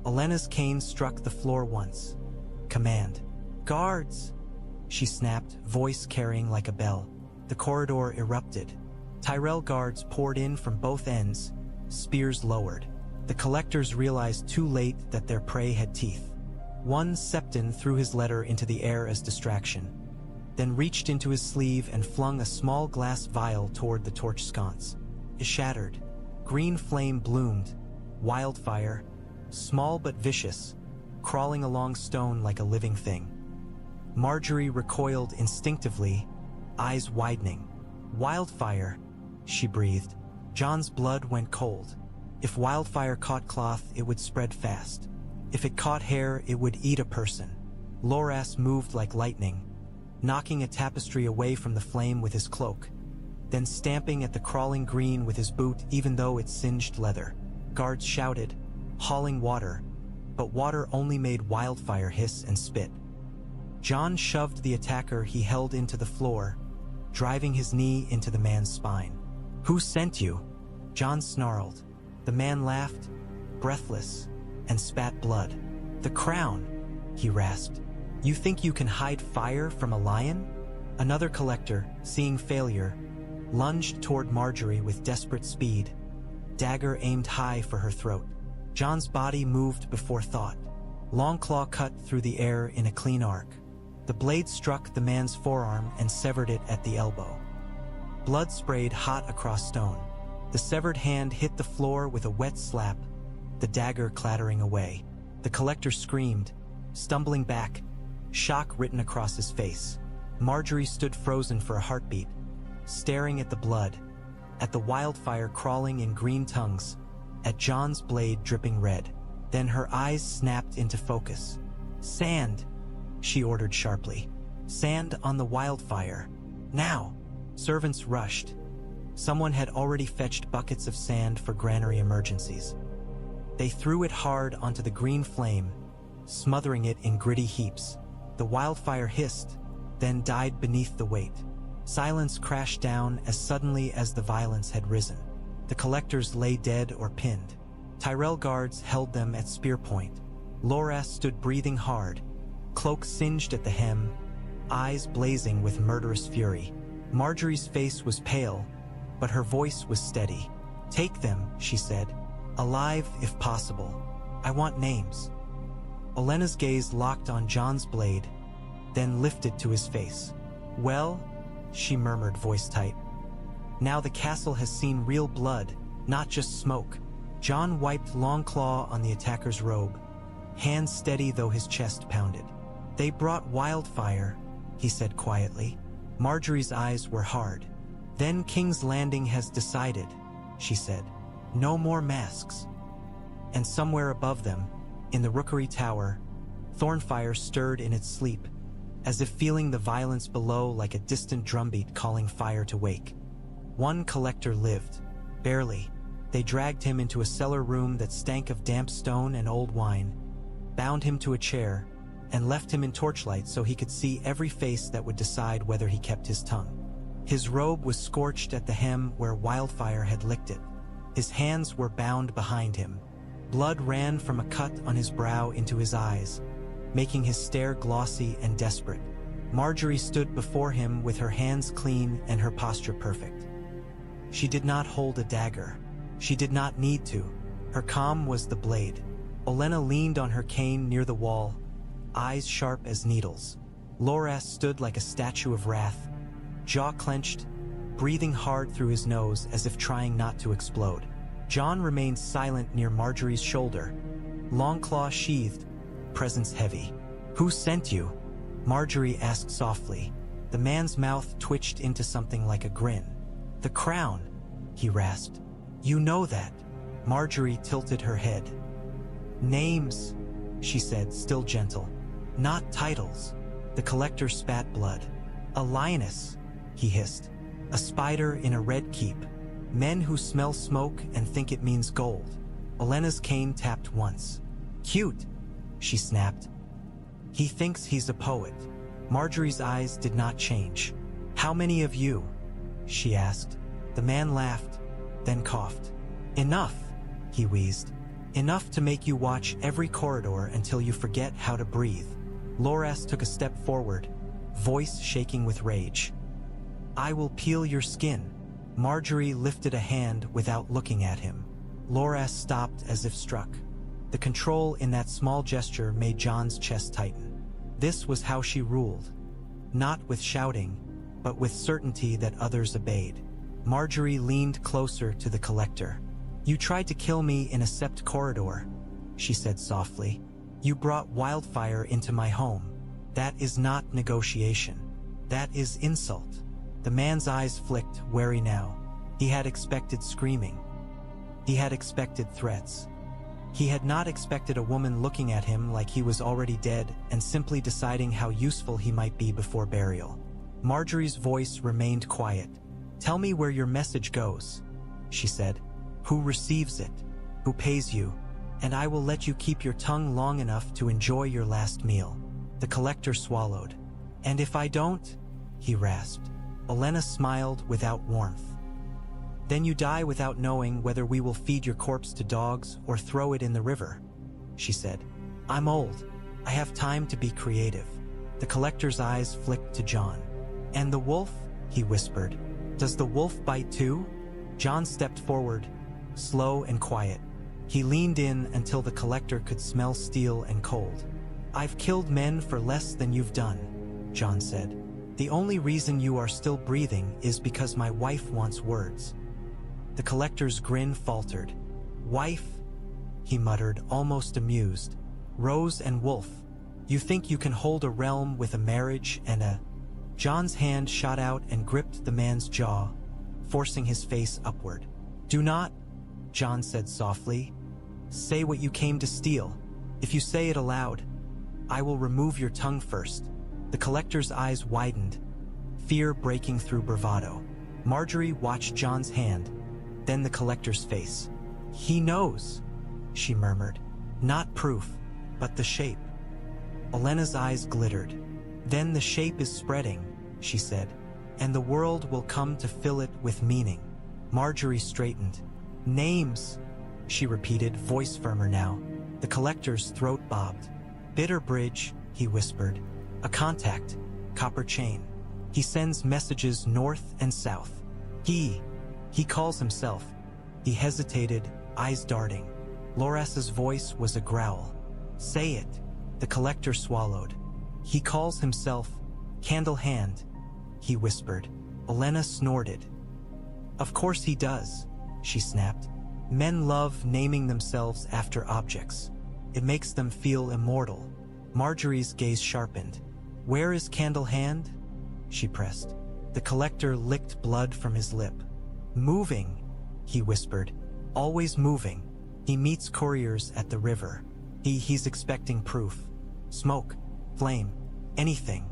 Olenna's cane struck the floor once. Command. Guards! She snapped, voice carrying like a bell. The corridor erupted. Tyrell guards poured in from both ends, spears lowered. The collectors realized too late that their prey had teeth. One septon threw his letter into the air as distraction, then reached into his sleeve and flung a small glass vial toward the torch sconce. It shattered. Green flame bloomed. Wildfire, small but vicious, crawling along stone like a living thing. Margaery recoiled instinctively, eyes widening. Wildfire, she breathed. Jon's blood went cold. If wildfire caught cloth, it would spread fast. If it caught hair, it would eat a person. Loras moved like lightning, knocking a tapestry away from the flame with his cloak, then stamping at the crawling green with his boot even though it singed leather. Guards shouted, hauling water, but water only made wildfire hiss and spit. Jon shoved the attacker he held into the floor, driving his knee into the man's spine. Who sent you? Jon snarled. The man laughed, breathless, and spat blood. The crown, he rasped. You think you can hide fire from a lion? Another collector, seeing failure, lunged toward Margaery with desperate speed, dagger aimed high for her throat. Jon's body moved before thought. Longclaw cut through the air in a clean arc. The blade struck the man's forearm and severed it at the elbow. Blood sprayed hot across stone. The severed hand hit the floor with a wet slap, the dagger clattering away. The collector screamed, stumbling back, shock written across his face. Margaery stood frozen for a heartbeat, staring at the blood, at the wildfire crawling in green tongues, at Jon's blade dripping red. Then her eyes snapped into focus. Sand, she ordered sharply. Sand on the wildfire. Now! Servants rushed. Someone had already fetched buckets of sand for Granary emergencies. They threw it hard onto the green flame, smothering it in gritty heaps. The wildfire hissed, then died beneath the weight. Silence crashed down as suddenly as the violence had risen. The collectors lay dead or pinned. Tyrell guards held them at spear point. Loras stood breathing hard, cloak singed at the hem, eyes blazing with murderous fury. Margaery's face was pale, but her voice was steady. Take them, she said. Alive if possible. I want names. Olenna's gaze locked on Jon's blade, then lifted to his face. Well, she murmured, voice tight. Now the castle has seen real blood, not just smoke. Jon wiped Longclaw on the attacker's robe, hands steady though his chest pounded. They brought wildfire, he said quietly. Margaery's eyes were hard. Then King's Landing has decided, she said. No more masks. And somewhere above them, in the rookery tower, Thornfyre stirred in its sleep, as if feeling the violence below like a distant drumbeat calling fire to wake. One collector lived. Barely. They dragged him into a cellar room that stank of damp stone and old wine, bound him to a chair, and left him in torchlight so he could see every face that would decide whether he kept his tongue. His robe was scorched at the hem where wildfire had licked it. His hands were bound behind him. Blood ran from a cut on his brow into his eyes, making his stare glossy and desperate. Margaery stood before him with her hands clean and her posture perfect. She did not hold a dagger. She did not need to. Her calm was the blade. Olenna leaned on her cane near the wall, eyes sharp as needles. Loras stood like a statue of wrath, jaw clenched, breathing hard through his nose as if trying not to explode. Jon remained silent near Margaery's shoulder, long claw sheathed, presence heavy. "Who sent you?" Margaery asked softly. The man's mouth twitched into something like a grin. "The crown," he rasped. "You know that." Margaery tilted her head. "Names," she said, still gentle. "Not titles." The collector spat blood. "A lioness," he hissed. "A spider in a red keep. Men who smell smoke and think it means gold." Olenna's cane tapped once. "Cute," she snapped. "He thinks he's a poet." Margaery's eyes did not change. "How many of you?" she asked. The man laughed, then coughed. "Enough," he wheezed. "Enough to make you watch every corridor until you forget how to breathe." Loras took a step forward, voice shaking with rage. "I will peel your skin." Margaery lifted a hand without looking at him. Loras stopped as if struck. The control in that small gesture made Jon's chest tighten. This was how she ruled. Not with shouting, but with certainty that others obeyed. Margaery leaned closer to the collector. "You tried to kill me in a sept corridor," she said softly. "You brought wildfire into my home. That is not negotiation. That is insult." The man's eyes flicked, wary now. He had expected screaming. He had expected threats. He had not expected a woman looking at him like he was already dead and simply deciding how useful he might be before burial. Margaery's voice remained quiet. "Tell me where your message goes," she said. "Who receives it? Who pays you? And I will let you keep your tongue long enough to enjoy your last meal." The collector swallowed. "And if I don't?" he rasped. Olenna smiled without warmth. "Then you die without knowing whether we will feed your corpse to dogs or throw it in the river," she said. "I'm old. I have time to be creative." The collector's eyes flicked to Jon. "And the wolf?" he whispered. "Does the wolf bite too?" Jon stepped forward, slow and quiet. He leaned in until the collector could smell steel and cold. "I've killed men for less than you've done," Jon said. "The only reason you are still breathing is because my wife wants words." The collector's grin faltered. "Wife?" he muttered, almost amused. "Rose and wolf. You think you can hold a realm with a marriage and a—" Jon's hand shot out and gripped the man's jaw, forcing his face upward. "Do not," Jon said softly, "say what you came to steal. If you say it aloud, I will remove your tongue first." The collector's eyes widened, fear breaking through bravado. Margaery watched Jon's hand, then the collector's face. "He knows," she murmured. "Not proof, but the shape." Olenna's eyes glittered. "Then the shape is spreading," she said, "and the world will come to fill it with meaning." Margaery straightened. "Names," she repeated, voice firmer now. The collector's throat bobbed. "Bitterbridge," he whispered. "A contact, copper chain. He sends messages north and south. He calls himself." He hesitated, eyes darting. Loras's voice was a growl. "Say it." The collector swallowed. "He calls himself Candlehand," he whispered. Olenna snorted. "Of course he does," she snapped. "Men love naming themselves after objects. It makes them feel immortal." Margaery's gaze sharpened. "Where is Candlehand?" she pressed. The collector licked blood from his lip. "Moving," he whispered. "Always moving. He meets couriers at the river. He's expecting proof. Smoke, flame, anything."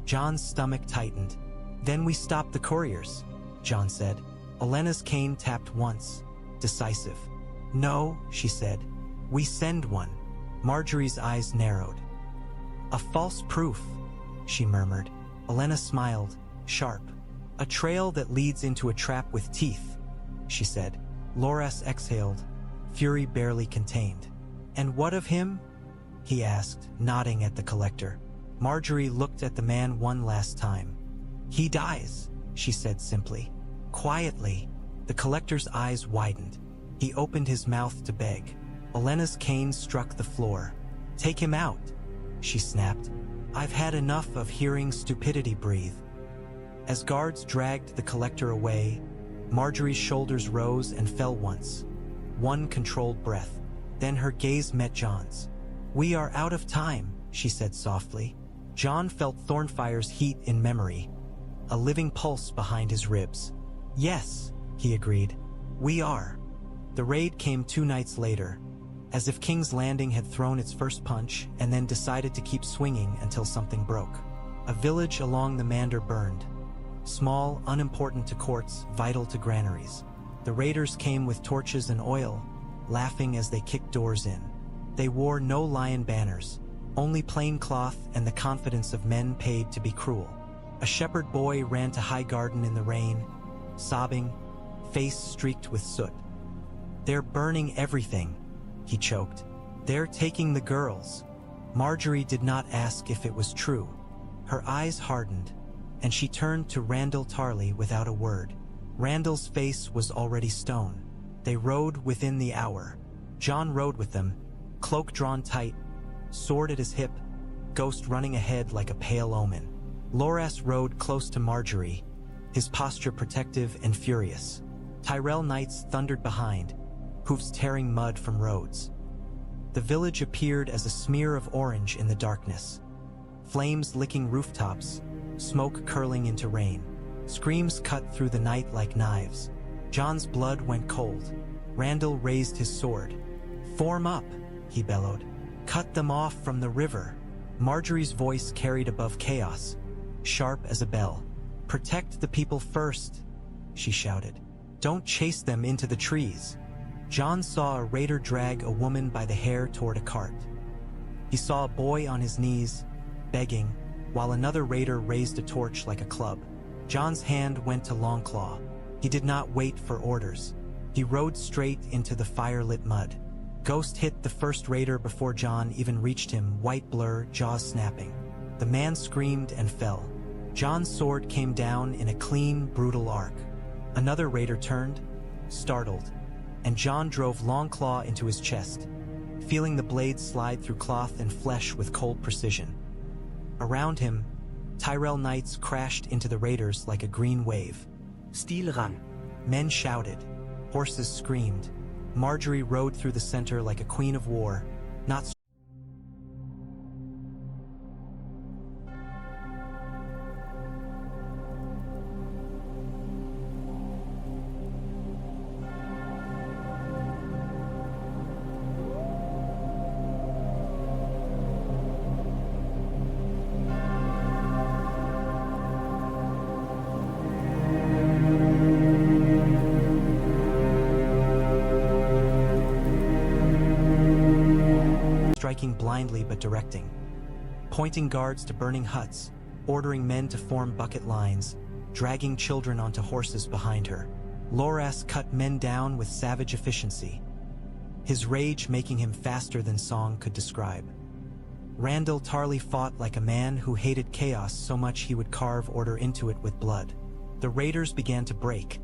Jon's stomach tightened. "Then we stop the couriers," Jon said. Olenna's cane tapped once, decisive. "No," she said. "We send one." Margaery's eyes narrowed. "A false proof," she murmured. Olenna smiled, sharp. "A trail that leads into a trap with teeth," she said. Loras exhaled, fury barely contained. "And what of him?" he asked, nodding at the collector. Margaery looked at the man one last time. "He dies," she said simply. Quietly, the collector's eyes widened. He opened his mouth to beg. Olenna's cane struck the floor. "Take him out," she snapped. "I've had enough of hearing stupidity breathe." As guards dragged the collector away, Margaery's shoulders rose and fell once. One controlled breath. Then her gaze met Jon's. "We are out of time," she said softly. Jon felt Thornfyre's heat in memory, a living pulse behind his ribs. "Yes," he agreed. "We are." The raid came 2 nights later, as if King's Landing had thrown its first punch and then decided to keep swinging until something broke. A village along the Mander burned. Small, unimportant to courts, vital to granaries. The raiders came with torches and oil, laughing as they kicked doors in. They wore no lion banners, only plain cloth and the confidence of men paid to be cruel. A shepherd boy ran to Highgarden in the rain, sobbing, face streaked with soot. "They're burning everything," he choked. "They're taking the girls." Margaery did not ask if it was true. Her eyes hardened, and she turned to Randyll Tarly without a word. Randall's face was already stone. They rode within the hour. Jon rode with them, cloak drawn tight, sword at his hip, ghost running ahead like a pale omen. Loras rode close to Margaery, his posture protective and furious. Tyrell knights thundered behind, hoofs tearing mud from roads. The village appeared as a smear of orange in the darkness. Flames licking rooftops, smoke curling into rain. Screams cut through the night like knives. Jon's blood went cold. Randyll raised his sword. "Form up," he bellowed. "Cut them off from the river." Margaery's voice carried above chaos, sharp as a bell. "Protect the people first," she shouted. "Don't chase them into the trees." Jon saw a raider drag a woman by the hair toward a cart. He saw a boy on his knees, begging, while another raider raised a torch like a club. Jon's hand went to Longclaw. He did not wait for orders. He rode straight into the fire-lit mud. Ghost hit the first raider before Jon even reached him, white blur, jaws snapping. The man screamed and fell. Jon's sword came down in a clean, brutal arc. Another raider turned, startled, and Jon drove Longclaw into his chest, feeling the blade slide through cloth and flesh with cold precision. Around him, Tyrell knights crashed into the raiders like a green wave. "Stil ran!" Men shouted. Horses screamed. Margaery rode through the center like a queen of war, not striking blindly but directing, pointing guards to burning huts, ordering men to form bucket lines, dragging children onto horses behind her. Loras cut men down with savage efficiency, his rage making him faster than song could describe. Randyll Tarly fought like a man who hated chaos so much he would carve order into it with blood. The raiders began to break,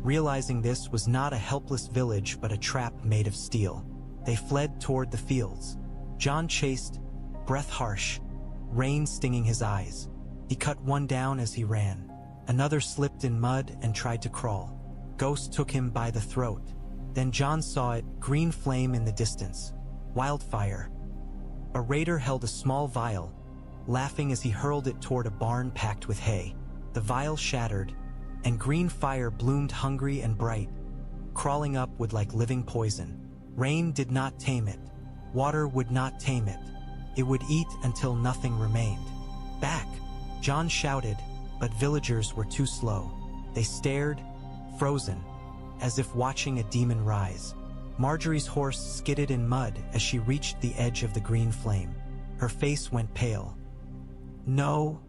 realizing this was not a helpless village but a trap made of steel. They fled toward the fields. Jon chased, breath harsh, rain stinging his eyes. He cut one down as he ran. Another slipped in mud and tried to crawl. Ghost took him by the throat. Then Jon saw it, green flame in the distance. Wildfire. A raider held a small vial, laughing as he hurled it toward a barn packed with hay. The vial shattered, and green fire bloomed hungry and bright, crawling upward like living poison. Rain did not tame it. Water would not tame it. It would eat until nothing remained. "Back!" Jon shouted, but villagers were too slow. They stared, frozen, as if watching a demon rise. Margaery's horse skidded in mud as she reached the edge of the green flame. Her face went pale. "No,"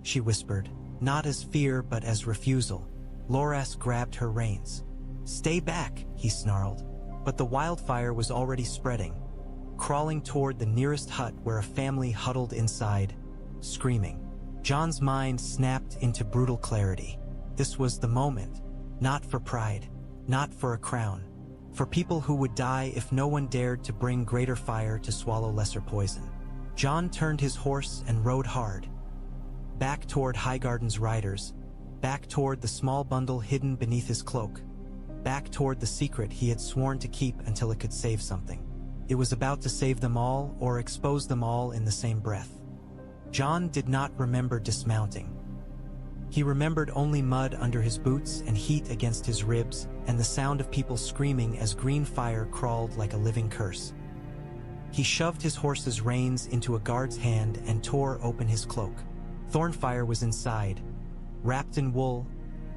she whispered, not as fear but as refusal. Loras grabbed her reins. "Stay back," he snarled. But the wildfire was already spreading, crawling toward the nearest hut where a family huddled inside, screaming. Jon's mind snapped into brutal clarity. This was the moment, not for pride, not for a crown, for people who would die if no one dared to bring greater fire to swallow lesser poison. Jon turned his horse and rode hard, back toward Highgarden's riders, back toward the small bundle hidden beneath his cloak, back toward the secret he had sworn to keep until it could save something. It was about to save them all or expose them all in the same breath. Jon did not remember dismounting. He remembered only mud under his boots and heat against his ribs and the sound of people screaming as green fire crawled like a living curse. He shoved his horse's reins into a guard's hand and tore open his cloak. Thornfyre was inside, wrapped in wool,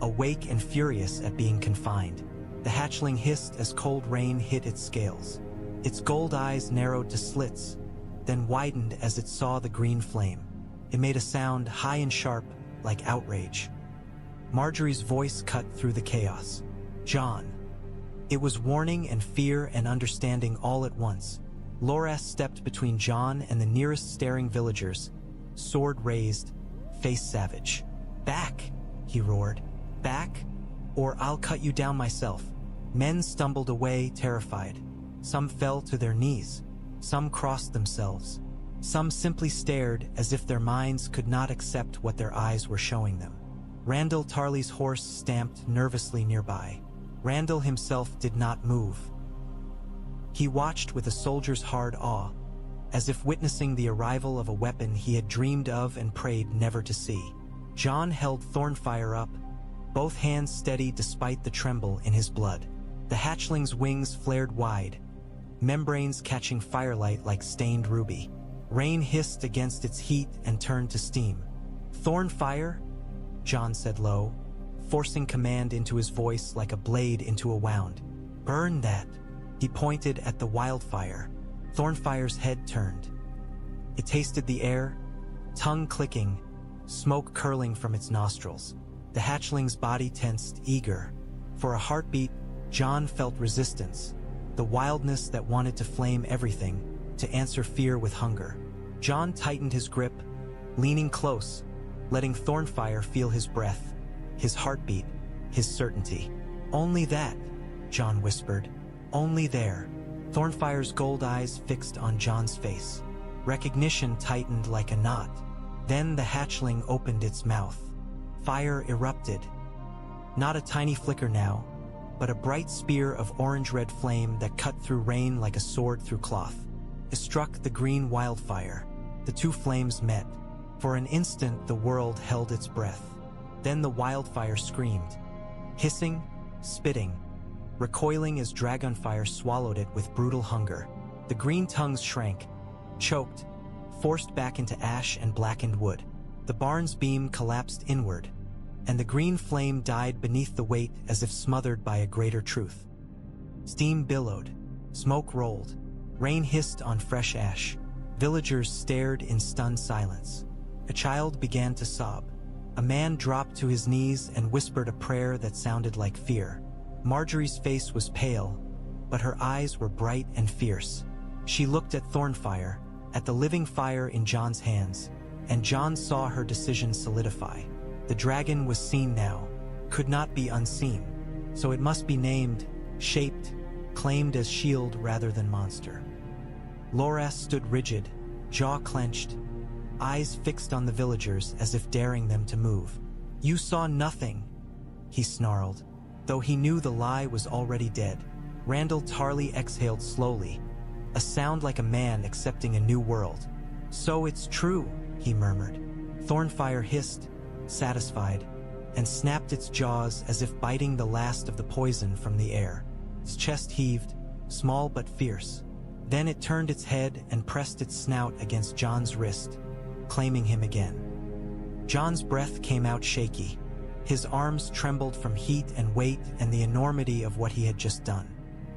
awake and furious at being confined. The hatchling hissed as cold rain hit its scales. Its gold eyes narrowed to slits, then widened as it saw the green flame. It made a sound high and sharp, like outrage. Margaery's voice cut through the chaos. "Jon." It was warning and fear and understanding all at once. Loras stepped between Jon and the nearest staring villagers, sword raised, face savage. "Back," he roared. "Back, or I'll cut you down myself." Men stumbled away, terrified. Some fell to their knees. Some crossed themselves. Some simply stared as if their minds could not accept what their eyes were showing them. Randyll Tarly's horse stamped nervously nearby. Randyll himself did not move. He watched with a soldier's hard awe, as if witnessing the arrival of a weapon he had dreamed of and prayed never to see. Jon held Thornfyre up, both hands steady despite the tremble in his blood. The hatchling's wings flared wide, membranes catching firelight like stained ruby. Rain hissed against its heat and turned to steam. "Thornfyre?" Jon said low, forcing command into his voice like a blade into a wound. "Burn that." He pointed at the wildfire. Thornfyre's head turned. It tasted the air, tongue clicking, smoke curling from its nostrils. The hatchling's body tensed, eager. For a heartbeat, Jon felt resistance, the wildness that wanted to flame everything, to answer fear with hunger. Jon tightened his grip, leaning close, letting Thornfyre feel his breath, his heartbeat, his certainty. "Only that," Jon whispered. "Only there." Thornfyre's gold eyes fixed on Jon's face. Recognition tightened like a knot. Then the hatchling opened its mouth. Fire erupted. Not a tiny flicker now, but a bright spear of orange-red flame that cut through rain like a sword through cloth. It struck the green wildfire. The two flames met. For an instant, the world held its breath. Then the wildfire screamed, hissing, spitting, recoiling as dragonfire swallowed it with brutal hunger. The green tongues shrank, choked, forced back into ash and blackened wood. The barn's beam collapsed inward, and the green flame died beneath the weight as if smothered by a greater truth. Steam billowed, smoke rolled, rain hissed on fresh ash. Villagers stared in stunned silence. A child began to sob. A man dropped to his knees and whispered a prayer that sounded like fear. Margaery's face was pale, but her eyes were bright and fierce. She looked at Thornfyre, at the living fire in Jon's hands, and Jon saw her decision solidify. The dragon was seen now, could not be unseen, so it must be named, shaped, claimed as shield rather than monster. Loras stood rigid, jaw clenched, eyes fixed on the villagers as if daring them to move. "You saw nothing," he snarled, though he knew the lie was already dead. Randyll Tarly exhaled slowly, a sound like a man accepting a new world. "So it's true," he murmured. Thornfyre hissed, satisfied, and snapped its jaws as if biting the last of the poison from the air. Its chest heaved, small but fierce. Then it turned its head and pressed its snout against Jon's wrist, claiming him again. Jon's breath came out shaky. His arms trembled from heat and weight and the enormity of what he had just done.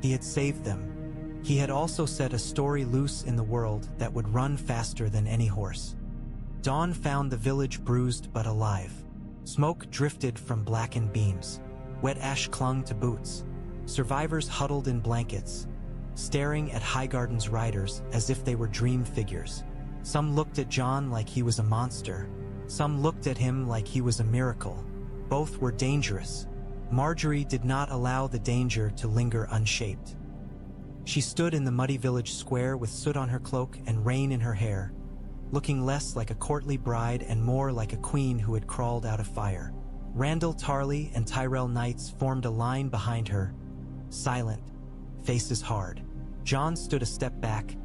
He had saved them. He had also set a story loose in the world that would run faster than any horse. Dawn found the village bruised but alive. Smoke drifted from blackened beams. Wet ash clung to boots. Survivors huddled in blankets, staring at Highgarden's riders as if they were dream figures. Some looked at Jon like he was a monster. Some looked at him like he was a miracle. Both were dangerous. Margaery did not allow the danger to linger unshaped. She stood in the muddy village square with soot on her cloak and rain in her hair, looking less like a courtly bride and more like a queen who had crawled out of fire. Randyll Tarly and Tyrell knights formed a line behind her, silent, faces hard. Jon stood a step back,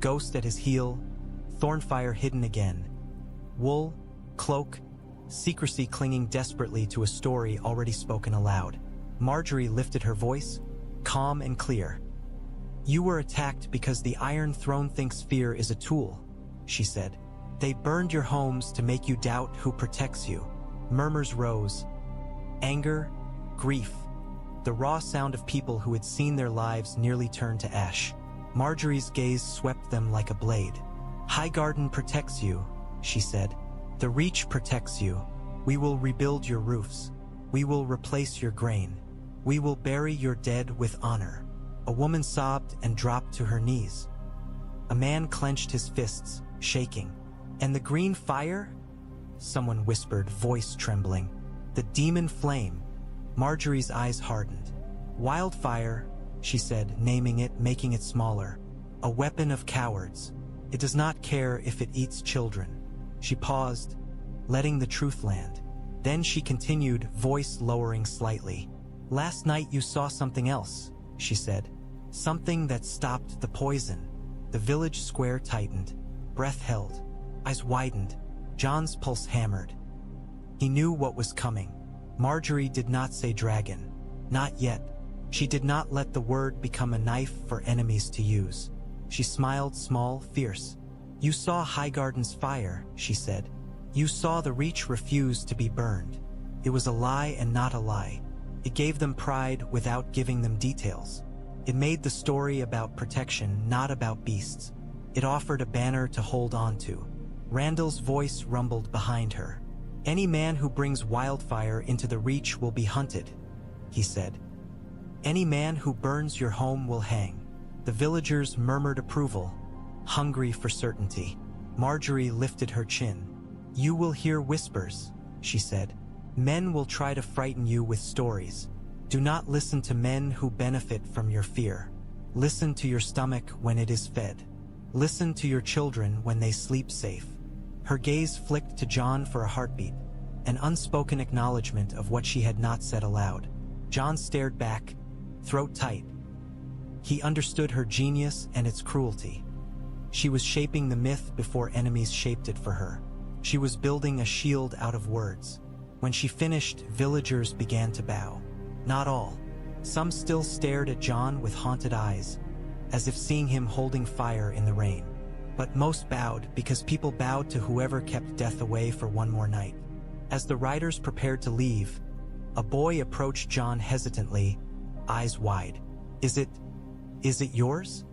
ghost at his heel, Thornfyre hidden again. Wool, cloak, secrecy clinging desperately to a story already spoken aloud. Margaery lifted her voice, calm and clear. "You were attacked because the Iron Throne thinks fear is a tool," she said. "They burned your homes to make you doubt who protects you." Murmurs rose. Anger, grief, the raw sound of people who had seen their lives nearly turn to ash. Margaery's gaze swept them like a blade. "Highgarden protects you," she said. "The Reach protects you. We will rebuild your roofs. We will replace your grain. We will bury your dead with honor." A woman sobbed and dropped to her knees. A man clenched his fists, shaking. "And the green fire?" Someone whispered, voice trembling. "The demon flame." Margaery's eyes hardened. "Wildfire," she said, naming it, making it smaller. "A weapon of cowards. It does not care if it eats children." She paused, letting the truth land. Then she continued, voice lowering slightly. "Last night you saw something else," she said. "Something that stopped the poison." The village square tightened. Breath held. Eyes widened. Jon's pulse hammered. He knew what was coming. Margaery did not say dragon. Not yet. She did not let the word become a knife for enemies to use. She smiled small, fierce. "You saw Highgarden's fire," she said. "You saw the Reach refuse to be burned. It was a lie and not a lie. It gave them pride without giving them details. It made the story about protection, not about beasts. It offered a banner to hold on to." Randyll's voice rumbled behind her. "Any man who brings wildfire into the Reach will be hunted," he said. "Any man who burns your home will hang." The villagers murmured approval, hungry for certainty. Margaery lifted her chin. "You will hear whispers," she said. "Men will try to frighten you with stories. Do not listen to men who benefit from your fear. Listen to your stomach when it is fed. Listen to your children when they sleep safe." Her gaze flicked to Jon for a heartbeat, an unspoken acknowledgement of what she had not said aloud. Jon stared back, throat tight. He understood her genius and its cruelty. She was shaping the myth before enemies shaped it for her. She was building a shield out of words. When she finished, villagers began to bow. Not all. Some still stared at Jon with haunted eyes, as if seeing him holding fire in the rain. But most bowed because people bowed to whoever kept death away for one more night. As the riders prepared to leave, a boy approached Jon hesitantly, eyes wide. Is it yours?"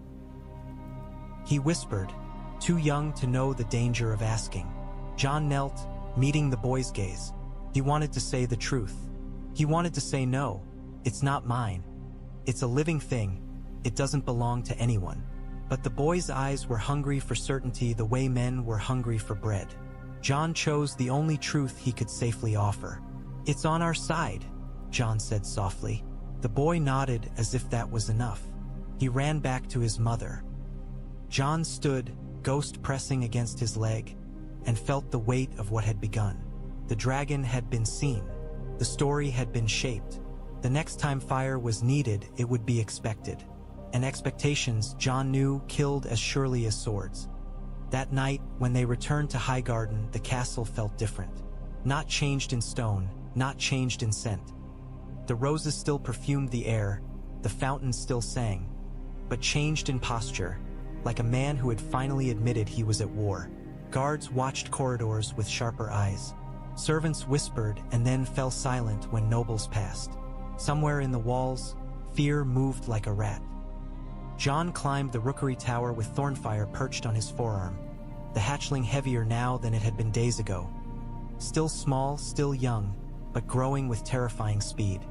He whispered, too young to know the danger of asking. Jon knelt, meeting the boy's gaze. He wanted to say the truth. He wanted to say no, it's not mine. It's a living thing. It doesn't belong to anyone. But the boy's eyes were hungry for certainty the way men were hungry for bread. Jon chose the only truth he could safely offer. "It's on our side," Jon said softly. The boy nodded as if that was enough. He ran back to his mother. Jon stood, ghost pressing against his leg, and felt the weight of what had begun. The dragon had been seen. The story had been shaped. The next time fire was needed, it would be expected. And expectations, Jon knew, killed as surely as swords. That night, when they returned to Highgarden, the castle felt different. Not changed in stone, not changed in scent. The roses still perfumed the air, the fountains still sang, but changed in posture, like a man who had finally admitted he was at war. Guards watched corridors with sharper eyes. Servants whispered and then fell silent when nobles passed. Somewhere in the walls, fear moved like a rat. Jon climbed the rookery tower with Thornfyre perched on his forearm, the hatchling heavier now than it had been days ago. Still small, still young, but growing with terrifying speed.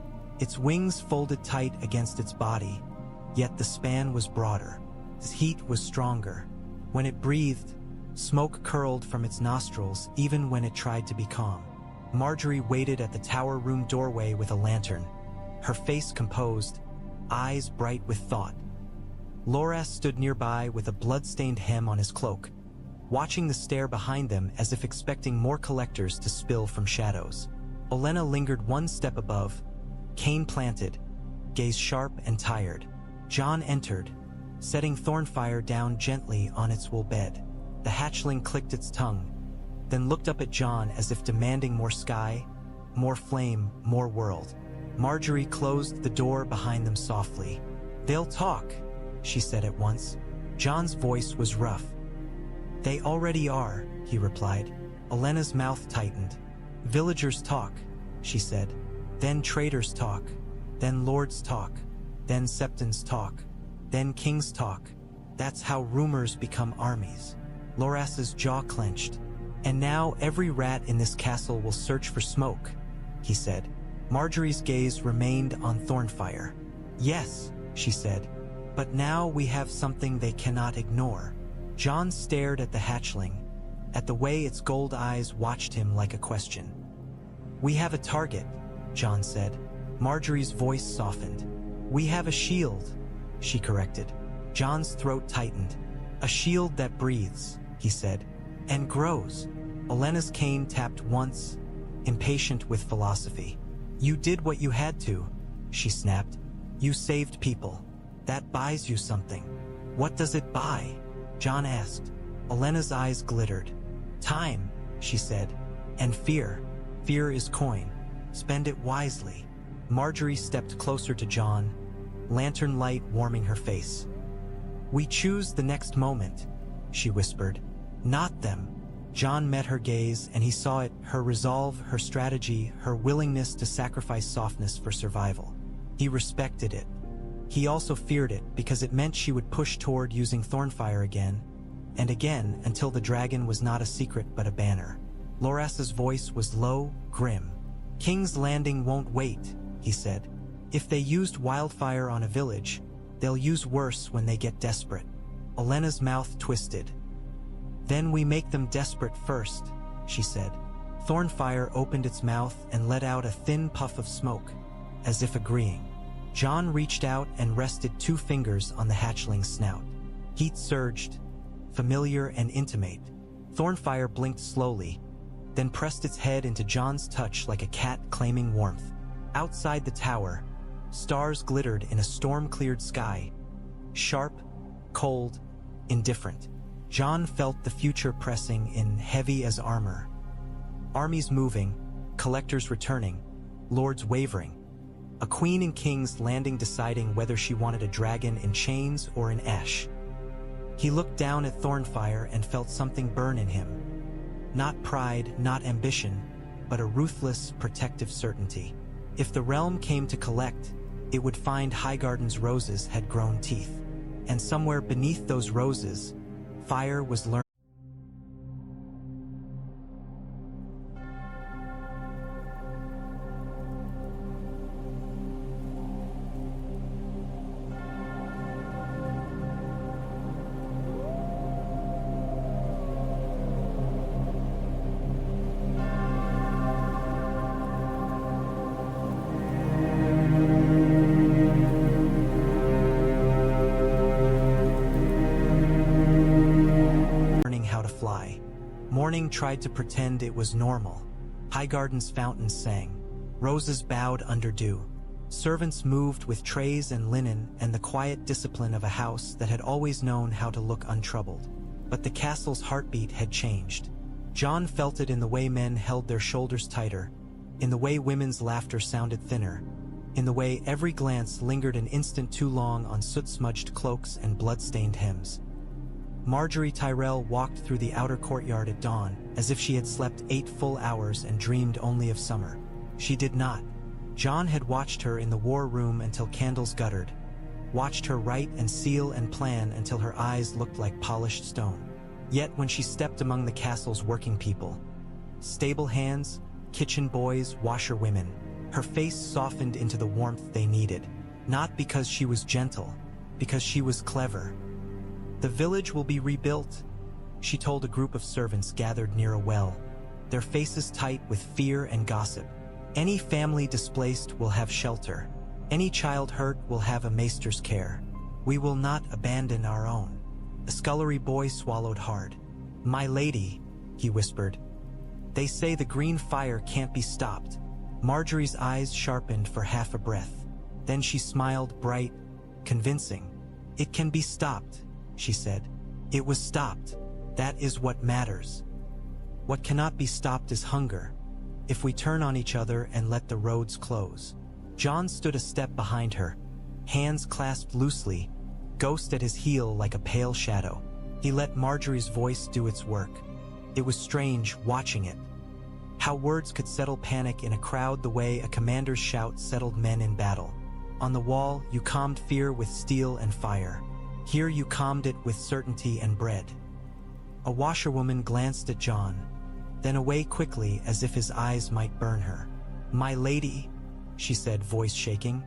Its wings folded tight against its body, yet the span was broader. Its heat was stronger. When it breathed, smoke curled from its nostrils even when it tried to be calm. Margaery waited at the tower room doorway with a lantern, her face composed, eyes bright with thought. Loras stood nearby with a blood-stained hem on his cloak, watching the stair behind them as if expecting more collectors to spill from shadows. Olenna lingered one step above, cane planted, gaze sharp and tired. Jon entered, setting Thornfyre down gently on its wool bed. The hatchling clicked its tongue, then looked up at Jon as if demanding more sky, more flame, more world. Margaery closed the door behind them softly. "They'll talk," she said at once. Jon's voice was rough. "They already are," he replied. Olenna's mouth tightened. "Villagers talk," she said. "Then traders talk. Then lords talk. Then septons talk. Then kings talk. That's how rumors become armies." Loras's jaw clenched. "And now every rat in this castle will search for smoke," he said. Margaery's gaze remained on Thornfyre. "Yes," she said, "but now we have something they cannot ignore." Jon stared at the hatchling, at the way its gold eyes watched him like a question. "We have a target," Jon said. Margaery's voice softened. "We have a shield," she corrected. Jon's throat tightened. "A shield that breathes," he said, "and grows." Olenna's cane tapped once, impatient with philosophy. "You did what you had to," she snapped. "You saved people. That buys you something." "What does it buy?" Jon asked. Olenna's eyes glittered. "Time," she said, "and fear. Fear is coin. Spend it wisely." Margaery stepped closer to Jon, lantern light warming her face. "We choose the next moment," she whispered. "Not them." Jon met her gaze, and he saw it, her resolve, her strategy, her willingness to sacrifice softness for survival. He respected it. He also feared it because it meant she would push toward using Thornfyre again, and again until the dragon was not a secret but a banner. Loras's voice was low, grim. "King's Landing won't wait," he said. "If they used wildfire on a village, they'll use worse when they get desperate." Olenna's mouth twisted. "Then we make them desperate first," she said. Thornfyre opened its mouth and let out a thin puff of smoke, as if agreeing. Jon reached out and rested 2 fingers on the hatchling's snout. Heat surged, familiar and intimate. Thornfyre blinked slowly, then pressed its head into Jon's touch like a cat claiming warmth. Outside the tower, stars glittered in a storm-cleared sky. Sharp, cold, indifferent. Jon felt the future pressing in, heavy as armor. Armies moving, collectors returning, lords wavering. A queen and king's landing deciding whether she wanted a dragon in chains or in ash. He looked down at Thornfyre and felt something burn in him. Not pride, not ambition, but a ruthless, protective certainty. If the realm came to collect, it would find Highgarden's roses had grown teeth. And somewhere beneath those roses, fire was learning. Morning tried to pretend it was normal. Highgarden's fountains sang. Roses bowed under dew. Servants moved with trays and linen and the quiet discipline of a house that had always known how to look untroubled. But the castle's heartbeat had changed. Jon felt it in the way men held their shoulders tighter, in the way women's laughter sounded thinner, in the way every glance lingered an instant too long on soot-smudged cloaks and blood-stained hems. Margaery Tyrell walked through the outer courtyard at dawn, as if she had slept 8 full hours and dreamed only of summer. She did not. Jon had watched her in the war room until candles guttered, watched her write and seal and plan until her eyes looked like polished stone. Yet when she stepped among the castle's working people, stable hands, kitchen boys, washerwomen, her face softened into the warmth they needed, not because she was gentle, because she was clever. "The village will be rebuilt," she told a group of servants gathered near a well, their faces tight with fear and gossip. "Any family displaced will have shelter. Any child hurt will have a maester's care. We will not abandon our own." The scullery boy swallowed hard. "My lady," he whispered, "they say the green fire can't be stopped." Margaery's eyes sharpened for half a breath. Then she smiled, bright, convincing. "It can be stopped," she said. "It was stopped. That is what matters. What cannot be stopped is hunger, if we turn on each other and let the roads close." Jon stood a step behind her, hands clasped loosely, ghost at his heel like a pale shadow. He let Margaery's voice do its work. It was strange watching it. How words could settle panic in a crowd the way a commander's shout settled men in battle. On the wall, you calmed fear with steel and fire. Here you calmed it with certainty and bread. A washerwoman glanced at Jon, then away quickly as if his eyes might burn her. "My lady," she said, voice shaking.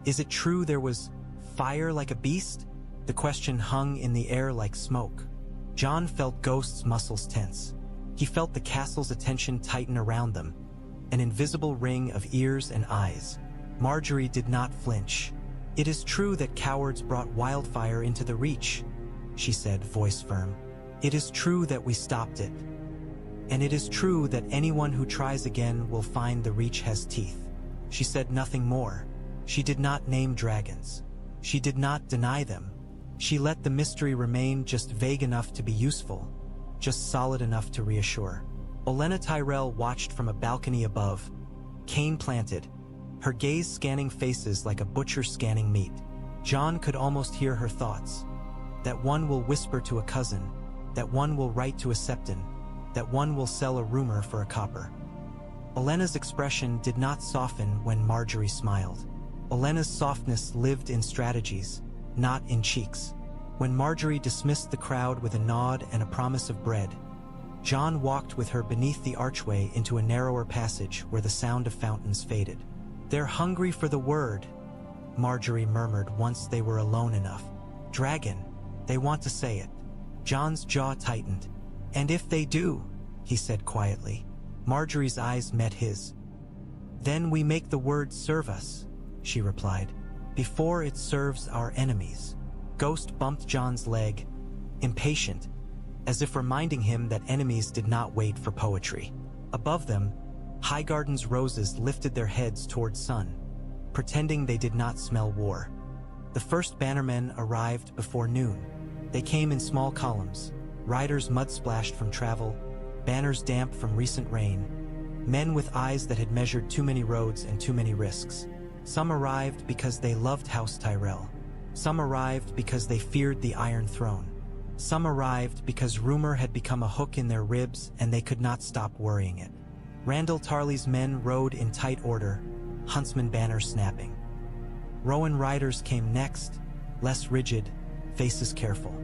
"Is it true there was fire like a beast?" The question hung in the air like smoke. Jon felt Ghost's muscles tense. He felt the castle's attention tighten around them, an invisible ring of ears and eyes. Margaery did not flinch. "It is true that cowards brought wildfire into the Reach," she said, voice firm. "It is true that we stopped it. And it is true that anyone who tries again will find the Reach has teeth." She said nothing more. She did not name dragons. She did not deny them. She let the mystery remain just vague enough to be useful, just solid enough to reassure. Olenna Tyrell watched from a balcony above, cane planted, her gaze scanning faces like a butcher scanning meat. Jon could almost hear her thoughts. That one will whisper to a cousin, that one will write to a septon, that one will sell a rumor for a copper. Olenna's expression did not soften when Margaery smiled. Olenna's softness lived in strategies, not in cheeks. When Margaery dismissed the crowd with a nod and a promise of bread, Jon walked with her beneath the archway into a narrower passage where the sound of fountains faded. "They're hungry for the word," Margaery murmured once they were alone enough. "Dragon, they want to say it." Jon's jaw tightened. "And if they do," he said quietly. Margaery's eyes met his. "Then we make the word serve us," she replied, "before it serves our enemies." Ghost bumped Jon's leg, impatient, as if reminding him that enemies did not wait for poetry. Above them, Highgarden's roses lifted their heads toward sun, pretending they did not smell war. The first bannermen arrived before noon. They came in small columns, riders mud-splashed from travel, banners damp from recent rain, men with eyes that had measured too many roads and too many risks. Some arrived because they loved House Tyrell. Some arrived because they feared the Iron Throne. Some arrived because rumor had become a hook in their ribs and they could not stop worrying it. Randyll Tarley's men rode in tight order, huntsman banners snapping. Rowan riders came next, less rigid, faces careful.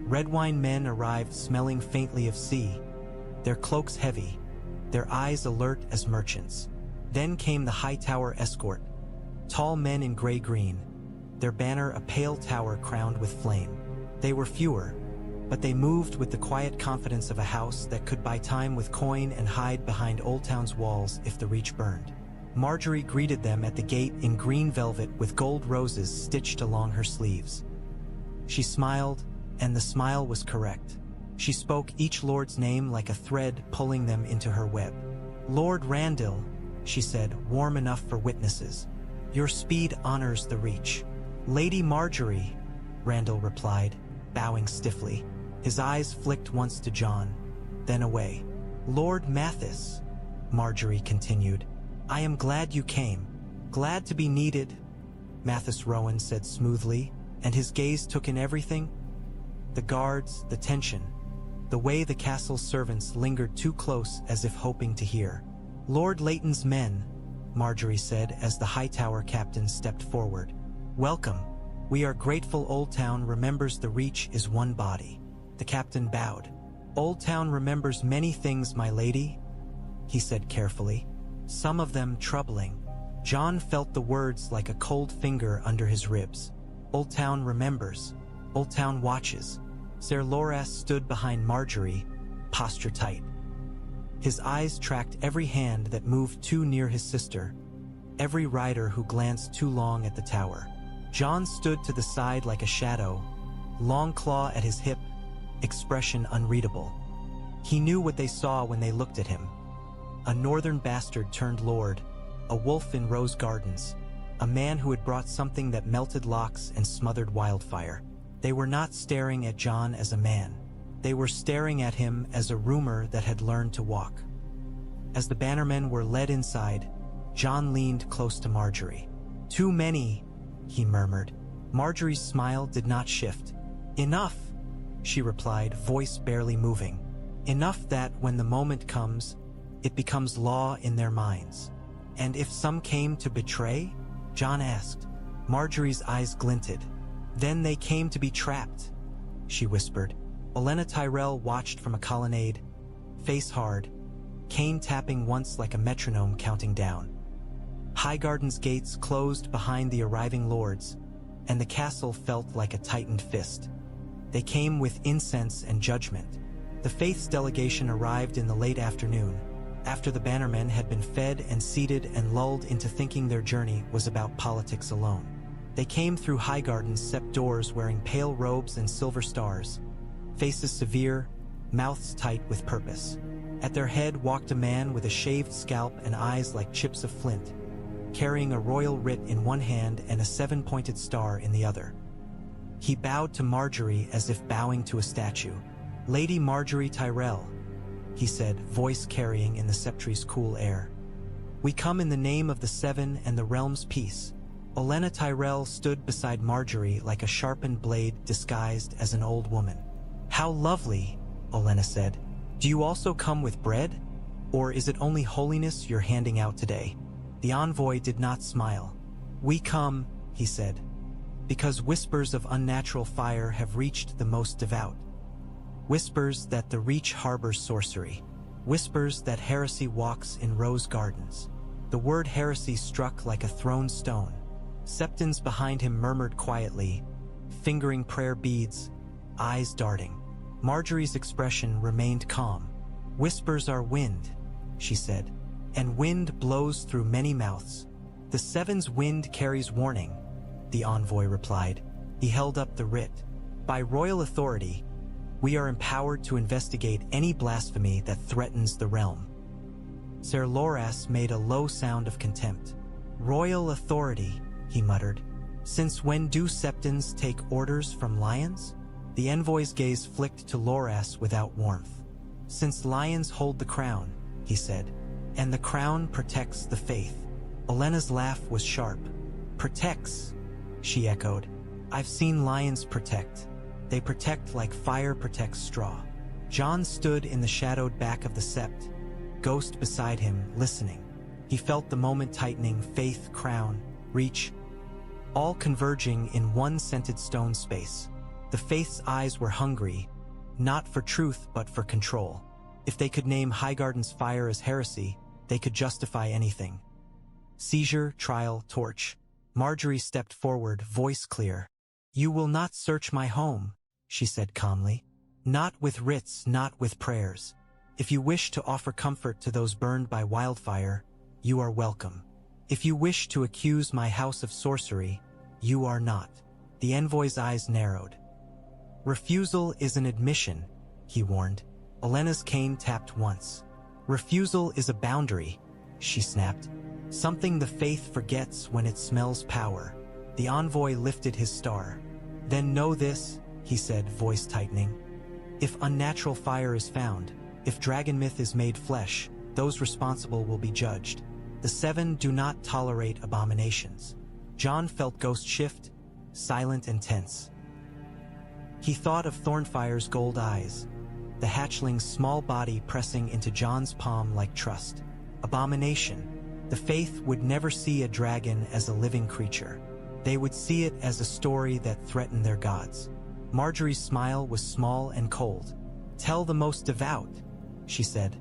Redwine men arrived smelling faintly of sea, their cloaks heavy, their eyes alert as merchants. Then came the Hightower escort, tall men in gray-green, their banner a pale tower crowned with flame. They were fewer, but they moved with the quiet confidence of a house that could buy time with coin and hide behind Oldtown's walls if the Reach burned. Margaery greeted them at the gate in green velvet with gold roses stitched along her sleeves. She smiled, and the smile was correct. She spoke each lord's name like a thread pulling them into her web. "Lord Randyll," she said, warm enough for witnesses. "Your speed honors the Reach." "Lady Margaery," Randyll replied, bowing stiffly. His eyes flicked once to Jon, then away. "Lord Mathis," Margaery continued, "I am glad you came. Glad to be needed," Mathis Rowan said smoothly, and his gaze took in everything. The guards, the tension. The way the castle's servants lingered too close as if hoping to hear. "Lord Leighton's men," Margaery said as the Hightower captain stepped forward. "Welcome. We are grateful Oldtown remembers the Reach is one body." The captain bowed. "Oldtown remembers many things, my lady," he said carefully. "Some of them troubling." Jon felt the words like a cold finger under his ribs. Oldtown remembers. Oldtown watches. Ser Loras stood behind Margaery, posture tight. His eyes tracked every hand that moved too near his sister, every rider who glanced too long at the tower. Jon stood to the side like a shadow, long claw at his hip, expression unreadable. He knew what they saw when they looked at him. A northern bastard turned lord, a wolf in rose gardens, a man who had brought something that melted locks and smothered wildfire. They were not staring at Jon as a man. They were staring at him as a rumor that had learned to walk. As the bannermen were led inside, Jon leaned close to Margaery. "Too many," he murmured. Margaery's smile did not shift. "Enough," she replied, voice barely moving. "Enough that, when the moment comes, it becomes law in their minds." "And if some came to betray?" Jon asked. Margaery's eyes glinted. "Then they came to be trapped," she whispered. Olenna Tyrell watched from a colonnade, face hard, cane tapping once like a metronome counting down. Highgarden's gates closed behind the arriving lords, and the castle felt like a tightened fist. They came with incense and judgment. The Faith's delegation arrived in the late afternoon, after the bannermen had been fed and seated and lulled into thinking their journey was about politics alone. They came through Highgarden's sept doors wearing pale robes and silver stars, faces severe, mouths tight with purpose. At their head walked a man with a shaved scalp and eyes like chips of flint, carrying a royal writ in one hand and a seven-pointed star in the other. He bowed to Margaery as if bowing to a statue. "Lady Margaery Tyrell," he said, voice carrying in the sceptre's cool air. "We come in the name of the Seven and the realm's peace." Olenna Tyrell stood beside Margaery like a sharpened blade disguised as an old woman. "How lovely," Olenna said. "Do you also come with bread? Or is it only holiness you're handing out today?" The envoy did not smile. "We come," he said, "because whispers of unnatural fire have reached the most devout. Whispers that the Reach harbors sorcery. Whispers that heresy walks in rose gardens." The word heresy struck like a thrown stone. Septons behind him murmured quietly, fingering prayer beads, eyes darting. Margaery's expression remained calm. "Whispers are wind," she said, "and wind blows through many mouths." "The Seven's wind carries warning," the envoy replied. He held up the writ. "By royal authority, we are empowered to investigate any blasphemy that threatens the realm." Ser Loras made a low sound of contempt. "Royal authority," he muttered. "Since when do Septons take orders from lions?" The envoy's gaze flicked to Loras without warmth. "Since lions hold the crown," he said, "and the crown protects the faith." Olenna's laugh was sharp. "Protects," she echoed. "I've seen lions protect. They protect like fire protects straw." Jon stood in the shadowed back of the sept, Ghost beside him, listening. He felt the moment tightening, faith, crown, reach, all converging in one scented stone space. The Faith's eyes were hungry, not for truth but for control. If they could name Highgarden's fire as heresy, they could justify anything. Seizure, trial, torch. Margaery stepped forward, voice clear. "You will not search my home," she said calmly. "Not with writs, not with prayers. If you wish to offer comfort to those burned by wildfire, you are welcome. If you wish to accuse my house of sorcery, you are not." The envoy's eyes narrowed. "Refusal is an admission," he warned. Olenna's cane tapped once. "Refusal is a boundary," she snapped. "Something the Faith forgets when it smells power." The envoy lifted his star. "Then know this," he said, voice tightening. "If unnatural fire is found, if dragon myth is made flesh, those responsible will be judged. The Seven do not tolerate abominations." Jon felt Ghost shift, silent and tense. He thought of Thornfyre's gold eyes, the hatchling's small body pressing into Jon's palm like trust. Abomination. The Faith would never see a dragon as a living creature. They would see it as a story that threatened their gods. Margaery's smile was small and cold. "Tell the most devout," she said,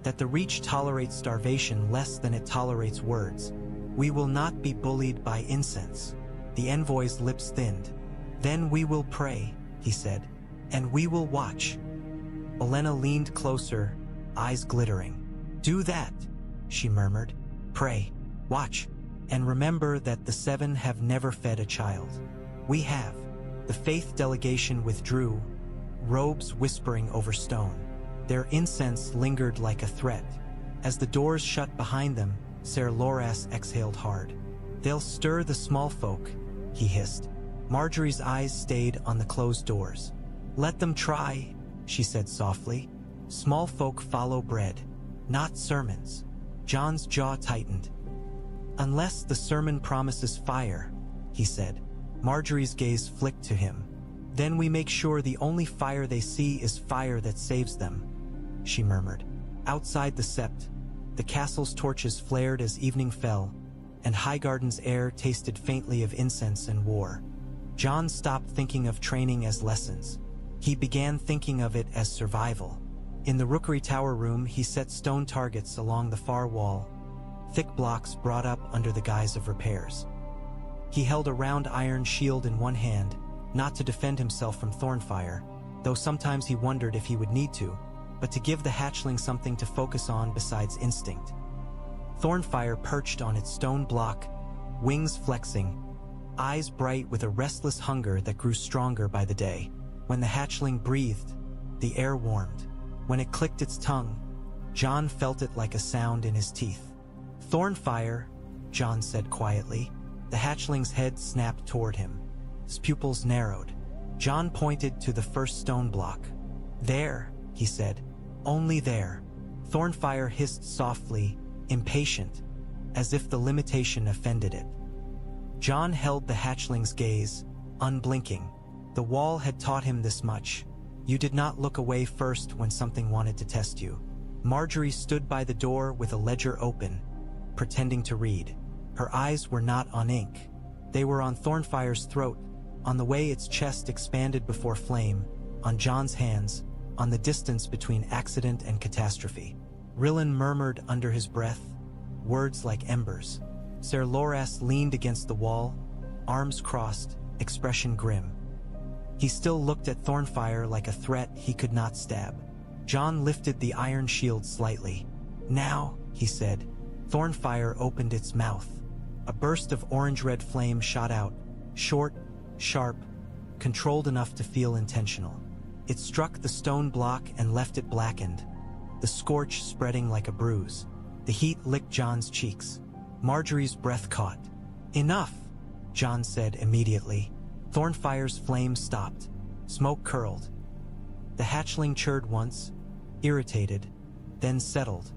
"that the Reach tolerates starvation less than it tolerates words. We will not be bullied by incense." The envoy's lips thinned. "Then we will pray," he said, "and we will watch." Olenna leaned closer, eyes glittering. "Do that," she murmured. "Pray, watch, and remember that the Seven have never fed a child. We have." The Faith delegation withdrew, robes whispering over stone. Their incense lingered like a threat. As the doors shut behind them, Ser Loras exhaled hard. "They'll stir the small folk," he hissed. Margaery's eyes stayed on the closed doors. "Let them try," she said softly. "Small folk follow bread, not sermons." Jon's jaw tightened. "Unless the sermon promises fire," he said. Margaery's gaze flicked to him. "Then we make sure the only fire they see is fire that saves them," she murmured. Outside the sept, the castle's torches flared as evening fell, and Highgarden's air tasted faintly of incense and war. Jon stopped thinking of training as lessons. He began thinking of it as survival. In the rookery tower room, he set stone targets along the far wall, thick blocks brought up under the guise of repairs. He held a round iron shield in one hand, not to defend himself from Thornfyre, though sometimes he wondered if he would need to, but to give the hatchling something to focus on besides instinct. Thornfyre perched on its stone block, wings flexing, eyes bright with a restless hunger that grew stronger by the day. When the hatchling breathed, the air warmed. When it clicked its tongue, Jon felt it like a sound in his teeth. "Thornfyre," Jon said quietly. The hatchling's head snapped toward him. His pupils narrowed. Jon pointed to the first stone block. "There," he said. "Only there." Thornfyre hissed softly, impatient, as if the limitation offended it. Jon held the hatchling's gaze, unblinking. The wall had taught him this much. You did not look away first when something wanted to test you. Margaery stood by the door with a ledger open, pretending to read. Her eyes were not on ink. They were on Thornfyre's throat, on the way its chest expanded before flame, on Jon's hands, on the distance between accident and catastrophe. Rillen murmured under his breath, words like embers. Ser Loras leaned against the wall, arms crossed, expression grim. He still looked at Thornfyre like a threat he could not stab. Jon lifted the iron shield slightly. "Now," he said. Thornfyre opened its mouth. A burst of orange-red flame shot out, short, sharp, controlled enough to feel intentional. It struck the stone block and left it blackened, the scorch spreading like a bruise. The heat licked Jon's cheeks. Margaery's breath caught. "Enough," Jon said immediately. Thornfyre's flame stopped. Smoke curled. The hatchling chirred once, irritated, then settled,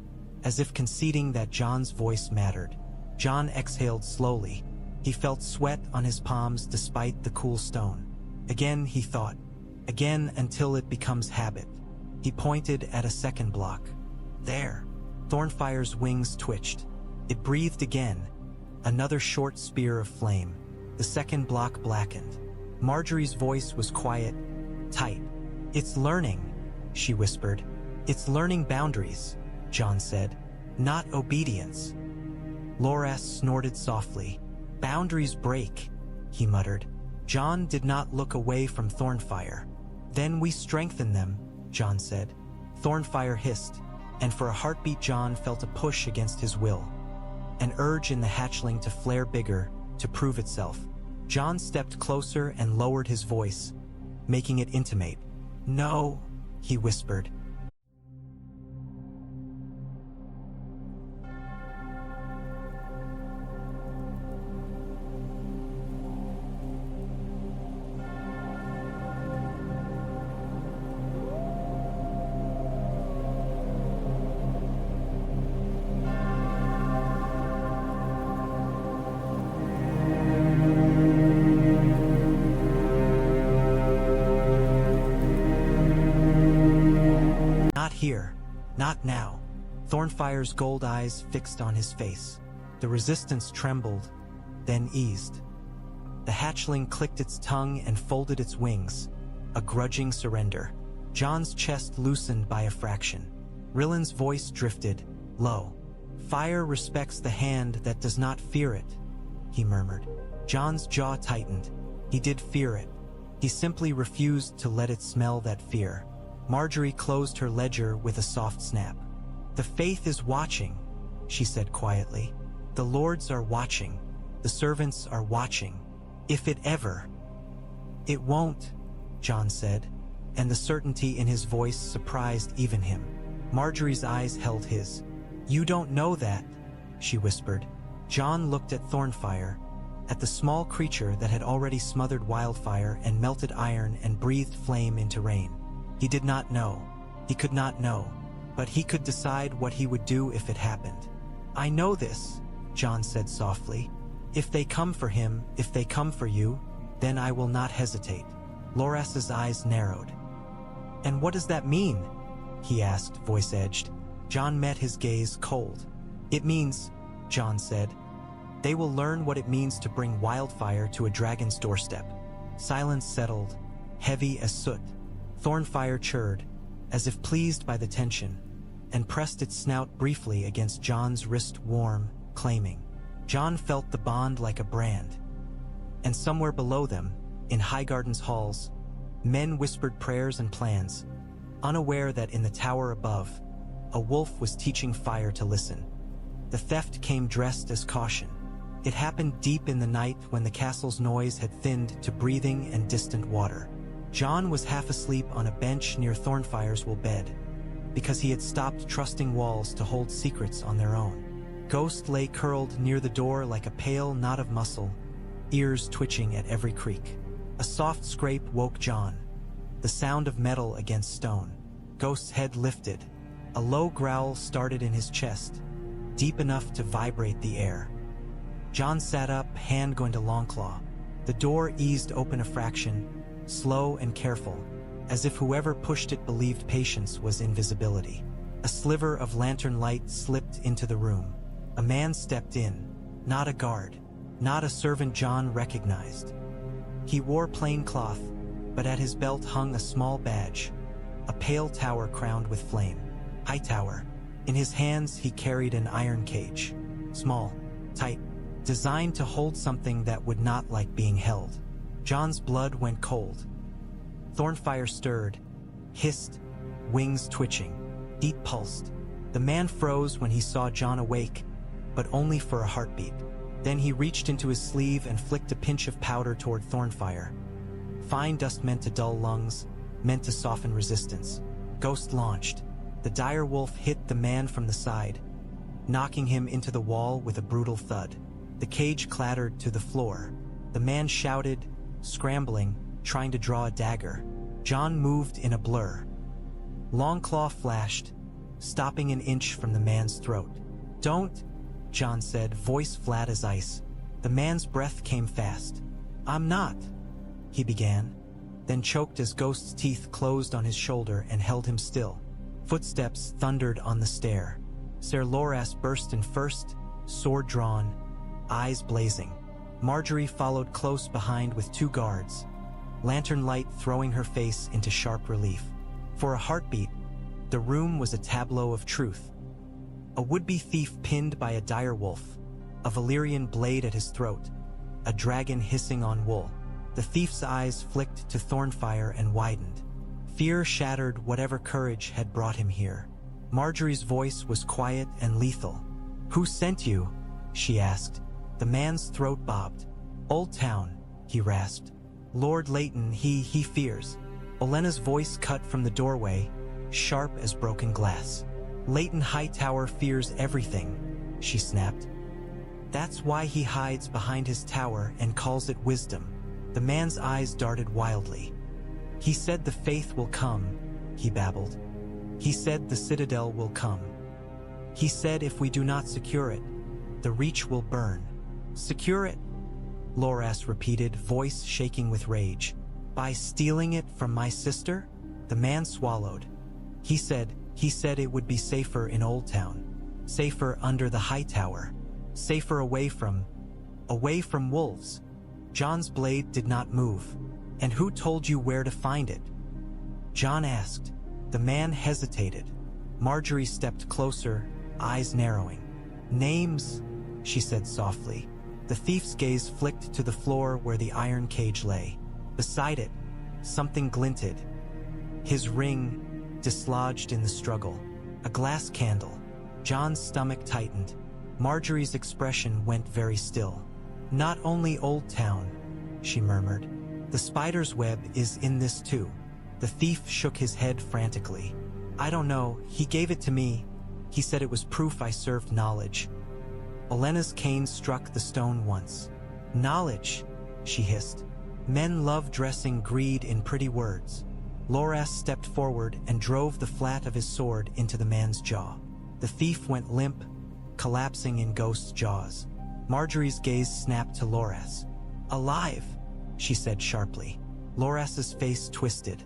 as if conceding that Jon's voice mattered. Jon exhaled slowly. He felt sweat on his palms despite the cool stone. Again, he thought. Again until it becomes habit. He pointed at a second block. There. Thornfyre's wings twitched. It breathed again. Another short spear of flame. The second block blackened. Margaery's voice was quiet, tight. "It's learning," she whispered. "It's learning boundaries," Jon said. "Not obedience." Loras snorted softly. "Boundaries break," he muttered. Jon did not look away from Thornfyre. "Then we strengthen them," Jon said. Thornfyre hissed, and for a heartbeat Jon felt a push against his will. An urge in the hatchling to flare bigger, to prove itself. Jon stepped closer and lowered his voice, making it intimate. "No," he whispered. here. Not now. Thornfyre's gold eyes fixed on his face. The resistance trembled, then eased. The hatchling clicked its tongue and folded its wings, a grudging surrender. Jon's chest loosened by a fraction. Rillin's voice drifted, low. Fire respects the hand that does not fear it, he murmured. Jon's jaw tightened. He did fear it. He simply refused to let it smell that fear. Margaery closed her ledger with a soft snap. The faith is watching, she said quietly. The lords are watching. The servants are watching. If it ever... It won't, Jon said, and the certainty in his voice surprised even him. Margaery's eyes held his. You don't know that, she whispered. Jon looked at Thornfyre, at the small creature that had already smothered wildfire and melted iron and breathed flame into rain. He did not know. He could not know. But he could decide what he would do if it happened. I know this, Jon said softly. If they come for him, if they come for you, then I will not hesitate. Loras's eyes narrowed. And what does that mean? He asked, voice-edged. Jon met his gaze cold. It means, Jon said, they will learn what it means to bring wildfire to a dragon's doorstep. Silence settled, heavy as soot. Thornfyre chirred, as if pleased by the tension, and pressed its snout briefly against Jon's wrist, warm, claiming. Jon felt the bond like a brand. And somewhere below them, in Highgarden's halls, men whispered prayers and plans, unaware that in the tower above, a wolf was teaching fire to listen. The theft came dressed as caution. It happened deep in the night when the castle's noise had thinned to breathing and distant water. Jon was half asleep on a bench near Thornfyre's wool bed, because he had stopped trusting walls to hold secrets on their own. Ghost lay curled near the door like a pale knot of muscle, ears twitching at every creak. A soft scrape woke Jon, the sound of metal against stone. Ghost's head lifted. A low growl started in his chest, deep enough to vibrate the air. Jon sat up, hand going to Longclaw. The door eased open a fraction, slow and careful, as if whoever pushed it believed patience was invisibility. A sliver of lantern light slipped into the room. A man stepped in, not a guard, not a servant Jon recognized. He wore plain cloth, but at his belt hung a small badge, a pale tower crowned with flame. Hightower. In his hands he carried an iron cage, small, tight, designed to hold something that would not like being held. Jon's blood went cold. Thornfyre stirred, hissed, wings twitching, heat pulsed. The man froze when he saw Jon awake, but only for a heartbeat. Then he reached into his sleeve and flicked a pinch of powder toward Thornfyre. Fine dust meant to dull lungs, meant to soften resistance. Ghost launched. The dire wolf hit the man from the side, knocking him into the wall with a brutal thud. The cage clattered to the floor. The man shouted, scrambling, trying to draw a dagger. Jon moved in a blur. Longclaw flashed, stopping an inch from the man's throat. Don't, Jon said, voice flat as ice. The man's breath came fast. I'm not, he began, then choked as Ghost's teeth closed on his shoulder and held him still. Footsteps thundered on the stair. Ser Loras burst in first, sword drawn, eyes blazing. Margaery followed close behind with 2 guards, lantern light throwing her face into sharp relief. For a heartbeat, the room was a tableau of truth. A would-be thief pinned by a dire wolf, a Valyrian blade at his throat, a dragon hissing on wool. The thief's eyes flicked to Thornfyre and widened. Fear shattered whatever courage had brought him here. Margaery's voice was quiet and lethal. Who sent you? She asked. The man's throat bobbed. Oldtown, he rasped. Lord Leighton, he fears. Olenna's voice cut from the doorway, sharp as broken glass. Leighton Hightower fears everything, she snapped. That's why he hides behind his tower and calls it wisdom. The man's eyes darted wildly. He said the faith will come, he babbled. He said the Citadel will come. He said if we do not secure it, the Reach will burn. Secure it? Loras repeated, voice shaking with rage. By stealing it from my sister? The man swallowed. He said, He said it would be safer in Oldtown, safer under the high tower, safer away from wolves. Jon's blade did not move. And who told you where to find it? Jon asked. The man hesitated. Margaery stepped closer, eyes narrowing. Names, she said softly. The thief's gaze flicked to the floor where the iron cage lay. Beside it, something glinted. His ring, dislodged in the struggle. A glass candle. Jon's stomach tightened. Margaery's expression went very still. Not only Oldtown, she murmured. The spider's web is in this too. The thief shook his head frantically. I don't know, he gave it to me. He said it was proof I served knowledge. Olenna's cane struck the stone once. Knowledge, she hissed. Men love dressing greed in pretty words. Loras stepped forward and drove the flat of his sword into the man's jaw. The thief went limp, collapsing in Ghost's jaws. Margaery's gaze snapped to Loras. Alive, she said sharply. Loras's face twisted.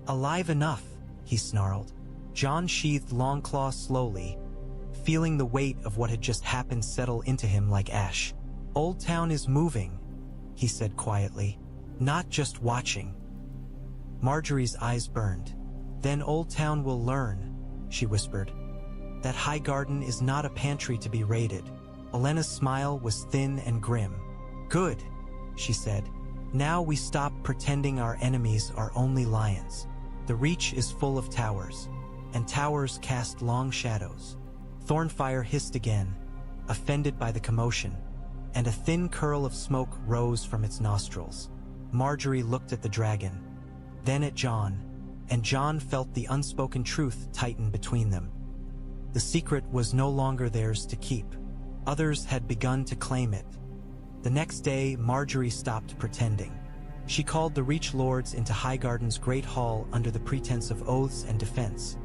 Alive enough, he snarled. Jon sheathed Longclaw slowly, feeling the weight of what had just happened settle into him like ash. Oldtown is moving, he said quietly. Not just watching. Margaery's eyes burned. Then Oldtown will learn, she whispered. That Highgarden is not a pantry to be raided. Olenna's smile was thin and grim. Good, she said. Now we stop pretending our enemies are only lions. The Reach is full of towers, and towers cast long shadows. Thornfyre hissed again, offended by the commotion, and a thin curl of smoke rose from its nostrils. Margaery looked at the dragon, then at Jon, and Jon felt the unspoken truth tighten between them. The secret was no longer theirs to keep. Others had begun to claim it. The next day, Margaery stopped pretending. She called the Reach Lords into Highgarden's great hall under the pretense of oaths and defense,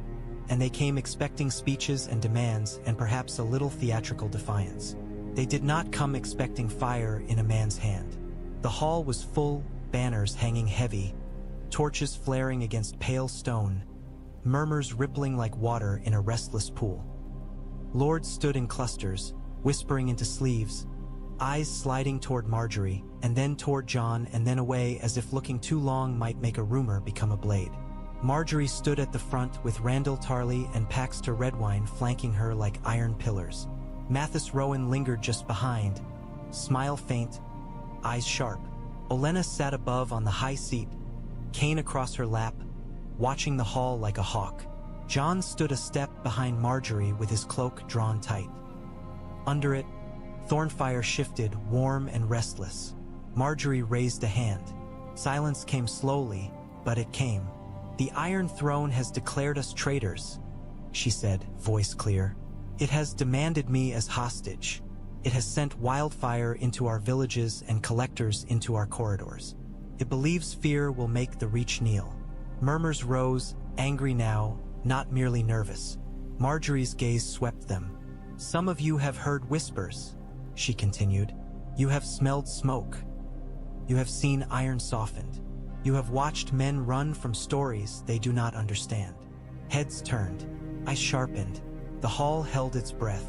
and they came expecting speeches and demands and perhaps a little theatrical defiance. They did not come expecting fire in a man's hand. The hall was full, banners hanging heavy, torches flaring against pale stone, murmurs rippling like water in a restless pool. Lords stood in clusters, whispering into sleeves, eyes sliding toward Margaery, and then toward Jon, and then away as if looking too long might make a rumor become a blade. Margaery stood at the front with Randyll Tarly and Paxter Redwine flanking her like iron pillars. Mathis Rowan lingered just behind, smile faint, eyes sharp. Olenna sat above on the high seat, cane across her lap, watching the hall like a hawk. Jon stood a step behind Margaery with his cloak drawn tight. Under it, Thornfyre shifted, warm and restless. Margaery raised a hand. Silence came slowly, but it came. The Iron Throne has declared us traitors, she said, voice clear. It has demanded me as hostage. It has sent wildfire into our villages and collectors into our corridors. It believes fear will make the Reach kneel. Murmurs rose, angry now, not merely nervous. Margaery's gaze swept them. Some of you have heard whispers, she continued. You have smelled smoke. You have seen iron softened. You have watched men run from stories they do not understand. Heads turned. Eyes sharpened. The hall held its breath.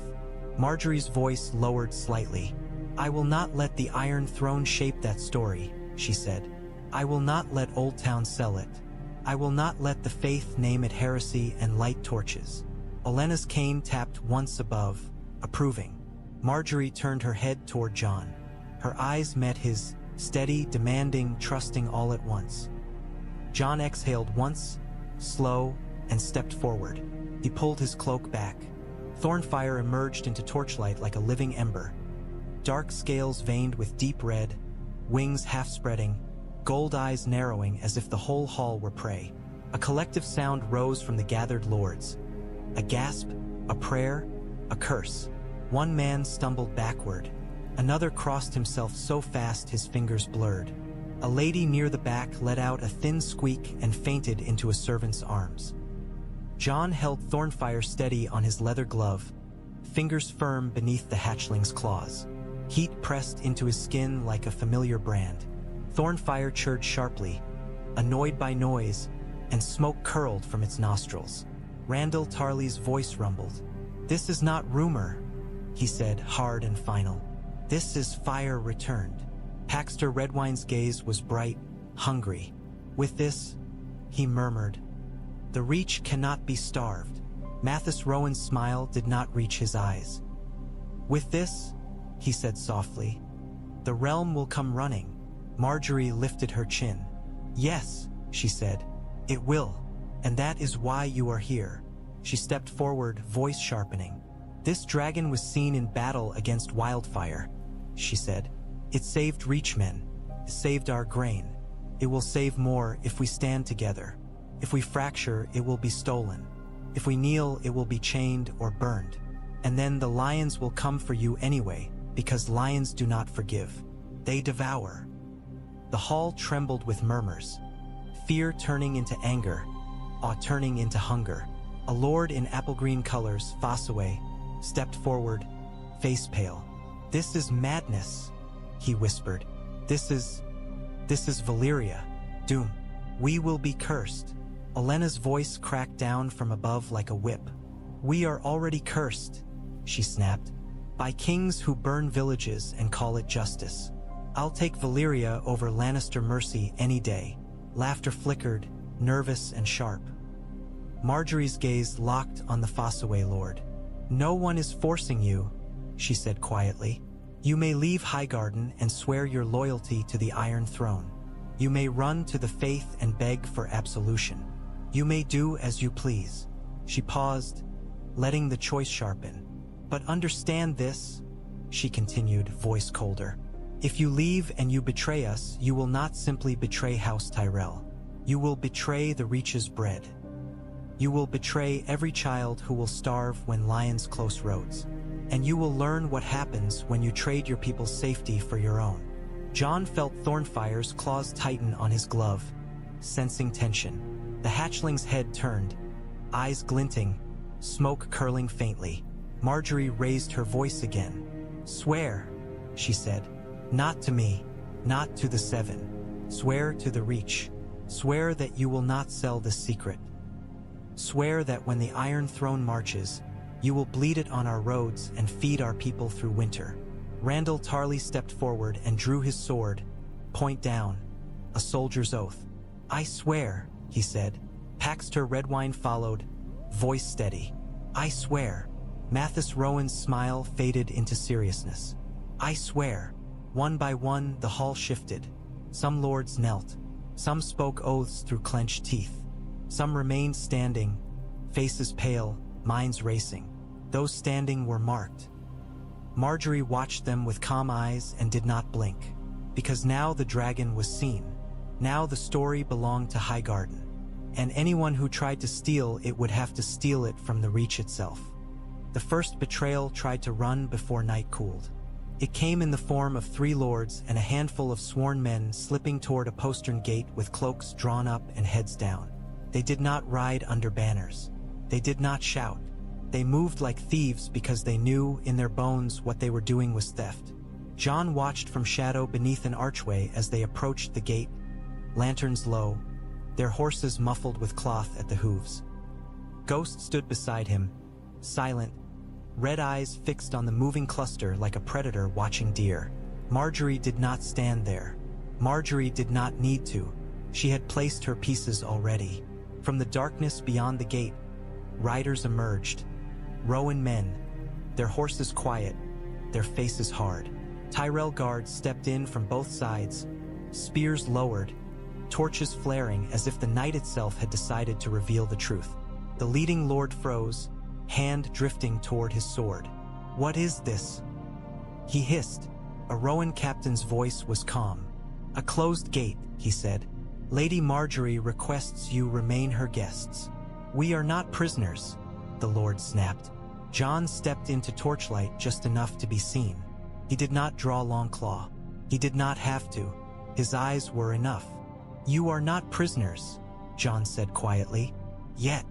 Margaery's voice lowered slightly. I will not let the Iron Throne shape that story, she said. I will not let Oldtown sell it. I will not let the Faith name it heresy and light torches. Olenna's cane tapped once above, approving. Margaery turned her head toward Jon. Her eyes met his, steady, demanding, trusting all at once. Jon exhaled once, slow, and stepped forward. He pulled his cloak back. Thornfyre emerged into torchlight like a living ember. Dark scales veined with deep red, wings half-spreading, gold eyes narrowing as if the whole hall were prey. A collective sound rose from the gathered lords. A gasp, a prayer, a curse. One man stumbled backward. Another crossed himself so fast his fingers blurred. A lady near the back let out a thin squeak and fainted into a servant's arms. Jon held Thornfyre steady on his leather glove, fingers firm beneath the hatchling's claws. Heat pressed into his skin like a familiar brand. Thornfyre chirred sharply, annoyed by noise, and smoke curled from its nostrils. Randyll Tarley's voice rumbled. "This is not rumor," he said, hard and final. "This is fire returned." Paxter Redwine's gaze was bright, hungry. "With this," he murmured, "the Reach cannot be starved." Mathis Rowan's smile did not reach his eyes. "With this," he said softly, "the realm will come running." Margaery lifted her chin. "Yes," she said, "it will. And that is why you are here." She stepped forward, voice sharpening. "This dragon was seen in battle against wildfire," she said. "It saved Reachmen. It saved our grain. It will save more if we stand together. If we fracture, it will be stolen. If we kneel, it will be chained or burned. And then the lions will come for you anyway, because lions do not forgive. They devour." The hall trembled with murmurs. Fear turning into anger, awe turning into hunger. A lord in apple-green colors, Fossaway, stepped forward, face pale. "This is madness," he whispered. This is Valyria. Doom. We will be cursed." Olenna's voice cracked down from above like a whip. "We are already cursed," she snapped, "by kings who burn villages and call it justice. I'll take Valyria over Lannister mercy any day." Laughter flickered, nervous and sharp. Margaery's gaze locked on the Fossaway lord. "No one is forcing you," she said quietly. "You may leave Highgarden and swear your loyalty to the Iron Throne. You may run to the faith and beg for absolution. You may do as you please." She paused, letting the choice sharpen. "But understand this," she continued, voice colder. "If you leave and you betray us, you will not simply betray House Tyrell. You will betray the Reach's bread. You will betray every child who will starve when lions close roads. And you will learn what happens when you trade your people's safety for your own." Jon felt Thornfyre's claws tighten on his glove, sensing tension. The hatchling's head turned, eyes glinting, smoke curling faintly. Margaery raised her voice again. "Swear," she said. "Not to me, not to the Seven. Swear to the Reach. Swear that you will not sell this secret. Swear that when the Iron Throne marches, you will bleed it on our roads and feed our people through winter." Randyll Tarley stepped forward and drew his sword, point down, a soldier's oath. "I swear," he said. Paxter Redwine followed, voice steady. "I swear." Mathis Rowan's smile faded into seriousness. "I swear." One by one, the hall shifted. Some lords knelt. Some spoke oaths through clenched teeth. Some remained standing, faces pale, minds racing. Those standing were marked. Margaery watched them with calm eyes and did not blink, because now the dragon was seen. Now the story belonged to Highgarden, and anyone who tried to steal it would have to steal it from the Reach itself. The first betrayal tried to run before night cooled. It came in the form of 3 lords and a handful of sworn men slipping toward a postern gate with cloaks drawn up and heads down. They did not ride under banners. They did not shout. They moved like thieves because they knew in their bones what they were doing was theft. Jon watched from shadow beneath an archway as they approached the gate, lanterns low, their horses muffled with cloth at the hooves. Ghost stood beside him, silent, red eyes fixed on the moving cluster like a predator watching deer. Margaery did not stand there. Margaery did not need to. She had placed her pieces already. From the darkness beyond the gate, riders emerged. Rowan men, their horses quiet, their faces hard. Tyrell guards stepped in from both sides, spears lowered, torches flaring as if the night itself had decided to reveal the truth. The leading lord froze, hand drifting toward his sword. "What is this?" he hissed. A Rowan captain's voice was calm. "A closed gate," he said. "Lady Margaery requests you remain her guests." "We are not prisoners," the lord snapped. Jon stepped into torchlight just enough to be seen. He did not draw Longclaw. He did not have to. His eyes were enough. "You are not prisoners," Jon said quietly. "Yet."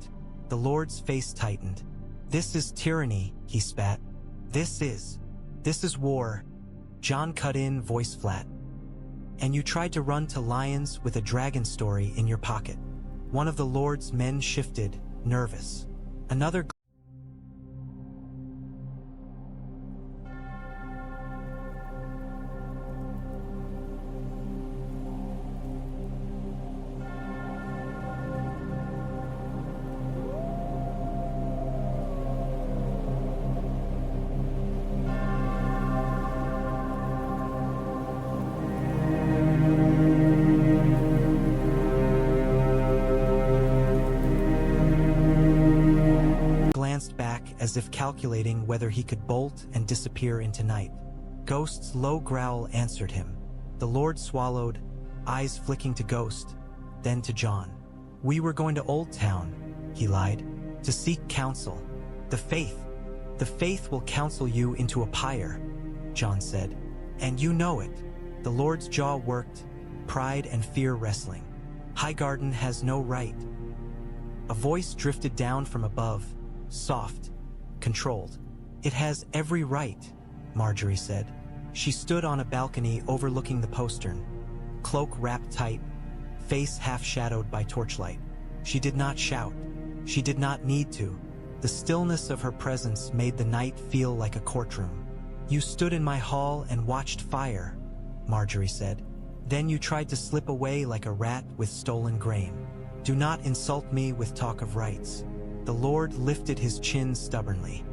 The lord's face tightened. "This is tyranny," he spat. This is war." Jon cut in, voice flat. "And you tried to run to lions with a dragon story in your pocket." One of the lord's men shifted, nervous. Another glanced back as if calculating whether he could bolt and disappear into night. Ghost's low growl answered him. The Lord swallowed, eyes flicking to Ghost, then to Jon. "We were going to Oldtown," he lied, "to seek counsel. The faith will counsel you into a pyre," Jon said. "And you know it." The Lord's jaw worked, pride and fear wrestling. "Highgarden has no right." A voice drifted down from above, soft, controlled. "It has every right," Margaery said. She stood on a balcony overlooking the postern, cloak wrapped tight, face half-shadowed by torchlight. She did not shout. She did not need to. The stillness of her presence made the night feel like a courtroom. "You stood in my hall and watched fire," Margaery said. "Then you tried to slip away like a rat with stolen grain. Do not insult me with talk of rights." The Lord lifted his chin stubbornly.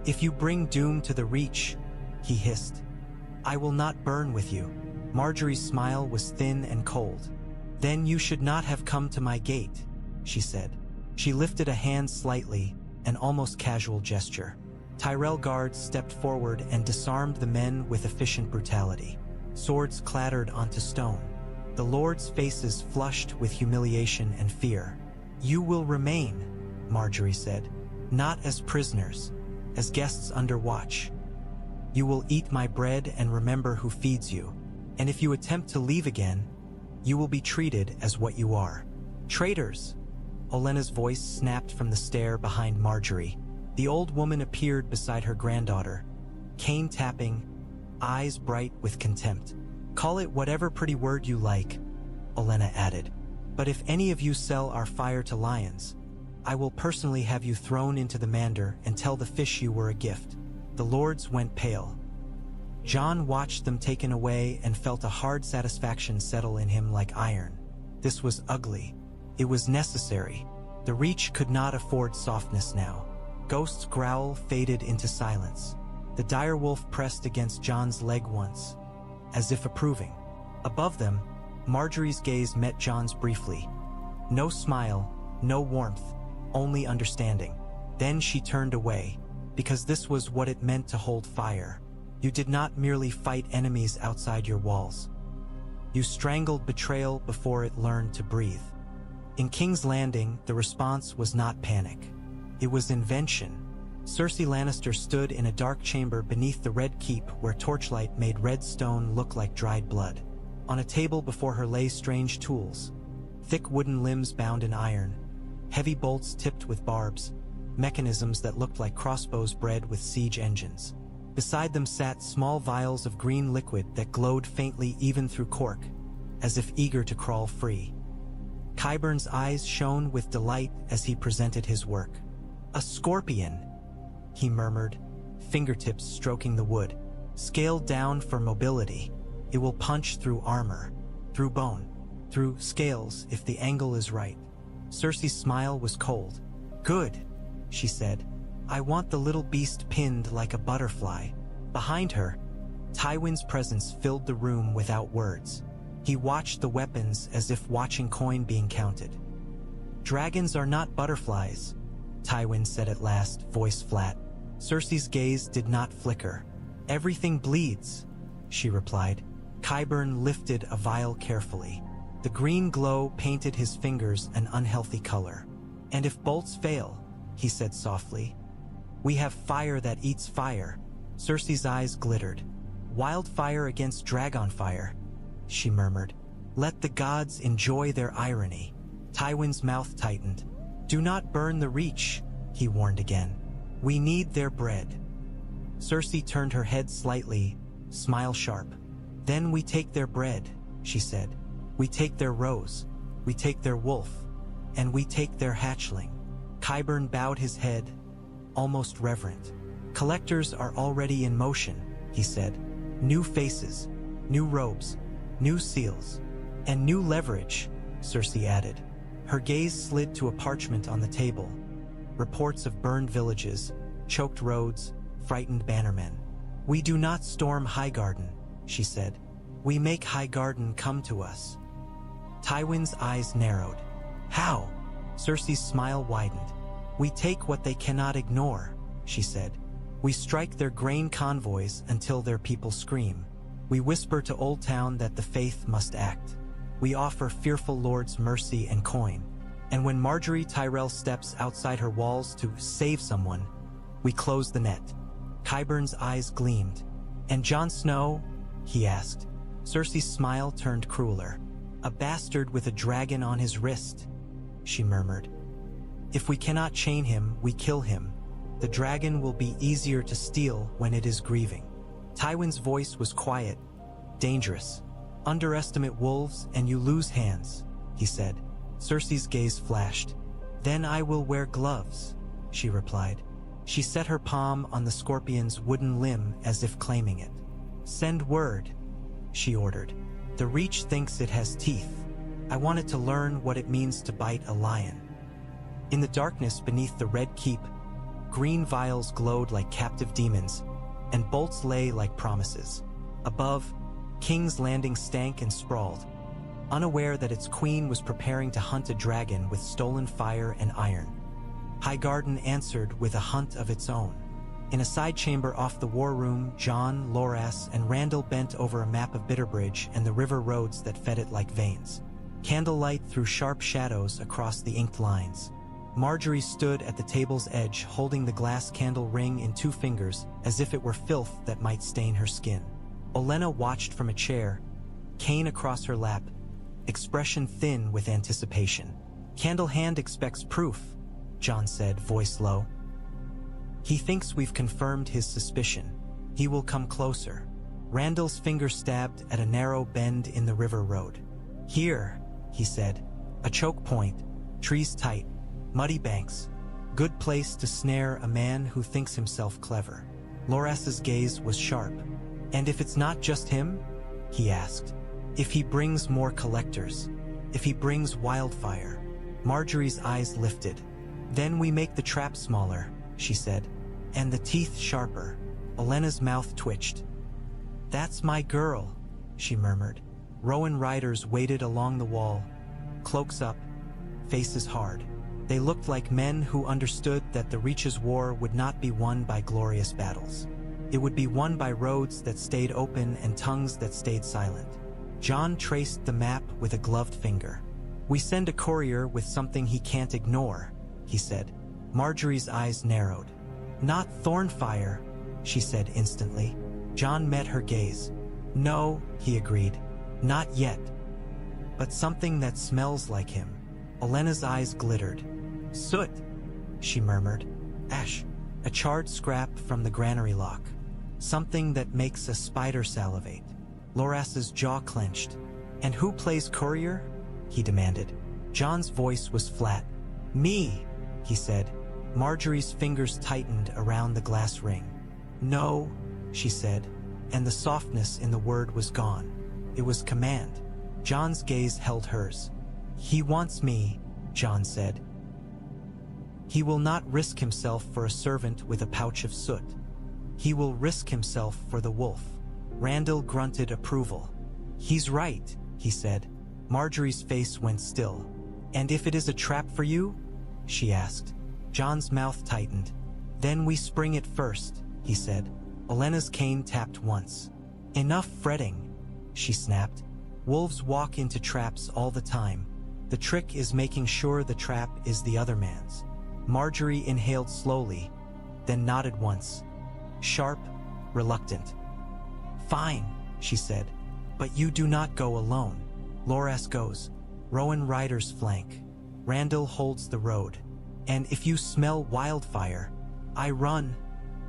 "If you bring doom to the Reach," he hissed, "I will not burn with you." Margaery's smile was thin and cold. "Then you should not have come to my gate," she said. She lifted a hand slightly, an almost casual gesture. Tyrell guards stepped forward and disarmed the men with efficient brutality. Swords clattered onto stone. The Lord's faces flushed with humiliation and fear. "You will remain," Margaery said, "not as prisoners, as guests under watch. You will eat my bread and remember who feeds you. And if you attempt to leave again, you will be treated as what you are. Traitors!" Olenna's voice snapped from the stair behind Margaery. The old woman appeared beside her granddaughter, cane tapping, eyes bright with contempt. "Call it whatever pretty word you like," Olenna added. "But if any of you sell our fire to lions, I will personally have you thrown into the mander and tell the fish you were a gift." The lords went pale. Jon watched them taken away and felt a hard satisfaction settle in him like iron. This was ugly. It was necessary. The Reach could not afford softness now. Ghost's growl faded into silence. The direwolf pressed against Jon's leg once, as if approving. Above them, Margaery's gaze met Jon's briefly. No smile, no warmth, only understanding. Then she turned away, because this was what it meant to hold fire. You did not merely fight enemies outside your walls. You strangled betrayal before it learned to breathe. In King's Landing, the response was not panic. It was invention. Cersei Lannister stood in a dark chamber beneath the Red Keep where torchlight made red stone look like dried blood. On a table before her lay strange tools, thick wooden limbs bound in iron, heavy bolts tipped with barbs, mechanisms that looked like crossbows bred with siege engines. Beside them sat small vials of green liquid that glowed faintly even through cork, as if eager to crawl free. Qyburn's eyes shone with delight as he presented his work. "A scorpion," he murmured, fingertips stroking the wood. "Scaled down for mobility. It will punch through armor, through bone, through scales if the angle is right." Cersei's smile was cold. "Good," she said. "I want the little beast pinned like a butterfly." Behind her, Tywin's presence filled the room without words. He watched the weapons as if watching coin being counted. "Dragons are not butterflies," Tywin said at last, voice flat. Cersei's gaze did not flicker. "Everything bleeds," she replied. Qyburn lifted a vial carefully. The green glow painted his fingers an unhealthy color. "And if bolts fail," he said softly, "we have fire that eats fire." Cersei's eyes glittered. "Wildfire against dragonfire," she murmured. "Let the gods enjoy their irony." Tywin's mouth tightened. "Do not burn the Reach," he warned again. "We need their bread." Cersei turned her head slightly, smile sharp. "Then we take their bread," she said. "We take their rose, we take their wolf, and we take their hatchling." Qyburn bowed his head, almost reverent. Collectors are already in motion, he said. New faces, new robes, new seals, and new leverage, Cersei added. Her gaze slid to a parchment on the table. Reports of burned villages, choked roads, frightened bannermen. We do not storm Highgarden, she said. We make Highgarden come to us. Tywin's eyes narrowed. How? Cersei's smile widened. We take what they cannot ignore, she said. We strike their grain convoys until their people scream. We whisper to Oldtown that the faith must act. We offer fearful lords mercy and coin. And when Margaery Tyrell steps outside her walls to save someone, we close the net. Qyburn's eyes gleamed. And Jon Snow? He asked. Cersei's smile turned crueler. A bastard with a dragon on his wrist, she murmured. If we cannot chain him, we kill him. The dragon will be easier to steal when it is grieving. Tywin's voice was quiet, dangerous. Underestimate wolves and you lose hands, he said. Cersei's gaze flashed. Then I will wear gloves, she replied. She set her palm on the scorpion's wooden limb as if claiming it. Send word, she ordered. The Reach thinks it has teeth. I want it to learn what it means to bite a lion. In the darkness beneath the Red Keep, green vials glowed like captive demons, and bolts lay like promises. Above, King's Landing stank and sprawled, unaware that its queen was preparing to hunt a dragon with stolen fire and iron. Highgarden answered with a hunt of its own. In a side chamber off the war room, Jon, Loras, and Randall bent over a map of Bitterbridge and the river roads that fed it like veins. Candlelight threw sharp shadows across the inked lines. Margaery stood at the table's edge, holding the glass candle ring in 2 fingers, as if it were filth that might stain her skin. Olenna watched from a chair, cane across her lap, expression thin with anticipation. Candlehand expects proof, Jon said, voice low. He thinks we've confirmed his suspicion. He will come closer. Randall's finger stabbed at a narrow bend in the river road. Here, he said, a choke point, trees tight, muddy banks, good place to snare a man who thinks himself clever. Loras's gaze was sharp. And if it's not just him? He asked. If he brings more collectors, if he brings wildfire. Margaery's eyes lifted. Then we make the trap smaller, she said, and the teeth sharper. Olenna's mouth twitched. That's my girl, she murmured. Rowan riders waited along the wall, cloaks up, faces hard. They looked like men who understood that the Reach's war would not be won by glorious battles. It would be won by roads that stayed open and tongues that stayed silent. Jon traced the map with a gloved finger. We send a courier with something he can't ignore, he said. Margaery's eyes narrowed. Not Thornfyre, she said instantly. Jon met her gaze. No, he agreed. Not yet. But something that smells like him. Olenna's eyes glittered. Soot, she murmured. Ash, a charred scrap from the granary lock. Something that makes a spider salivate. Loras's jaw clenched. And who plays courier? He demanded. Jon's voice was flat. Me, he said. Margaery's fingers tightened around the glass ring. No, she said, and the softness in the word was gone. It was command. Jon's gaze held hers. He wants me, Jon said. He will not risk himself for a servant with a pouch of soot. He will risk himself for the wolf. Randall grunted approval. He's right, he said. Margaery's face went still. And if it is a trap for you? She asked. Jon's mouth tightened. Then we spring it first, he said. Olenna's cane tapped once. Enough fretting, she snapped. Wolves walk into traps all the time. The trick is making sure the trap is the other man's. Margaery inhaled slowly, then nodded once. Sharp, reluctant. Fine, she said, but you do not go alone. Loras goes. Rowan riders flank. Randall holds the road. And if you smell wildfire, I run,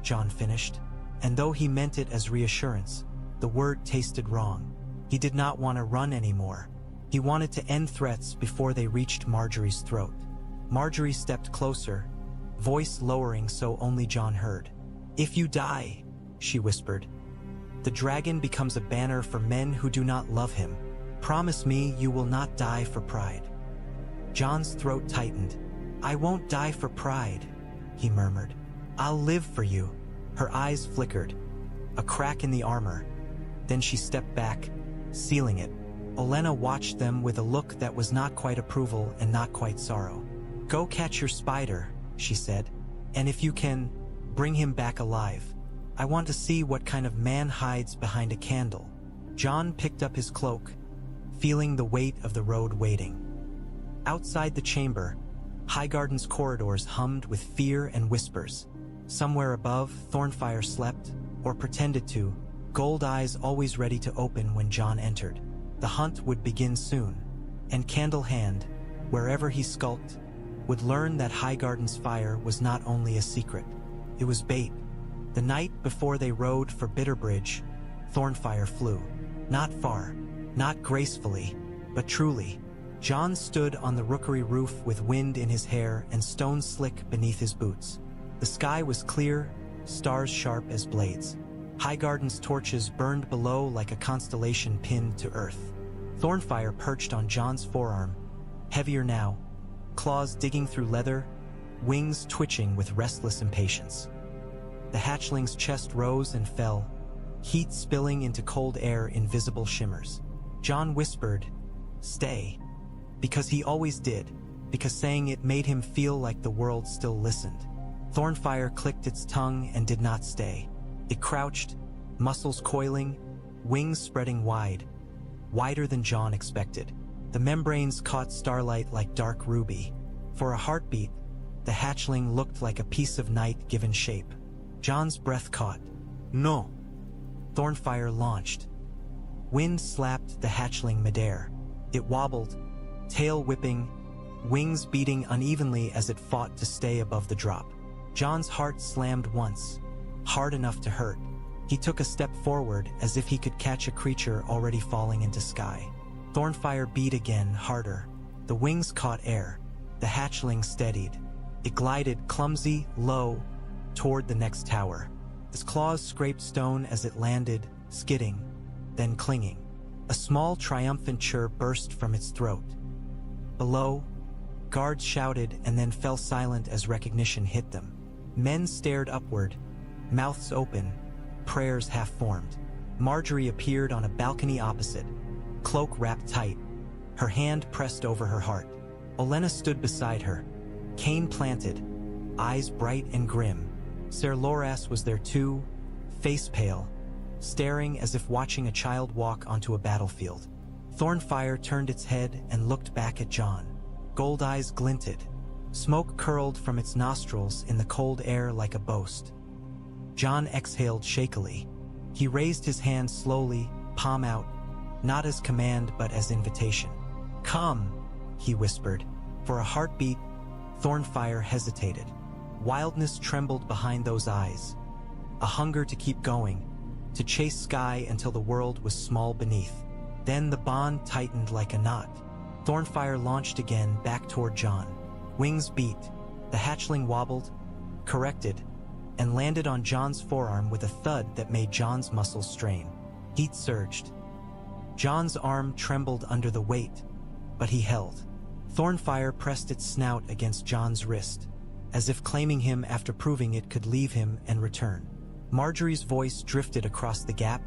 Jon finished. And though he meant it as reassurance, the word tasted wrong. He did not want to run anymore. He wanted to end threats before they reached Margaery's throat. Margaery stepped closer, voice lowering so only Jon heard. "If you die," she whispered, "the dragon becomes a banner for men who do not love him. Promise me you will not die for pride." Jon's throat tightened. "I won't die for pride," he murmured. "I'll live for you." Her eyes flickered, a crack in the armor. Then she stepped back, sealing it. Olenna watched them with a look that was not quite approval and not quite sorrow. "Go catch your spider," she said, "and if you can, bring him back alive. I want to see what kind of man hides behind a candle." Jon picked up his cloak, feeling the weight of the road waiting. Outside the chamber, Highgarden's corridors hummed with fear and whispers. Somewhere above, Thornfyre slept, or pretended to, gold eyes always ready to open when Jon entered. The hunt would begin soon, and Candlehand, wherever he skulked, would learn that Highgarden's fire was not only a secret, it was bait. The night before they rode for Bitterbridge, Thornfyre flew. Not far, not gracefully, but truly. Jon stood on the rookery roof with wind in his hair and stone slick beneath his boots. The sky was clear, stars sharp as blades. Highgarden's torches burned below like a constellation pinned to earth. Thornfyre perched on Jon's forearm, heavier now, claws digging through leather, wings twitching with restless impatience. The hatchling's chest rose and fell, heat spilling into cold air in visible shimmers. Jon whispered, "Stay," because he always did, because saying it made him feel like the world still listened. Thornfyre clicked its tongue and did not stay. It crouched, muscles coiling, wings spreading wide, wider than Jon expected. The membranes caught starlight like dark ruby. For a heartbeat, the hatchling looked like a piece of night given shape. Jon's breath caught. "No!" Thornfyre launched. Wind slapped the hatchling midair. It wobbled, tail whipping, wings beating unevenly as it fought to stay above the drop. Jon's heart slammed once, hard enough to hurt. He took a step forward as if he could catch a creature already falling into sky. Thornfyre beat again, harder. The wings caught air. The hatchling steadied. It glided clumsy, low, toward the next tower. Its claws scraped stone as it landed, skidding, then clinging. A small triumphant chirp burst from its throat. Below, guards shouted and then fell silent as recognition hit them. Men stared upward, mouths open, prayers half-formed. Margaery appeared on a balcony opposite, cloak wrapped tight, her hand pressed over her heart. Olenna stood beside her, cane planted, eyes bright and grim. Ser Loras was there too, face pale, staring as if watching a child walk onto a battlefield. Thornfyre turned its head and looked back at Jon. Gold eyes glinted. Smoke curled from its nostrils in the cold air like a boast. Jon exhaled shakily. He raised his hand slowly, palm out, not as command but as invitation. "Come," he whispered. For a heartbeat, Thornfyre hesitated. Wildness trembled behind those eyes. A hunger to keep going, to chase sky until the world was small beneath. Then the bond tightened like a knot. Thornfyre launched again back toward Jon. Wings beat. The hatchling wobbled, corrected, and landed on Jon's forearm with a thud that made Jon's muscles strain. Heat surged. Jon's arm trembled under the weight, but he held. Thornfyre pressed its snout against Jon's wrist, as if claiming him after proving it could leave him and return. Margaery's voice drifted across the gap,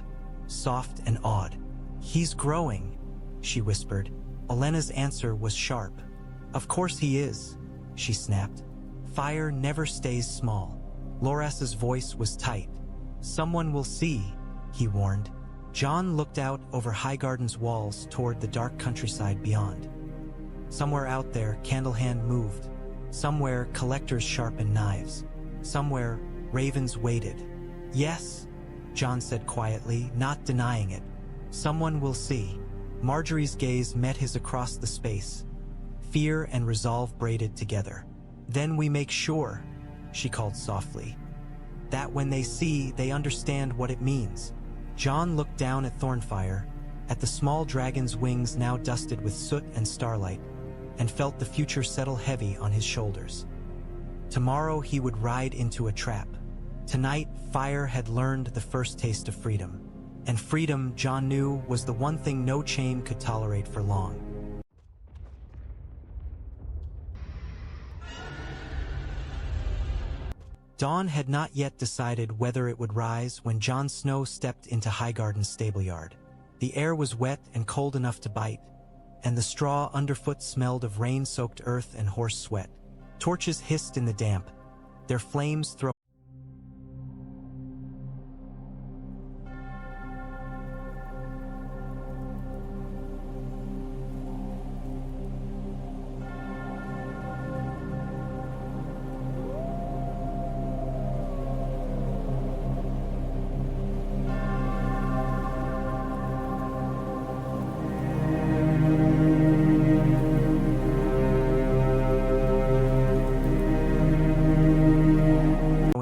soft and awed. "He's growing," she whispered. Olenna's answer was sharp. "Of course he is," she snapped. "Fire never stays small." Loras's voice was tight. "Someone will see," he warned. Jon looked out over Highgarden's walls toward the dark countryside beyond. Somewhere out there, Candlehand moved. Somewhere, collectors sharpened knives. Somewhere, ravens waited. "Yes," Jon said quietly, not denying it. "Someone will see." Margaery's gaze met his across the space. Fear and resolve braided together. "Then we make sure," she called softly, "that when they see, they understand what it means." Jon looked down at Thornfyre, at the small dragon's wings now dusted with soot and starlight, and felt the future settle heavy on his shoulders. Tomorrow he would ride into a trap. Tonight, fire had learned the first taste of freedom. And freedom, Jon knew, was the one thing no chain could tolerate for long. Dawn had not yet decided whether it would rise when Jon Snow stepped into Highgarden's stableyard. The air was wet and cold enough to bite, and the straw underfoot smelled of rain-soaked earth and horse sweat. Torches hissed in the damp, their flames throwing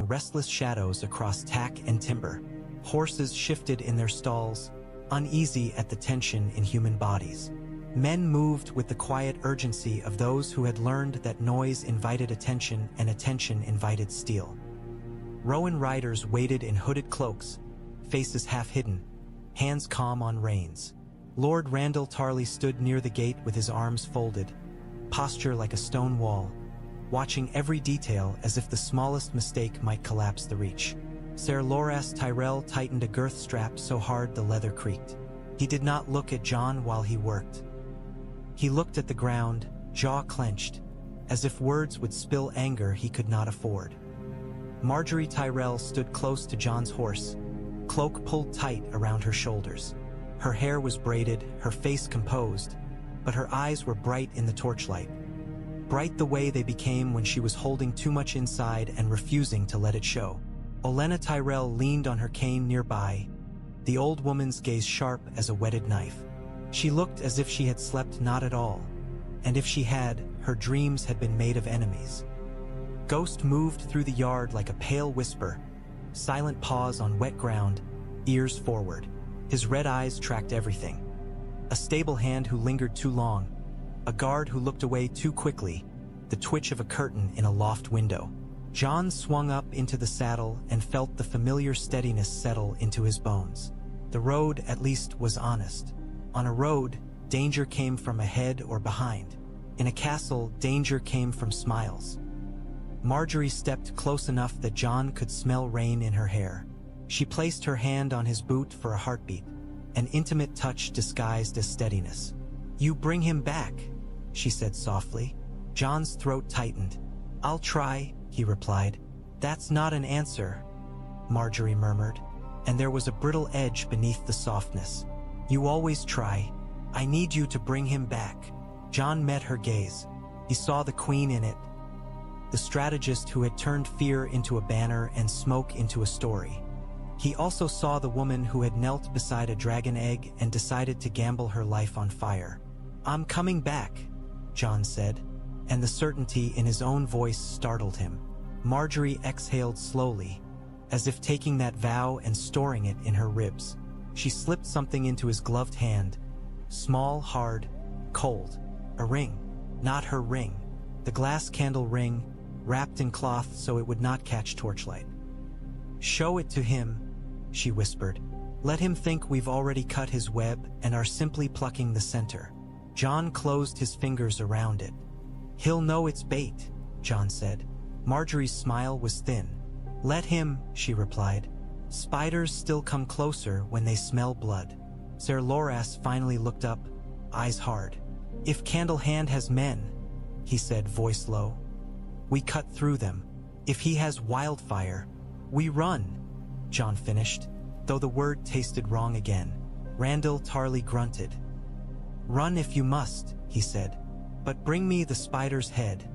restless shadows across tack and timber. Horses shifted in their stalls, uneasy at the tension in human bodies. Men moved with the quiet urgency of those who had learned that noise invited attention and attention invited steel. Rowan riders waited in hooded cloaks, faces half hidden, hands calm on reins. Lord Randyll Tarly stood near the gate with his arms folded, posture like a stone wall, watching every detail as if the smallest mistake might collapse the reach. Ser Loras Tyrell tightened a girth strap so hard the leather creaked. He did not look at Jon while he worked. He looked at the ground, jaw clenched, as if words would spill anger he could not afford. Margaery Tyrell stood close to Jon's horse, cloak pulled tight around her shoulders. Her hair was braided, her face composed, but her eyes were bright in the torchlight. Bright the way they became when she was holding too much inside and refusing to let it show. Olenna Tyrell leaned on her cane nearby, the old woman's gaze sharp as a whetted knife. She looked as if she had slept not at all, and if she had, her dreams had been made of enemies. Ghost moved through the yard like a pale whisper, silent paws on wet ground, ears forward. His red eyes tracked everything. A stable hand who lingered too long, a guard who looked away too quickly, the twitch of a curtain in a loft window. Jon swung up into the saddle and felt the familiar steadiness settle into his bones. The road, at least, was honest. On a road, danger came from ahead or behind. In a castle, danger came from smiles. Margaery stepped close enough that Jon could smell rain in her hair. She placed her hand on his boot for a heartbeat, an intimate touch disguised as steadiness. "You bring him back," she said softly. Jon's throat tightened. "I'll try," he replied. "That's not an answer," Margaery murmured, and there was a brittle edge beneath the softness. "You always try. I need you to bring him back." Jon met her gaze. He saw the queen in it, the strategist who had turned fear into a banner and smoke into a story. He also saw the woman who had knelt beside a dragon egg and decided to gamble her life on fire. "I'm coming back," Jon said, and the certainty in his own voice startled him. Margaery exhaled slowly, as if taking that vow and storing it in her ribs. She slipped something into his gloved hand, small, hard, cold. A ring. Not her ring. The glass candle ring, wrapped in cloth so it would not catch torchlight. "Show it to him," she whispered. "Let him think we've already cut his web and are simply plucking the center." Jon closed his fingers around it. "He'll know it's bait," Jon said. Margaery's smile was thin. "Let him," she replied. "Spiders still come closer when they smell blood." Ser Loras finally looked up, eyes hard. "If Candlehand has men," he said, voice low, "we cut through them. If he has wildfire, we run," Jon finished, though the word tasted wrong again. Randyll Tarly grunted. "Run if you must," he said, "but bring me the spider's head,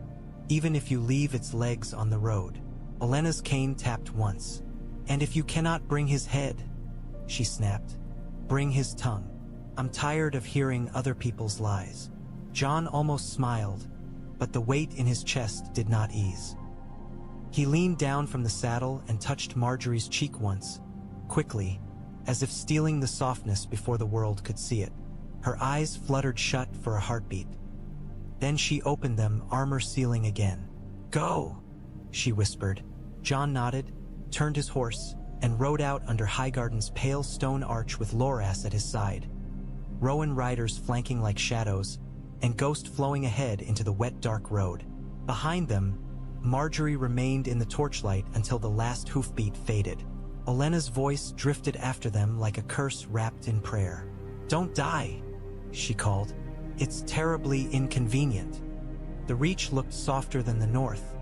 even if you leave its legs on the road." Olenna's cane tapped once. "And if you cannot bring his head," she snapped, "bring his tongue. I'm tired of hearing other people's lies." Jon almost smiled, but the weight in his chest did not ease. He leaned down from the saddle and touched Margaery's cheek once, quickly, as if stealing the softness before the world could see it. Her eyes fluttered shut for a heartbeat. Then she opened them, armor sealing again. "Go," she whispered. Jon nodded, turned his horse, and rode out under Highgarden's pale stone arch with Loras at his side. Rowan riders flanking like shadows, and Ghost flowing ahead into the wet dark road. Behind them, Margaery remained in the torchlight until the last hoofbeat faded. Olenna's voice drifted after them like a curse wrapped in prayer. "Don't die," she called. "It's terribly inconvenient." The Reach looked softer than the north,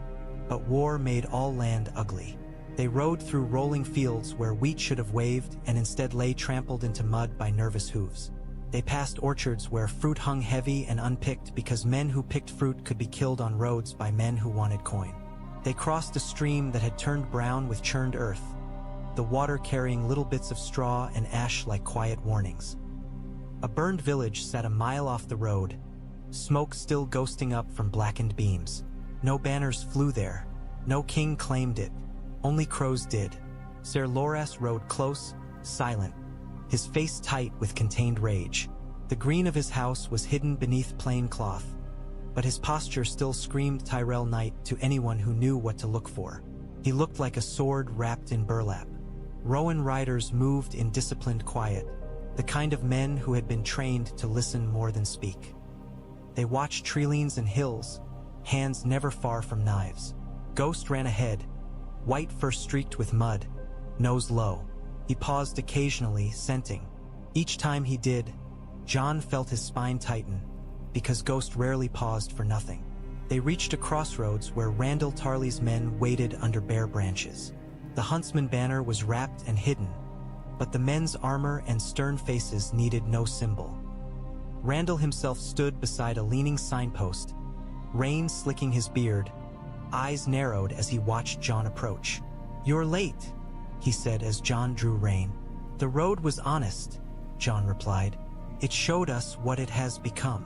but war made all land ugly. They rode through rolling fields where wheat should have waved and instead lay trampled into mud by nervous hooves. They passed orchards where fruit hung heavy and unpicked because men who picked fruit could be killed on roads by men who wanted coin. They crossed a stream that had turned brown with churned earth, the water carrying little bits of straw and ash like quiet warnings. A burned village sat a mile off the road, smoke still ghosting up from blackened beams. No banners flew there, no king claimed it, only crows did. Ser Loras rode close, silent, his face tight with contained rage. The green of his house was hidden beneath plain cloth, but his posture still screamed Tyrell Knight to anyone who knew what to look for. He looked like a sword wrapped in burlap. Rowan riders moved in disciplined quiet, the kind of men who had been trained to listen more than speak. They watched treelines and hills, hands never far from knives. Ghost ran ahead, white fur streaked with mud, nose low. He paused occasionally, scenting. Each time he did, Jon felt his spine tighten, because Ghost rarely paused for nothing. They reached a crossroads where Randyll Tarly's men waited under bare branches. The huntsman banner was wrapped and hidden, but the men's armor and stern faces needed no symbol. Randyll himself stood beside a leaning signpost, rain slicking his beard, eyes narrowed as he watched Jon approach. "You're late," he said as Jon drew rein. "The road was honest," Jon replied. "It showed us what it has become."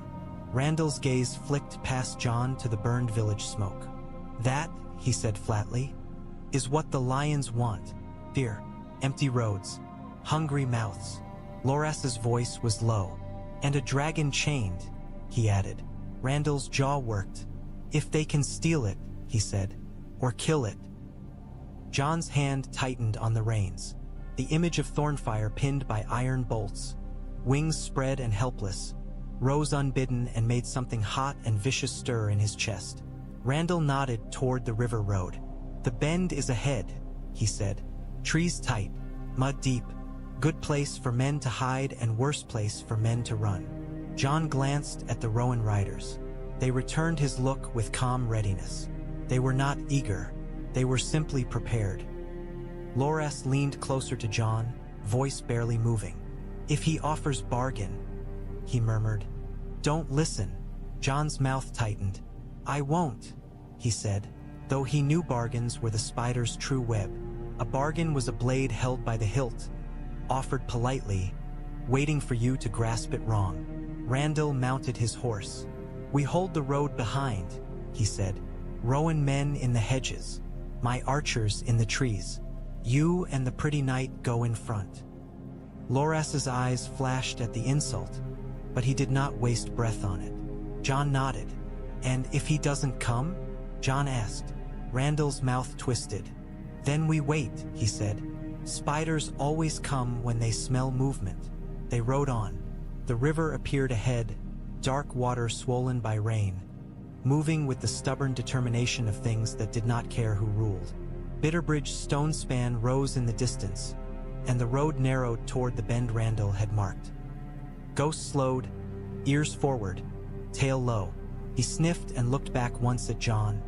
Randyll's gaze flicked past Jon to the burned village smoke. "That," he said flatly, "is what the lions want. Fear, empty roads, hungry mouths." Loras's voice was low. "And a dragon chained," he added. Randyll's jaw worked. "If they can steal it," he said, "or kill it." Jon's hand tightened on the reins. The image of Thornfyre pinned by iron bolts, wings spread and helpless, rose unbidden and made something hot and vicious stir in his chest. Randyll nodded toward the river road. "The bend is ahead," he said. "Trees tight, mud deep, good place for men to hide and worse place for men to run." Jon glanced at the Rowan riders. They returned his look with calm readiness. They were not eager. They were simply prepared. Loras leaned closer to Jon, voice barely moving. "If he offers bargain," he murmured. "Don't listen." Jon's mouth tightened. "I won't," he said, though he knew bargains were the spider's true web. A bargain was a blade held by the hilt, offered politely, waiting for you to grasp it wrong. Randyll mounted his horse. "We hold the road behind," he said. "Rowan men in the hedges, my archers in the trees. You and the pretty knight go in front." Loras's eyes flashed at the insult, but he did not waste breath on it. Jon nodded. "And if he doesn't come?" Jon asked. Randyll's mouth twisted. "Then we wait," he said. "Spiders always come when they smell movement." They rode on. The river appeared ahead, dark water swollen by rain, moving with the stubborn determination of things that did not care who ruled. Bitterbridge stone span rose in the distance, and the road narrowed toward the bend Randyll had marked. Ghost slowed, ears forward, tail low. He sniffed and looked back once at Jon,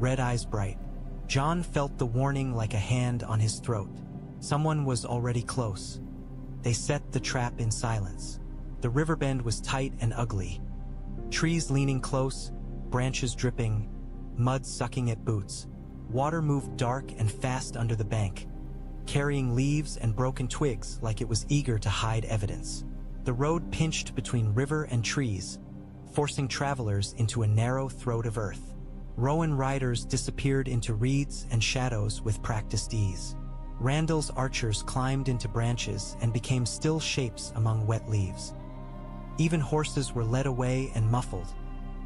red eyes bright. Jon felt the warning like a hand on his throat. Someone was already close. They set the trap in silence. The river bend was tight and ugly. Trees leaning close, branches dripping, mud sucking at boots. Water moved dark and fast under the bank, carrying leaves and broken twigs like it was eager to hide evidence. The road pinched between river and trees, forcing travelers into a narrow throat of earth. Rowan riders disappeared into reeds and shadows with practiced ease. Randyll's archers climbed into branches and became still shapes among wet leaves. Even horses were led away and muffled,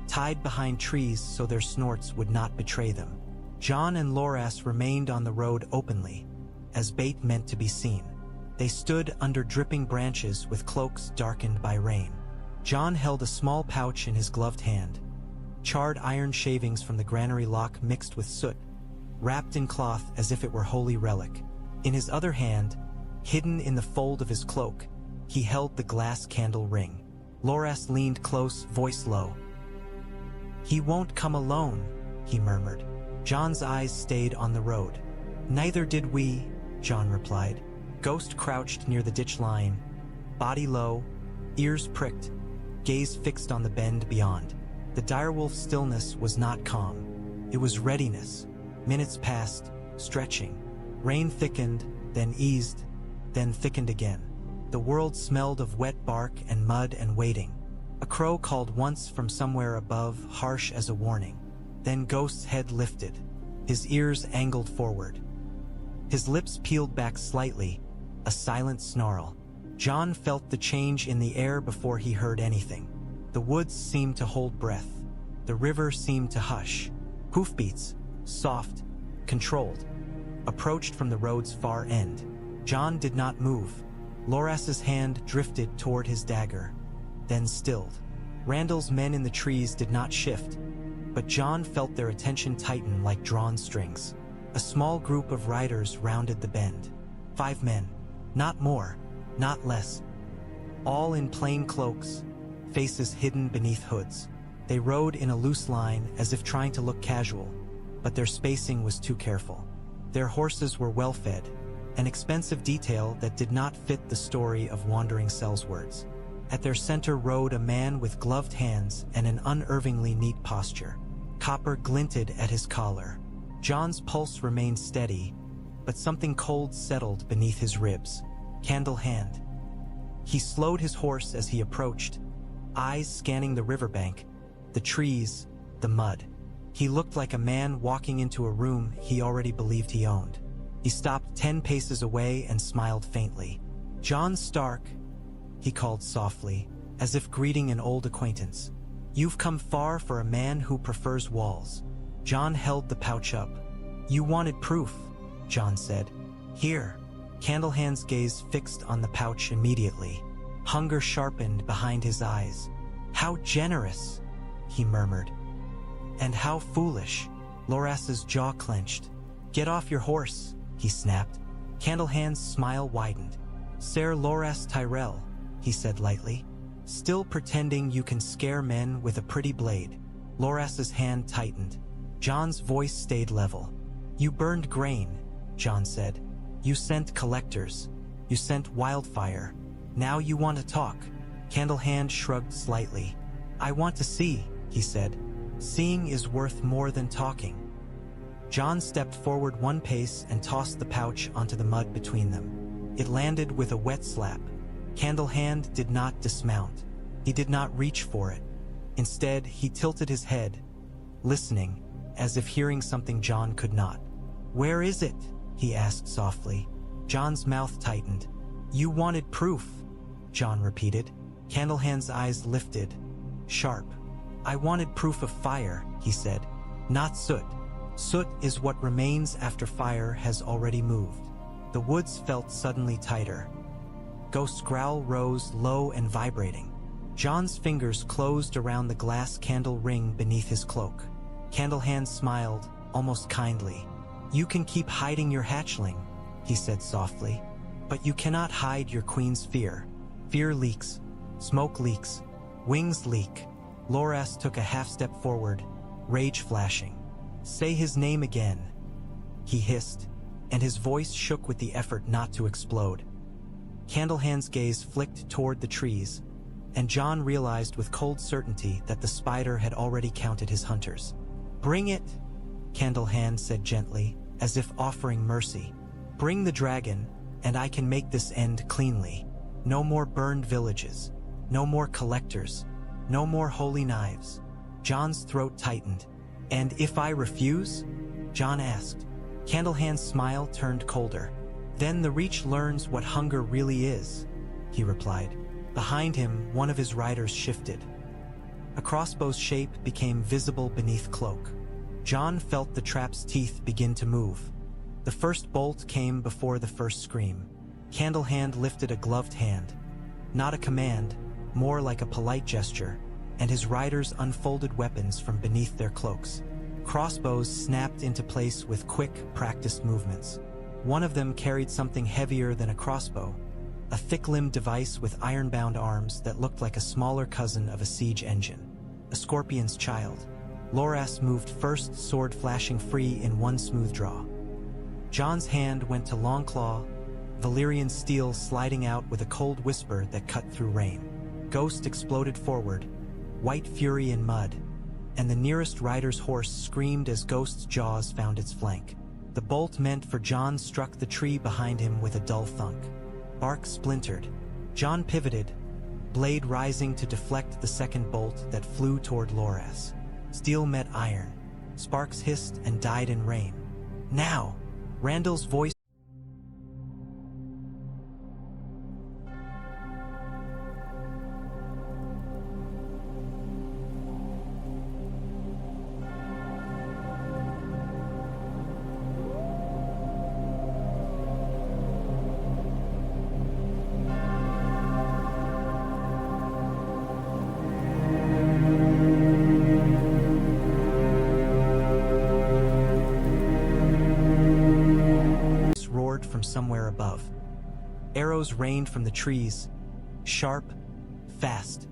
tied behind trees so their snorts would not betray them. Jon and Loras remained on the road openly, as bait meant to be seen. They stood under dripping branches with cloaks darkened by rain. Jon held a small pouch in his gloved hand, charred iron shavings from the granary lock mixed with soot, wrapped in cloth as if it were holy relic. In his other hand, hidden in the fold of his cloak, he held the glass candle ring. Loras leaned close, voice low. "He won't come alone," he murmured. Jon's eyes stayed on the road. "Neither did we," Jon replied. Ghost crouched near the ditch line, body low, ears pricked, gaze fixed on the bend beyond. The direwolf stillness was not calm. It was readiness. Minutes passed, stretching. Rain thickened, then eased, then thickened again. The world smelled of wet bark and mud and waiting. A crow called once from somewhere above, harsh as a warning. Then Ghost's head lifted, his ears angled forward. His lips peeled back slightly, a silent snarl. Jon felt the change in the air before he heard anything. The woods seemed to hold breath. The river seemed to hush. Hoofbeats, soft, controlled, approached from the road's far end. Jon did not move. Loras's hand drifted toward his dagger, then stilled. Randall's men in the trees did not shift, but Jon felt their attention tighten like drawn strings. A small group of riders rounded the bend. 5 men, not more, not less. All in plain cloaks, faces hidden beneath hoods. They rode in a loose line as if trying to look casual, but their spacing was too careful. Their horses were well fed, an expensive detail that did not fit the story of wandering sellswords. At their center rode a man with gloved hands and an unervingly neat posture. Copper glinted at his collar. Jon's pulse remained steady, but something cold settled beneath his ribs. Candlehand. He slowed his horse as he approached, eyes scanning the riverbank, the trees, the mud. He looked like a man walking into a room he already believed he owned. He stopped 10 paces away and smiled faintly. "Jon Stark," he called softly, as if greeting an old acquaintance. "You've come far for a man who prefers walls." Jon held the pouch up. "You wanted proof," Jon said. "Here." Candlehand's gaze fixed on the pouch immediately. Hunger sharpened behind his eyes. "How generous," he murmured. "And how foolish." Loras's jaw clenched. "Get off your horse," he snapped. Candlehand's smile widened. "Ser Loras Tyrell," he said lightly. "Still pretending you can scare men with a pretty blade." Loras's hand tightened. Jon's voice stayed level. "You burned grain," Jon said. "You sent collectors. You sent wildfire. Now you want to talk." Candlehand shrugged slightly. "I want to see," he said. "Seeing is worth more than talking." Jon stepped forward 1 pace and tossed the pouch onto the mud between them. It landed with a wet slap. Candlehand did not dismount. He did not reach for it. Instead, he tilted his head, listening, as if hearing something Jon could not. "Where is it?" he asked softly. Jon's mouth tightened. "You wanted proof," Jon repeated. Candlehand's eyes lifted, sharp. "I wanted proof of fire," he said. "Not soot. Soot is what remains after fire has already moved." The woods felt suddenly tighter. Ghost's growl rose low and vibrating. Jon's fingers closed around the glass candle ring beneath his cloak. Candlehand smiled, almost kindly. "You can keep hiding your hatchling," he said softly, "but you cannot hide your queen's fear. Fear leaks. Smoke leaks. Wings leak." Loras took a half-step forward, rage flashing. "Say his name again," he hissed, and his voice shook with the effort not to explode. Candlehand's gaze flicked toward the trees, and Jon realized with cold certainty that the spider had already counted his hunters. "Bring it," Candlehand said gently, as if offering mercy. "Bring the dragon, and I can make this end cleanly. No more burned villages. No more collectors. No more holy knives." Jon's throat tightened. "And if I refuse?" Jon asked. Candlehand's smile turned colder. "Then the Reach learns what hunger really is," he replied. Behind him, one of his riders shifted. A crossbow's shape became visible beneath cloak. Jon felt the trap's teeth begin to move. The first bolt came before the first scream. Candlehand lifted a gloved hand. Not a command, more like a polite gesture, and his riders unfolded weapons from beneath their cloaks. Crossbows snapped into place with quick, practiced movements. One of them carried something heavier than a crossbow, a thick-limbed device with iron-bound arms that looked like a smaller cousin of a siege engine, a scorpion's child. Loras moved first, sword flashing free in one smooth draw. Jon's hand went to Longclaw, Valyrian steel sliding out with a cold whisper that cut through rain. Ghost exploded forward, white fury in mud, and the nearest rider's horse screamed as Ghost's jaws found its flank. The bolt meant for Jon struck the tree behind him with a dull thunk. Bark splintered. Jon pivoted, blade rising to deflect the second bolt that flew toward Loras. Steel met iron. Sparks hissed and died in rain. Now! Randall's voice from somewhere above. Arrows rained from the trees, sharp, fast,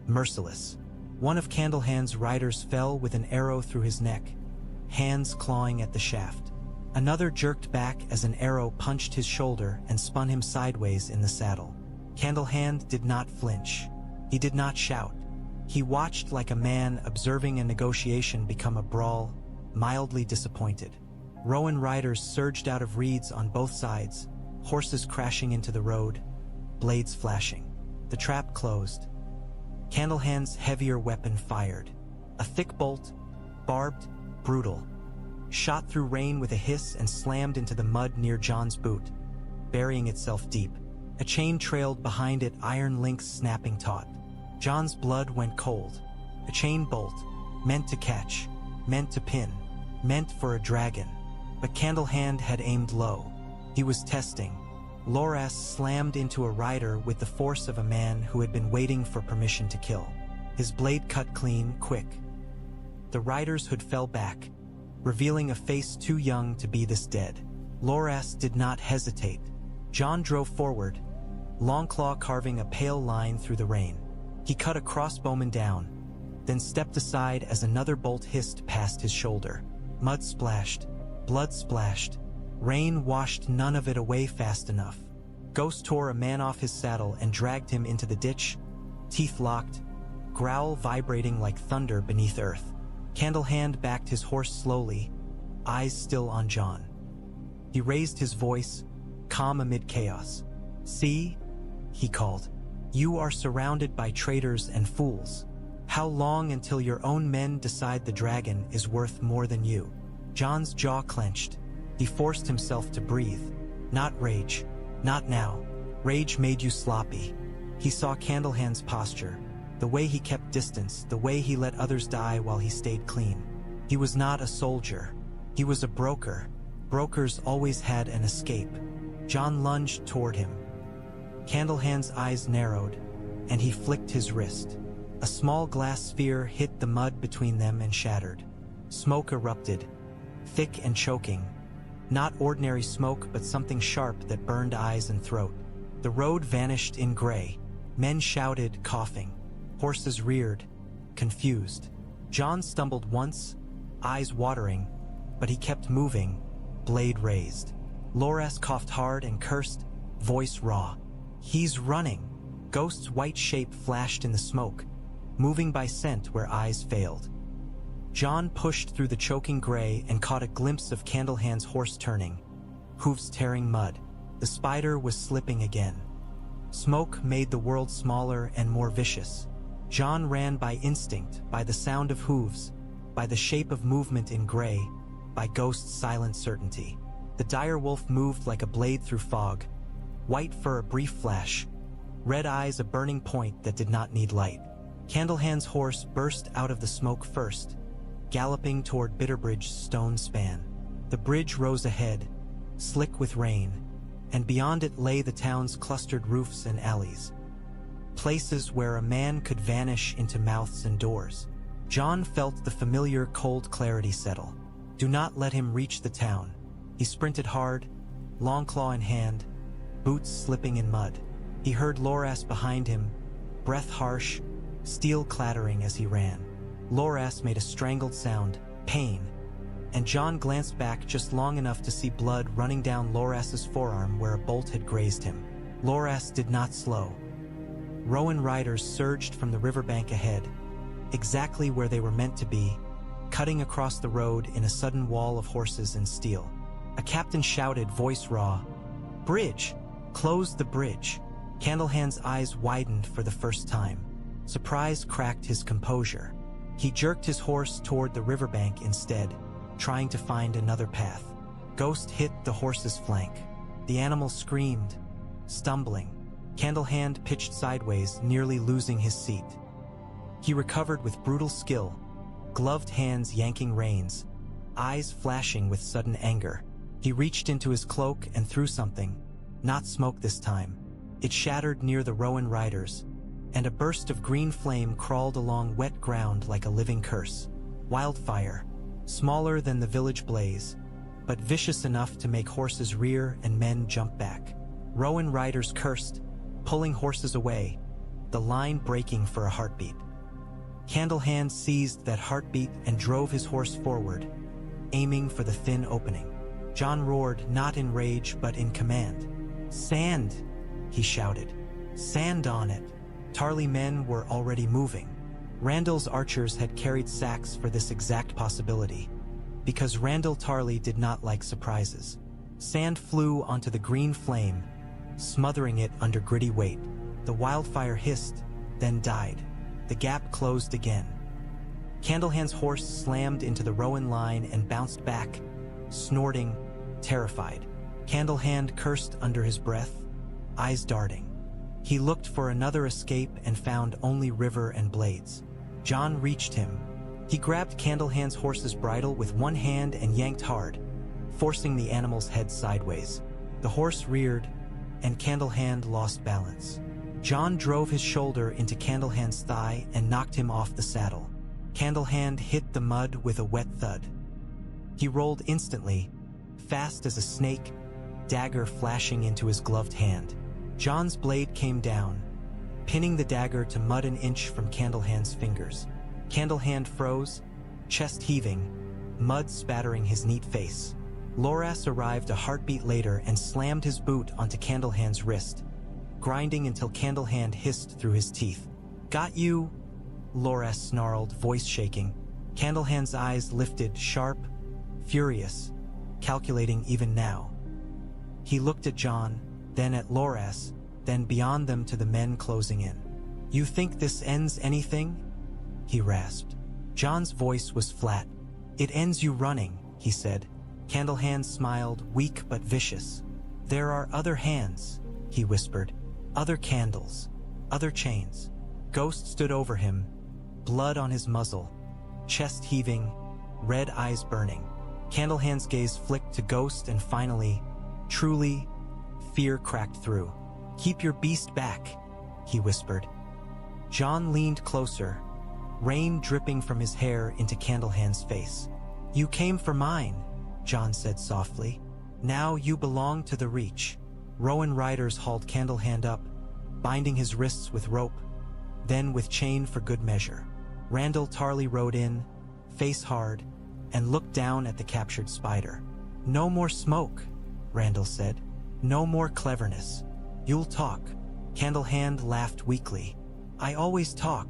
merciless. One of Candlehand's riders fell with an arrow through his neck, hands clawing at the shaft. Another jerked back as an arrow punched his shoulder and spun him sideways in the saddle. Candlehand did not flinch. He did not shout. He watched like a man observing a negotiation become a brawl, mildly disappointed. Rowan riders surged out of reeds on both sides, horses crashing into the road, blades flashing. The trap closed. Candlehand's heavier weapon fired. A thick bolt, barbed, brutal, shot through rain with a hiss and slammed into the mud near Jon's boot, burying itself deep. A chain trailed behind it, iron links snapping taut. Jon's blood went cold. A chain bolt, meant to catch, meant to pin, meant for a dragon. But Candlehand had aimed low. He was testing. Loras slammed into a rider with the force of a man who had been waiting for permission to kill. His blade cut clean, quick. The rider's hood fell back, revealing a face too young to be this dead. Loras did not hesitate. Jon drove forward, Longclaw carving a pale line through the rain. He cut a crossbowman down, then stepped aside as another bolt hissed past his shoulder. Mud splashed. Blood splashed. Rain washed none of it away fast enough. Ghost tore a man off his saddle and dragged him into the ditch, teeth locked, growl vibrating like thunder beneath earth. Candlehand backed his horse slowly, eyes still on Jon. He raised his voice, calm amid chaos. "See?" he called. "You are surrounded by traitors and fools. How long until your own men decide the dragon is worth more than you?" Jon's jaw clenched. He forced himself to breathe. Not rage. Not now. Rage made you sloppy. He saw Candlehand's posture, the way he kept distance, the way he let others die while he stayed clean. He was not a soldier. He was a broker. Brokers always had an escape. Jon lunged toward him. Candlehand's eyes narrowed, and he flicked his wrist. A small glass sphere hit the mud between them and shattered. Smoke erupted, thick and choking. Not ordinary smoke, but something sharp that burned eyes and throat. The road vanished in gray. Men shouted, coughing. Horses reared, confused. Jon stumbled once, eyes watering, but he kept moving, blade raised. Loras coughed hard and cursed, voice raw. "He's running!" Ghost's white shape flashed in the smoke, moving by scent where eyes failed. Jon pushed through the choking gray and caught a glimpse of Candlehand's horse turning, hooves tearing mud. The spider was slipping again. Smoke made the world smaller and more vicious. Jon ran by instinct, by the sound of hooves, by the shape of movement in gray, by Ghost's silent certainty. The dire wolf moved like a blade through fog, white fur a brief flash, red eyes a burning point that did not need light. Candlehand's horse burst out of the smoke first, galloping toward Bitterbridge's stone span. The bridge rose ahead, slick with rain, and beyond it lay the town's clustered roofs and alleys, places where a man could vanish into mouths and doors. Jon felt the familiar cold clarity settle. Do not let him reach the town. He sprinted hard, longclaw in hand, boots slipping in mud. He heard Loras behind him, breath harsh, steel clattering as he ran. Loras made a strangled sound, pain, and Jon glanced back just long enough to see blood running down Loras's forearm where a bolt had grazed him. Loras did not slow. Rowan riders surged from the riverbank ahead, exactly where they were meant to be, cutting across the road in a sudden wall of horses and steel. A captain shouted, voice raw, "Bridge! Close the bridge!" Candlehand's eyes widened for the first time. Surprise cracked his composure. He jerked his horse toward the riverbank instead, trying to find another path. Ghost hit the horse's flank. The animal screamed, stumbling. Candlehand pitched sideways, nearly losing his seat. He recovered with brutal skill, gloved hands yanking reins, eyes flashing with sudden anger. He reached into his cloak and threw something, not smoke this time. It shattered near the Rowan riders, and a burst of green flame crawled along wet ground like a living curse. Wildfire, smaller than the village blaze, but vicious enough to make horses rear and men jump back. Rowan riders cursed, pulling horses away, the line breaking for a heartbeat. Candlehand seized that heartbeat and drove his horse forward, aiming for the thin opening. Jon roared, not in rage but in command. "Sand!" he shouted. "Sand on it!" Tarly men were already moving. Randall's archers had carried sacks for this exact possibility, because Randyll Tarly did not like surprises. Sand flew onto the green flame, smothering it under gritty weight. The wildfire hissed, then died. The gap closed again. Candlehand's horse slammed into the Rowan line and bounced back, snorting, terrified. Candlehand cursed under his breath, eyes darting. He looked for another escape and found only river and blades. Jon reached him. He grabbed Candlehand's horse's bridle with one hand and yanked hard, forcing the animal's head sideways. The horse reared, and Candlehand lost balance. Jon drove his shoulder into Candlehand's thigh and knocked him off the saddle. Candlehand hit the mud with a wet thud. He rolled instantly, fast as a snake, dagger flashing into his gloved hand. Jon's blade came down, pinning the dagger to mud an inch from Candlehand's fingers. Candlehand froze, chest heaving, mud spattering his neat face. Loras arrived a heartbeat later and slammed his boot onto Candlehand's wrist, grinding until Candlehand hissed through his teeth. "Got you?" Loras snarled, voice shaking. Candlehand's eyes lifted, sharp, furious, calculating even now. He looked at Jon, then at Loras, then beyond them to the men closing in. "You think this ends anything?" he rasped. Jon's voice was flat. "It ends you running," he said. Candlehand smiled, weak but vicious. "There are other hands," he whispered. "Other candles, other chains." Ghost stood over him, blood on his muzzle, chest heaving, red eyes burning. Candlehand's gaze flicked to Ghost and finally, truly, fear cracked through. "Keep your beast back," he whispered. Jon leaned closer, rain dripping from his hair into Candlehand's face. "You came for mine," Jon said softly. "Now you belong to the Reach." Rowan riders hauled Candlehand up, binding his wrists with rope, then with chain for good measure. Randyll Tarly rode in, face hard, and looked down at the captured spider. "No more smoke," Randyll said. "No more cleverness. You'll talk." Candlehand laughed weakly. "I always talk,"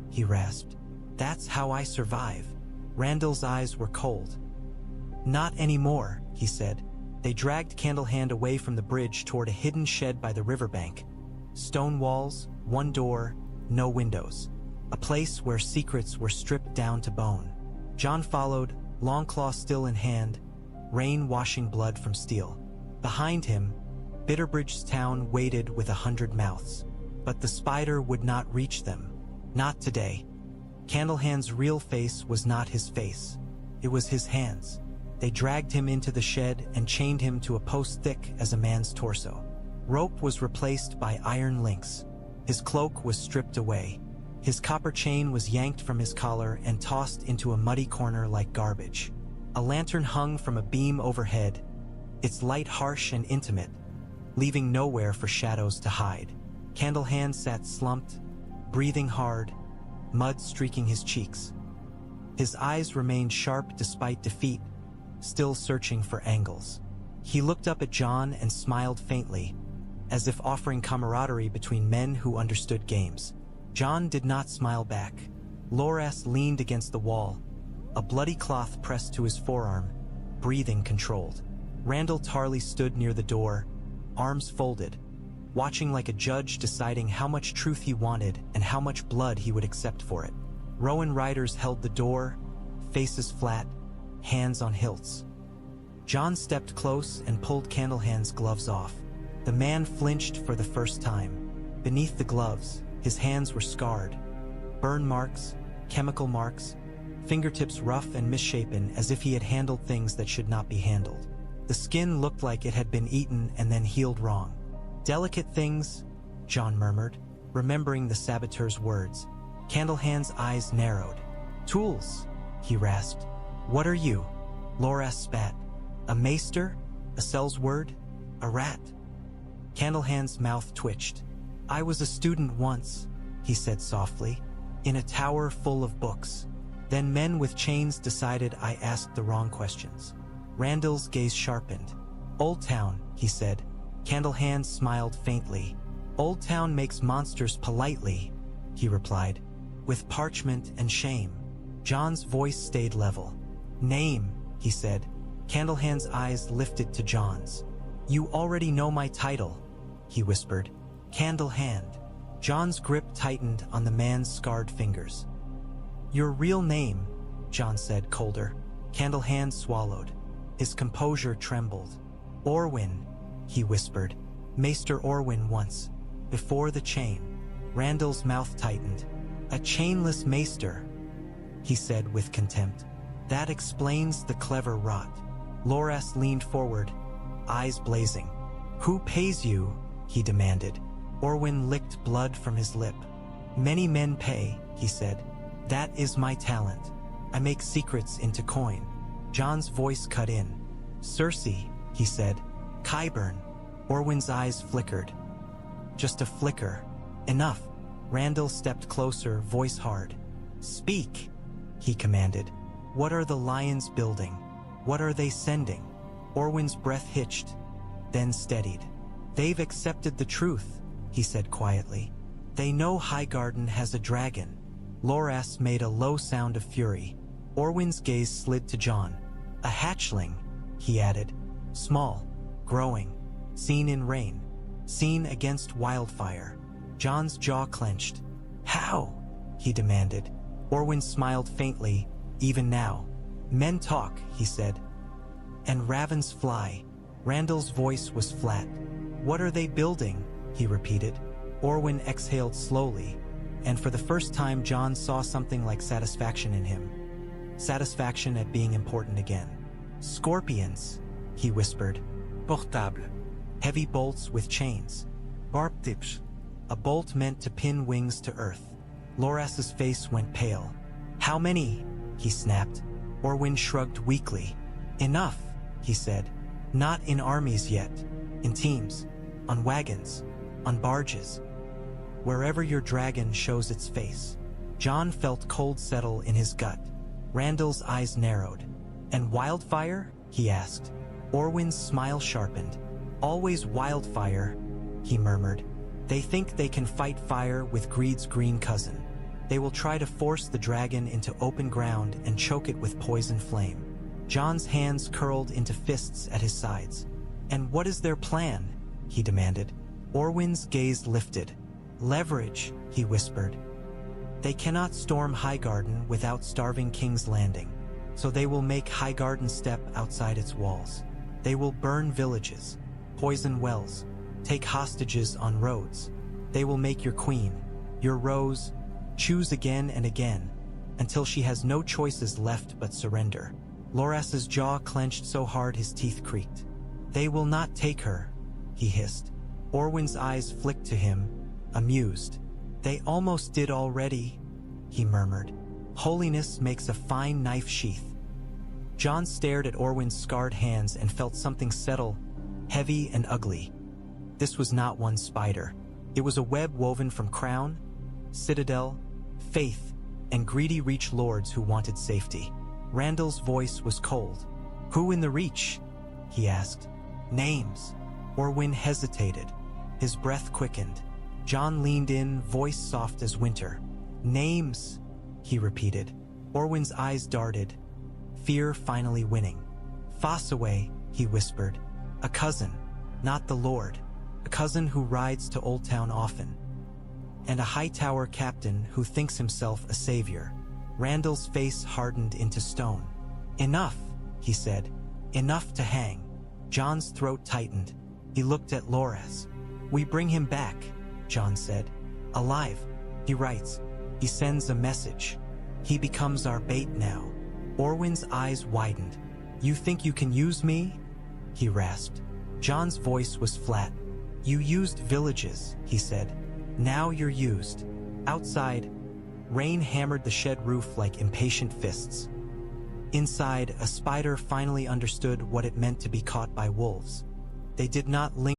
he rasped. "That's how I survive." Randyll's eyes were cold. "Not anymore," he said. They dragged Candlehand away from the bridge toward a hidden shed by the riverbank. Stone walls, one door, no windows. A place where secrets were stripped down to bone. Jon followed, longclaw still in hand, rain washing blood from steel. Behind him, Bitterbridge's town waited with 100 mouths. But the spider would not reach them. Not today. Candlehand's real face was not his face. It was his hands. They dragged him into the shed and chained him to a post thick as a man's torso. Rope was replaced by iron links. His cloak was stripped away. His copper chain was yanked from his collar and tossed into a muddy corner like garbage. A lantern hung from a beam overhead, its light harsh and intimate, leaving nowhere for shadows to hide. Candlehand sat slumped, breathing hard, mud streaking his cheeks. His eyes remained sharp despite defeat, still searching for angles. He looked up at Jon and smiled faintly, as if offering camaraderie between men who understood games. Jon did not smile back. Loras leaned against the wall, a bloody cloth pressed to his forearm, breathing controlled. Randyll Tarly stood near the door, arms folded, watching like a judge deciding how much truth he wanted and how much blood he would accept for it. Rowan riders held the door, faces flat, hands on hilts. Jon stepped close and pulled Candlehand's gloves off. The man flinched for the first time. Beneath the gloves, his hands were scarred. Burn marks, chemical marks, fingertips rough and misshapen as if he had handled things that should not be handled. The skin looked like it had been eaten and then healed wrong. Delicate things, Jon murmured, remembering the saboteur's words. Candlehand's eyes narrowed. Tools, he rasped. What are you? Loras spat. A maester? A cell's word? A rat? Candlehand's mouth twitched. I was a student once, he said softly, in a tower full of books. Then men with chains decided I asked the wrong questions. Randall's gaze sharpened. Oldtown, he said. Candlehand smiled faintly. Oldtown makes monsters politely, he replied, with parchment and shame. Jon's voice stayed level. Name, he said. Candlehand's eyes lifted to Jon's. You already know my title, he whispered. Candlehand. Jon's grip tightened on the man's scarred fingers. Your real name, Jon said, colder. Candlehand swallowed. His composure trembled. Orwyn, he whispered. Maester Orwyn once, before the chain. Randall's mouth tightened. A chainless maester, he said with contempt. That explains the clever rot. Loras leaned forward, eyes blazing. Who pays you? He demanded. Orwyn licked blood from his lip. Many men pay, he said. That is my talent. I make secrets into coin. Jon's voice cut in. Cersei, he said. Qyburn. Orwyn's eyes flickered. Just a flicker. Enough. Randyll stepped closer, voice hard. Speak, he commanded. What are the lions building? What are they sending? Orwyn's breath hitched, then steadied. They've accepted the truth, he said quietly. They know Highgarden has a dragon. Loras made a low sound of fury. Orwyn's gaze slid to Jon. A hatchling, he added. Small, growing, seen in rain, seen against wildfire. Jon's jaw clenched. How? He demanded. Orwyn smiled faintly, even now. Men talk, he said. And ravens fly. Randall's voice was flat. What are they building? He repeated. Orwyn exhaled slowly, and for the first time Jon saw something like satisfaction in him. Satisfaction at being important again. Scorpions, he whispered. Portable. Heavy bolts with chains. Barb tips. A bolt meant to pin wings to earth. Loras's face went pale. How many? He snapped. Orwyn shrugged weakly. Enough, he said. Not in armies yet. In teams. On wagons. On barges. Wherever your dragon shows its face. Jon felt cold settle in his gut. Randall's eyes narrowed. And wildfire? He asked. Orwyn's smile sharpened. Always wildfire, he murmured. They think they can fight fire with greed's green cousin. They will try to force the dragon into open ground and choke it with poison flame. Jon's hands curled into fists at his sides. And what is their plan? He demanded. Orwyn's gaze lifted. Leverage, he whispered. They cannot storm Highgarden without starving King's Landing, so they will make Highgarden step outside its walls. They will burn villages, poison wells, take hostages on roads. They will make your queen, your Rose, choose again and again, until she has no choices left but surrender. Loras's jaw clenched so hard his teeth creaked. They will not take her, he hissed. Orwyn's eyes flicked to him, amused. They almost did already, he murmured. Holiness makes a fine knife sheath. Jon stared at Orwyn's scarred hands and felt something settle, heavy and ugly. This was not one spider. It was a web woven from crown, citadel, faith, and greedy Reach lords who wanted safety. Randall's voice was cold. Who in the Reach? He asked. Names. Orwyn hesitated. His breath quickened. Jon leaned in, voice soft as winter. Names, he repeated. Orwyn's eyes darted, fear finally winning. Fossaway, he whispered. A cousin, not the lord. A cousin who rides to Oldtown often. And a Hightower captain who thinks himself a savior. Randall's face hardened into stone. Enough, he said. Enough to hang. Jon's throat tightened. He looked at Loras. We bring him back, Jon said. Alive, he writes. He sends a message. He becomes our bait now. Orwyn's eyes widened. You think you can use me? He rasped. Jon's voice was flat. You used villages, he said. Now you're used. Outside, rain hammered the shed roof like impatient fists. Inside, a spider finally understood what it meant to be caught by wolves. They did not linger.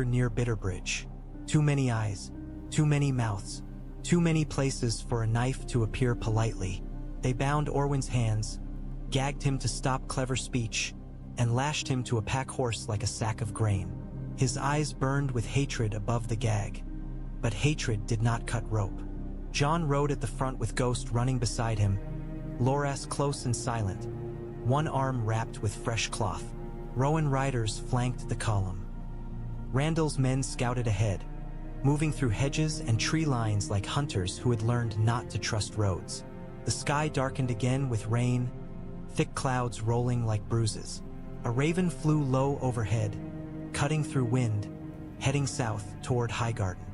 Near Bitterbridge. Too many eyes, too many mouths, too many places for a knife to appear politely. They bound Orwyn's hands, gagged him to stop clever speech, and lashed him to a pack horse like a sack of grain. His eyes burned with hatred above the gag. But hatred did not cut rope. Jon rode at the front with Ghost running beside him, Loras close and silent, one arm wrapped with fresh cloth. Rowan riders flanked the column. Randall's men scouted ahead, moving through hedges and tree lines like hunters who had learned not to trust roads. The sky darkened again with rain, thick clouds rolling like bruises. A raven flew low overhead, cutting through wind, heading south toward Highgarden.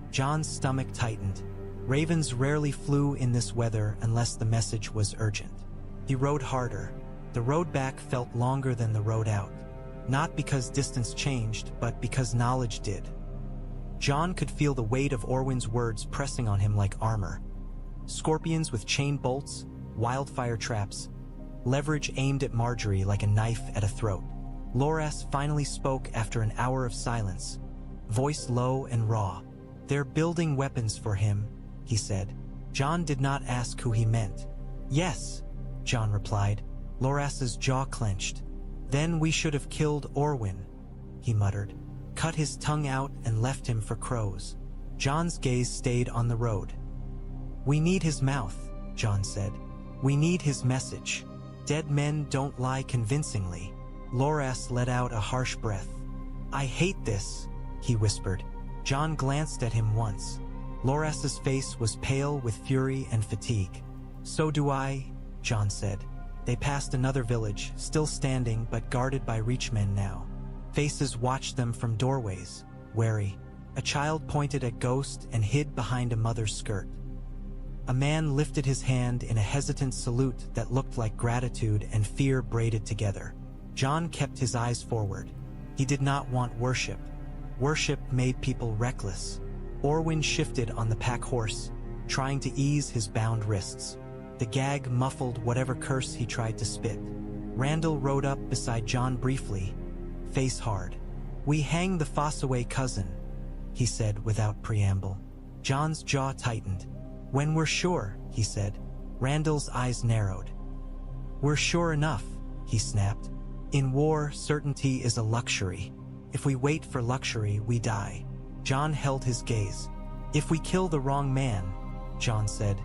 Jon's stomach tightened. Ravens rarely flew in this weather unless the message was urgent. He rode harder. The road back felt longer than the road out. Not because distance changed, but because knowledge did. Jon could feel the weight of Orwyn's words pressing on him like armor. Scorpions with chain bolts, wildfire traps, leverage aimed at Margaery like a knife at a throat. Loras finally spoke after an hour of silence, voice low and raw. They're building weapons for him, he said. Jon did not ask who he meant. Yes, Jon replied. Loras's jaw clenched. Then we should have killed Orwyn, he muttered, cut his tongue out and left him for crows. Jon's gaze stayed on the road. We need his mouth, Jon said. We need his message. Dead men don't lie convincingly. Loras let out a harsh breath. I hate this, he whispered. Jon glanced at him once. Loras's face was pale with fury and fatigue. So do I, Jon said. They passed another village, still standing but guarded by Reachmen now. Faces watched them from doorways, wary. A child pointed at Ghost and hid behind a mother's skirt. A man lifted his hand in a hesitant salute that looked like gratitude and fear braided together. Jon kept his eyes forward. He did not want worship. Worship made people reckless. Orwyn shifted on the pack horse, trying to ease his bound wrists. The gag muffled whatever curse he tried to spit. Randall rode up beside Jon briefly, face hard. We hang the Fossaway cousin, he said without preamble. Jon's jaw tightened. When we're sure, he said. Randall's eyes narrowed. We're sure enough, he snapped. In war, certainty is a luxury. If we wait for luxury, we die. Jon held his gaze. If we kill the wrong man, Jon said,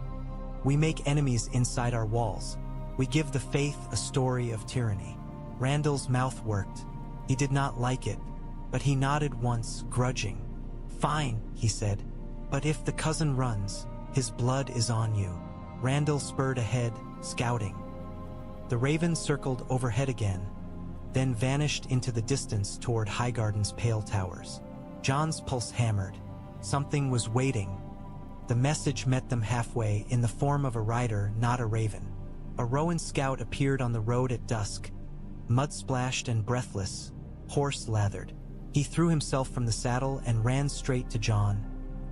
We make enemies inside our walls. We give the faith a story of tyranny. Randall's mouth worked. He did not like it, but he nodded once, grudging. Fine, he said, but if the cousin runs, his blood is on you. Randall spurred ahead, scouting. The raven circled overhead again, then vanished into the distance toward Highgarden's pale towers. Jon's pulse hammered. Something was waiting. The message met them halfway in the form of a rider, not a raven. A Rowan scout appeared on the road at dusk, mud-splashed and breathless, horse-lathered. He threw himself from the saddle and ran straight to Jon,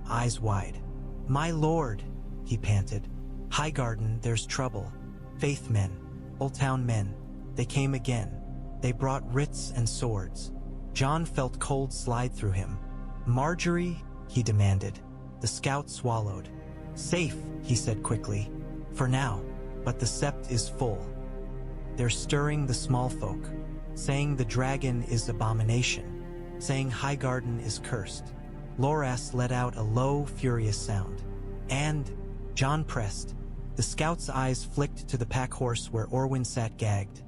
eyes wide. "My lord," he panted. "Highgarden, there's trouble. Faith men, Oldtown men, they came again. They brought writs and swords." Jon felt cold slide through him. "Margaery?" he demanded. The scout swallowed. "Safe," he said quickly. "For now, but the sept is full. They're stirring the small folk, saying the dragon is abomination, saying Highgarden is cursed." Loras let out a low, furious sound. "And," Jon pressed. The scout's eyes flicked to the pack horse where Orwyn sat gagged,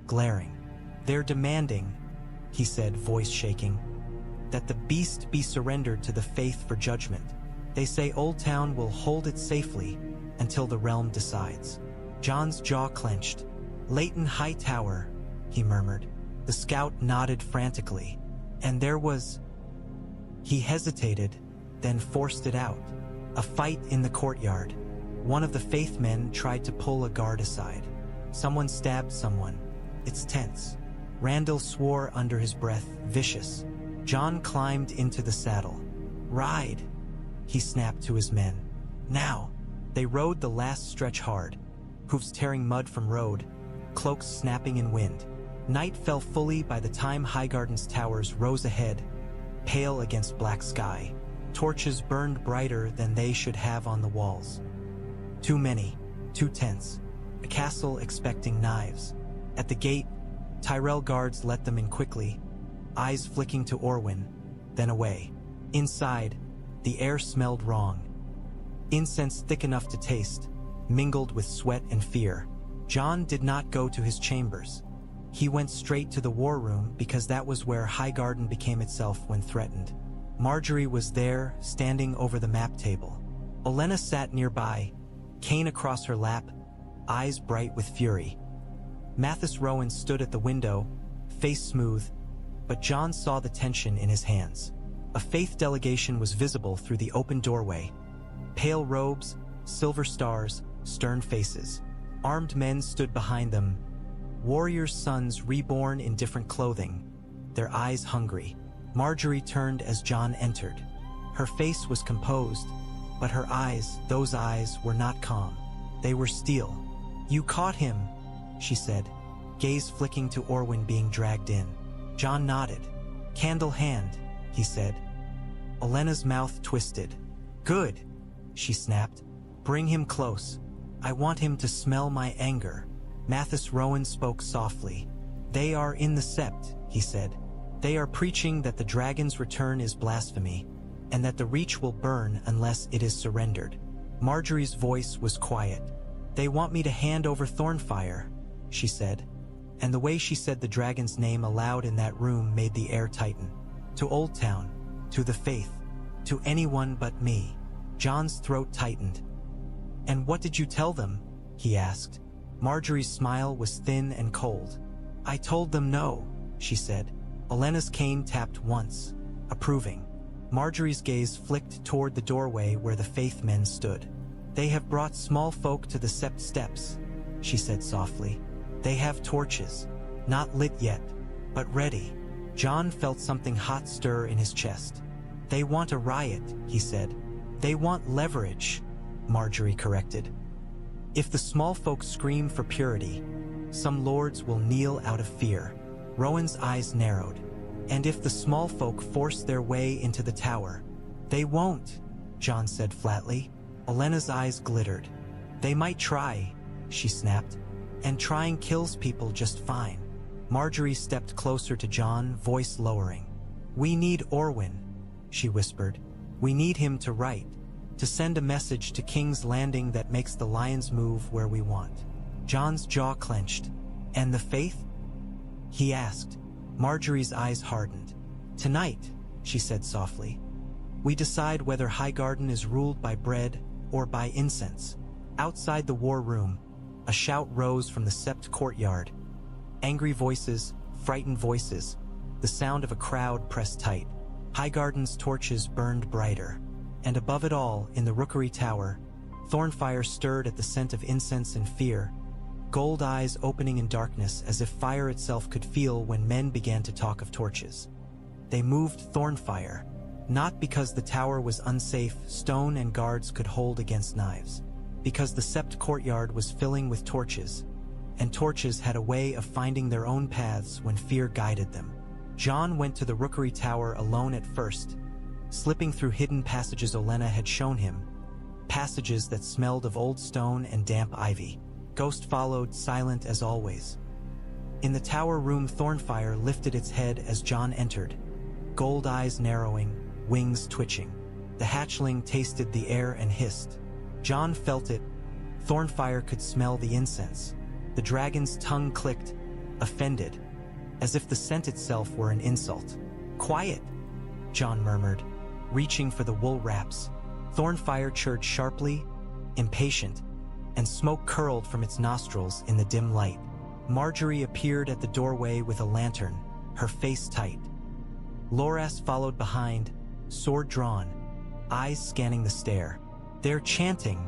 glaring. "They're demanding," he said, voice shaking, "that the beast be surrendered to the faith for judgment. They say Oldtown will hold it safely until the realm decides." Jon's jaw clenched. "Leighton Hightower," he murmured. The scout nodded frantically. "And there was..." He hesitated, then forced it out. "A fight in the courtyard. One of the faith men tried to pull a guard aside. Someone stabbed someone. It's tense." Randall swore under his breath, vicious. Jon climbed into the saddle. "Ride," he snapped to his men. "Now." They rode the last stretch hard, hoofs tearing mud from road, cloaks snapping in wind. Night fell fully by the time Highgarden's towers rose ahead, pale against black sky. Torches burned brighter than they should have on the walls. Too many, too tense. A castle expecting knives. At the gate, Tyrell guards let them in quickly, eyes flicking to Orwyn, then away. Inside, the air smelled wrong. Incense thick enough to taste, mingled with sweat and fear. Jon did not go to his chambers. He went straight to the war room because that was where Highgarden became itself when threatened. Margaery was there, standing over the map table. Olenna sat nearby, cane across her lap, eyes bright with fury. Mathis Rowan stood at the window, face smooth, but Jon saw the tension in his hands. A faith delegation was visible through the open doorway. Pale robes, silver stars, stern faces. Armed men stood behind them, warriors' sons reborn in different clothing, their eyes hungry. Margaery turned as Jon entered. Her face was composed, but her eyes, those eyes, were not calm. They were steel. "You caught him," she said, gaze flicking to Orwyn being dragged in. Jon nodded. "Candlehand," he said. Olenna's mouth twisted. "Good," she snapped. "Bring him close. I want him to smell my anger." Mathis Rowan spoke softly. "They are in the sept," he said. "They are preaching that the dragon's return is blasphemy, and that the Reach will burn unless it is surrendered." Margaery's voice was quiet. "They want me to hand over Thornfyre," she said, and the way she said the dragon's name aloud in that room made the air tighten. "To Oldtown, to the faith, to anyone but me." Jon's throat tightened. "And what did you tell them?" he asked. Margaery's smile was thin and cold. "I told them no," she said. Olenna's cane tapped once, approving. Margaery's gaze flicked toward the doorway where the faith men stood. "They have brought small folk to the sept steps," she said softly. "They have torches, not lit yet, but ready." Jon felt something hot stir in his chest. "They want a riot," he said. "They want leverage," Margaery corrected. "If the small folk scream for purity, some lords will kneel out of fear." Rowan's eyes narrowed. "And if the small folk force their way into the tower?" "They won't," Jon said flatly. Olenna's eyes glittered. "They might try," she snapped. "And trying kills people just fine." Margaery stepped closer to Jon, voice lowering. "We need Orwyn," she whispered. "We need him to write. To send a message to King's Landing that makes the lions move where we want. Jon's jaw clenched. And the faith? He asked. Margaery's eyes hardened. Tonight, she said softly, we decide whether Highgarden is ruled by bread or by incense. Outside the war room, a shout rose from the sept courtyard. Angry voices, frightened voices, the sound of a crowd pressed tight. Highgarden's torches burned brighter. And above it all, in the rookery tower, Thornfyre stirred at the scent of incense and fear, gold eyes opening in darkness as if fire itself could feel when men began to talk of torches. They moved Thornfyre, not because the tower was unsafe, stone and guards could hold against knives, because the sept courtyard was filling with torches, and torches had a way of finding their own paths when fear guided them. Jon went to the rookery tower alone at first, slipping through hidden passages Olenna had shown him, passages that smelled of old stone and damp ivy. Ghost followed, silent as always. In the tower room, Thornfyre lifted its head as Jon entered, gold eyes narrowing, wings twitching. The hatchling tasted the air and hissed. Jon felt it. Thornfyre could smell the incense. The dragon's tongue clicked, offended, as if the scent itself were an insult. Quiet, Jon murmured, reaching for the wool wraps. Thornfyre chirred sharply, impatient, and smoke curled from its nostrils in the dim light. Margaery appeared at the doorway with a lantern, her face tight. Loras followed behind, sword drawn, eyes scanning the stair. They're chanting,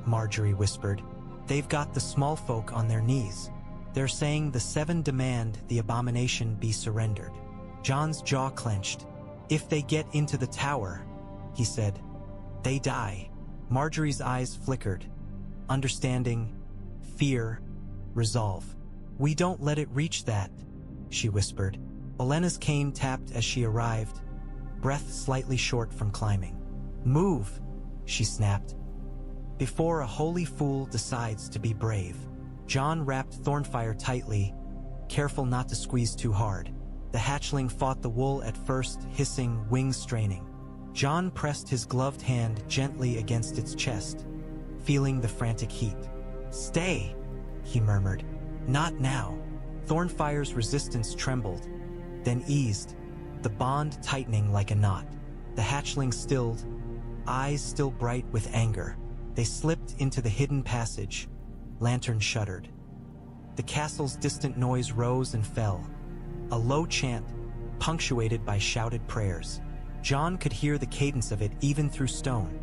Margaery whispered. They've got the small folk on their knees. They're saying the seven demand the abomination be surrendered. Jon's jaw clenched. If they get into the tower, he said, they die. Margaery's eyes flickered. Understanding, fear, resolve. We don't let it reach that, she whispered. Olenna's cane tapped as she arrived, breath slightly short from climbing. Move, she snapped. Before a holy fool decides to be brave. Jon wrapped Thornfyre tightly, careful not to squeeze too hard. The hatchling fought the wool at first, hissing, wings straining. Jon pressed his gloved hand gently against its chest, feeling the frantic heat. Stay, he murmured. Not now. Thornfyre's resistance trembled, then eased, the bond tightening like a knot. The hatchling stilled, eyes still bright with anger. They slipped into the hidden passage. Lantern shuddered. The castle's distant noise rose and fell, a low chant, punctuated by shouted prayers. Jon could hear the cadence of it even through stone,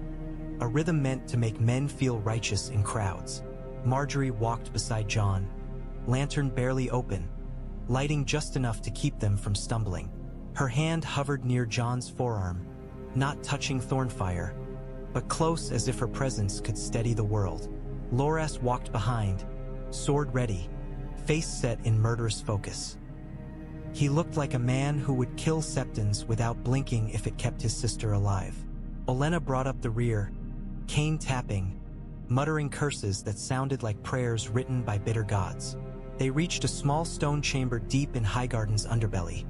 a rhythm meant to make men feel righteous in crowds. Margaery walked beside Jon, lantern barely open, lighting just enough to keep them from stumbling. Her hand hovered near Jon's forearm, not touching Thornfyre, but close as if her presence could steady the world. Loras walked behind, sword ready, face set in murderous focus. He looked like a man who would kill septons without blinking if it kept his sister alive. Olenna brought up the rear, cane tapping, muttering curses that sounded like prayers written by bitter gods. They reached a small stone chamber deep in Highgarden's underbelly,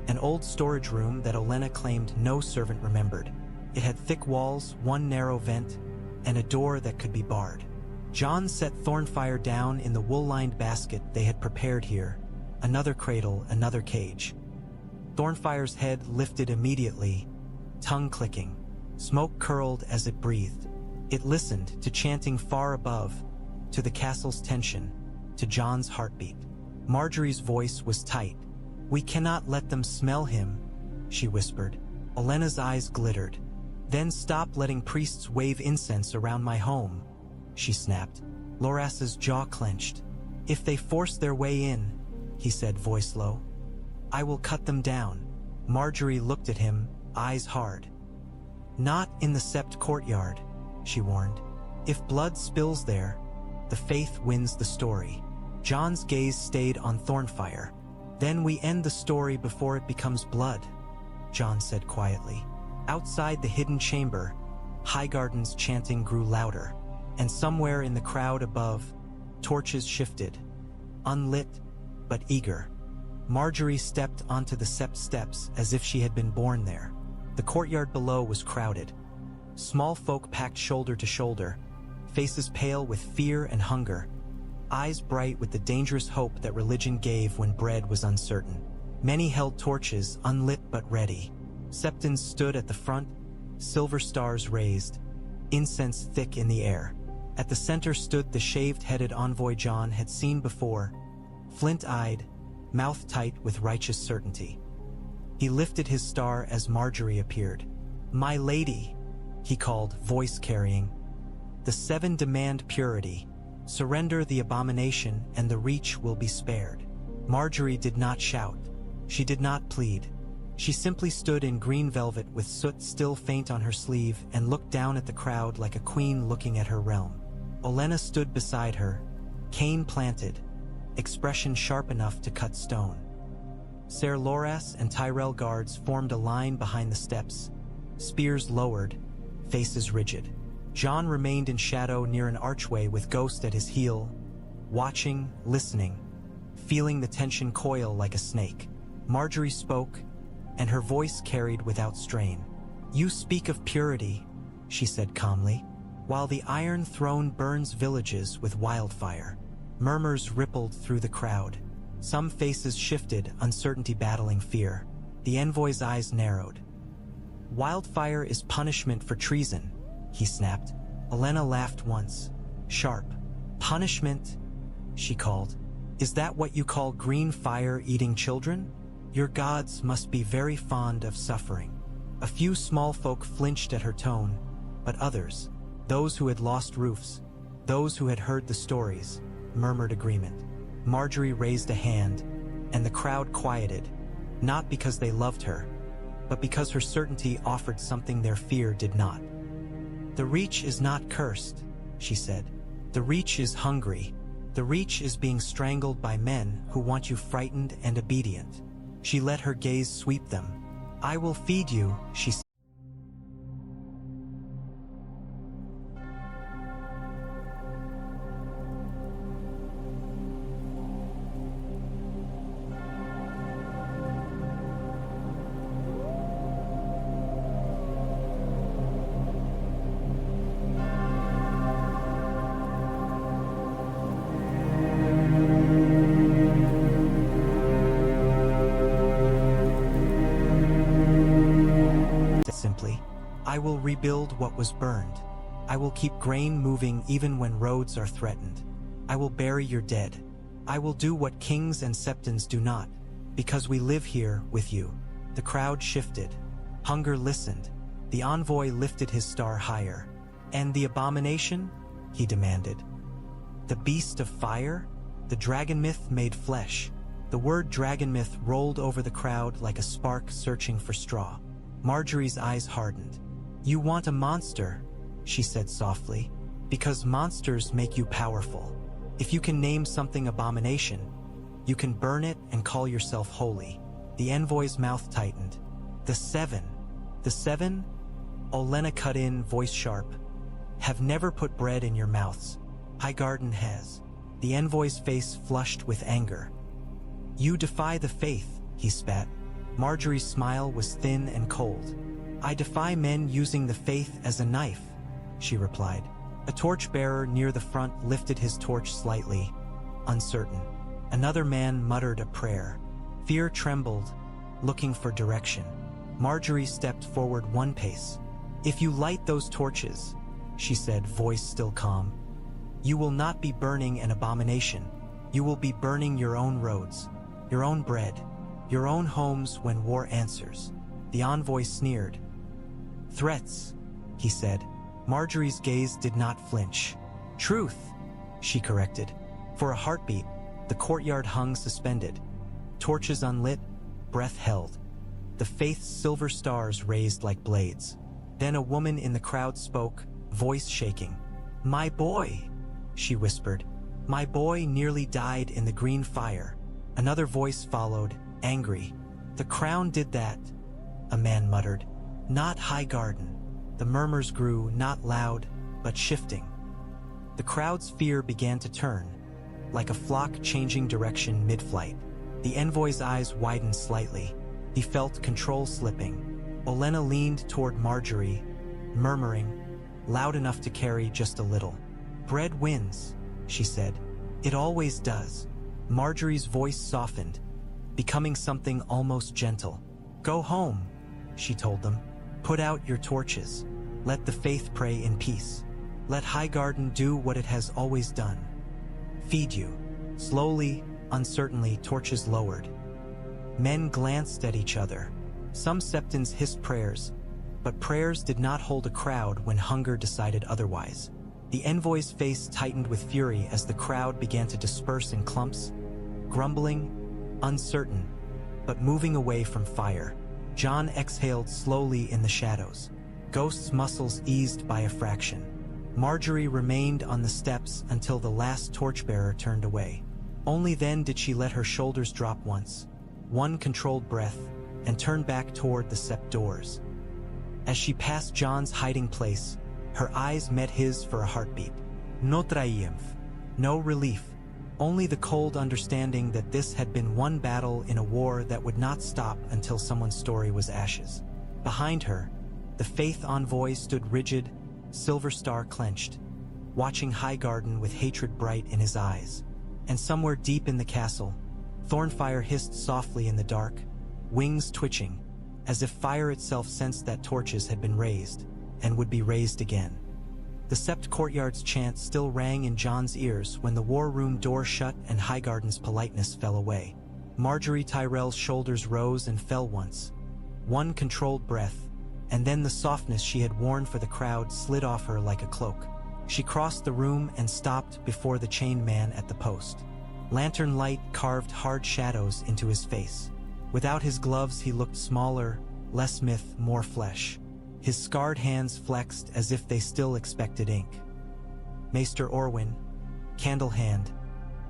an old storage room that Olenna claimed no servant remembered. It had thick walls, one narrow vent, and a door that could be barred. Jon set Thornfyre down in the wool-lined basket they had prepared here, another cradle, another cage. Thornfyre's head lifted immediately, tongue clicking. Smoke curled as it breathed. It listened to chanting far above, to the castle's tension, to Jon's heartbeat. Margaery's voice was tight. We cannot let them smell him, she whispered. Olenna's eyes glittered. Then stop letting priests wave incense around my home, she snapped. Loras's jaw clenched. If they force their way in, he said, voice low, I will cut them down. Margaery looked at him, eyes hard. Not in the sept courtyard, she warned. If blood spills there, the faith wins the story. Jon's gaze stayed on Thornfyre. Then we end the story before it becomes blood, Jon said quietly. Outside the hidden chamber, Highgarden's chanting grew louder, and somewhere in the crowd above, torches shifted, unlit but eager. Margaery stepped onto the sept steps as if she had been born there. The courtyard below was crowded. Small folk packed shoulder to shoulder, faces pale with fear and hunger, eyes bright with the dangerous hope that religion gave when bread was uncertain. Many held torches, unlit but ready. Septons stood at the front, silver stars raised, incense thick in the air. At the center stood the shaved-headed envoy Jon had seen before, flint-eyed, mouth tight with righteous certainty. He lifted his star as Margaery appeared. "My lady," he called, voice carrying. "The seven demand purity. Surrender the abomination and the reach will be spared." Margaery did not shout. She did not plead. She simply stood in green velvet with soot still faint on her sleeve and looked down at the crowd like a queen looking at her realm. Olenna stood beside her, cane planted, expression sharp enough to cut stone. Ser Loras and Tyrell guards formed a line behind the steps, spears lowered, faces rigid. Jon remained in shadow near an archway with Ghost at his heel, watching, listening, feeling the tension coil like a snake. Margaery spoke, and her voice carried without strain. "You speak of purity," she said calmly, "while the Iron Throne burns villages with wildfire." Murmurs rippled through the crowd. Some faces shifted, uncertainty battling fear. The envoy's eyes narrowed. "Wildfire is punishment for treason," he snapped. Olenna laughed once, sharp. "Punishment?" she called. "Is that what you call green fire eating children? Your gods must be very fond of suffering." A few small folk flinched at her tone, but others, those who had lost roofs, those who had heard the stories, murmured agreement. Margaery raised a hand, and the crowd quieted, not because they loved her, but because her certainty offered something their fear did not. "The Reach is not cursed," she said. "The Reach is hungry. The Reach is being strangled by men who want you frightened and obedient." She let her gaze sweep them. "I will feed you," she said. Simply, "I will rebuild what was burned. I will keep grain moving even when roads are threatened. I will bury your dead. I will do what kings and septons do not, because we live here with you." The crowd shifted. Hunger listened. The envoy lifted his star higher. "And the abomination?" he demanded. "The beast of fire? The dragon myth made flesh." The word dragon myth rolled over the crowd like a spark searching for straw. Margaery's eyes hardened. "You want a monster," she said softly, "because monsters make you powerful. If you can name something abomination, you can burn it and call yourself holy." The envoy's mouth tightened. "The seven. The seven?" Olenna cut in, voice sharp. "Have never put bread in your mouths. Highgarden has." The envoy's face flushed with anger. "You defy the faith," he spat. Margaery's smile was thin and cold. "I defy men using the faith as a knife," she replied. A torch-bearer near the front lifted his torch slightly, uncertain. Another man muttered a prayer. Fear trembled, looking for direction. Margaery stepped forward one pace. "If you light those torches," she said, voice still calm, "you will not be burning an abomination. You will be burning your own roads, your own bread, your own homes when war answers." The envoy sneered. "Threats," he said. Margaery's gaze did not flinch. "Truth," she corrected. For a heartbeat, the courtyard hung suspended. Torches unlit, breath held. The faith's silver stars raised like blades. Then a woman in the crowd spoke, voice shaking. "My boy," she whispered. "My boy nearly died in the green fire." Another voice followed, angry. "The crown did that," a man muttered. "Not Highgarden." The murmurs grew, not loud, but shifting. The crowd's fear began to turn, like a flock changing direction mid-flight. The envoy's eyes widened slightly. He felt control slipping. Olenna leaned toward Margaery, murmuring, loud enough to carry just a little. "Bread wins," she said. "It always does." Margaery's voice softened, becoming something almost gentle. "Go home," she told them. "Put out your torches. Let the faith pray in peace. Let Highgarden do what it has always done. Feed you." Slowly, uncertainly, torches lowered. Men glanced at each other. Some septons hissed prayers, but prayers did not hold a crowd when hunger decided otherwise. The envoy's face tightened with fury as the crowd began to disperse in clumps, grumbling, uncertain, but moving away from fire. Jon exhaled slowly in the shadows. Ghost's muscles eased by a fraction. Margaery remained on the steps until the last torchbearer turned away. Only then did she let her shoulders drop once, one controlled breath, and turn back toward the sept doors. As she passed Jon's hiding place, her eyes met his for a heartbeat. No triumph, no relief, only the cold understanding that this had been one battle in a war that would not stop until someone's story was ashes. Behind her, the Faith envoy stood rigid, silver star clenched, watching Highgarden with hatred bright in his eyes. And somewhere deep in the castle, Thornfyre hissed softly in the dark, wings twitching, as if fire itself sensed that torches had been raised, and would be raised again. The sept courtyard's chant still rang in Jon's ears when the war room door shut and Highgarden's politeness fell away. Margaery Tyrell's shoulders rose and fell once. One controlled breath, and then the softness she had worn for the crowd slid off her like a cloak. She crossed the room and stopped before the chained man at the post. Lantern light carved hard shadows into his face. Without his gloves he looked smaller, less myth, more flesh. His scarred hands flexed as if they still expected ink. Maester Orwyn, Candlehand,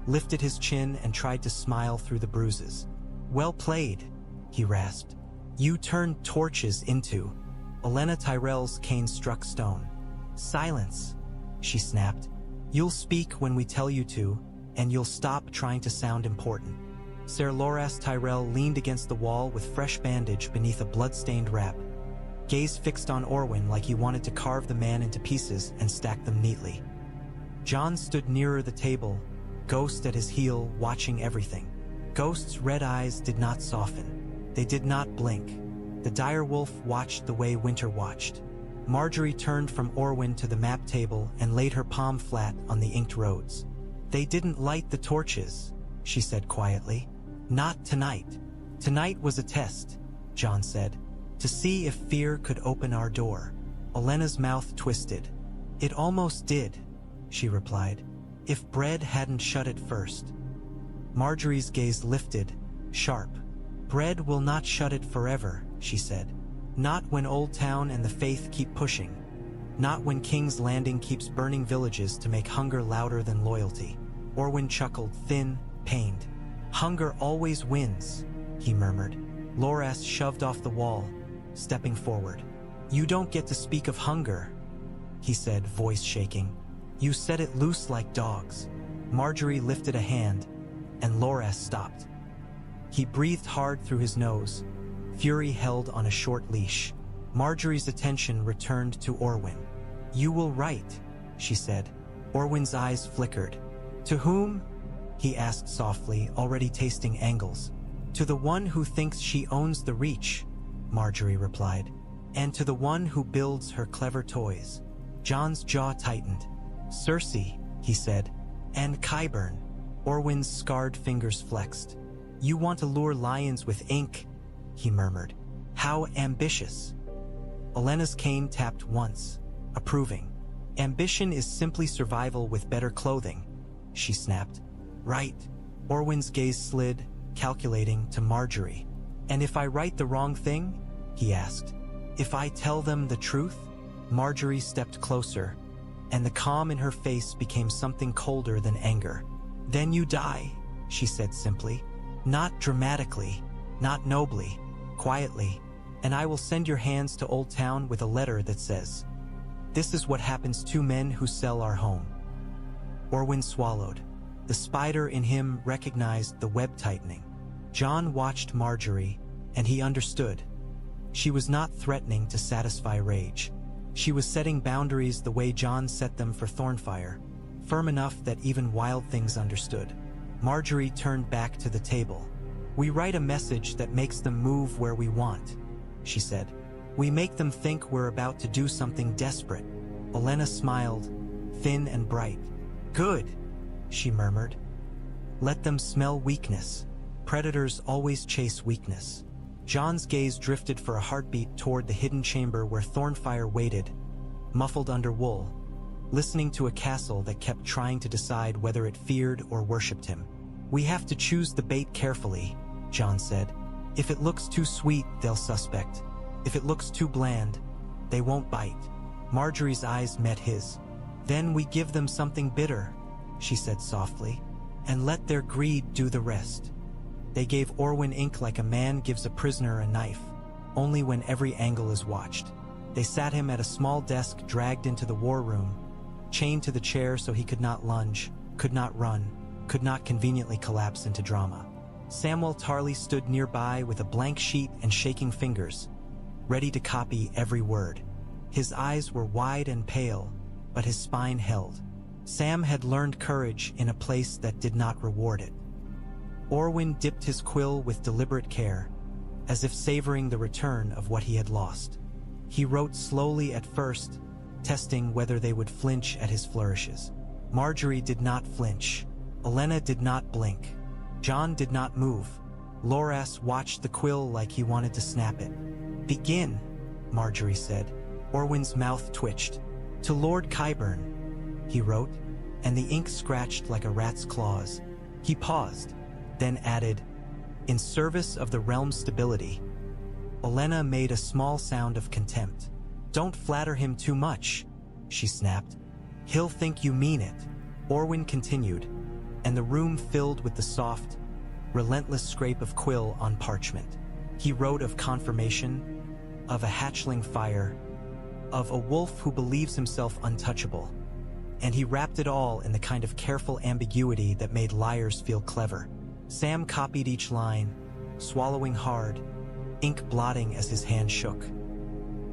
lifted his chin and tried to smile through the bruises. "Well played," he rasped. "You turned torches into—" Olenna Tyrell's cane struck stone. "Silence," she snapped. "You'll speak when we tell you to, and you'll stop trying to sound important." Ser Loras Tyrell leaned against the wall with fresh bandage beneath a blood-stained wrap, gaze fixed on Orwyn like he wanted to carve the man into pieces and stack them neatly. Jon stood nearer the table, Ghost at his heel, watching everything. Ghost's red eyes did not soften. They did not blink. The direwolf watched the way Winter watched. Margaery turned from Orwyn to the map table and laid her palm flat on the inked roads. "They didn't light the torches," she said quietly. "Not tonight. Tonight was a test," Jon said, "to see if fear could open our door." Olenna's mouth twisted. "It almost did," she replied, "if bread hadn't shut it first." Margaery's gaze lifted, sharp. "Bread will not shut it forever," she said. "Not when Oldtown and the Faith keep pushing. Not when King's Landing keeps burning villages to make hunger louder than loyalty." Orwyn chuckled, thin, pained. "Hunger always wins," he murmured. Loras shoved off the wall, stepping forward. "You don't get to speak of hunger," he said, voice shaking. "You set it loose like dogs." Margaery lifted a hand, and Loras stopped. He breathed hard through his nose, fury held on a short leash. Margaery's attention returned to Orwyn. "You will write," she said. Orwyn's eyes flickered. "To whom?" he asked softly, already tasting angles. "To the one who thinks she owns the Reach," Margaery replied. "And to the one who builds her clever toys." Jon's jaw tightened. "Cersei," he said. "And Qyburn." Orwyn's scarred fingers flexed. "You want to lure lions with ink," he murmured. "How ambitious." Olenna's cane tapped once, approving. "Ambition is simply survival with better clothing," she snapped. "Right." Orwyn's gaze slid, calculating, to Margaery. "And if I write the wrong thing?" he asked. "If I tell them the truth?" Margaery stepped closer, and the calm in her face became something colder than anger. "Then you die," she said simply. "Not dramatically, not nobly, quietly, and I will send your hands to Oldtown with a letter that says, 'This is what happens to men who sell our home.'" Orwyn swallowed. The spider in him recognized the web tightening. Jon watched Margaery, and he understood. She was not threatening to satisfy rage. She was setting boundaries the way Jon set them for Thornfyre, firm enough that even wild things understood. Margaery turned back to the table. "We write a message that makes them move where we want," she said. "We make them think we're about to do something desperate." Olenna smiled, thin and bright. "Good," she murmured. "Let them smell weakness. Predators always chase weakness." Jon's gaze drifted for a heartbeat toward the hidden chamber where Thornfyre waited, muffled under wool, listening to a castle that kept trying to decide whether it feared or worshipped him. "We have to choose the bait carefully," Jon said. "If it looks too sweet, they'll suspect. If it looks too bland, they won't bite." Margaery's eyes met his. "Then we give them something bitter," she said softly, "and let their greed do the rest." They gave Orwyn ink like a man gives a prisoner a knife, only when every angle is watched. They sat him at a small desk dragged into the war room, chained to the chair so he could not lunge, could not run, could not conveniently collapse into drama. Samwell Tarly stood nearby with a blank sheet and shaking fingers, ready to copy every word. His eyes were wide and pale, but his spine held. Sam had learned courage in a place that did not reward it. Orwyn dipped his quill with deliberate care, as if savoring the return of what he had lost. He wrote slowly at first, testing whether they would flinch at his flourishes. Margaery did not flinch. Olenna did not blink. Jon did not move. Loras watched the quill like he wanted to snap it. "Begin," Margaery said. Orwyn's mouth twitched. "To Lord Qyburn," he wrote, and the ink scratched like a rat's claws. He paused, then added, "In service of the realm's stability." Olenna made a small sound of contempt. "Don't flatter him too much," she snapped. "He'll think you mean it." Orwyn continued, and the room filled with the soft, relentless scrape of quill on parchment. He wrote of confirmation, of a hatchling fire, of a wolf who believes himself untouchable, and he wrapped it all in the kind of careful ambiguity that made liars feel clever. Sam copied each line, swallowing hard, ink blotting as his hand shook.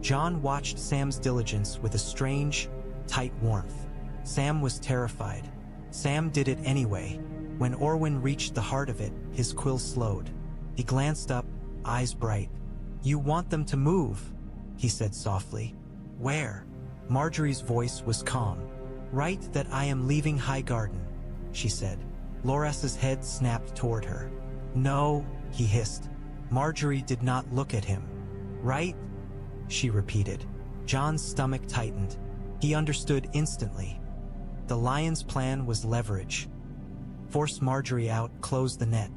Jon watched Sam's diligence with a strange, tight warmth. Sam was terrified. Sam did it anyway. When Orwyn reached the heart of it, his quill slowed. He glanced up, eyes bright. "You want them to move," he said softly. "Where?" Margaery's voice was calm. "Write that I am leaving Highgarden," she said. Loras's head snapped toward her. "No," he hissed. Margaery did not look at him. "Right?" she repeated. Jon's stomach tightened. He understood instantly. The Lion's plan was leverage. Force Margaery out, close the net.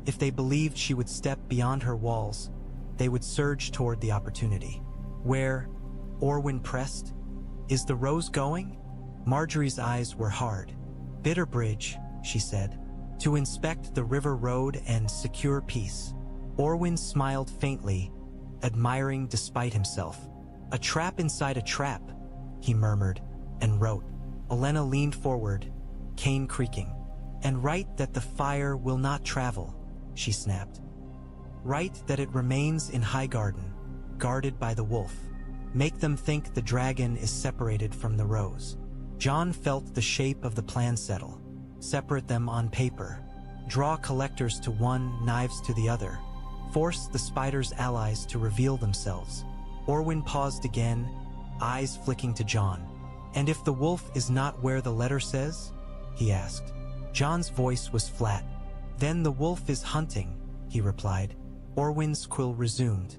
If they believed she would step beyond her walls, they would surge toward the opportunity. "Where?" Orwyn pressed. "Is the Rose going?" Margaery's eyes were hard. "Bitterbridge," she said, "to inspect the river road and secure peace." Orwyn smiled faintly, admiring despite himself. "A trap inside a trap," he murmured, and wrote. Olenna leaned forward, cane creaking. "And write that the fire will not travel," she snapped. "Write that it remains in Highgarden, guarded by the wolf. Make them think the dragon is separated from the rose." Jon felt the shape of the plan settle. Separate them on paper. Draw collectors to one, knives to the other. Force the spider's allies to reveal themselves. Orwyn paused again, eyes flicking to Jon. "And if the wolf is not where the letter says?" he asked. Jon's voice was flat. "Then the wolf is hunting," he replied. Orwyn's quill resumed.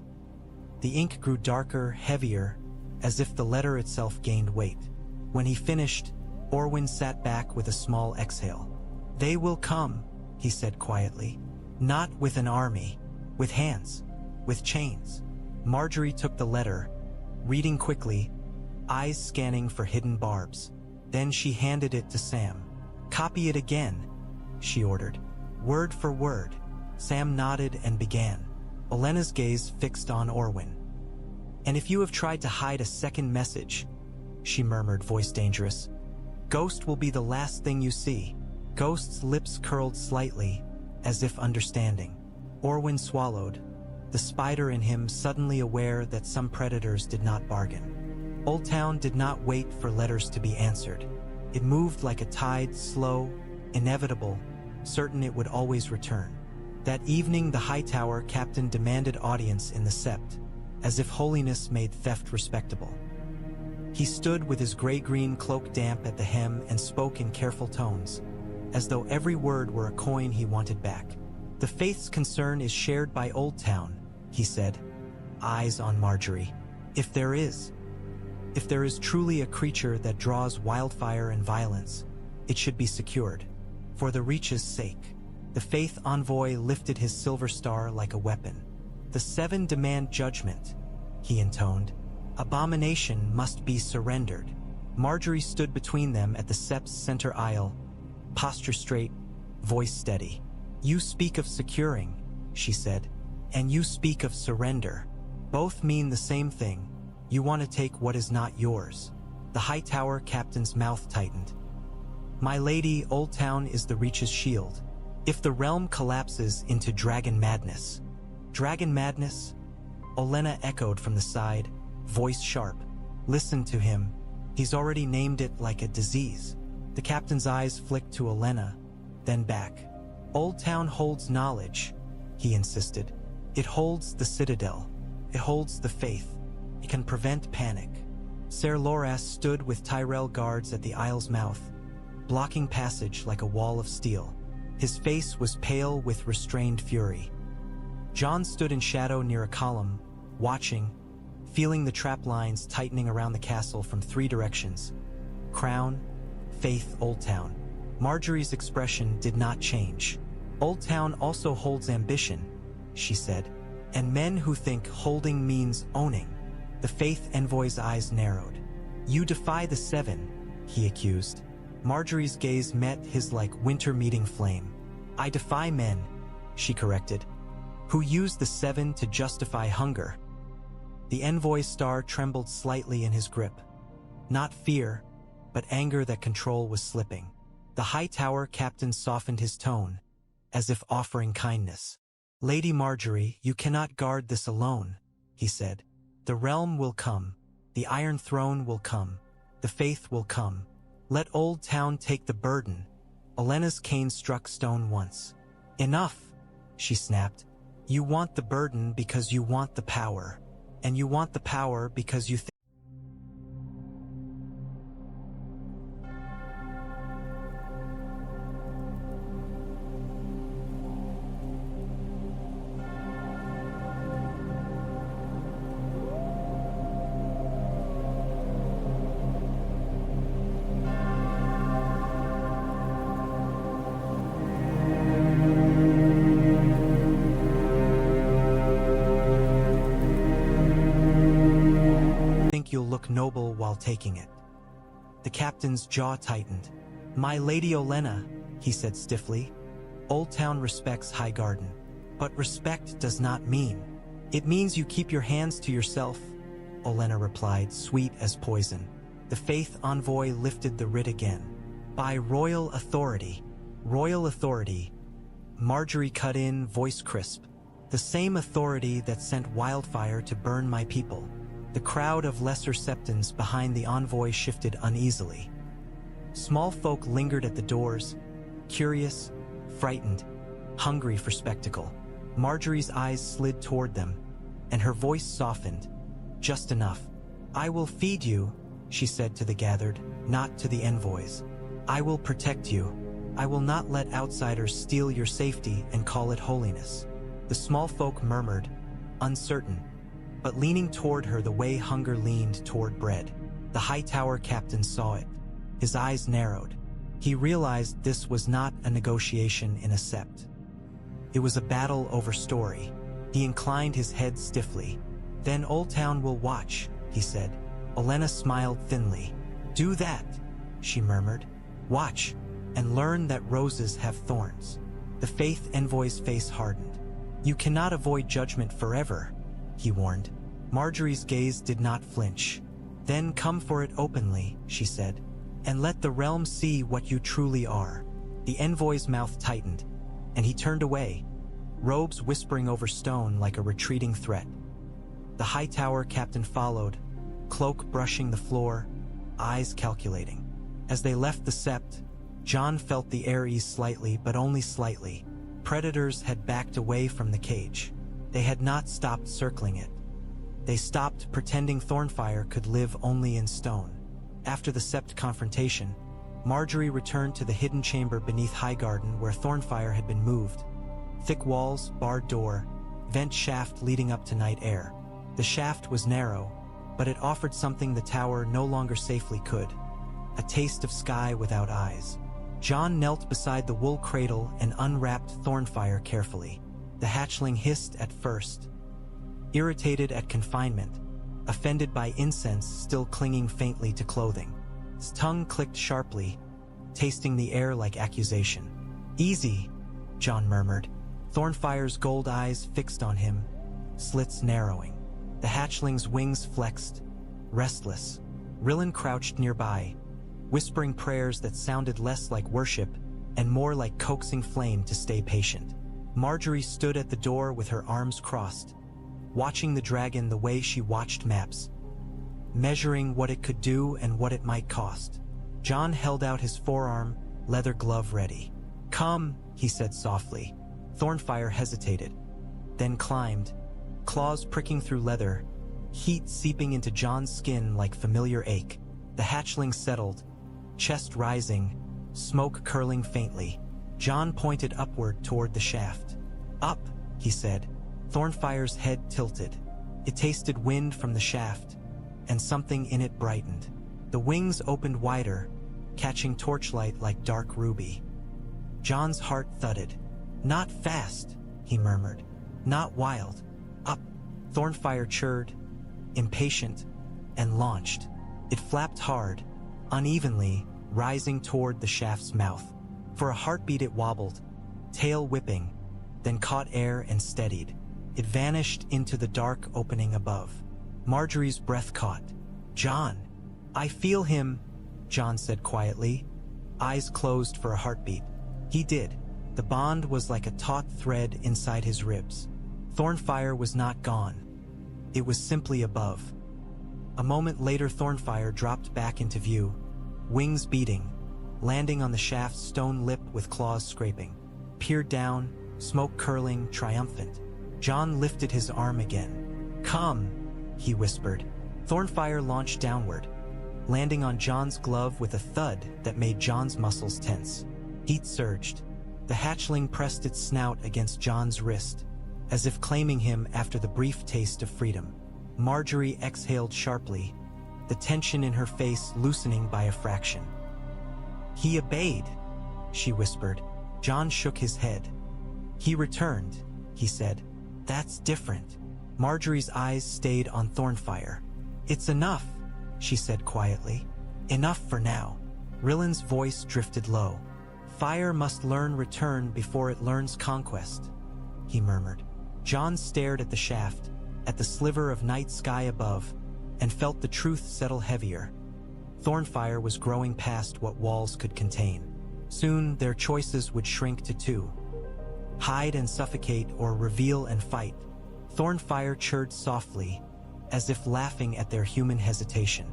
The ink grew darker, heavier, as if the letter itself gained weight. When he finished, Orwyn sat back with a small exhale. "They will come," he said quietly. "Not with an army, with hands, with chains." Margaery took the letter, reading quickly, eyes scanning for hidden barbs. Then she handed it to Sam. "Copy it again," she ordered. "Word for word." Sam nodded and began. Olenna's gaze fixed on Orwyn. "And if you have tried to hide a second message," she murmured, voice dangerous, "Ghost will be the last thing you see." Ghost's lips curled slightly, as if understanding. Orwyn swallowed, the spider in him suddenly aware that some predators did not bargain. Oldtown did not wait for letters to be answered. It moved like a tide, slow, inevitable, certain it would always return. That evening the Hightower captain demanded audience in the Sept, as if holiness made theft respectable. He stood with his gray-green cloak damp at the hem and spoke in careful tones, as though every word were a coin he wanted back. "The faith's concern is shared by Oldtown," he said, eyes on Margaery. If there is truly a creature that draws wildfire and violence, it should be secured, for the Reach's sake." The faith envoy lifted his silver star like a weapon. "The seven demand judgment," he intoned. "Abomination must be surrendered." Margaery stood between them at the Sept's center aisle, posture straight, voice steady. "You speak of securing," she said, "and you speak of surrender. Both mean the same thing. You want to take what is not yours." The Hightower captain's mouth tightened. "My lady, Oldtown is the Reach's shield. If the realm collapses into dragon madness..." "Dragon madness?" Olenna echoed from the side, voice sharp. "Listen to him. He's already named it like a disease." The captain's eyes flicked to Olenna, then back. "Oldtown holds knowledge," he insisted. "It holds the Citadel. It holds the faith. It can prevent panic." Ser Loras stood with Tyrell guards at the aisle's mouth, blocking passage like a wall of steel. His face was pale with restrained fury. Jon stood in shadow near a column, watching, feeling the trap lines tightening around the castle from three directions: Crown, Faith, Oldtown. Margaery's expression did not change. "Oldtown also holds ambition," she said, "and men who think holding means owning." The faith envoy's eyes narrowed. "You defy the seven," he accused. Margaery's gaze met his like winter meeting flame. "I defy men," she corrected, "who use the seven to justify hunger." The envoy's star trembled slightly in his grip. Not fear, but anger that control was slipping. The Hightower captain softened his tone, as if offering kindness. "Lady Margaery, you cannot guard this alone," he said. "The realm will come. The Iron Throne will come. The faith will come. Let Oldtown take the burden." Olenna's cane struck stone once. "Enough," she snapped. "You want the burden because you want the power. And you want the power because you think..." "You'll look noble while taking it." The captain's jaw tightened. "My Lady Olenna," he said stiffly, "Oldtown respects Highgarden. But respect does not mean..." "It means you keep your hands to yourself," Olenna replied, sweet as poison. The faith envoy lifted the writ again. "By royal authority." "Royal authority," Margaery cut in, voice crisp. "The same authority that sent wildfire to burn my people." The crowd of lesser septons behind the envoy shifted uneasily. Small folk lingered at the doors, curious, frightened, hungry for spectacle. Margaery's eyes slid toward them, and her voice softened, just enough. "I will feed you," she said to the gathered, not to the envoys. "I will protect you. I will not let outsiders steal your safety and call it holiness." The small folk murmured, uncertain, but leaning toward her the way hunger leaned toward bread. The Hightower captain saw it. His eyes narrowed. He realized this was not a negotiation in a sept. It was a battle over story. He inclined his head stiffly. "Then Oldtown will watch," he said. Olenna smiled thinly. "Do that," she murmured. "Watch, and learn that roses have thorns." The faith envoy's face hardened. "You cannot avoid judgment forever," he warned. Margaery's gaze did not flinch. "Then come for it openly," she said, "and let the realm see what you truly are." The envoy's mouth tightened, and he turned away, robes whispering over stone like a retreating threat. The Hightower captain followed, cloak brushing the floor, eyes calculating. As they left the sept, Jon felt the air ease slightly, but only slightly. Predators had backed away from the cage. They had not stopped circling it. They stopped pretending Thornfyre could live only in stone. After the sept confrontation, Margaery returned to the hidden chamber beneath Highgarden where Thornfyre had been moved. Thick walls, barred door, vent shaft leading up to night air. The shaft was narrow, but it offered something the tower no longer safely could: a taste of sky without eyes. Jon knelt beside the wool cradle and unwrapped Thornfyre carefully. The hatchling hissed at first, irritated at confinement, offended by incense still clinging faintly to clothing. His tongue clicked sharply, tasting the air like accusation. "Easy," Jon murmured. Thornfyre's gold eyes fixed on him, slits narrowing. The hatchling's wings flexed, restless. Rillen crouched nearby, whispering prayers that sounded less like worship and more like coaxing flame to stay patient. Margaery stood at the door with her arms crossed, watching the dragon the way she watched maps, measuring what it could do and what it might cost. Jon held out his forearm, leather glove ready. "Come," he said softly. Thornfyre hesitated, then climbed, claws pricking through leather, heat seeping into Jon's skin like familiar ache. The hatchling settled, chest rising, smoke curling faintly. Jon pointed upward toward the shaft. "Up," he said. Thornfyre's head tilted. It tasted wind from the shaft, and something in it brightened. The wings opened wider, catching torchlight like dark ruby. Jon's heart thudded. "Not fast," he murmured. "Not wild. Up." Thornfyre chirred, impatient, and launched. It flapped hard, unevenly, rising toward the shaft's mouth. For a heartbeat it wobbled, tail whipping, then caught air and steadied. It vanished into the dark opening above. Margaery's breath caught. "Jon, I feel him," Jon said quietly, eyes closed for a heartbeat. He did. The bond was like a taut thread inside his ribs. Thornfyre was not gone. It was simply above. A moment later, Thornfyre dropped back into view, wings beating, landing on the shaft's stone lip with claws scraping. Peered down, smoke curling, triumphant. Jon lifted his arm again. "Come," he whispered. Thornfyre launched downward, landing on Jon's glove with a thud that made Jon's muscles tense. Heat surged. The hatchling pressed its snout against Jon's wrist, as if claiming him after the brief taste of freedom. Margaery exhaled sharply, the tension in her face loosening by a fraction. "He obeyed," she whispered. Jon shook his head. "He returned," he said. "That's different." Margaery's eyes stayed on Thornfyre. "It's enough," she said quietly. "Enough for now." Rillen's voice drifted low. "Fire must learn return before it learns conquest," he murmured. Jon stared at the shaft, at the sliver of night sky above, and felt the truth settle heavier. Thornfyre was growing past what walls could contain. Soon their choices would shrink to two: hide and suffocate or reveal and fight. Thornfyre chirred softly, as if laughing at their human hesitation.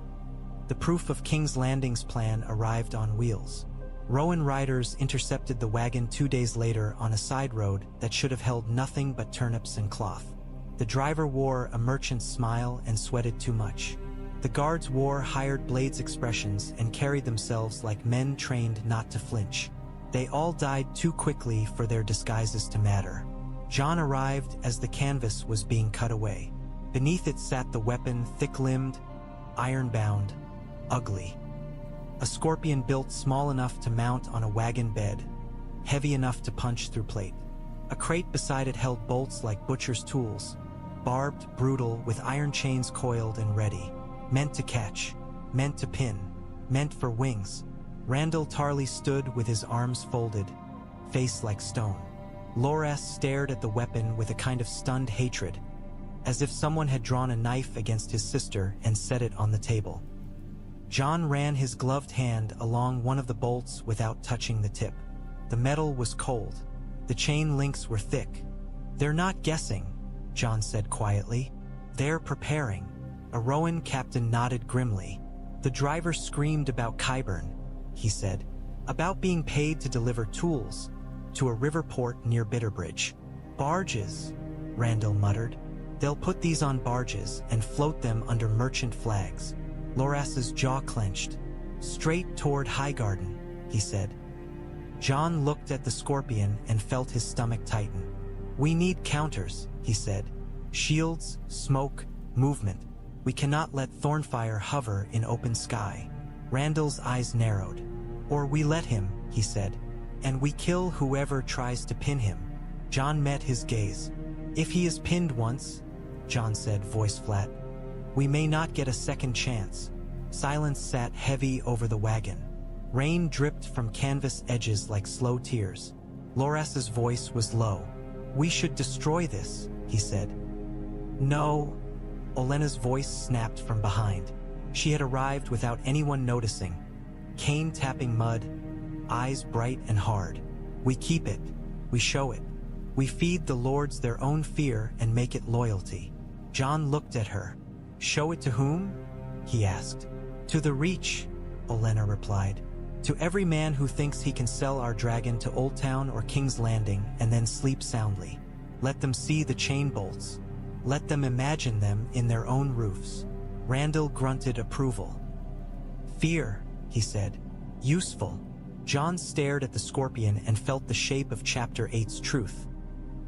The proof of King's Landing's plan arrived on wheels. Rowan riders intercepted the wagon 2 days later on a side road that should have held nothing but turnips and cloth. The driver wore a merchant's smile and sweated too much. The guards wore hired blades expressions and carried themselves like men trained not to flinch. They all died too quickly for their disguises to matter. Jon arrived as the canvas was being cut away. Beneath it sat the weapon, thick-limbed, iron-bound, ugly. A scorpion built small enough to mount on a wagon bed, heavy enough to punch through plate. A crate beside it held bolts like butcher's tools, barbed, brutal, with iron chains coiled and ready. Meant to catch, meant to pin, meant for wings. Randyll Tarly stood with his arms folded, face like stone. Loras stared at the weapon with a kind of stunned hatred, as if someone had drawn a knife against his sister and set it on the table. Jon ran his gloved hand along one of the bolts without touching the tip. The metal was cold. The chain links were thick. "They're not guessing," Jon said quietly. "They're preparing." A Rowan captain nodded grimly. The driver screamed about Qyburn, he said. About being paid to deliver tools to a river port near Bitterbridge. Barges, Randall muttered. They'll put these on barges and float them under merchant flags. Loras's jaw clenched. Straight toward Highgarden, he said. Jon looked at the scorpion and felt his stomach tighten. We need counters, he said. Shields, smoke, movement. We cannot let Thornfyre hover in open sky. Randall's eyes narrowed. Or we let him, he said. And we kill whoever tries to pin him. Jon met his gaze. If he is pinned once, Jon said, voice flat, we may not get a second chance. Silence sat heavy over the wagon. Rain dripped from canvas edges like slow tears. Loras's voice was low. We should destroy this, he said. No. Olenna's voice snapped from behind. She had arrived without anyone noticing. Cane tapping mud, eyes bright and hard. We keep it. We show it. We feed the lords their own fear and make it loyalty. Jon looked at her. Show it to whom? He asked. To the Reach, Olenna replied. To every man who thinks he can sell our dragon to Oldtown or King's Landing and then sleep soundly. Let them see the chain bolts. Let them imagine them in their own roofs. Randall grunted approval. Fear, he said. Useful. Jon stared at the scorpion and felt the shape of Chapter 8's truth.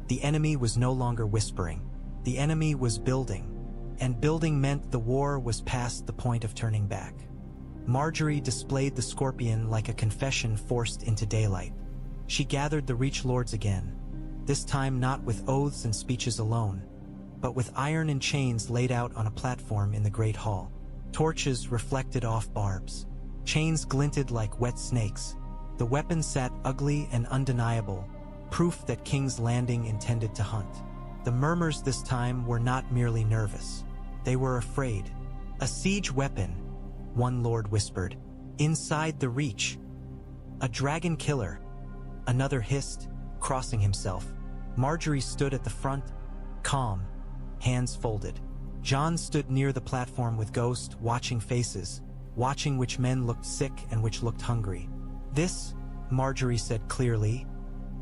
The enemy was no longer whispering. The enemy was building. And building meant the war was past the point of turning back. Margaery displayed the scorpion like a confession forced into daylight. She gathered the Reach Lords again, this time not with oaths and speeches alone, but with iron and chains laid out on a platform in the Great Hall. Torches reflected off barbs. Chains glinted like wet snakes. The weapon sat ugly and undeniable, proof that King's Landing intended to hunt. The murmurs this time were not merely nervous. They were afraid. A siege weapon, one lord whispered. Inside the Reach. A dragon killer. Another hissed, crossing himself. Margaery stood at the front, calm, hands folded. Jon stood near the platform with Ghost, watching faces, watching which men looked sick and which looked hungry. This, Margaery said clearly,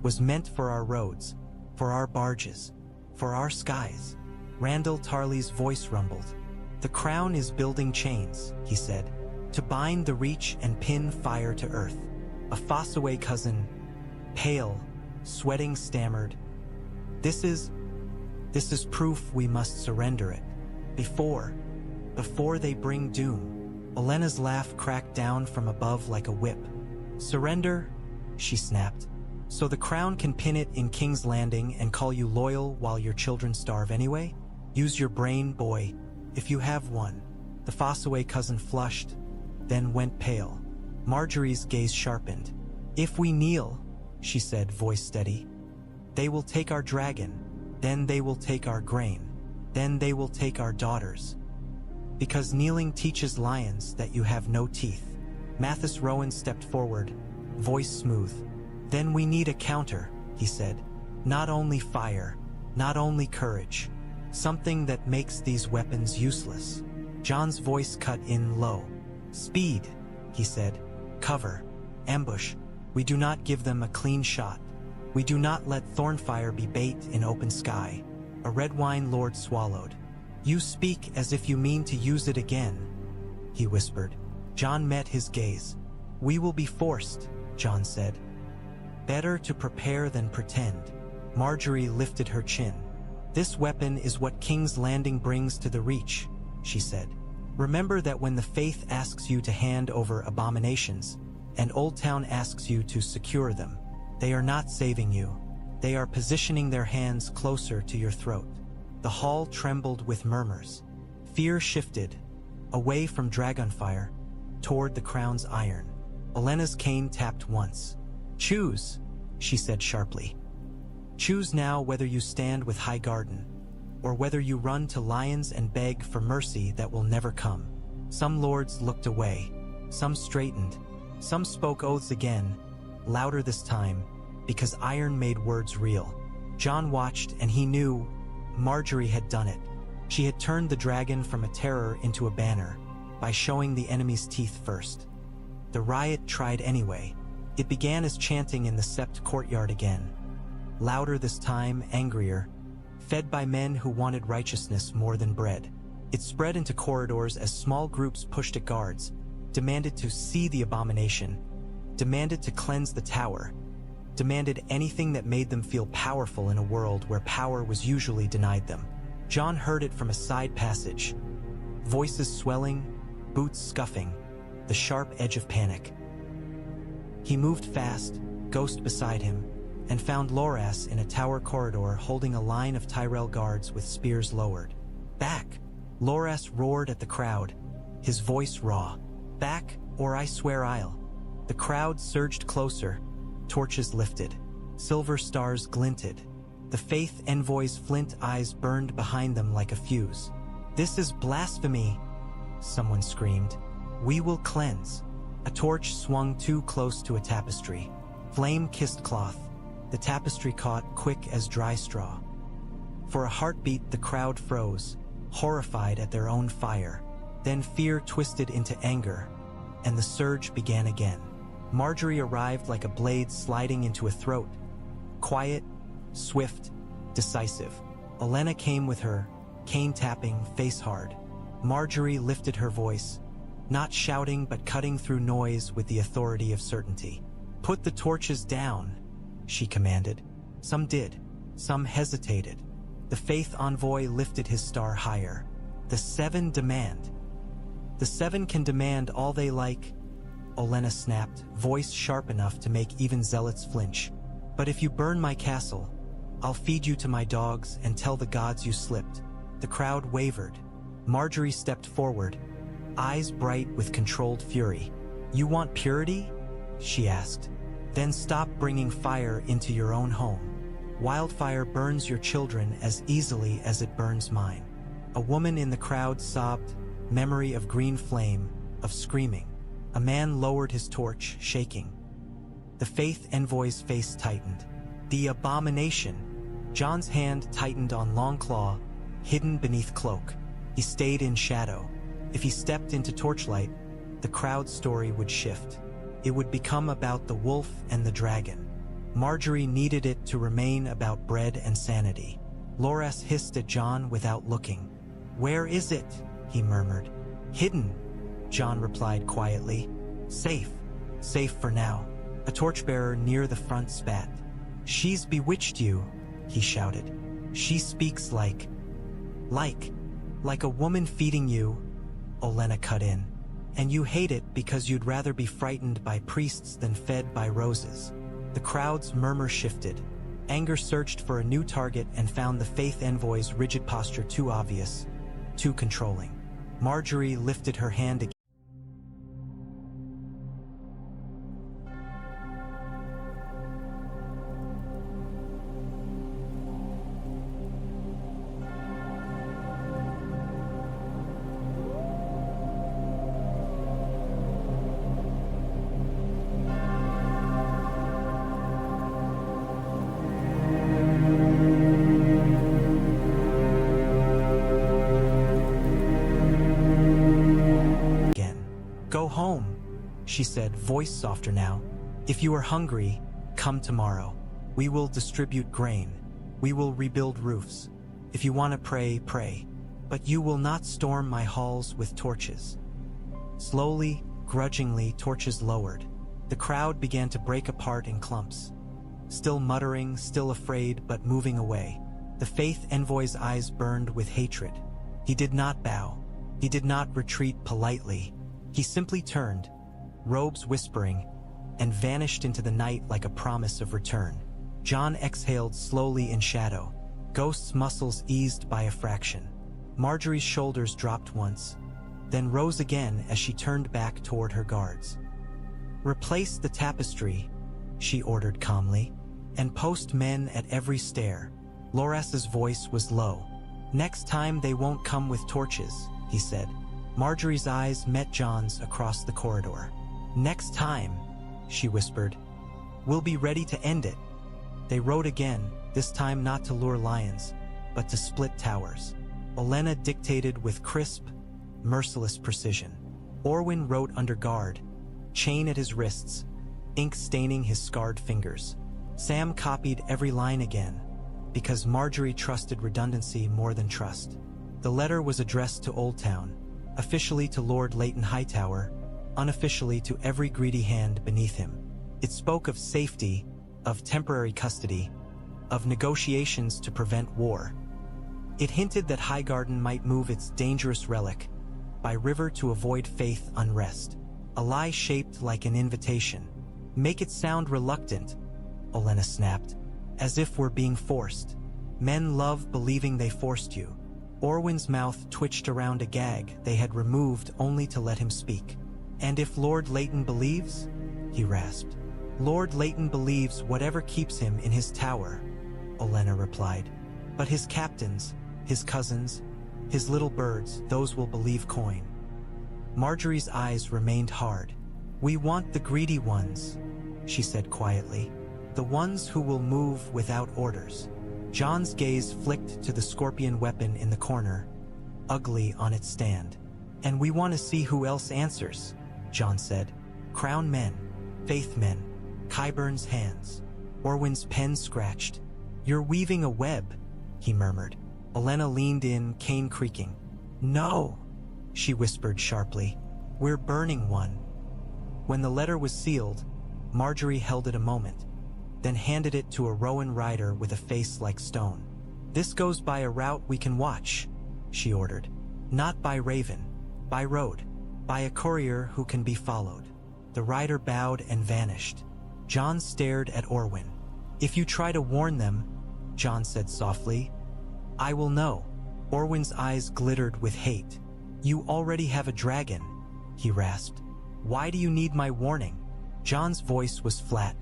was meant for our roads, for our barges, for our skies. Randall Tarley's voice rumbled. The crown is building chains, he said, to bind the Reach and pin fire to earth. A Fossaway cousin, pale, sweating, stammered. This is proof we must surrender it. Before they bring doom. Olenna's laugh cracked down from above like a whip. Surrender, she snapped. So the crown can pin it in King's Landing and call you loyal while your children starve anyway? Use your brain, boy, if you have one. The Fossaway cousin flushed, then went pale. Margaery's gaze sharpened. If we kneel, she said, voice steady, they will take our dragon, then they will take our grain, then they will take our daughters. Because kneeling teaches lions that you have no teeth. Mathis Rowan stepped forward, voice smooth. Then we need a counter, he said. Not only fire, not only courage. Something that makes these weapons useless. Jon's voice cut in low. Speed, he said. Cover, ambush. We do not give them a clean shot. We do not let Thornfyre be bait in open sky. A red wine lord swallowed. You speak as if you mean to use it again, he whispered. Jon met his gaze. We will be forced, Jon said. Better to prepare than pretend. Margaery lifted her chin. This weapon is what King's Landing brings to the Reach, she said. Remember that when the Faith asks you to hand over abominations, and Oldtown asks you to secure them, they are not saving you. They are positioning their hands closer to your throat. The hall trembled with murmurs. Fear shifted, away from Dragonfire, toward the crown's iron. Olenna's cane tapped once. Choose, she said sharply. Choose now whether you stand with Highgarden, or whether you run to lions and beg for mercy that will never come. Some lords looked away, some straightened, some spoke oaths again, louder this time, because iron made words real. Jon watched and he knew Margaery had done it. She had turned the dragon from a terror into a banner by showing the enemy's teeth first. The riot tried anyway. It began as chanting in the Sept courtyard again. Louder this time, angrier, fed by men who wanted righteousness more than bread. It spread into corridors as small groups pushed at guards, demanded to see the abomination, demanded to cleanse the tower, demanded anything that made them feel powerful in a world where power was usually denied them. Jon heard it from a side passage. Voices swelling, boots scuffing, the sharp edge of panic. He moved fast, Ghost beside him, and found Loras in a tower corridor holding a line of Tyrell guards with spears lowered. "Back!" Loras roared at the crowd, his voice raw. "Back, or I swear I'll." The crowd surged closer, torches lifted. Silver stars glinted. The Faith Envoy's flint eyes burned behind them like a fuse. "This is blasphemy!" someone screamed. "We will cleanse." A torch swung too close to a tapestry. Flame kissed cloth. The tapestry caught quick as dry straw. For a heartbeat, the crowd froze, horrified at their own fire. Then fear twisted into anger, and the surge began again. Margaery arrived like a blade sliding into a throat. Quiet, swift, decisive. Olenna came with her, cane tapping, face hard. Margaery lifted her voice, not shouting but cutting through noise with the authority of certainty. "Put the torches down," she commanded. Some did, some hesitated. The Faith Envoy lifted his star higher. "The Seven demand." "The Seven can demand all they like," Olenna snapped, voice sharp enough to make even zealots flinch. "But if you burn my castle, I'll feed you to my dogs and tell the gods you slipped." The crowd wavered. Margaery stepped forward, eyes bright with controlled fury. "You want purity?" she asked. "Then stop bringing fire into your own home. Wildfire burns your children as easily as it burns mine." A woman in the crowd sobbed, memory of green flame, of screaming. A man lowered his torch, shaking. The Faith Envoy's face tightened. "The abomination!" Jon's hand tightened on Longclaw, hidden beneath cloak. He stayed in shadow. If he stepped into torchlight, the crowd's story would shift. It would become about the wolf and the dragon. Margaery needed it to remain about bread and sanity. Loras hissed at Jon without looking. "Where is it?" he murmured. "Hidden," Jon replied quietly. "Safe. Safe for now." A torchbearer near the front spat. "She's bewitched you," he shouted. "She speaks like a woman feeding you," Olenna cut in. "And you hate it because you'd rather be frightened by priests than fed by roses." The crowd's murmur shifted. Anger searched for a new target and found the Faith Envoy's rigid posture too obvious, too controlling. Margaery lifted her hand again. "Go home," she said, voice softer now. "If you are hungry, come tomorrow. We will distribute grain. We will rebuild roofs. If you want to pray, pray. But you will not storm my halls with torches." Slowly, grudgingly, torches lowered. The crowd began to break apart in clumps. Still muttering, still afraid, but moving away. The Faith Envoy's eyes burned with hatred. He did not bow. He did not retreat politely. He simply turned, robes whispering, and vanished into the night like a promise of return. Jon exhaled slowly in shadow. Ghost's muscles eased by a fraction. Margaery's shoulders dropped once, then rose again as she turned back toward her guards. "Replace the tapestry," she ordered calmly, "and post men at every stair." Loras's voice was low. "Next time they won't come with torches," he said. Margaery's eyes met Jon's across the corridor. "Next time," she whispered, "we'll be ready to end it." They rode again, this time not to lure lions, but to split towers. Olenna dictated with crisp, merciless precision. Orwyn wrote under guard, chain at his wrists, ink staining his scarred fingers. Sam copied every line again, because Margaery trusted redundancy more than trust. The letter was addressed to Oldtown, officially to Lord Leighton Hightower, unofficially to every greedy hand beneath him. It spoke of safety, of temporary custody, of negotiations to prevent war. It hinted that Highgarden might move its dangerous relic by river to avoid faith unrest. A lie shaped like an invitation. Make it sound reluctant, Olenna snapped, as if we're being forced. Men love believing they forced you. Orwyn's mouth twitched around a gag they had removed only to let him speak. And if Lord Leighton believes? He rasped. Lord Leighton believes whatever keeps him in his tower, Olenna replied. But his captains, his cousins, his little birds, those will believe coin. Margaery's eyes remained hard. We want the greedy ones, she said quietly. The ones who will move without orders. Jon's gaze flicked to the scorpion weapon in the corner, ugly on its stand. And we want to see who else answers, Jon said. Crown men, faith men, Qyburn's hands. Orwyn's pen scratched. You're weaving a web, he murmured. Olenna leaned in, cane creaking. No, she whispered sharply. We're burning one. When the letter was sealed, Margaery held it a moment, then handed it to a Rowan rider with a face like stone. This goes by a route we can watch, she ordered. Not by raven, by road, by a courier who can be followed. The rider bowed and vanished. Jon stared at Orwyn. If you try to warn them, Jon said softly, I will know. Orwyn's eyes glittered with hate. You already have a dragon, he rasped. Why do you need my warning? Jon's voice was flat.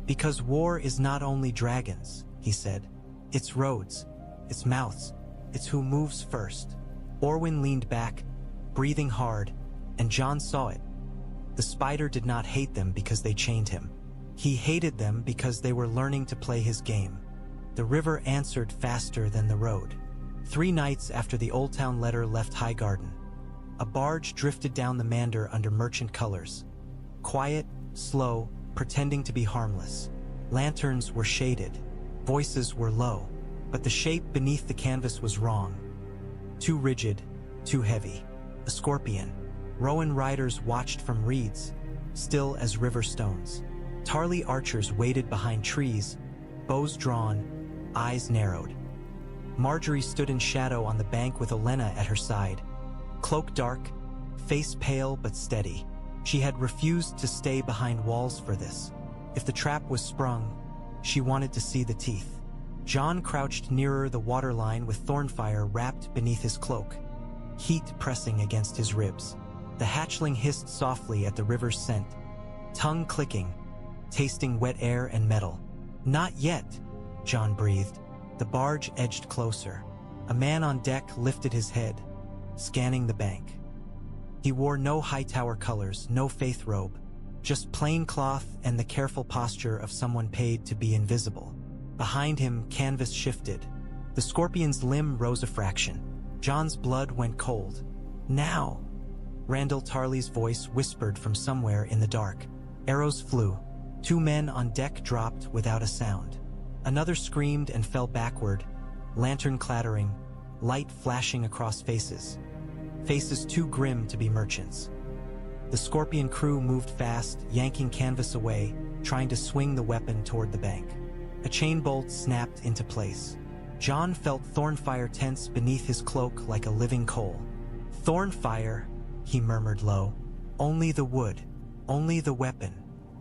Because war is not only dragons, he said. It's roads, it's mouths, it's who moves first. Orwyn leaned back, breathing hard, and Jon saw it. The spider did not hate them because they chained him. He hated them because they were learning to play his game. The river answered faster than the road. 3 nights after the Oldtown letter left Highgarden, a barge drifted down the Mander under merchant colors. Quiet, slow, pretending to be harmless. Lanterns were shaded, voices were low, but the shape beneath the canvas was wrong. Too rigid, too heavy. A scorpion. Rowan riders watched from reeds, still as river stones. Tarly archers waited behind trees, bows drawn, eyes narrowed. Margaery stood in shadow on the bank with Olenna at her side. Cloak dark, face pale but steady. She had refused to stay behind walls for this. If the trap was sprung, she wanted to see the teeth. Jon crouched nearer the waterline with Thornfyre wrapped beneath his cloak, heat pressing against his ribs. The hatchling hissed softly at the river's scent, tongue clicking, tasting wet air and metal. Not yet, Jon breathed. The barge edged closer. A man on deck lifted his head, scanning the bank. He wore no Hightower colors, no faith robe, just plain cloth and the careful posture of someone paid to be invisible. Behind him, canvas shifted. The scorpion's limb rose a fraction. Jon's blood went cold. Now, Randall Tarley's voice whispered from somewhere in the dark. Arrows flew. 2 men on deck dropped without a sound. Another screamed and fell backward, lantern clattering, light flashing across faces. Faces too grim to be merchants. The scorpion crew moved fast, yanking canvas away, trying to swing the weapon toward the bank. A chain bolt snapped into place. Jon felt Thornfyre tense beneath his cloak like a living coal. Thornfyre, he murmured low. Only the wood, only the weapon.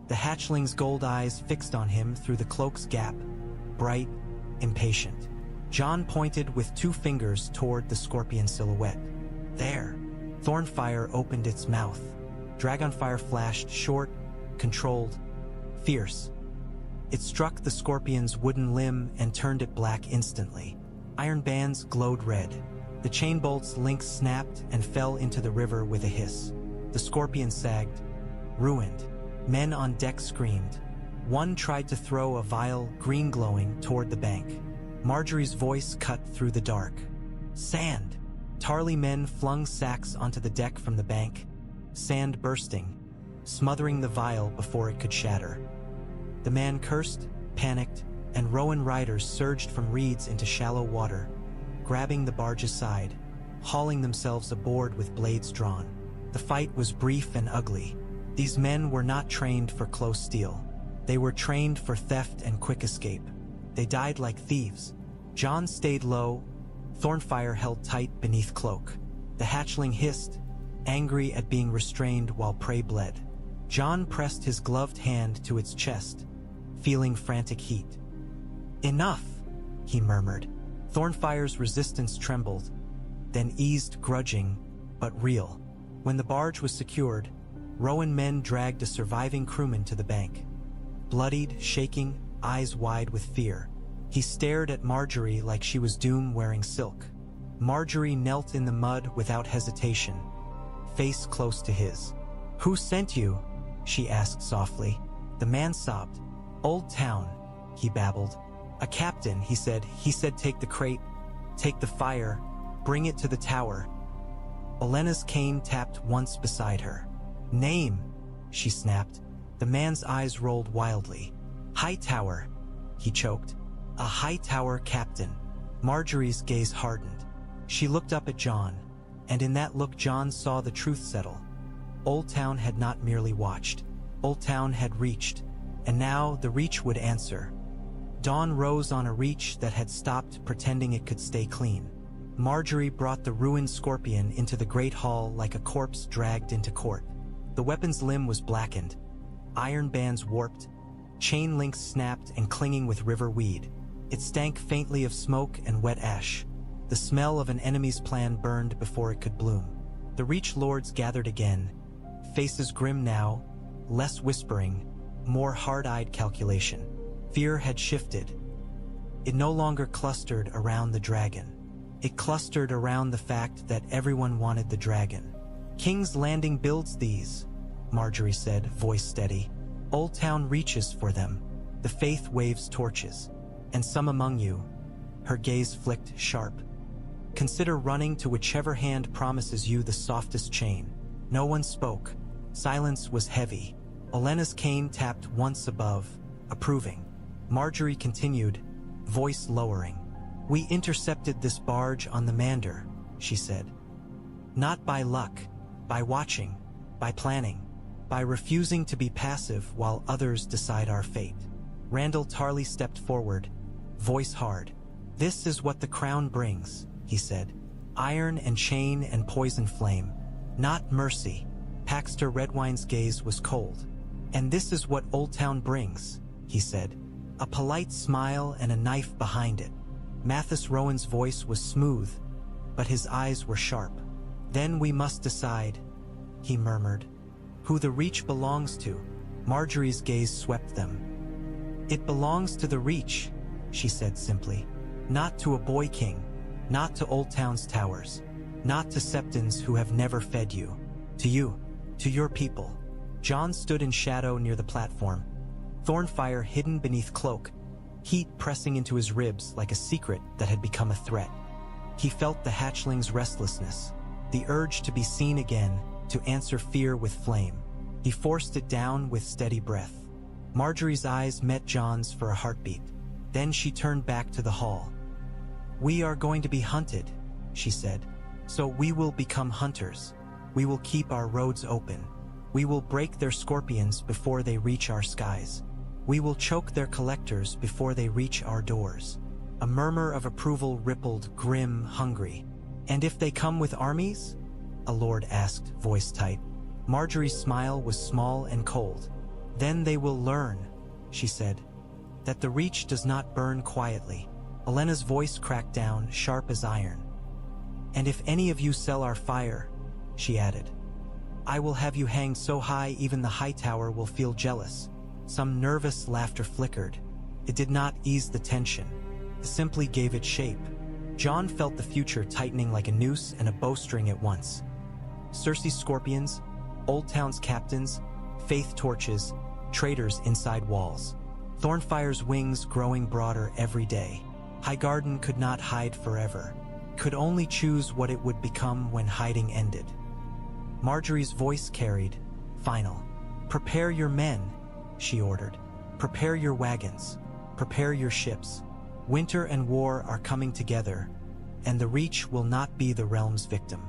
The hatchling's gold eyes fixed on him through the cloak's gap, bright, impatient. Jon pointed with 2 fingers toward the scorpion silhouette. There. Thornfyre opened its mouth. Dragonfire flashed, short, controlled, fierce. It struck the scorpion's wooden limb and turned it black instantly. Iron bands glowed red. The chain bolt's links snapped and fell into the river with a hiss. The scorpion sagged, ruined. Men on deck screamed. One tried to throw a vial, green glowing, toward the bank. Margaery's voice cut through the dark. Sand! Tarly men flung sacks onto the deck from the bank, sand bursting, smothering the vial before it could shatter. The man cursed, panicked, and Rowan riders surged from reeds into shallow water, grabbing the barge's side, hauling themselves aboard with blades drawn. The fight was brief and ugly. These men were not trained for close steel. They were trained for theft and quick escape. They died like thieves. Jon stayed low. Thornfyre held tight beneath cloak. The hatchling hissed, angry at being restrained while prey bled. Jon pressed his gloved hand to its chest, feeling frantic heat. "Enough," he murmured. Thornfyre's resistance trembled, then eased, grudging, but real. When the barge was secured, Rowan men dragged a surviving crewman to the bank. Bloodied, shaking, eyes wide with fear, he stared at Margaery like she was doom wearing silk. Margaery knelt in the mud without hesitation, face close to his. "Who sent you?" she asked softly. The man sobbed. "Oldtown," he babbled. "A captain," he said. "He said take the crate, take the fire, bring it to the tower." Olenna's cane tapped once beside her. "Name," she snapped. The man's eyes rolled wildly. "Hightower," he choked. "A Hightower captain." Margaery's gaze hardened. She looked up at Jon, and in that look Jon saw the truth settle. Oldtown had not merely watched. Oldtown had reached, and now the reach would answer. Dawn rose on a reach that had stopped pretending it could stay clean. Margaery brought the ruined scorpion into the great hall like a corpse dragged into court. The weapon's limb was blackened, iron bands warped, chain links snapped and clinging with river weed. It stank faintly of smoke and wet ash. The smell of an enemy's plan burned before it could bloom. The Reach Lords gathered again, faces grim now, less whispering, more hard-eyed calculation. Fear had shifted. It no longer clustered around the dragon. It clustered around the fact that everyone wanted the dragon. "King's Landing builds these," Margaery said, voice steady. "Oldtown reaches for them. The faith waves torches. And some among you," her gaze flicked sharp, "consider running to whichever hand promises you the softest chain." No one spoke. Silence was heavy. Olenna's cane tapped once above, approving. Margaery continued, voice lowering. "We intercepted this barge on the Mander," she said. "Not by luck, by watching, by planning, by refusing to be passive while others decide our fate." Randall Tarly stepped forward, voice hard. "This is what the crown brings," he said. "Iron and chain and poison flame, not mercy." Paxter Redwine's gaze was cold. "And this is what Oldtown brings," he said. A polite smile and a knife behind it. Mathis Rowan's voice was smooth, but his eyes were sharp. "Then we must decide," he murmured, "who the Reach belongs to." Margaery's gaze swept them. "It belongs to the Reach," she said simply. "Not to a boy king, not to Oldtown's towers, not to Septons who have never fed you. To you, to your people." Jon stood in shadow near the platform, Thornfyre hidden beneath cloak, heat pressing into his ribs like a secret that had become a threat. He felt the hatchling's restlessness, the urge to be seen again, to answer fear with flame. He forced it down with steady breath. Margaery's eyes met Jon's for a heartbeat. Then she turned back to the hall. "We are going to be hunted," she said. "So we will become hunters. We will keep our roads open. We will break their scorpions before they reach our skies. We will choke their collectors before they reach our doors." A murmur of approval rippled, grim, hungry. "And if they come with armies?" a lord asked, voice tight. Margaery's smile was small and cold. "Then they will learn," she said, "that the Reach does not burn quietly." Olenna's voice cracked down, sharp as iron. "And if any of you sell our fire," she added, "I will have you hanged so high even the Hightower will feel jealous." Some nervous laughter flickered. It did not ease the tension. It simply gave it shape. Jon felt the future tightening like a noose and a bowstring at once. Cersei's scorpions, Oldtown's captains, faith torches, traitors inside walls. Thornfyre's wings growing broader every day. Highgarden could not hide forever. could only choose what it would become when hiding ended. Margaery's voice carried, final. "Prepare your men," she ordered. "Prepare your wagons. Prepare your ships. Winter and war are coming together, and the Reach will not be the realm's victim.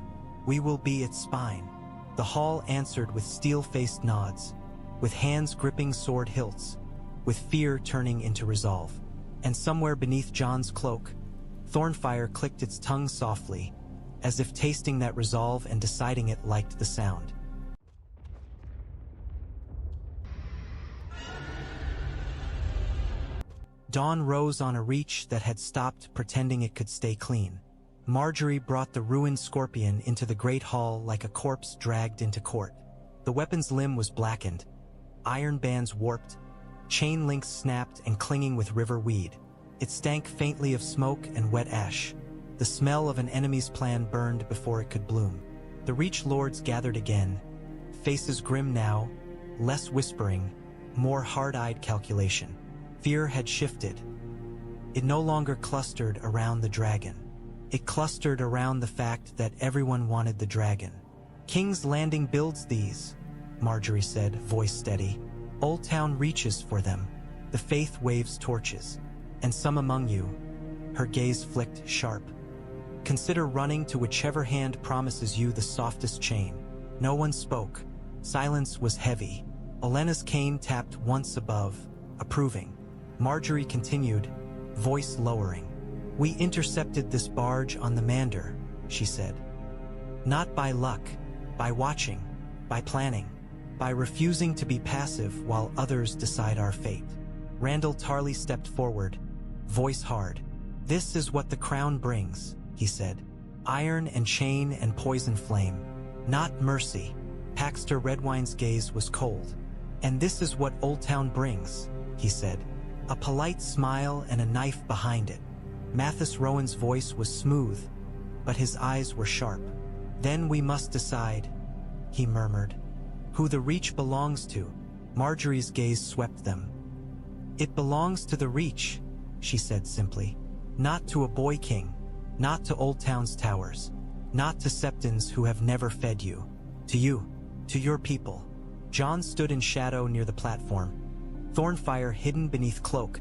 We will be its spine." The hall answered with steel-faced nods, with hands gripping sword hilts, with fear turning into resolve. And somewhere beneath Jon's cloak, Thornfyre clicked its tongue softly, as if tasting that resolve and deciding it liked the sound. Dawn rose on a Reach that had stopped pretending it could stay clean. Margaery brought the ruined scorpion into the great hall like a corpse dragged into court. The weapon's limb was blackened, iron bands warped, chain links snapped and clinging with river weed. It stank faintly of smoke and wet ash. The smell of an enemy's plan burned before it could bloom. The Reach lords gathered again, faces grim now, less whispering, more hard-eyed calculation. Fear had shifted. It no longer clustered around the dragon. It clustered around the fact that everyone wanted the dragon. "King's Landing builds these," Margaery said, voice steady. "Oldtown reaches for them. The faith waves torches. And some among you," her gaze flicked sharp, "consider running to whichever hand promises you the softest chain." No one spoke. Silence was heavy. Olenna's cane tapped once above, approving. Margaery continued, voice lowering. "We intercepted this barge on the Mander," she said. "Not by luck, by watching, by planning, by refusing to be passive while others decide our fate." Randall Tarley stepped forward, voice hard. "This is what the crown brings," he said. "Iron and chain and poison flame. Not mercy." Paxter Redwine's gaze was cold. "And this is what Oldtown brings," he said. A polite smile and a knife behind it. Mathis Rowan's voice was smooth, but his eyes were sharp. "Then we must decide," he murmured, "who the Reach belongs to." Margaery's gaze swept them. "It belongs to the Reach," she said simply. "Not to a boy king, not to Oldtown's towers, not to Septons who have never fed you. To you, to your people." Jon stood in shadow near the platform, Thornfyre hidden beneath cloak,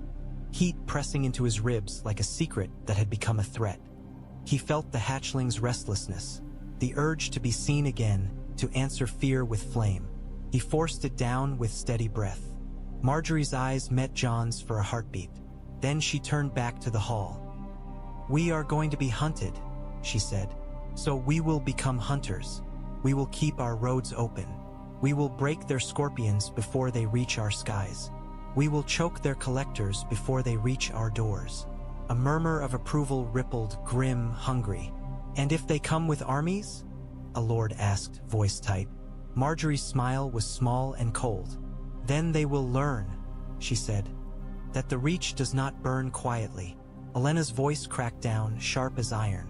heat pressing into his ribs like a secret that had become a threat. He felt the hatchling's restlessness, the urge to be seen again, to answer fear with flame. He forced it down with steady breath. Margaery's eyes met Jon's for a heartbeat. Then she turned back to the hall. "We are going to be hunted," she said. "So we will become hunters. We will keep our roads open. We will break their scorpions before they reach our skies. We will choke their collectors before they reach our doors." A murmur of approval rippled, grim, hungry. "And if they come with armies?" a lord asked, voice tight. Margaery's smile was small and cold. "Then they will learn," she said, "that the Reach does not burn quietly." Olenna's voice cracked down, sharp as iron.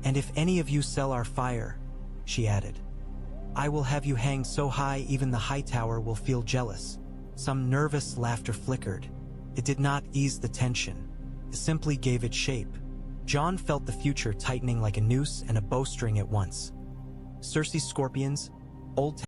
"And if any of you sell our fire," she added, "I will have you hanged so high even the Hightower will feel jealous." Some nervous laughter flickered. It did not ease the tension. It simply gave it shape. Jon felt the future tightening like a noose and a bowstring at once. Cersei's scorpions, Oldtown.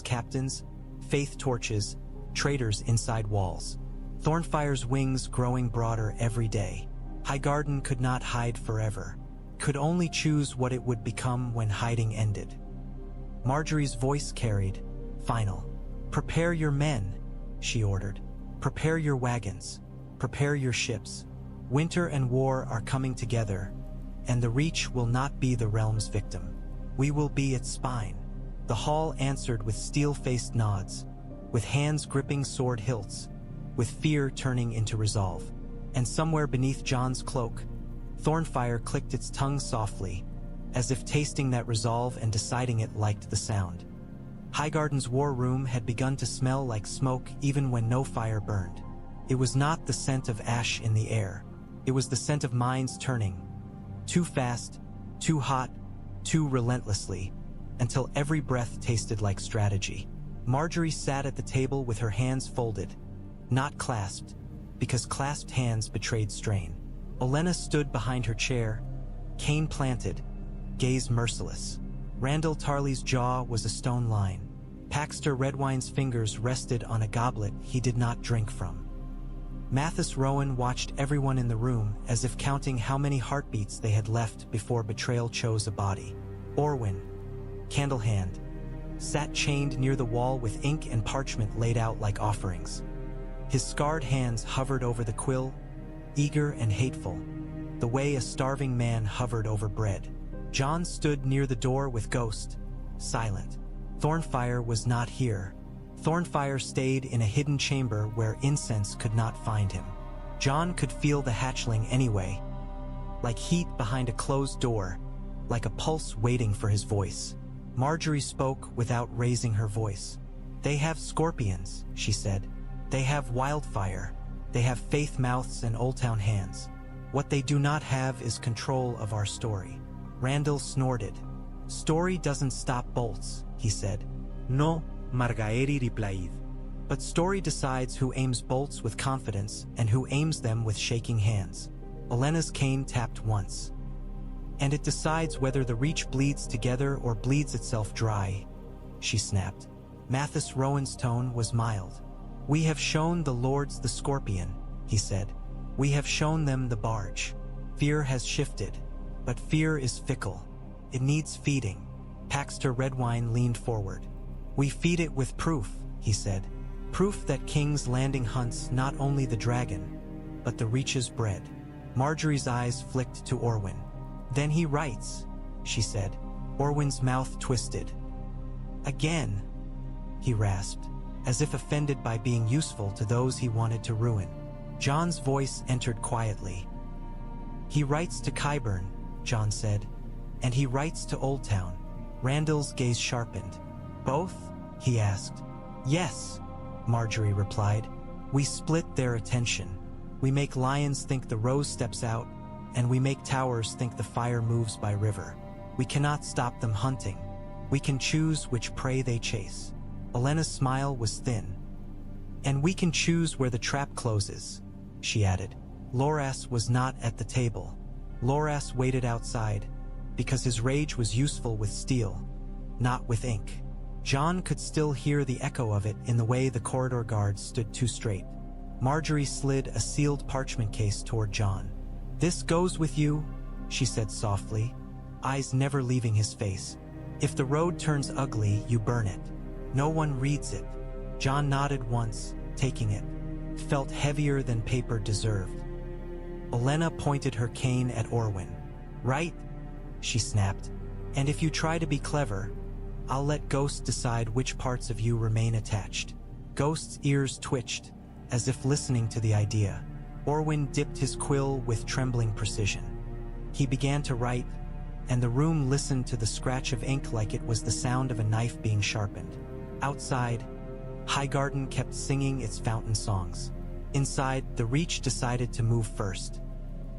Captains, faith torches, traitors inside walls. Thornfyre's wings growing broader every day. Highgarden could not hide forever, could only choose what it would become when hiding ended. Margaery's voice carried, final. "Prepare your men," she ordered. "Prepare your wagons. Prepare your ships. Winter and war are coming together, and the Reach will not be the realm's victim. We will be its spine." The hall answered with steel-faced nods, with hands gripping sword hilts, with fear turning into resolve. And somewhere beneath Jon's cloak, Thornfyre clicked its tongue softly, as if tasting that resolve and deciding it liked the sound. Highgarden's war room had begun to smell like smoke even when no fire burned. It was not the scent of ash in the air. It was the scent of minds turning. Too fast, too hot, too relentlessly, until every breath tasted like strategy. Margaery sat at the table with her hands folded, not clasped, because clasped hands betrayed strain. Olenna stood behind her chair, cane planted, gaze merciless. Randyll Tarly's jaw was a stone line. Paxter Redwine's fingers rested on a goblet he did not drink from. Mathis Rowan watched everyone in the room as if counting how many heartbeats they had left before betrayal chose a body. Orwyn, Candlehand, sat chained near the wall with ink and parchment laid out like offerings. His scarred hands hovered over the quill, eager and hateful, the way a starving man hovered over bread. Jon stood near the door with Ghost, silent. Thornfyre was not here. Thornfyre stayed in a hidden chamber where incense could not find him. Jon could feel the hatchling anyway, like heat behind a closed door, like a pulse waiting for his voice. Margaery spoke without raising her voice. "They have scorpions," she said. "They have wildfire. They have faith mouths and Oldtown hands. What they do not have is control of our story." Randyll snorted. "Story doesn't stop bolts," he said. No, Margaery replied. "But story decides who aims bolts with confidence and who aims them with shaking hands." Olenna's cane tapped once. "And it decides whether the reach bleeds together or bleeds itself dry," she snapped. Mathis Rowan's tone was mild. "We have shown the lords the scorpion," he said. "We have shown them the barge. Fear has shifted, but fear is fickle. It needs feeding." Paxter Redwine leaned forward. "We feed it with proof," he said. "Proof that King's Landing hunts not only the dragon, but the Reach's bread." Margaery's eyes flicked to Orwyn. "Then he writes," she said. Orwyn's mouth twisted. "Again," he rasped, as if offended by being useful to those he wanted to ruin. Jon's voice entered quietly. "He writes to Qyburn," Jon said, "and he writes to Oldtown." Randyll's gaze sharpened. "Both?" he asked. "Yes," Margaery replied. "We split their attention. We make lions think the rose steps out, and we make towers think the fire moves by river. We cannot stop them hunting. We can choose which prey they chase." Olenna's smile was thin. "And we can choose where the trap closes," she added. Loras was not at the table. Loras waited outside, because his rage was useful with steel, not with ink. Jon could still hear the echo of it in the way the corridor guards stood too straight. Margaery slid a sealed parchment case toward Jon. "This goes with you," she said softly, eyes never leaving his face. "If the road turns ugly, you burn it. No one reads it." Jon nodded once, taking it. It felt heavier than paper deserved. Olenna pointed her cane at Orwyn. "Right?" she snapped. "And if you try to be clever, I'll let Ghost decide which parts of you remain attached." Ghost's ears twitched, as if listening to the idea. Orwyn dipped his quill with trembling precision. He began to write, and the room listened to the scratch of ink like it was the sound of a knife being sharpened. Outside, Highgarden kept singing its fountain songs. Inside, the Reach decided to move first.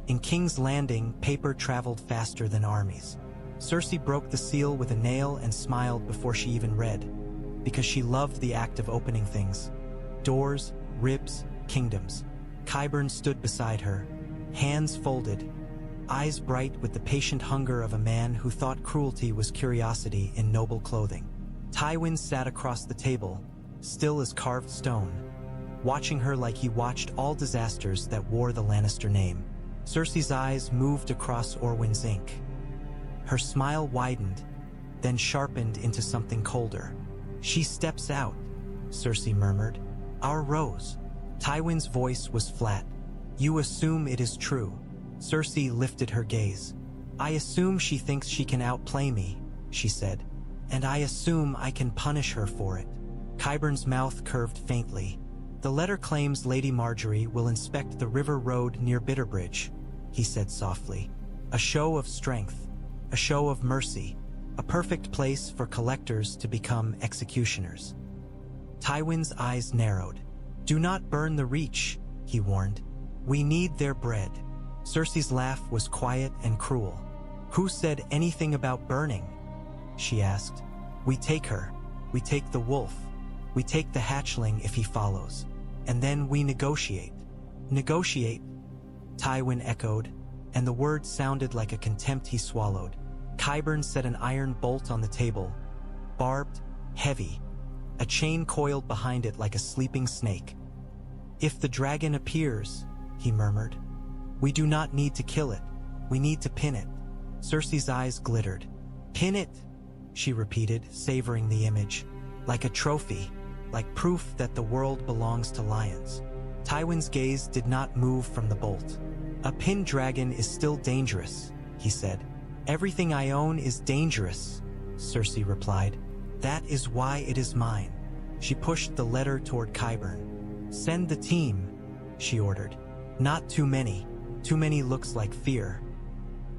In King's Landing, paper traveled faster than armies. Cersei broke the seal with a nail and smiled before she even read, because she loved the act of opening things. Doors, ribs, kingdoms. Qyburn stood beside her, hands folded, eyes bright with the patient hunger of a man who thought cruelty was curiosity in noble clothing. Tywin sat across the table, still as carved stone, watching her like he watched all disasters that wore the Lannister name. Cersei's eyes moved across Orwyn's ink. Her smile widened, then sharpened into something colder. "She steps out," Cersei murmured. "Our Rose." Tywin's voice was flat. "You assume it is true." Cersei lifted her gaze. "I assume she thinks she can outplay me," she said. "And I assume I can punish her for it." Qyburn's mouth curved faintly. "The letter claims Lady Margaery will inspect the river road near Bitterbridge," he said softly. A show of strength, a show of mercy, a perfect place for collectors to become executioners. Tywin's eyes narrowed. "Do not burn the Reach," he warned. "We need their bread." Cersei's laugh was quiet and cruel. "Who said anything about burning?" she asked. "We take her. We take the wolf. We take the hatchling if he follows. And then we negotiate." "Negotiate?" Tywin echoed, and the word sounded like a contempt he swallowed. Qyburn set an iron bolt on the table, barbed, heavy, a chain coiled behind it like a sleeping snake. "If the dragon appears," he murmured, "we do not need to kill it. We need to pin it." Cersei's eyes glittered. "Pin it," she repeated, savoring the image. "Like a trophy, like proof that the world belongs to lions." Tywin's gaze did not move from the bolt. "A pinned dragon is still dangerous," he said. "Everything I own is dangerous," Cersei replied. "That is why it is mine." She pushed the letter toward Qyburn. "Send the team," she ordered. "Not too many. Too many looks like fear.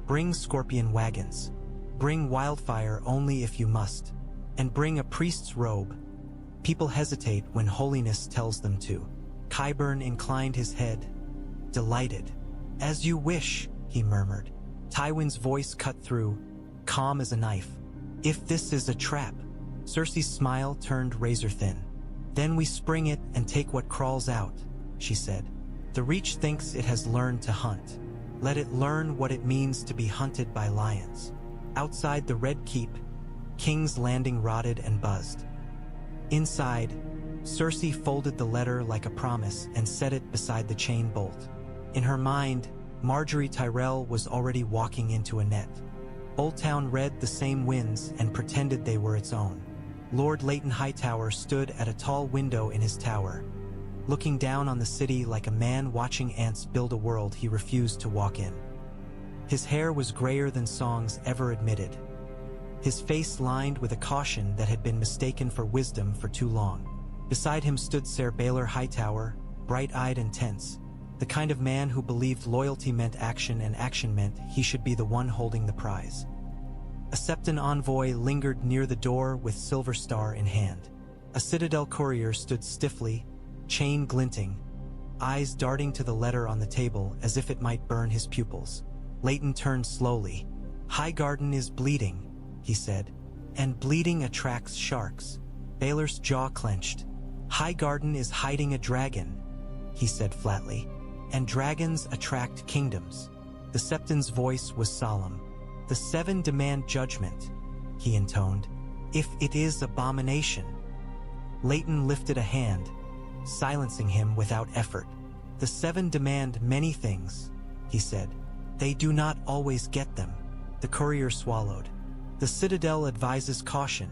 Bring scorpion wagons. Bring wildfire only if you must. And bring a priest's robe. People hesitate when holiness tells them to." Qyburn inclined his head, delighted. "As you wish," he murmured. Tywin's voice cut through, calm as a knife. "If this is a trap." Cersei's smile turned razor-thin. "Then we spring it and take what crawls out," she said. "The Reach thinks it has learned to hunt. Let it learn what it means to be hunted by lions." Outside the Red Keep, King's Landing rotted and buzzed. Inside, Cersei folded the letter like a promise and set it beside the chain bolt. In her mind, Margaery Tyrell was already walking into a net. Oldtown read the same winds and pretended they were its own. Lord Leighton Hightower stood at a tall window in his tower, looking down on the city like a man watching ants build a world he refused to walk in. His hair was grayer than songs ever admitted, his face lined with a caution that had been mistaken for wisdom for too long. Beside him stood Ser Baelor Hightower, bright-eyed and tense, the kind of man who believed loyalty meant action and action meant he should be the one holding the prize. A Septon envoy lingered near the door with silver star in hand. A Citadel courier stood stiffly, chain glinting, eyes darting to the letter on the table as if it might burn his pupils. Leighton turned slowly. "Highgarden is bleeding," he said, "and bleeding attracts sharks." Baelor's jaw clenched. "Highgarden is hiding a dragon," he said flatly, "and dragons attract kingdoms." The Septon's voice was solemn. "The Seven demand judgment," he intoned, "if it is abomination." Leighton lifted a hand, silencing him without effort. "The Seven demand many things," he said. "They do not always get them." The courier swallowed. "The Citadel advises caution,"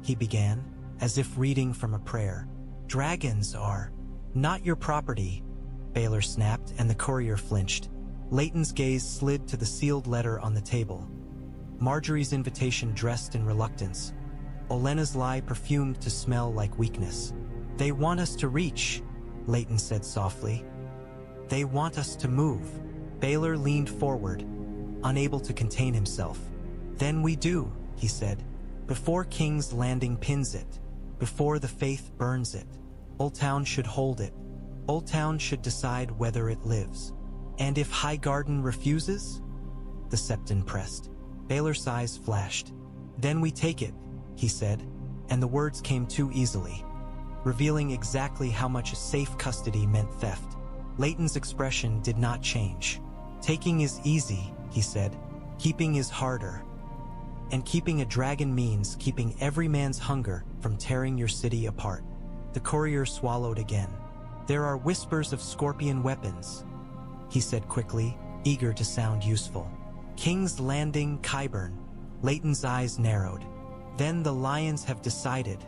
he began, as if reading from a prayer. "Dragons are not your property," Baelor snapped, and the courier flinched. Leighton's gaze slid to the sealed letter on the table. Margaery's invitation dressed in reluctance. Olenna's lie perfumed to smell like weakness. "They want us to reach," Leighton said softly. "They want us to move." Baelor leaned forward, unable to contain himself. "Then we do," he said. "Before King's Landing pins it. Before the faith burns it. Oldtown should hold it. Oldtown should decide whether it lives." "And if Highgarden refuses?" the Septon pressed. Baelor's eyes flashed. "Then we take it," he said, and the words came too easily, revealing exactly how much safe custody meant theft. Leighton's expression did not change. "Taking is easy," he said. "Keeping is harder. And keeping a dragon means keeping every man's hunger from tearing your city apart." The courier swallowed again. "There are whispers of scorpion weapons," he said quickly, eager to sound useful. "King's Landing, Qyburn." Leighton's eyes narrowed. "Then the lions have decided,"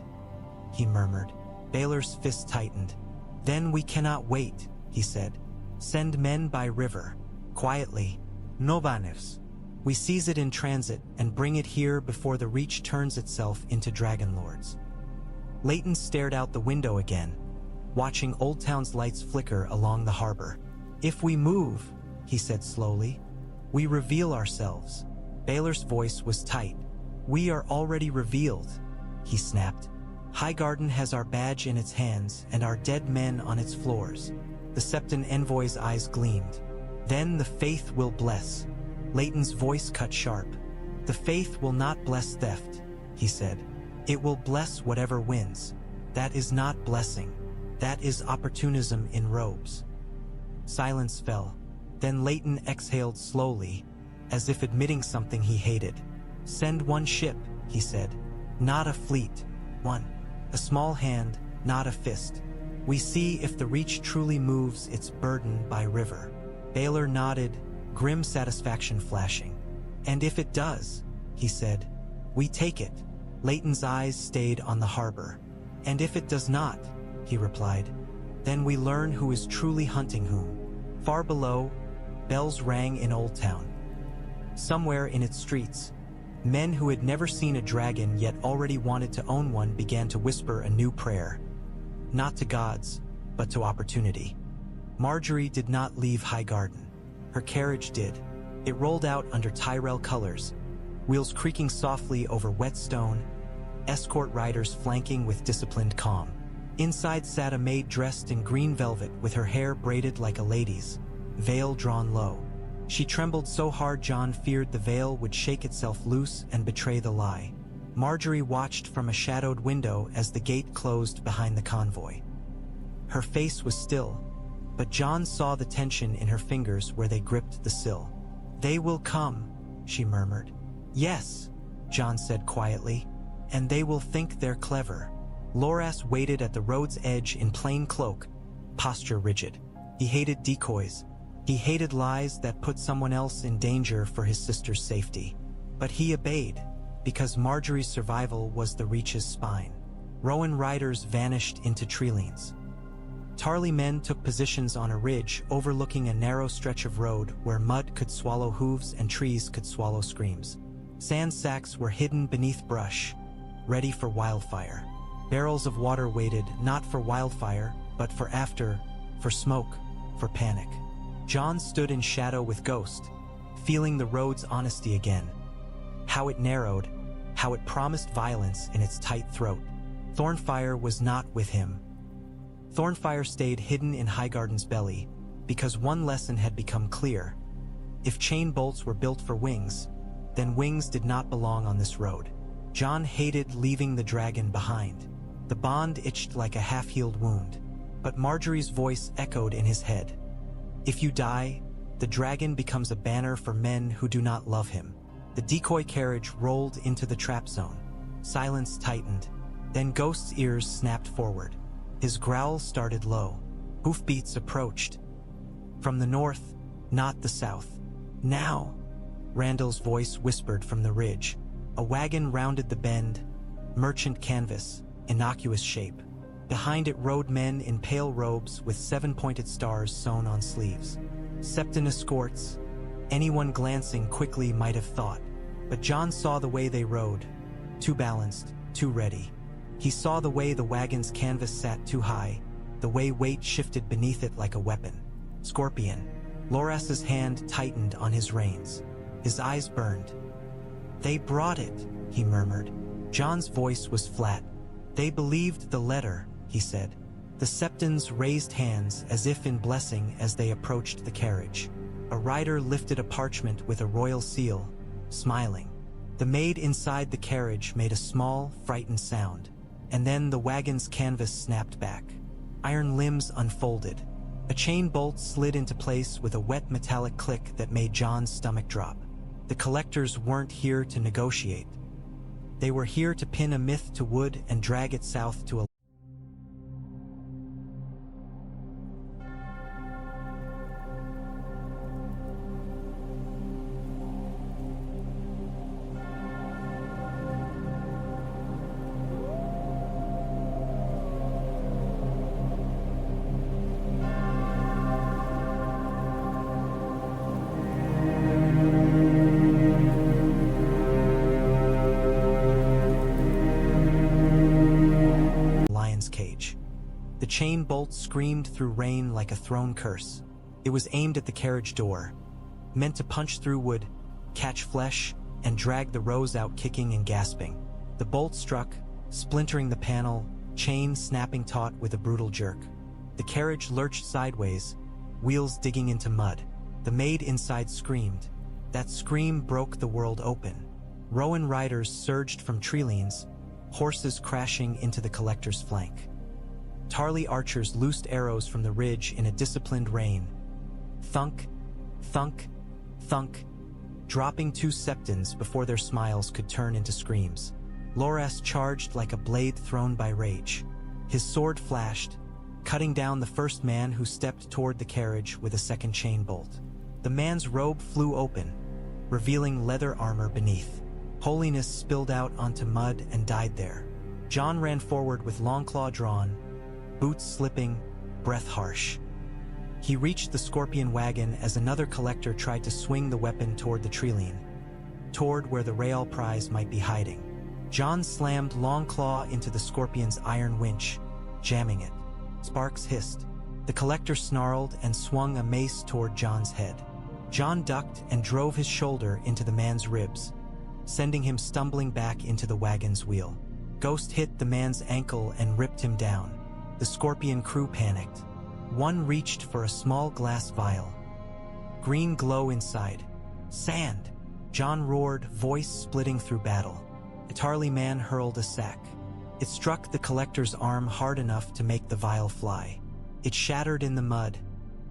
he murmured. Baelor's fist tightened. "Then we cannot wait," he said. "Send men by river. Quietly. No vanefs. We seize it in transit and bring it here before the Reach turns itself into dragon lords." Leighton stared out the window again, watching Oldtown's lights flicker along the harbor. "If we move," he said slowly, We reveal ourselves. Baelor's voice was tight. We are already revealed, he snapped. Highgarden has our badge in its hands and our dead men on its floors. The Septon envoy's eyes gleamed. Then the faith will bless. Leighton's voice cut sharp. The faith will not bless theft, he said. It will bless whatever wins. That is not blessing. That is opportunism in robes. Silence fell. Then Leighton exhaled slowly, as if admitting something he hated. Send one ship, he said. Not a fleet. One. A small hand, not a fist. We see if the Reach truly moves its burden by river. Baelor nodded, grim satisfaction flashing. And if it does, he said, we take it. Leighton's eyes stayed on the harbor. And if it does not, he replied, then we learn who is truly hunting whom. Far below, bells rang in Oldtown. Somewhere in its streets, men who had never seen a dragon yet already wanted to own one began to whisper a new prayer. Not to gods, but to opportunity. Margaery did not leave Highgarden. Her carriage did. It rolled out under Tyrell colors, wheels creaking softly over wet stone, escort riders flanking with disciplined calm. Inside sat a maid dressed in green velvet with her hair braided like a lady's, veil drawn low. She trembled so hard Jon feared the veil would shake itself loose and betray the lie. Margaery watched from a shadowed window as the gate closed behind the convoy. Her face was still, but Jon saw the tension in her fingers where they gripped the sill. They will come, she murmured. Yes, Jon said quietly, and they will think they're clever. Loras waited at the road's edge in plain cloak, posture rigid. He hated decoys. He hated lies that put someone else in danger for his sister's safety. But he obeyed, because Margaery's survival was the Reach's spine. Rowan riders vanished into treelines. Tarly men took positions on a ridge overlooking a narrow stretch of road where mud could swallow hooves and trees could swallow screams. Sand sacks were hidden beneath brush, ready for wildfire. Barrels of water waited not for wildfire, but for after, for smoke, for panic. Jon stood in shadow with Ghost, feeling the road's honesty again. How it narrowed, how it promised violence in its tight throat. Thornfyre was not with him. Thornfyre stayed hidden in Highgarden's belly, because one lesson had become clear. If chain bolts were built for wings, then wings did not belong on this road. Jon hated leaving the dragon behind. The bond itched like a half-healed wound, but Margaery's voice echoed in his head. If you die, the dragon becomes a banner for men who do not love him. The decoy carriage rolled into the trap zone. Silence tightened. Then Ghost's ears snapped forward. His growl started low. Hoofbeats approached. From the north, not the south. Now, Randall's voice whispered from the ridge. A wagon rounded the bend, merchant canvas, innocuous shape. Behind it rode men in pale robes with 7-pointed stars sewn on sleeves. Septon escorts. Anyone glancing quickly might have thought. But Jon saw the way they rode. Too balanced, too ready. He saw the way the wagon's canvas sat too high, the way weight shifted beneath it like a weapon. Scorpion. Loras's hand tightened on his reins. His eyes burned. They brought it, he murmured. Jon's voice was flat. They believed the letter, he said. The Septons raised hands as if in blessing as they approached the carriage. A rider lifted a parchment with a royal seal, smiling. The maid inside the carriage made a small, frightened sound, and then the wagon's canvas snapped back. Iron limbs unfolded. A chain bolt slid into place with a wet metallic click that made Jon's stomach drop. The collectors weren't here to negotiate. They were here to pin a myth to wood and drag it south to a cage. The chain bolt screamed through rain like a thrown curse. It was aimed at the carriage door. meant to punch through wood, catch flesh, and drag the rows out kicking and gasping. The bolt struck, splintering the panel, chain snapping taut with a brutal jerk. The carriage lurched sideways, wheels digging into mud. The maid inside screamed. That scream broke the world open. Rowan riders surged from treelines, horses crashing into the collector's flank. Tarly archers loosed arrows from the ridge in a disciplined rain. Thunk, thunk, thunk, dropping 2 septons before their smiles could turn into screams. Loras charged like a blade thrown by rage. His sword flashed, cutting down the first man who stepped toward the carriage with a second chain bolt. The man's robe flew open, revealing leather armor beneath. Holiness spilled out onto mud and died there. Jon ran forward with Longclaw drawn, boots slipping, breath harsh. He reached the scorpion wagon as another collector tried to swing the weapon toward the treeline, toward where the Real prize might be hiding. Jon slammed Longclaw into the scorpion's iron winch, jamming it. Sparks hissed. The collector snarled and swung a mace toward Jon's head. Jon ducked and drove his shoulder into the man's ribs, sending him stumbling back into the wagon's wheel. Ghost hit the man's ankle and ripped him down. The scorpion crew panicked. One reached for a small glass vial. Green glow inside. Sand! Jon roared, voice splitting through battle. A Tarly man hurled a sack. It struck the collector's arm hard enough to make the vial fly. It shattered in the mud,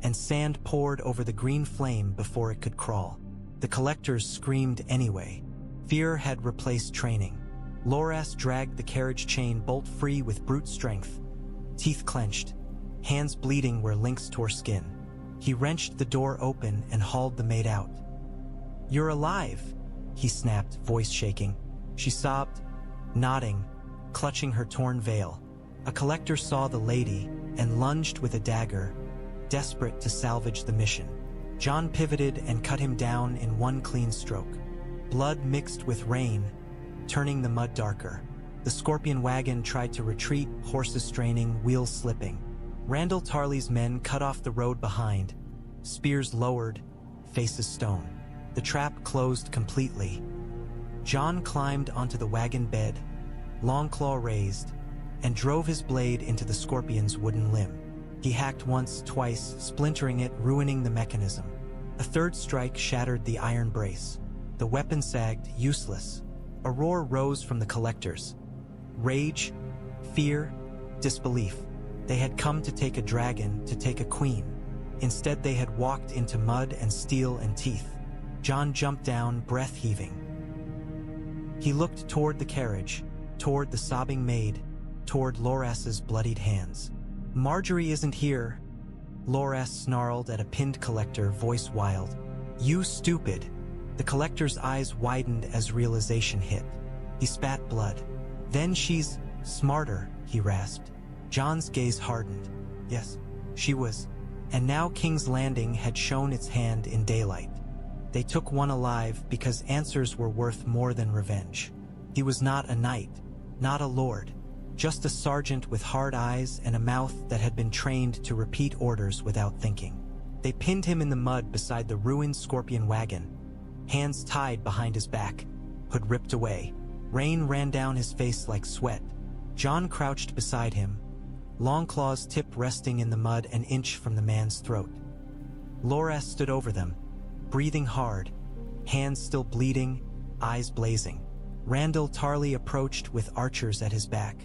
and sand poured over the green flame before it could crawl. The collectors screamed anyway. Fear had replaced training. Loras dragged the carriage chain bolt-free with brute strength, teeth clenched, hands bleeding where lynx tore skin. He wrenched the door open and hauled the maid out. "You're alive," he snapped, voice shaking. She sobbed, nodding, clutching her torn veil. A collector saw the lady and lunged with a dagger, desperate to salvage the mission. Jon pivoted and cut him down in one clean stroke. Blood mixed with rain, turning the mud darker. The scorpion wagon tried to retreat, horses straining, wheels slipping. Randyll Tarly's men cut off the road behind, spears lowered, faces stone. The trap closed completely. Jon climbed onto the wagon bed, Longclaw raised, and drove his blade into the scorpion's wooden limb. He hacked once, twice, splintering it, ruining the mechanism. A third strike shattered the iron brace. The weapon sagged, useless. A roar rose from the collectors. Rage, fear, disbelief. They had come to take a dragon, to take a queen. Instead, they had walked into mud and steel and teeth. Jon jumped down, breath heaving. He looked toward the carriage, toward the sobbing maid, toward Loras's bloodied hands. "Margaery isn't here," Loras snarled at a pinned collector, voice wild. "You stupid." The collector's eyes widened as realization hit. He spat blood. "Then she's smarter," he rasped. Jon's gaze hardened. Yes, she was. And now King's Landing had shown its hand in daylight. They took one alive because answers were worth more than revenge. He was not a knight, not a lord, just a sergeant with hard eyes and a mouth that had been trained to repeat orders without thinking. They pinned him in the mud beside the ruined scorpion wagon, hands tied behind his back, hood ripped away. Rain ran down his face like sweat. Jon crouched beside him, Longclaw's tip resting in the mud an inch from the man's throat. Loras stood over them, breathing hard, hands still bleeding, eyes blazing. Randyll Tarly approached with archers at his back,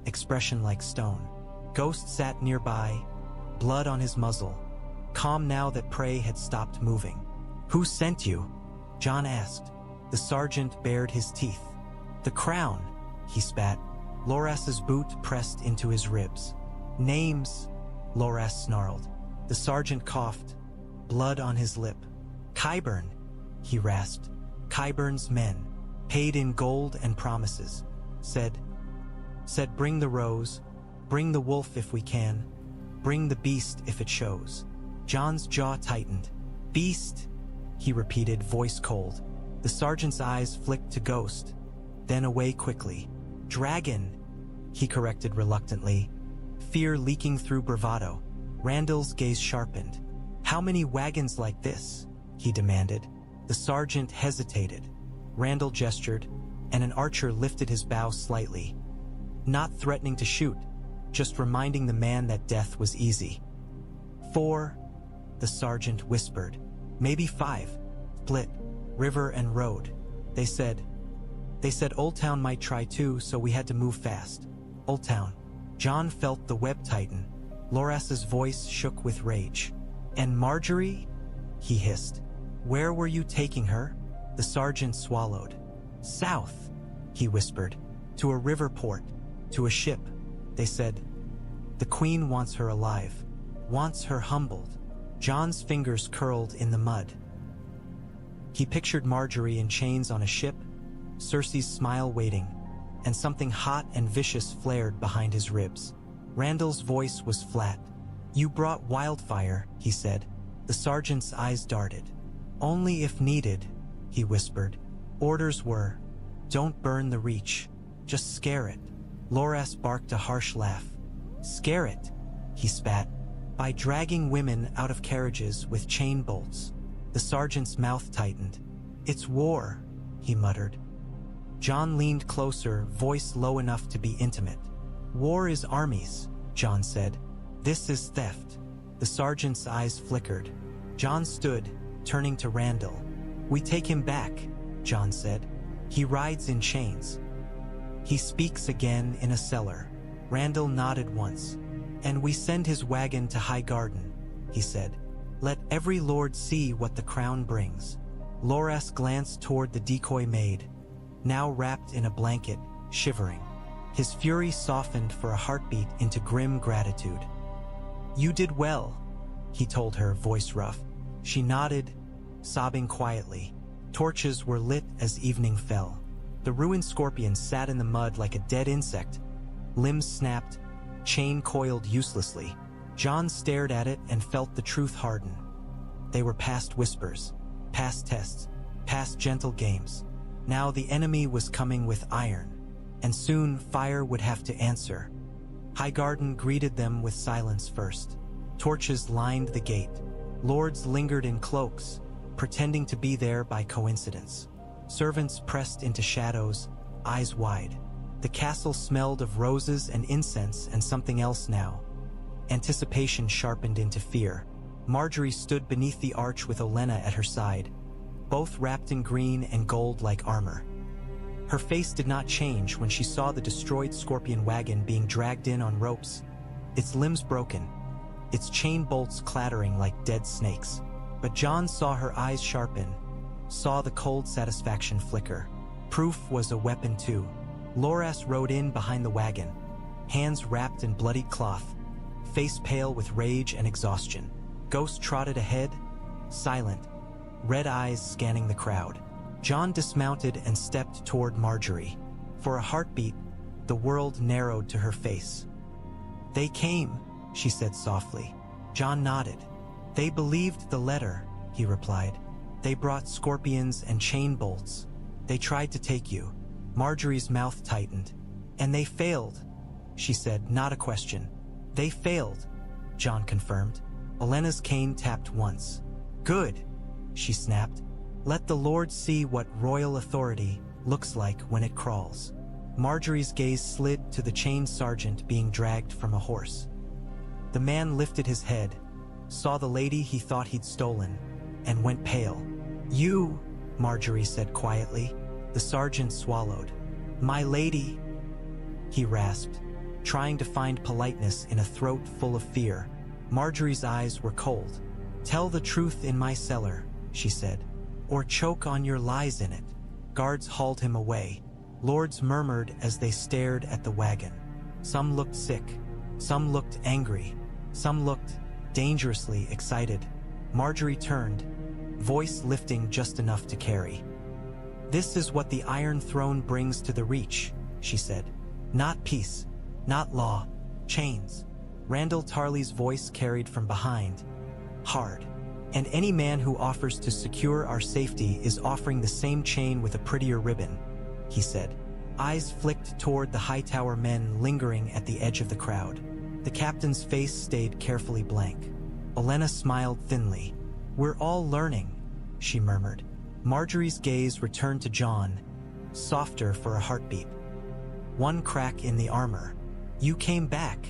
expression like stone. Ghost sat nearby, blood on his muzzle, calm now that prey had stopped moving. "Who sent you?" Jon asked. The sergeant bared his teeth. "The crown," he spat. Loras's boot pressed into his ribs. "Names," Loras snarled. The sergeant coughed, blood on his lip. "Qyburn," he rasped. "Qyburn's men, paid in gold and promises. Said, bring the rose, bring the wolf if we can, bring the beast if it shows." Jon's jaw tightened. "Beast," he repeated, voice cold. The sergeant's eyes flicked to Ghost, then away quickly. "Dragon," he corrected reluctantly, fear leaking through bravado. Randyll's gaze sharpened. "How many wagons like this?" he demanded. The sergeant hesitated. Randall gestured, and an archer lifted his bow slightly. Not threatening to shoot, just reminding the man that death was easy. 4, the sergeant whispered. Maybe 5. Split, river and road. They said Oldtown might try too, so we had to move fast. Oldtown. Jon felt the web tighten. Loras's voice shook with rage. And Margaery? He hissed. Where were you taking her? The sergeant swallowed. South, he whispered. To a river port. To a ship. They said, the queen wants her alive. Wants her humbled. Jon's fingers curled in the mud. He pictured Margaery in chains on a ship, Cersei's smile waiting, and something hot and vicious flared behind his ribs. Randall's voice was flat. You brought wildfire, he said. The sergeant's eyes darted. Only if needed, he whispered. Orders were, don't burn the reach, just scare it. Loras barked a harsh laugh. Scare it, he spat, by dragging women out of carriages with chain bolts. The sergeant's mouth tightened. It's war, he muttered. Jon leaned closer, voice low enough to be intimate. War is armies, Jon said. This is theft. The sergeant's eyes flickered. Jon stood, turning to Randall. We take him back, Jon said. He rides in chains. He speaks again in a cellar. Randall nodded once. And we send his wagon to Highgarden, he said. Let every lord see what the crown brings. Loras glanced toward the decoy maid, now wrapped in a blanket, shivering. His fury softened for a heartbeat into grim gratitude. You did well, he told her, voice rough. She nodded, sobbing quietly. Torches were lit as evening fell. The ruined scorpion sat in the mud like a dead insect. Limbs snapped, chain coiled uselessly. Jon stared at it and felt the truth harden. They were past whispers, past tests, past gentle games. Now the enemy was coming with iron, and soon fire would have to answer. Highgarden greeted them with silence first. Torches lined the gate. Lords lingered in cloaks, pretending to be there by coincidence. Servants pressed into shadows, eyes wide. The castle smelled of roses and incense and something else now. Anticipation sharpened into fear. Margaery stood beneath the arch with Olenna at her side, both wrapped in green and gold like armor. Her face did not change when she saw the destroyed scorpion wagon being dragged in on ropes, its limbs broken, its chain bolts clattering like dead snakes. But Jon saw her eyes sharpen, saw the cold satisfaction flicker. Proof was a weapon too. Loras rode in behind the wagon, hands wrapped in bloodied cloth, face pale with rage and exhaustion. Ghost trotted ahead, silent, red eyes scanning the crowd. Jon dismounted and stepped toward Margaery. For a heartbeat, the world narrowed to her face. They came, she said softly. Jon nodded. They believed the letter, he replied. They brought scorpions and chain bolts. They tried to take you. Margaery's mouth tightened. And they failed, she said, not a question. They failed, Jon confirmed. Olenna's cane tapped once. Good, she snapped. Let the Lord see what royal authority looks like when it crawls. Margaery's gaze slid to the chained sergeant being dragged from a horse. The man lifted his head, saw the lady he thought he'd stolen, and went pale. You, Margaery said quietly. The sergeant swallowed. My lady, he rasped, trying to find politeness in a throat full of fear. Margaery's eyes were cold. Tell the truth in my cellar, she said, or choke on your lies in it. Guards hauled him away. Lords murmured as they stared at the wagon. Some looked sick, some looked angry, some looked dangerously excited. Margaery turned, voice lifting just enough to carry. This is what the Iron Throne brings to the Reach, she said. Not peace, not law, chains. Randall Tarley's voice carried from behind, hard. And any man who offers to secure our safety is offering the same chain with a prettier ribbon, he said. Eyes flicked toward the Hightower men lingering at the edge of the crowd. The captain's face stayed carefully blank. Olenna smiled thinly. We're all learning, she murmured. Margaery's gaze returned to Jon, softer for a heartbeat. One crack in the armor. You came back,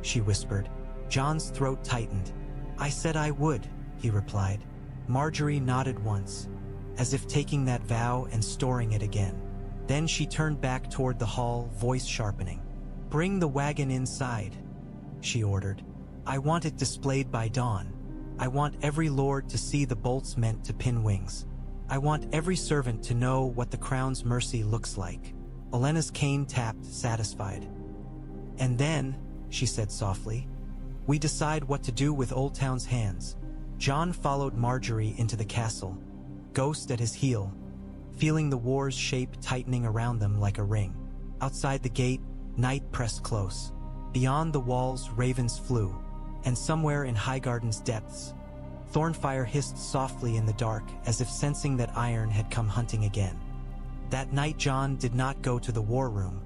she whispered. Jon's throat tightened. I said I would, he replied. Margaery nodded once, as if taking that vow and storing it again. Then she turned back toward the hall, voice sharpening. Bring the wagon inside, she ordered. I want it displayed by dawn. I want every lord to see the bolts meant to pin wings. I want every servant to know what the crown's mercy looks like. Olenna's cane tapped, satisfied. And then, she said softly, we decide what to do with Oldtown's hands. Jon followed Margaery into the castle, Ghost at his heel, feeling the war's shape tightening around them like a ring. Outside the gate, night pressed close. Beyond the walls, ravens flew, and somewhere in Highgarden's depths, Thornfyre hissed softly in the dark as if sensing that iron had come hunting again. That night Jon did not go to the war room.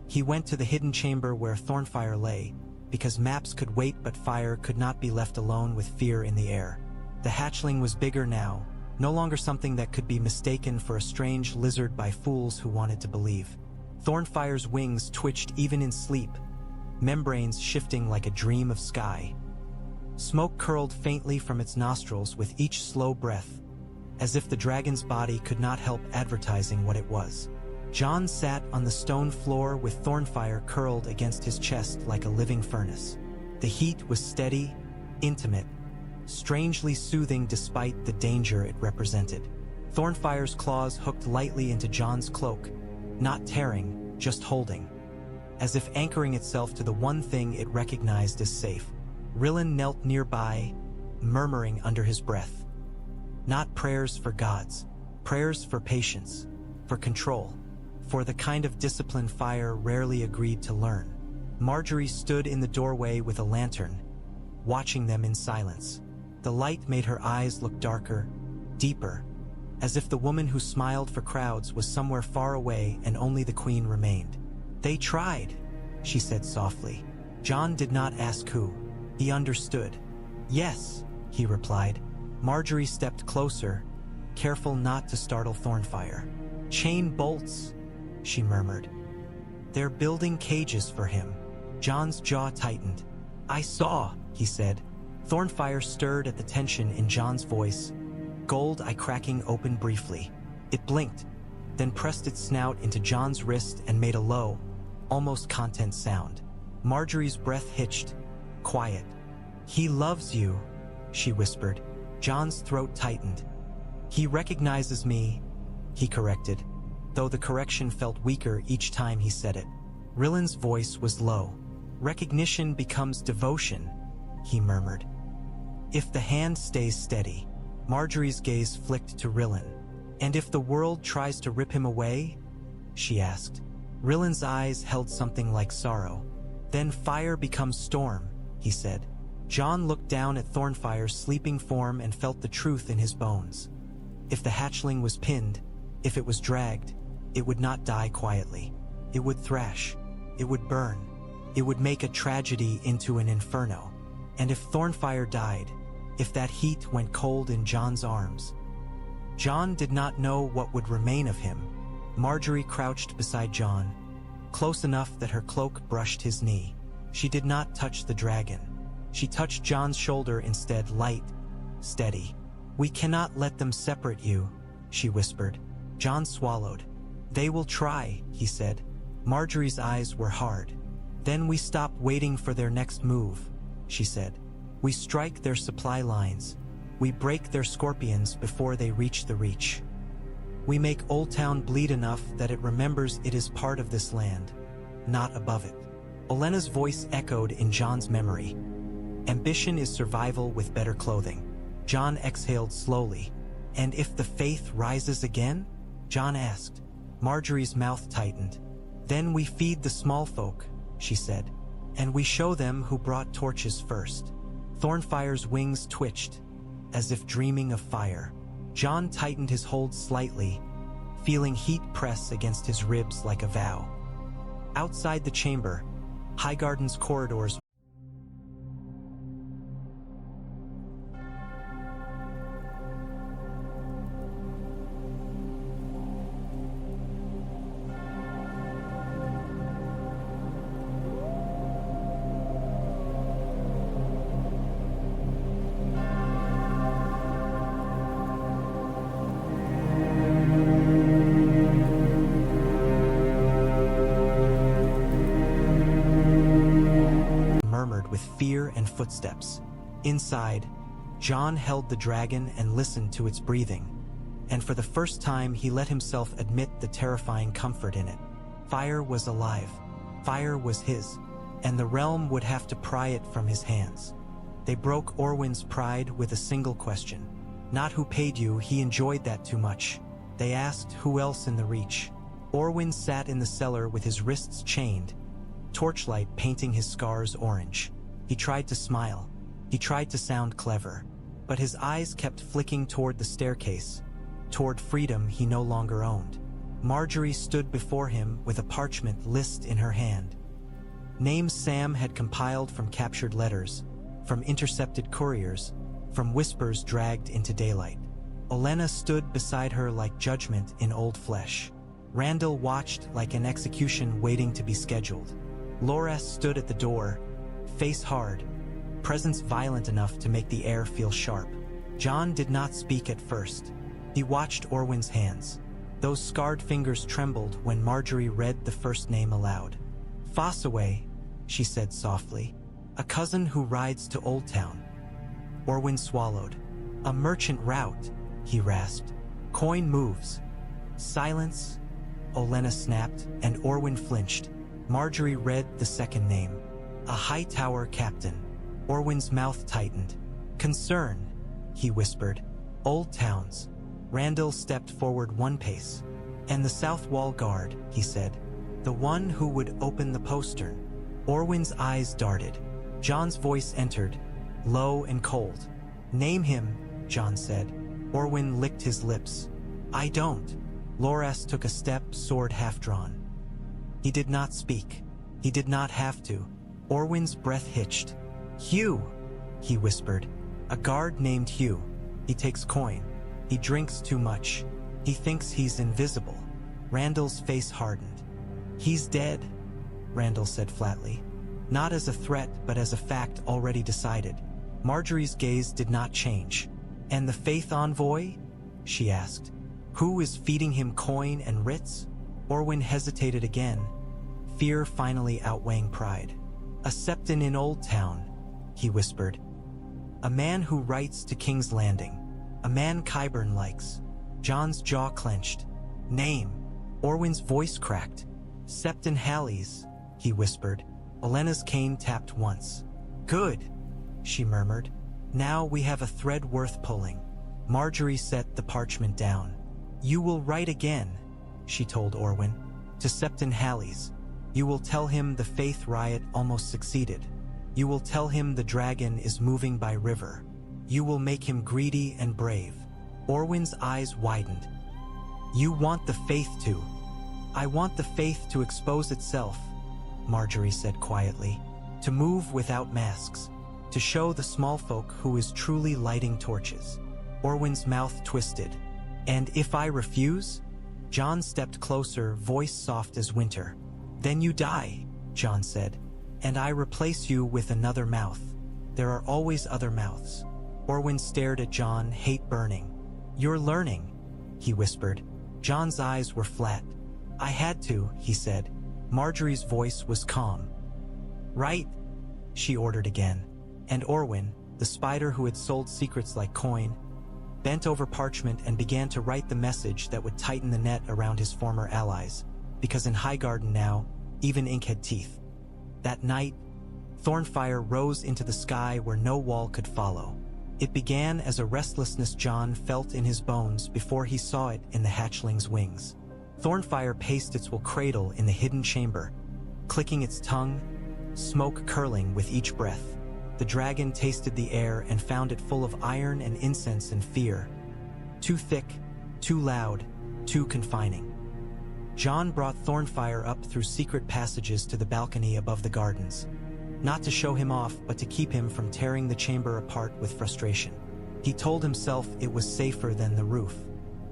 He went to the hidden chamber where Thornfyre lay, because maps could wait but fire could not be left alone with fear in the air. The hatchling was bigger now, no longer something that could be mistaken for a strange lizard by fools who wanted to believe. Thornfyre's wings twitched even in sleep, membranes shifting like a dream of sky. Smoke curled faintly from its nostrils with each slow breath, as if the dragon's body could not help advertising what it was. Jon sat on the stone floor with Thornfyre curled against his chest like a living furnace. The heat was steady, intimate, strangely soothing despite the danger it represented. Thornfyre's claws hooked lightly into Jon's cloak, not tearing, just holding, as if anchoring itself to the one thing it recognized as safe. Rillen knelt nearby, murmuring under his breath. Not prayers for gods, prayers for patience, for control, for the kind of discipline fire rarely agreed to learn. Margaery stood in the doorway with a lantern, watching them in silence. The light made her eyes look darker, deeper, as if the woman who smiled for crowds was somewhere far away and only the queen remained. They tried, she said softly. Jon did not ask who. He understood. Yes, he replied. Margaery stepped closer, careful not to startle Thornfyre. Chain bolts, she murmured. They're building cages for him. Jon's jaw tightened. I saw, he said. Thornfyre stirred at the tension in Jon's voice, gold eye cracking open briefly. It blinked, then pressed its snout into Jon's wrist and made a low, almost content sound. Margaery's breath hitched, quiet. He loves you, she whispered. Jon's throat tightened. He recognizes me, he corrected, though the correction felt weaker each time he said it. Rillen's voice was low. Recognition becomes devotion, he murmured. If the hand stays steady. Margaery's gaze flicked to Rillen. And if the world tries to rip him away? She asked. Rillen's eyes held something like sorrow. Then fire becomes storm, he said. Jon looked down at Thornfyre's sleeping form and felt the truth in his bones. If the hatchling was pinned, if it was dragged, it would not die quietly. It would thrash. It would burn. It would make a tragedy into an inferno. And if Thornfyre died, if that heat went cold in Jon's arms, Jon did not know what would remain of him. Margaery crouched beside Jon, close enough that her cloak brushed his knee. She did not touch the dragon. She touched Jon's shoulder instead, light, steady. We cannot let them separate you, she whispered. Jon swallowed. They will try, he said. Margaery's eyes were hard. Then we stop waiting for their next move, she said. We strike their supply lines. We break their scorpions before they reach the reach. We make Oldtown bleed enough that it remembers it is part of this land, not above it. Olenna's voice echoed in Jon's memory. Ambition is survival with better clothing. Jon exhaled slowly. And if the faith rises again? Jon asked. Margaery's mouth tightened. Then we feed the small folk, she said. And we show them who brought torches first. Thornfyre's wings twitched, as if dreaming of fire. Jon tightened his hold slightly, feeling heat press against his ribs like a vow. Outside the chamber, Highgarden's corridors clamored with fear and footsteps. Inside, Jon held the dragon and listened to its breathing, and for the first time he let himself admit the terrifying comfort in it. Fire was alive. Fire was his, and the realm would have to pry it from his hands. They broke Orwyn's pride with a single question. Not who paid you, he enjoyed that too much. They asked who else in the Reach. Orwyn sat in the cellar with his wrists chained, torchlight painting his scars orange. He tried to smile. He tried to sound clever. But his eyes kept flicking toward the staircase, toward freedom he no longer owned. Margaery stood before him with a parchment list in her hand. Names Sam had compiled from captured letters, from intercepted couriers, from whispers dragged into daylight. Olenna stood beside her like judgment in old flesh. Randall watched like an execution waiting to be scheduled. Loras stood at the door, face hard, presence violent enough to make the air feel sharp. Jon did not speak at first. He watched Orwyn's hands. Those scarred fingers trembled when Margaery read the first name aloud. "Fossaway," she said softly. "A cousin who rides to Oldtown." Orwyn swallowed. "A merchant route," he rasped. "Coin moves." "Silence," Olenna snapped, and Orwyn flinched. Margaery read the second name. "A high tower captain." Orwyn's mouth tightened. "Concern," he whispered. "Oldtowns." Randall stepped forward one pace. "And the South Wall Guard," he said. "The one who would open the postern." Orwyn's eyes darted. Jon's voice entered, low and cold. "Name him," Jon said. Orwyn licked his lips. "I don't." Loras took a step, sword half-drawn. He did not speak. He did not have to. Orwyn's breath hitched. "Hugh," he whispered. "A guard named Hugh. He takes coin. He drinks too much. He thinks he's invisible." Randall's face hardened. "He's dead," Randall said flatly. Not as a threat, but as a fact already decided. Margaery's gaze did not change. "And the Faith Envoy?" she asked. "Who is feeding him coin and writs?" Orwyn hesitated again, fear finally outweighing pride. "A septon in Oldtown," he whispered. "A man who writes to King's Landing. A man Qyburn likes." Jon's jaw clenched. "Name." Orwyn's voice cracked. "Septon Halleys," he whispered. Olenna's cane tapped once. "Good," she murmured. "Now we have a thread worth pulling." Margaery set the parchment down. "You will write again," she told Orwyn. "To Septon Halleys. You will tell him the Faith riot almost succeeded. You will tell him the dragon is moving by river. You will make him greedy and brave." Orwyn's eyes widened. "You want the Faith to?" "I want the Faith to expose itself," Margaery said quietly. "To move without masks. To show the small folk who is truly lighting torches." Orwyn's mouth twisted. "And if I refuse?" Jon stepped closer, voice soft as winter. "Then you die," Jon said. "And I replace you with another mouth. There are always other mouths." Orwyn stared at Jon, hate burning. "You're learning," he whispered. Jon's eyes were flat. "I had to," he said. Margaery's voice was calm. "Right," she ordered again. And Orwyn, the spider who had sold secrets like coin, bent over parchment and began to write the message that would tighten the net around his former allies, because in Highgarden now, even ink had teeth. That night, Thornfyre rose into the sky where no wall could follow. It began as a restlessness Jon felt in his bones before he saw it in the hatchling's wings. Thornfyre paced its cradle in the hidden chamber, clicking its tongue, smoke curling with each breath. The dragon tasted the air and found it full of iron and incense and fear. Too thick, too loud, too confining. Jon brought Thornfyre up through secret passages to the balcony above the gardens. Not to show him off, but to keep him from tearing the chamber apart with frustration. He told himself it was safer than the roof.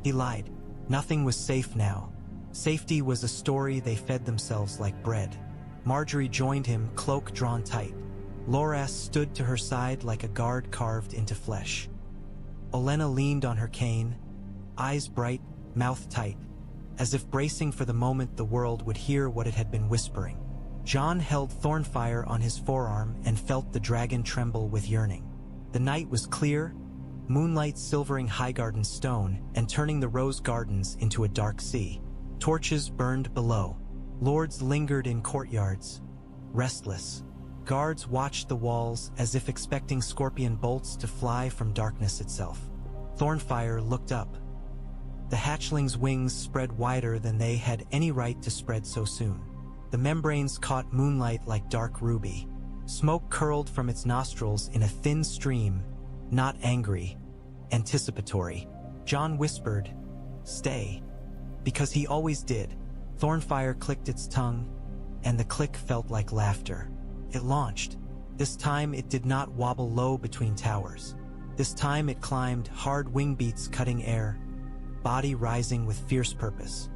He lied. Nothing was safe now. Safety was a story they fed themselves like bread. Margaery joined him, cloak drawn tight. Loras stood to her side like a guard carved into flesh. Olenna leaned on her cane, eyes bright, mouth tight, as if bracing for the moment the world would hear what it had been whispering. Jon held Thornfyre on his forearm and felt the dragon tremble with yearning. The night was clear, moonlight silvering Highgarden stone and turning the rose gardens into a dark sea. Torches burned below. Lords lingered in courtyards, restless. Guards watched the walls as if expecting scorpion bolts to fly from darkness itself. Thornfyre looked up. The hatchling's wings spread wider than they had any right to spread so soon. The membranes caught moonlight like dark ruby. Smoke curled from its nostrils in a thin stream, not angry, anticipatory. Jon whispered, "Stay," because he always did. Thornfyre clicked its tongue, and the click felt like laughter. It launched. This time it did not wobble low between towers. This time it climbed, hard wing beats cutting air, body rising with fierce purpose.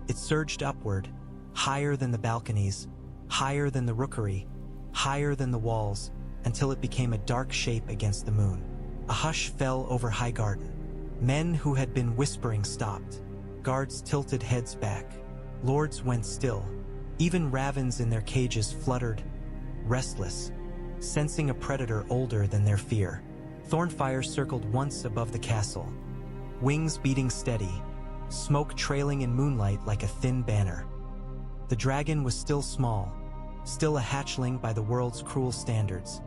It surged upward, higher than the balconies, higher than the rookery, higher than the walls, until it became a dark shape against the moon. A hush fell over Highgarden. Men who had been whispering stopped. Guards tilted heads back. Lords went still. Even ravens in their cages fluttered, restless, sensing a predator older than their fear. Thornfyre circled once above the castle, wings beating steady, smoke trailing in moonlight like a thin banner. The dragon was still small, still a hatchling by the world's cruel standards,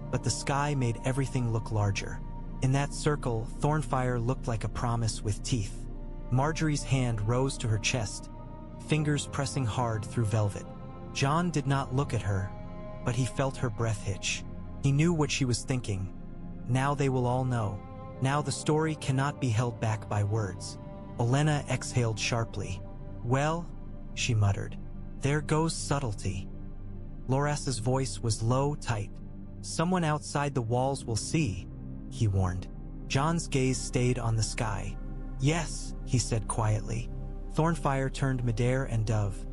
but the sky made everything look larger. In that circle, Thornfyre looked like a promise with teeth. Margaery's hand rose to her chest, fingers pressing hard through velvet. Jon did not look at her, but he felt her breath hitch. He knew what she was thinking. Now they will all know. Now the story cannot be held back by words. Olenna exhaled sharply. "Well," she muttered, "there goes subtlety." Loras's voice was low, tight. "Someone outside the walls will see," he warned. Jon's gaze stayed on the sky. "Yes," he said quietly. Thornfyre turned midair and dove.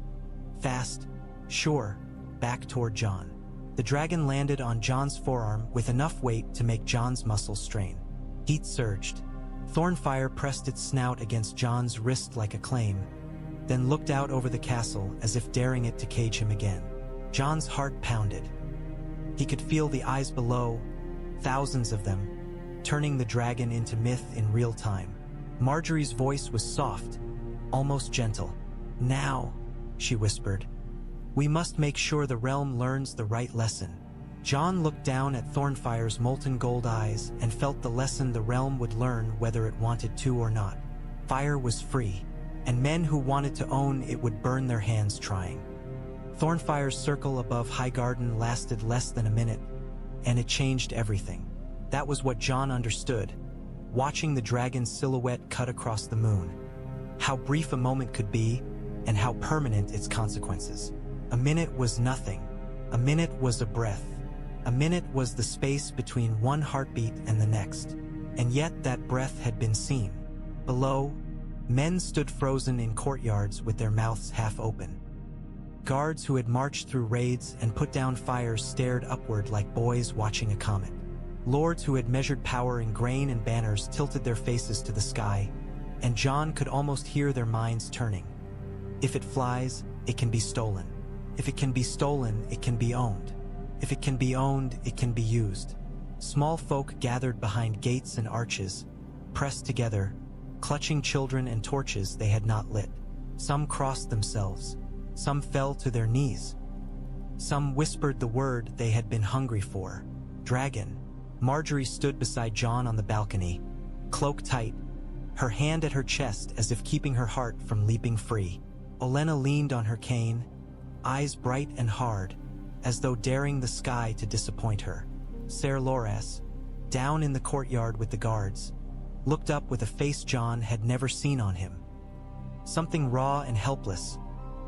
Fast, sure, back toward Jon. The dragon landed on Jon's forearm with enough weight to make Jon's muscles strain. Heat surged. Thornfyre pressed its snout against Jon's wrist like a claim, then looked out over the castle as if daring it to cage him again. Jon's heart pounded. He could feel the eyes below, thousands of them, turning the dragon into myth in real time. Margaery's voice was soft, almost gentle. "Now," she whispered, "we must make sure the realm learns the right lesson." Jon looked down at Thornfyre's molten gold eyes and felt the lesson the realm would learn whether it wanted to or not. Fire was free, and men who wanted to own it would burn their hands trying. Thornfyre's circle above Highgarden lasted less than a minute, and it changed everything. That was what Jon understood, watching the dragon's silhouette cut across the moon. How brief a moment could be, and how permanent its consequences. A minute was nothing. A minute was a breath. A minute was the space between one heartbeat and the next. And yet that breath had been seen. Below, men stood frozen in courtyards with their mouths half open. Guards who had marched through raids and put down fires stared upward like boys watching a comet. Lords who had measured power in grain and banners tilted their faces to the sky, and Jon could almost hear their minds turning. If it flies, it can be stolen. If it can be stolen, it can be owned. If it can be owned, it can be used. Small folk gathered behind gates and arches, pressed together, clutching children and torches they had not lit. Some crossed themselves. Some fell to their knees. Some whispered the word they had been hungry for. Dragon. Margaery stood beside Jon on the balcony, cloak tight, her hand at her chest as if keeping her heart from leaping free. Olenna leaned on her cane, eyes bright and hard, as though daring the sky to disappoint her. Ser Loras, down in the courtyard with the guards, looked up with a face Jon had never seen on him. Something raw and helpless,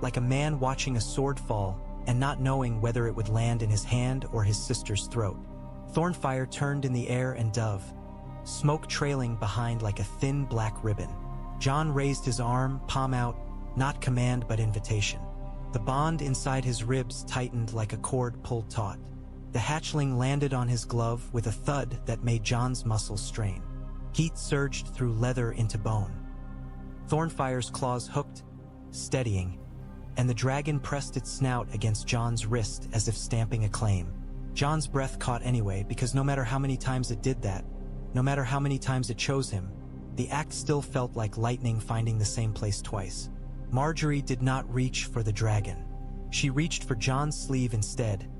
like a man watching a sword fall and not knowing whether it would land in his hand or his sister's throat. Thornfyre turned in the air and dove, smoke trailing behind like a thin black ribbon. Jon raised his arm, palm out, not command but invitation. The bond inside his ribs tightened like a cord pulled taut. The hatchling landed on his glove with a thud that made Jon's muscles strain. Heat surged through leather into bone. Thornfyre's claws hooked, steadying. and the dragon pressed its snout against Jon's wrist as if stamping a claim. Jon's breath caught anyway, because no matter how many times it did that, no matter how many times it chose him, the act still felt like lightning finding the same place twice. Margaery did not reach for the dragon. She reached for Jon's sleeve instead,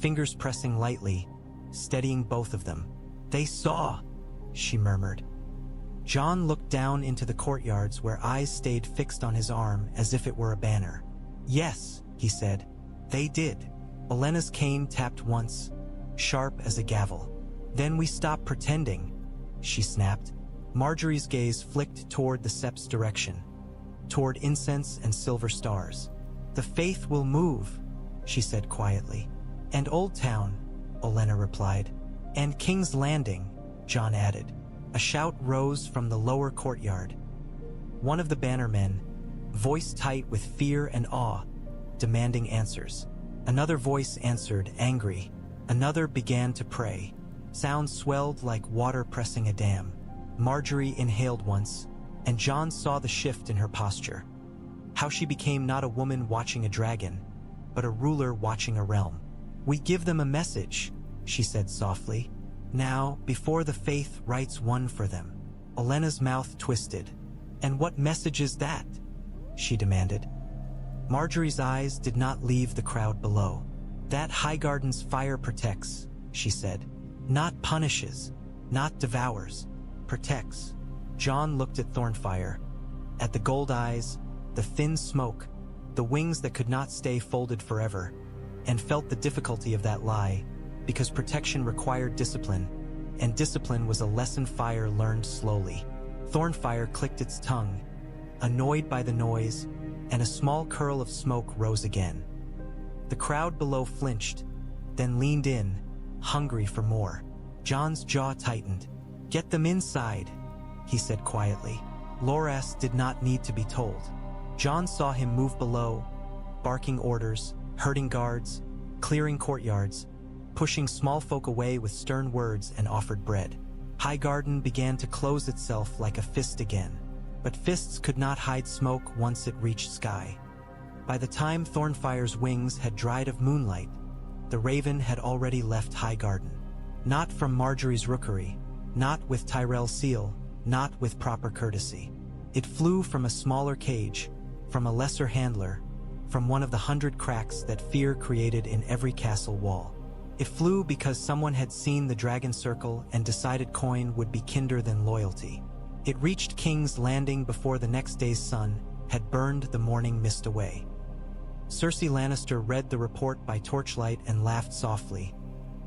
fingers pressing lightly, steadying both of them. "They saw," she murmured. Jon looked down into the courtyards where eyes stayed fixed on his arm as if it were a banner. "Yes," he said, "they did." Olenna's cane tapped once, sharp as a gavel. "Then we stop pretending," she snapped. Margaery's gaze flicked toward the sept's direction, toward incense and silver stars. "The faith will move," she said quietly. "And Oldtown," Olenna replied. "And King's Landing," Jon added. A shout rose from the lower courtyard. One of the bannermen, voice tight with fear and awe, demanding answers. Another voice answered, angry. Another began to pray. Sound swelled like water pressing a dam. Margaery inhaled once, and Jon saw the shift in her posture. How she became not a woman watching a dragon, but a ruler watching a realm. "We give them a message," she said softly. "Now, before the faith writes one for them." Olenna's mouth twisted. "And what message is that?" she demanded. Margaery's eyes did not leave the crowd below. "That Highgarden's fire protects," she said. "Not punishes, not devours, protects." Jon looked at Thornfyre, at the gold eyes, the thin smoke, the wings that could not stay folded forever, and felt the difficulty of that lie, because protection required discipline, and discipline was a lesson fire learned slowly. Thornfyre clicked its tongue, annoyed by the noise, and a small curl of smoke rose again. The crowd below flinched, then leaned in, hungry for more. Jon's jaw tightened. "Get them inside," he said quietly. Loras did not need to be told. Jon saw him move below, barking orders, herding guards, clearing courtyards, pushing small folk away with stern words and offered bread. Highgarden began to close itself like a fist again. But fists could not hide smoke once it reached sky. By the time Thornfyre's wings had dried of moonlight, the raven had already left Highgarden. Not from Margaery's rookery, not with Tyrell's seal, not with proper courtesy. It flew from a smaller cage, from a lesser handler, from one of the 100 cracks that fear created in every castle wall. It flew because someone had seen the dragon circle and decided coin would be kinder than loyalty. It reached King's Landing before the next day's sun had burned the morning mist away. Cersei Lannister read the report by torchlight and laughed softly,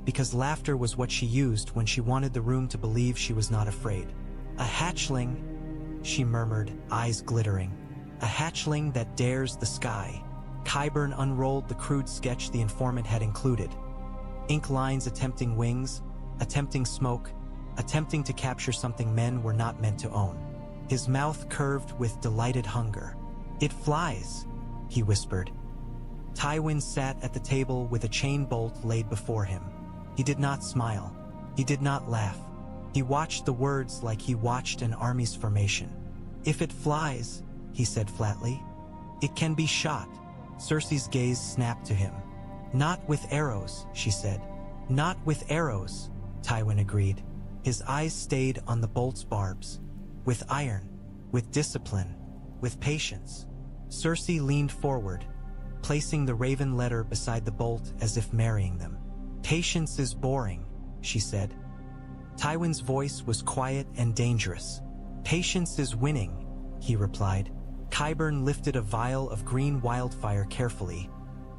because laughter was what she used when she wanted the room to believe she was not afraid. "A hatchling," she murmured, eyes glittering. "A hatchling that dares the sky." Qyburn unrolled the crude sketch the informant had included. Ink lines attempting wings, attempting smoke, attempting to capture something men were not meant to own. His mouth curved with delighted hunger. "It flies," he whispered. Tywin sat at the table with a chain bolt laid before him. He did not smile. He did not laugh. He watched the words like he watched an army's formation. "If it flies," he said flatly, "it can be shot." Cersei's gaze snapped to him. "Not with arrows," she said. "Not with arrows," Tywin agreed. His eyes stayed on the bolt's barbs. "With iron, with discipline, with patience." Cersei leaned forward, placing the raven letter beside the bolt as if marrying them. "Patience is boring," she said. Tywin's voice was quiet and dangerous. "Patience is winning," he replied. Qyburn lifted a vial of green wildfire carefully,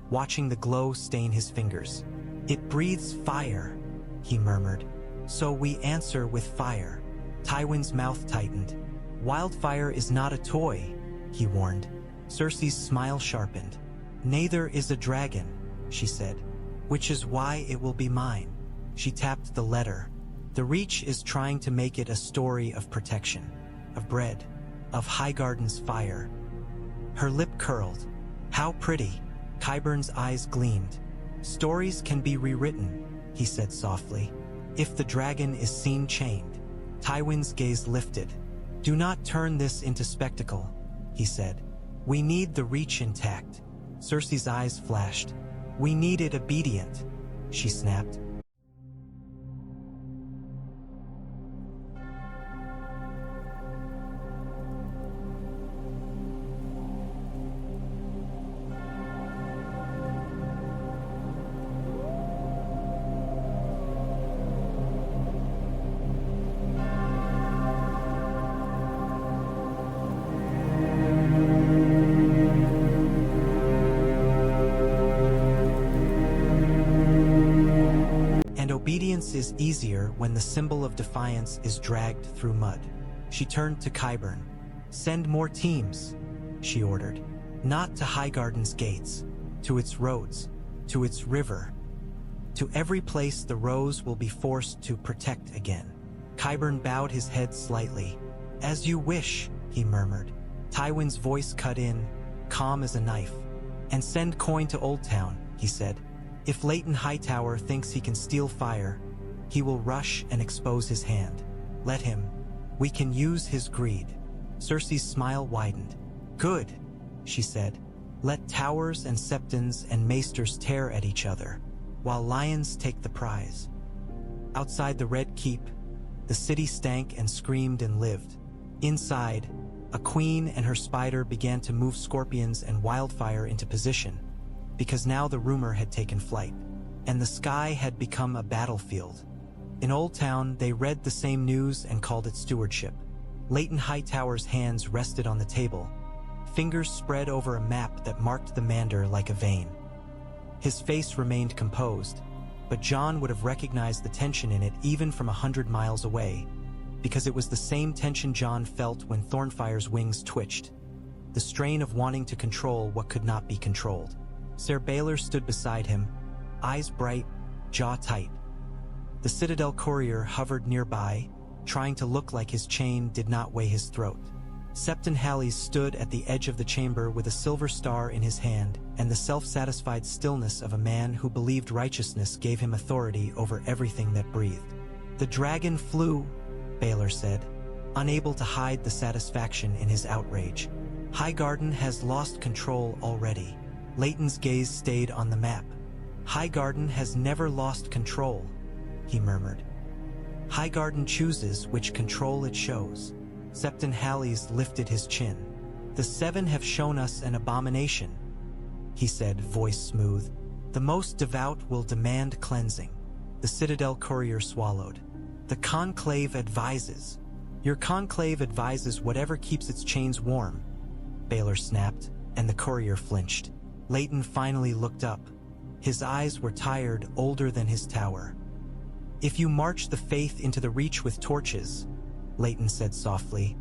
watching the glow stain his fingers. "It breathes fire," he murmured. "So we answer with fire." Tywin's mouth tightened. "Wildfire is not a toy," he warned. Cersei's smile sharpened. "Neither is a dragon," she said, "which is why it will be mine." She tapped the letter. "The Reach is trying to make it a story of protection, of bread, of Highgarden's fire." Her lip curled. "How pretty." Qyburn's eyes gleamed. "Stories can be rewritten," he said softly. "If the dragon is seen chained." Tywin's gaze lifted. "Do not turn this into spectacle," he said. "We need the Reach intact." Cersei's eyes flashed. "We need it obedient," she snapped. Obedience is easier when the symbol of defiance is dragged through mud. She turned to Qyburn. "Send more teams," she ordered. "Not to Highgarden's gates, to its roads, to its river, to every place the Rose will be forced to protect again." Qyburn bowed his head slightly. "As you wish," he murmured. Tywin's voice cut in, calm as a knife. "And send coin to Oldtown," he said. "If Leighton Hightower thinks he can steal fire, he will rush and expose his hand. Let him. We can use his greed." Cersei's smile widened. "Good," she said. "Let towers and septons and maesters tear at each other, while lions take the prize." Outside the Red Keep, the city stank and screamed and lived. Inside, a queen and her spider began to move scorpions and wildfire into position, because now the rumor had taken flight, and the sky had become a battlefield. In Oldtown, they read the same news and called it stewardship. Leighton Hightower's hands rested on the table, fingers spread over a map that marked the Mander like a vein. His face remained composed, but Jon would have recognized the tension in it even from 100 miles away, because it was the same tension Jon felt when Thornfyre's wings twitched, the strain of wanting to control what could not be controlled. Ser Baelor stood beside him, eyes bright, jaw tight. The Citadel courier hovered nearby, trying to look like his chain did not weigh his throat. Septon Halleys stood at the edge of the chamber with a silver star in his hand and the self-satisfied stillness of a man who believed righteousness gave him authority over everything that breathed. "The dragon flew," Baelor said, unable to hide the satisfaction in his outrage. "Highgarden has lost control already." Leighton's gaze stayed on the map. "Highgarden has never lost control," he murmured. "Highgarden chooses which control it shows." Septon Halleys lifted his chin. "The Seven have shown us an abomination," he said, voice smooth. "The most devout will demand cleansing." The Citadel courier swallowed. "The conclave advises." "Your conclave advises whatever keeps its chains warm," Baelor snapped, and the courier flinched. Leighton finally looked up. His eyes were tired, older than his tower. "If you march the faith into the Reach with torches," Leighton said softly,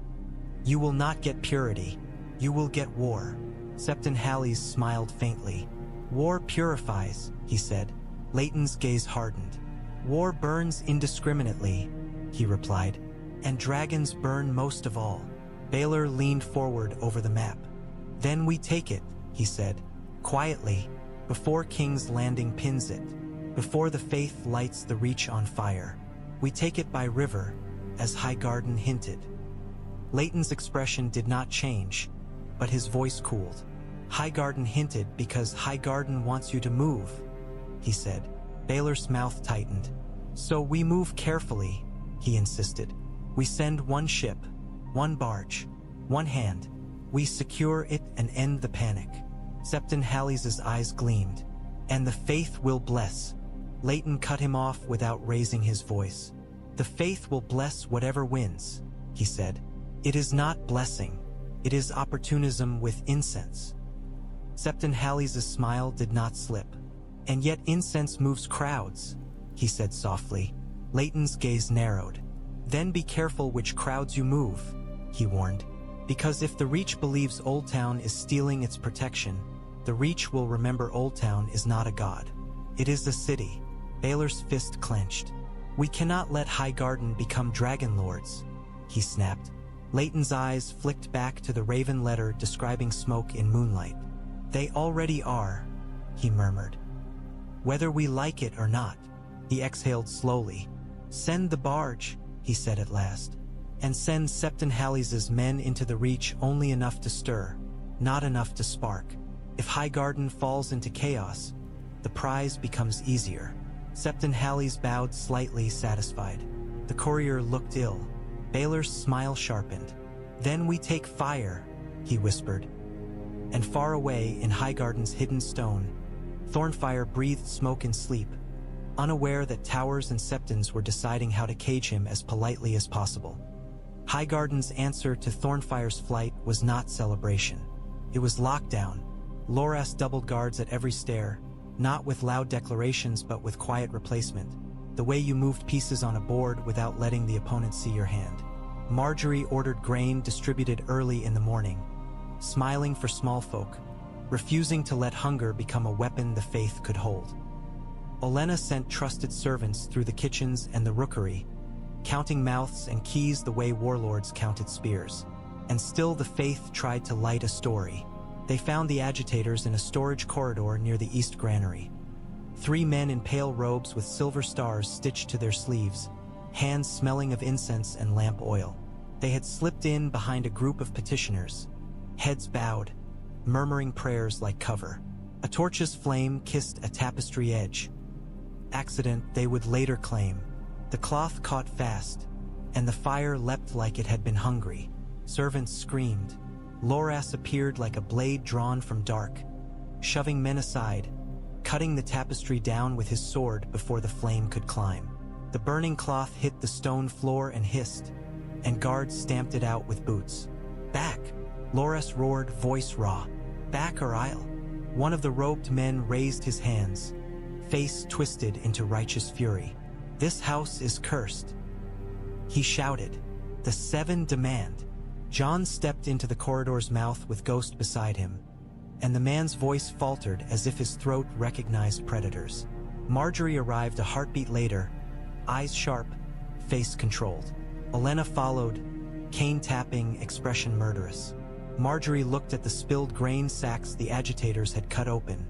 "you will not get purity. You will get war." Septon Halleys smiled faintly. "War purifies," he said. Leighton's gaze hardened. "War burns indiscriminately," he replied, "and dragons burn most of all." Baelor leaned forward over the map. "Then we take it," he said, quietly, "before King's Landing pins it, before the faith lights the Reach on fire. We take it by river, as Highgarden hinted." Leighton's expression did not change, but his voice cooled. "Highgarden hinted because Highgarden wants you to move," he said. Baelor's mouth tightened. "So we move carefully," he insisted. "We send one ship, one barge, one hand. We secure it and end the panic." Septon Halleys' eyes gleamed. "And the faith will bless." Leighton cut him off without raising his voice. "The faith will bless whatever wins," he said. "It is not blessing. It is opportunism with incense." Septon Halleys' smile did not slip. "And yet incense moves crowds," he said softly. Leighton's gaze narrowed. "Then be careful which crowds you move," he warned. "Because if the Reach believes Oldtown is stealing its protection, the Reach will remember Oldtown is not a god. It is a city." Baelor's fist clenched. "We cannot let Highgarden become dragon lords," he snapped. Leighton's eyes flicked back to the raven letter describing smoke in moonlight. "They already are," he murmured. "Whether we like it or not." He exhaled slowly. "Send the barge," he said at last. "And send Septon Halleys' men into the Reach only enough to stir, not enough to spark." If Highgarden falls into chaos, the prize becomes easier. Septon Halleys bowed slightly, satisfied. The courier looked ill. Baelor's smile sharpened. "Then we take fire," he whispered. And far away, in Highgarden's hidden stone, Thornfyre breathed smoke and sleep, unaware that towers and septons were deciding how to cage him as politely as possible. Highgarden's answer to Thornfyre's flight was not celebration. It was lockdown. Loras doubled guards at every stair, not with loud declarations but with quiet replacement, the way you moved pieces on a board without letting the opponent see your hand. Margaery ordered grain distributed early in the morning, smiling for small folk, refusing to let hunger become a weapon the faith could hold. Olenna sent trusted servants through the kitchens and the rookery, counting mouths and keys the way warlords counted spears. And still the faith tried to light a story. They found the agitators in a storage corridor near the East Granary. 3 men in pale robes with silver stars stitched to their sleeves, hands smelling of incense and lamp oil. They had slipped in behind a group of petitioners, heads bowed, murmuring prayers like cover. A torch's flame kissed a tapestry edge. Accident, they would later claim. The cloth caught fast, and the fire leapt like it had been hungry. Servants screamed. Loras appeared like a blade drawn from dark, shoving men aside, cutting the tapestry down with his sword before the flame could climb. The burning cloth hit the stone floor and hissed, and guards stamped it out with boots. "Back!" Loras roared, voice raw. "Back or I'll..." One of the robed men raised his hands, face twisted into righteous fury. "This house is cursed," he shouted. "The 7 demand." Jon stepped into the corridor's mouth with Ghost beside him, and the man's voice faltered as if his throat recognized predators. Margaery arrived a heartbeat later, eyes sharp, face controlled. Olenna followed, cane tapping, expression murderous. Margaery looked at the spilled grain sacks the agitators had cut open,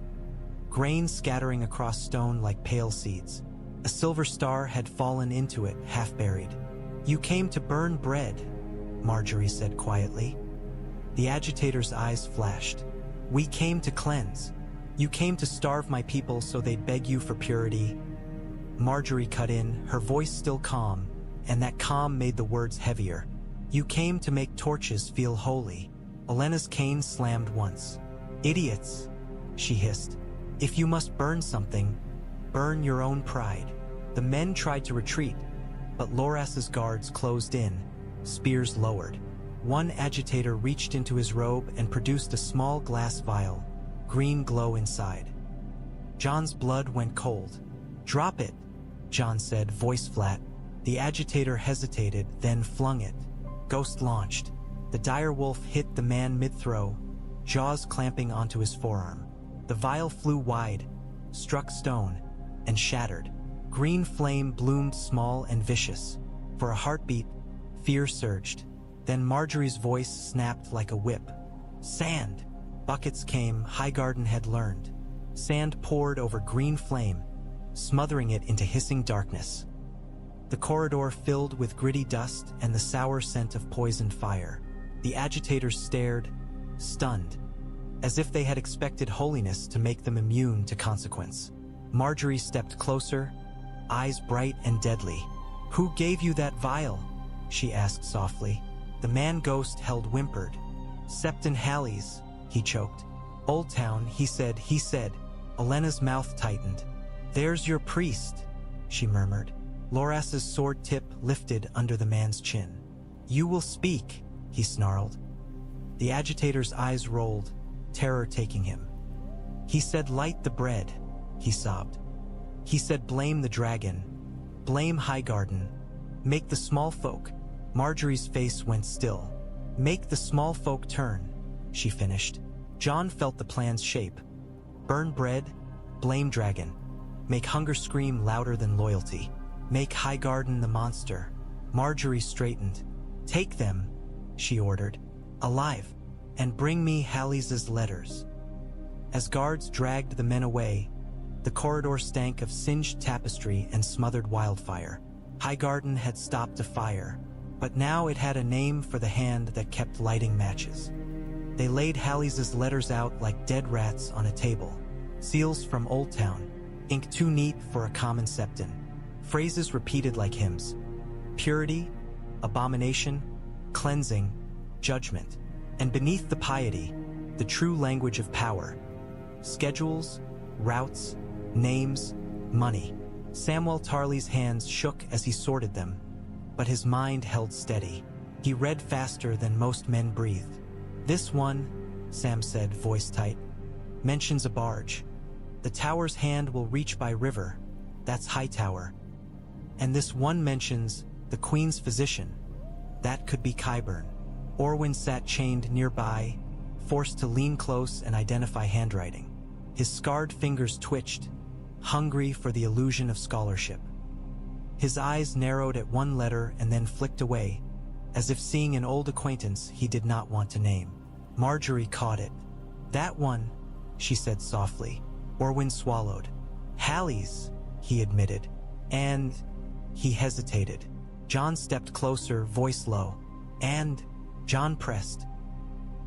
grain scattering across stone like pale seeds. A silver star had fallen into it, half buried. "You came to burn bread," Margaery said quietly. The agitator's eyes flashed. "We came to cleanse. You came to starve my people so they'd beg you for purity." Margaery cut in, her voice still calm, and that calm made the words heavier. "You came to make torches feel holy." Olenna's cane slammed once. "Idiots," she hissed. "If you must burn something, burn your own pride." The men tried to retreat, but Loras's guards closed in, spears lowered. One agitator reached into his robe and produced a small glass vial, green glow inside. Jon's blood went cold. "Drop it," Jon said, voice flat. The agitator hesitated, then flung it. Ghost launched. The dire wolf hit the man mid-throw, jaws clamping onto his forearm. The vial flew wide, struck stone, and shattered. Green flame bloomed small and vicious. For a heartbeat, fear surged. Then Margaery's voice snapped like a whip. "Sand!" Buckets came, Highgarden had learned. Sand poured over green flame, smothering it into hissing darkness. The corridor filled with gritty dust and the sour scent of poisoned fire. The agitators stared, stunned, as if they had expected holiness to make them immune to consequence. Margaery stepped closer, eyes bright and deadly. "Who gave you that vial?" she asked softly. The man Ghost held whimpered. "Septon Halleys," he choked. "Oldtown," he said. Olenna's mouth tightened. "There's your priest," she murmured. Loras's sword tip lifted under the man's chin. "You will speak," he snarled. The agitator's eyes rolled, terror taking him. "He said light the bread," he sobbed. "He said blame the dragon, blame Highgarden, make the small folk." Margaery's face went still. "Make the small folk turn," she finished. Jon felt the plan's shape. Burn bread, blame dragon, make hunger scream louder than loyalty, make Highgarden the monster. Margaery straightened. "Take them," she ordered, "alive, and bring me Halleys' letters." As guards dragged the men away, the corridor stank of singed tapestry and smothered wildfire. Highgarden had stopped a fire, but now it had a name for the hand that kept lighting matches. They laid Hallie's letters out like dead rats on a table. Seals from Oldtown, ink too neat for a common septon. Phrases repeated like hymns. Purity, abomination, cleansing, judgment. And beneath the piety, the true language of power. Schedules, routes, names, money. Samwell Tarly's hands shook as he sorted them, but his mind held steady. He read faster than most men breathed. This one, Sam said, voice tight, mentions a barge. The tower's hand will reach by river. That's Hightower. And this one mentions the Queen's physician. That could be Qyburn. Orwyn sat chained nearby, forced to lean close and identify handwriting. His scarred fingers twitched, hungry for the illusion of scholarship. His eyes narrowed at one letter and then flicked away, as if seeing an old acquaintance he did not want to name. Margaery caught it. That one, she said softly. Orwyn swallowed. Hallie's, he admitted. And he hesitated. Jon stepped closer, voice low. And Jon pressed.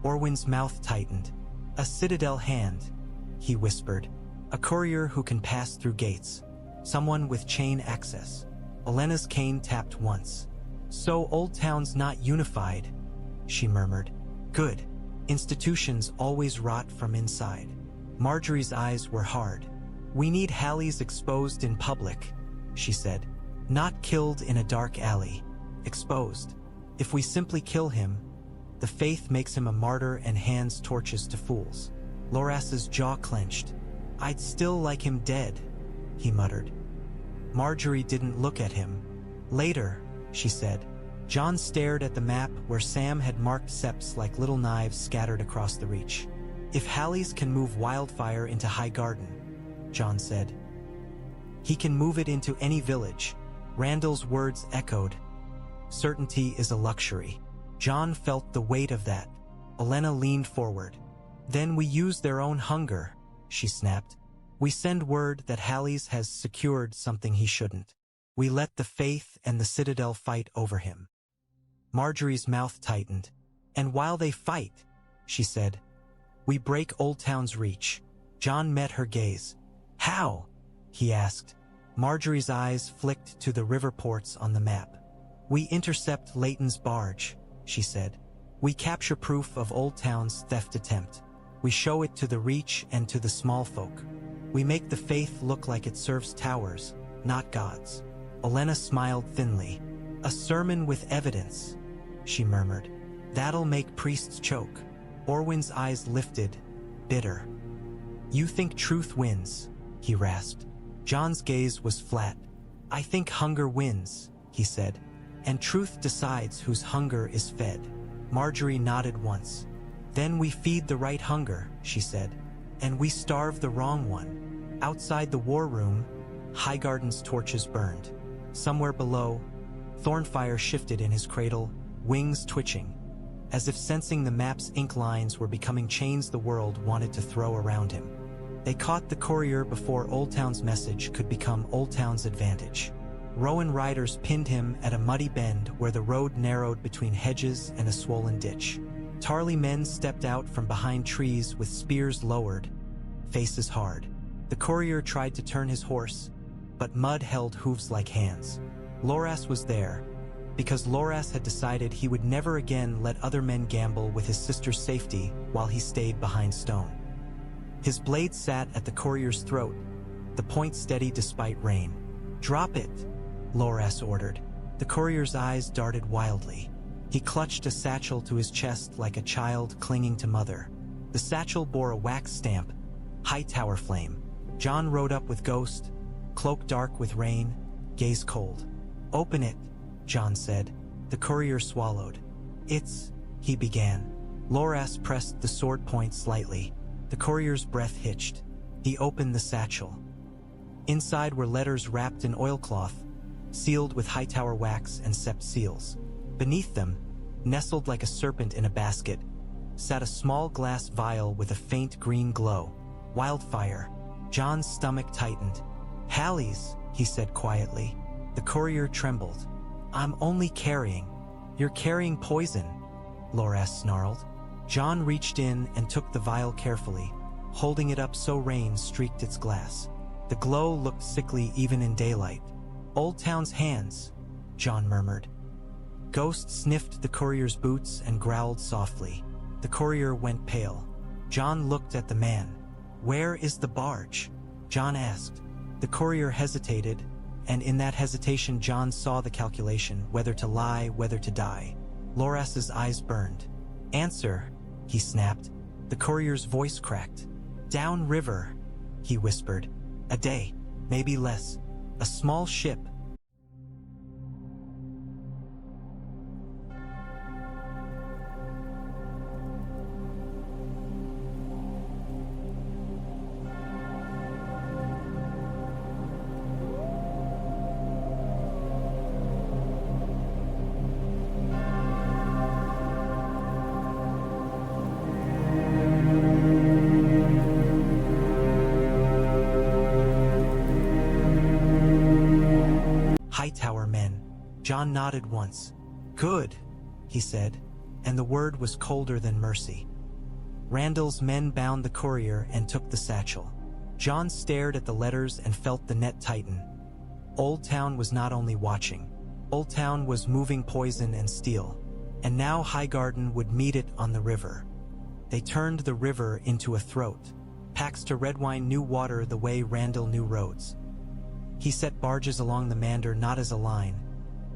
Orwyn's mouth tightened. A Citadel hand, he whispered. A courier who can pass through gates. Someone with chain access. Olenna's cane tapped once. So Oldtown's not unified, she murmured. Good. Institutions always rot from inside. Margaery's eyes were hard. We need Hallie's exposed in public, she said. Not killed in a dark alley. Exposed. If we simply kill him, the faith makes him a martyr and hands torches to fools. Loras's jaw clenched. I'd still like him dead, he muttered. Margaery didn't look at him. Later, she said. Jon stared at the map where Sam had marked septs like little knives scattered across the reach. If Hallie's can move wildfire into Highgarden, Jon said. He can move it into any village. Randall's words echoed. Certainty is a luxury. Jon felt the weight of that. Olenna leaned forward. Then we use their own hunger, she snapped. We send word that Hallie's has secured something he shouldn't. We let the faith and the Citadel fight over him. Margaery's mouth tightened. And while they fight, she said, we break Oldtown's reach. Jon met her gaze. How? He asked. Margaery's eyes flicked to the river ports on the map. We intercept Leighton's barge, she said. We capture proof of Oldtown's theft attempt. We show it to the Reach and to the small folk. We make the faith look like it serves towers, not gods. Olenna smiled thinly. A sermon with evidence, she murmured. That'll make priests choke. Orwyn's eyes lifted, bitter. You think truth wins, he rasped. Jon's gaze was flat. I think hunger wins, he said. And truth decides whose hunger is fed. Margaery nodded once. Then we feed the right hunger, she said. And we starve the wrong one. Outside the war room, Highgarden's torches burned. Somewhere below, Thornfyre shifted in his cradle, wings twitching, as if sensing the map's ink lines were becoming chains the world wanted to throw around him. They caught the courier before Oldtown's message could become Oldtown's advantage. Rowan riders pinned him at a muddy bend where the road narrowed between hedges and a swollen ditch. Tarly men stepped out from behind trees with spears lowered, faces hard. The courier tried to turn his horse, but mud held hooves like hands. Loras was there, because Loras had decided he would never again let other men gamble with his sister's safety while he stayed behind stone. His blade sat at the courier's throat, the point steady despite rain. Drop it, Loras ordered. The courier's eyes darted wildly. He clutched a satchel to his chest like a child clinging to mother. The satchel bore a wax stamp, Hightower flame. Jon rode up with Ghost, cloak dark with rain, gaze cold. Open it, Jon said. The courier swallowed. It's, he began. Loras pressed the sword point slightly. The courier's breath hitched. He opened the satchel. Inside were letters wrapped in oilcloth, sealed with Hightower wax and sept seals. Beneath them, nestled like a serpent in a basket, sat a small glass vial with a faint green glow. Wildfire. Jon's stomach tightened. Hallie's, he said quietly. The courier trembled. I'm only carrying. You're carrying poison, Loras snarled. Jon reached in and took the vial carefully, holding it up so rain streaked its glass. The glow looked sickly even in daylight. "Oldtown's hands," Jon murmured. Ghost sniffed the courier's boots and growled softly. The courier went pale. Jon looked at the man. "Where is the barge?" Jon asked. The courier hesitated, and in that hesitation Jon saw the calculation, whether to lie, whether to die. Loras's eyes burned. "Answer," he snapped. The courier's voice cracked. "Down river," he whispered. "A day, maybe less. A small ship." Hightower men. Jon nodded once. "Good," he said, and the word was colder than mercy. Randall's men bound the courier and took the satchel. Jon stared at the letters and felt the net tighten. Oldtown was not only watching. Oldtown was moving poison and steel, and now Highgarden would meet it on the river. They turned the river into a throat. Paxter Redwine knew water the way Randall knew roads. He set barges along the Mander not as a line,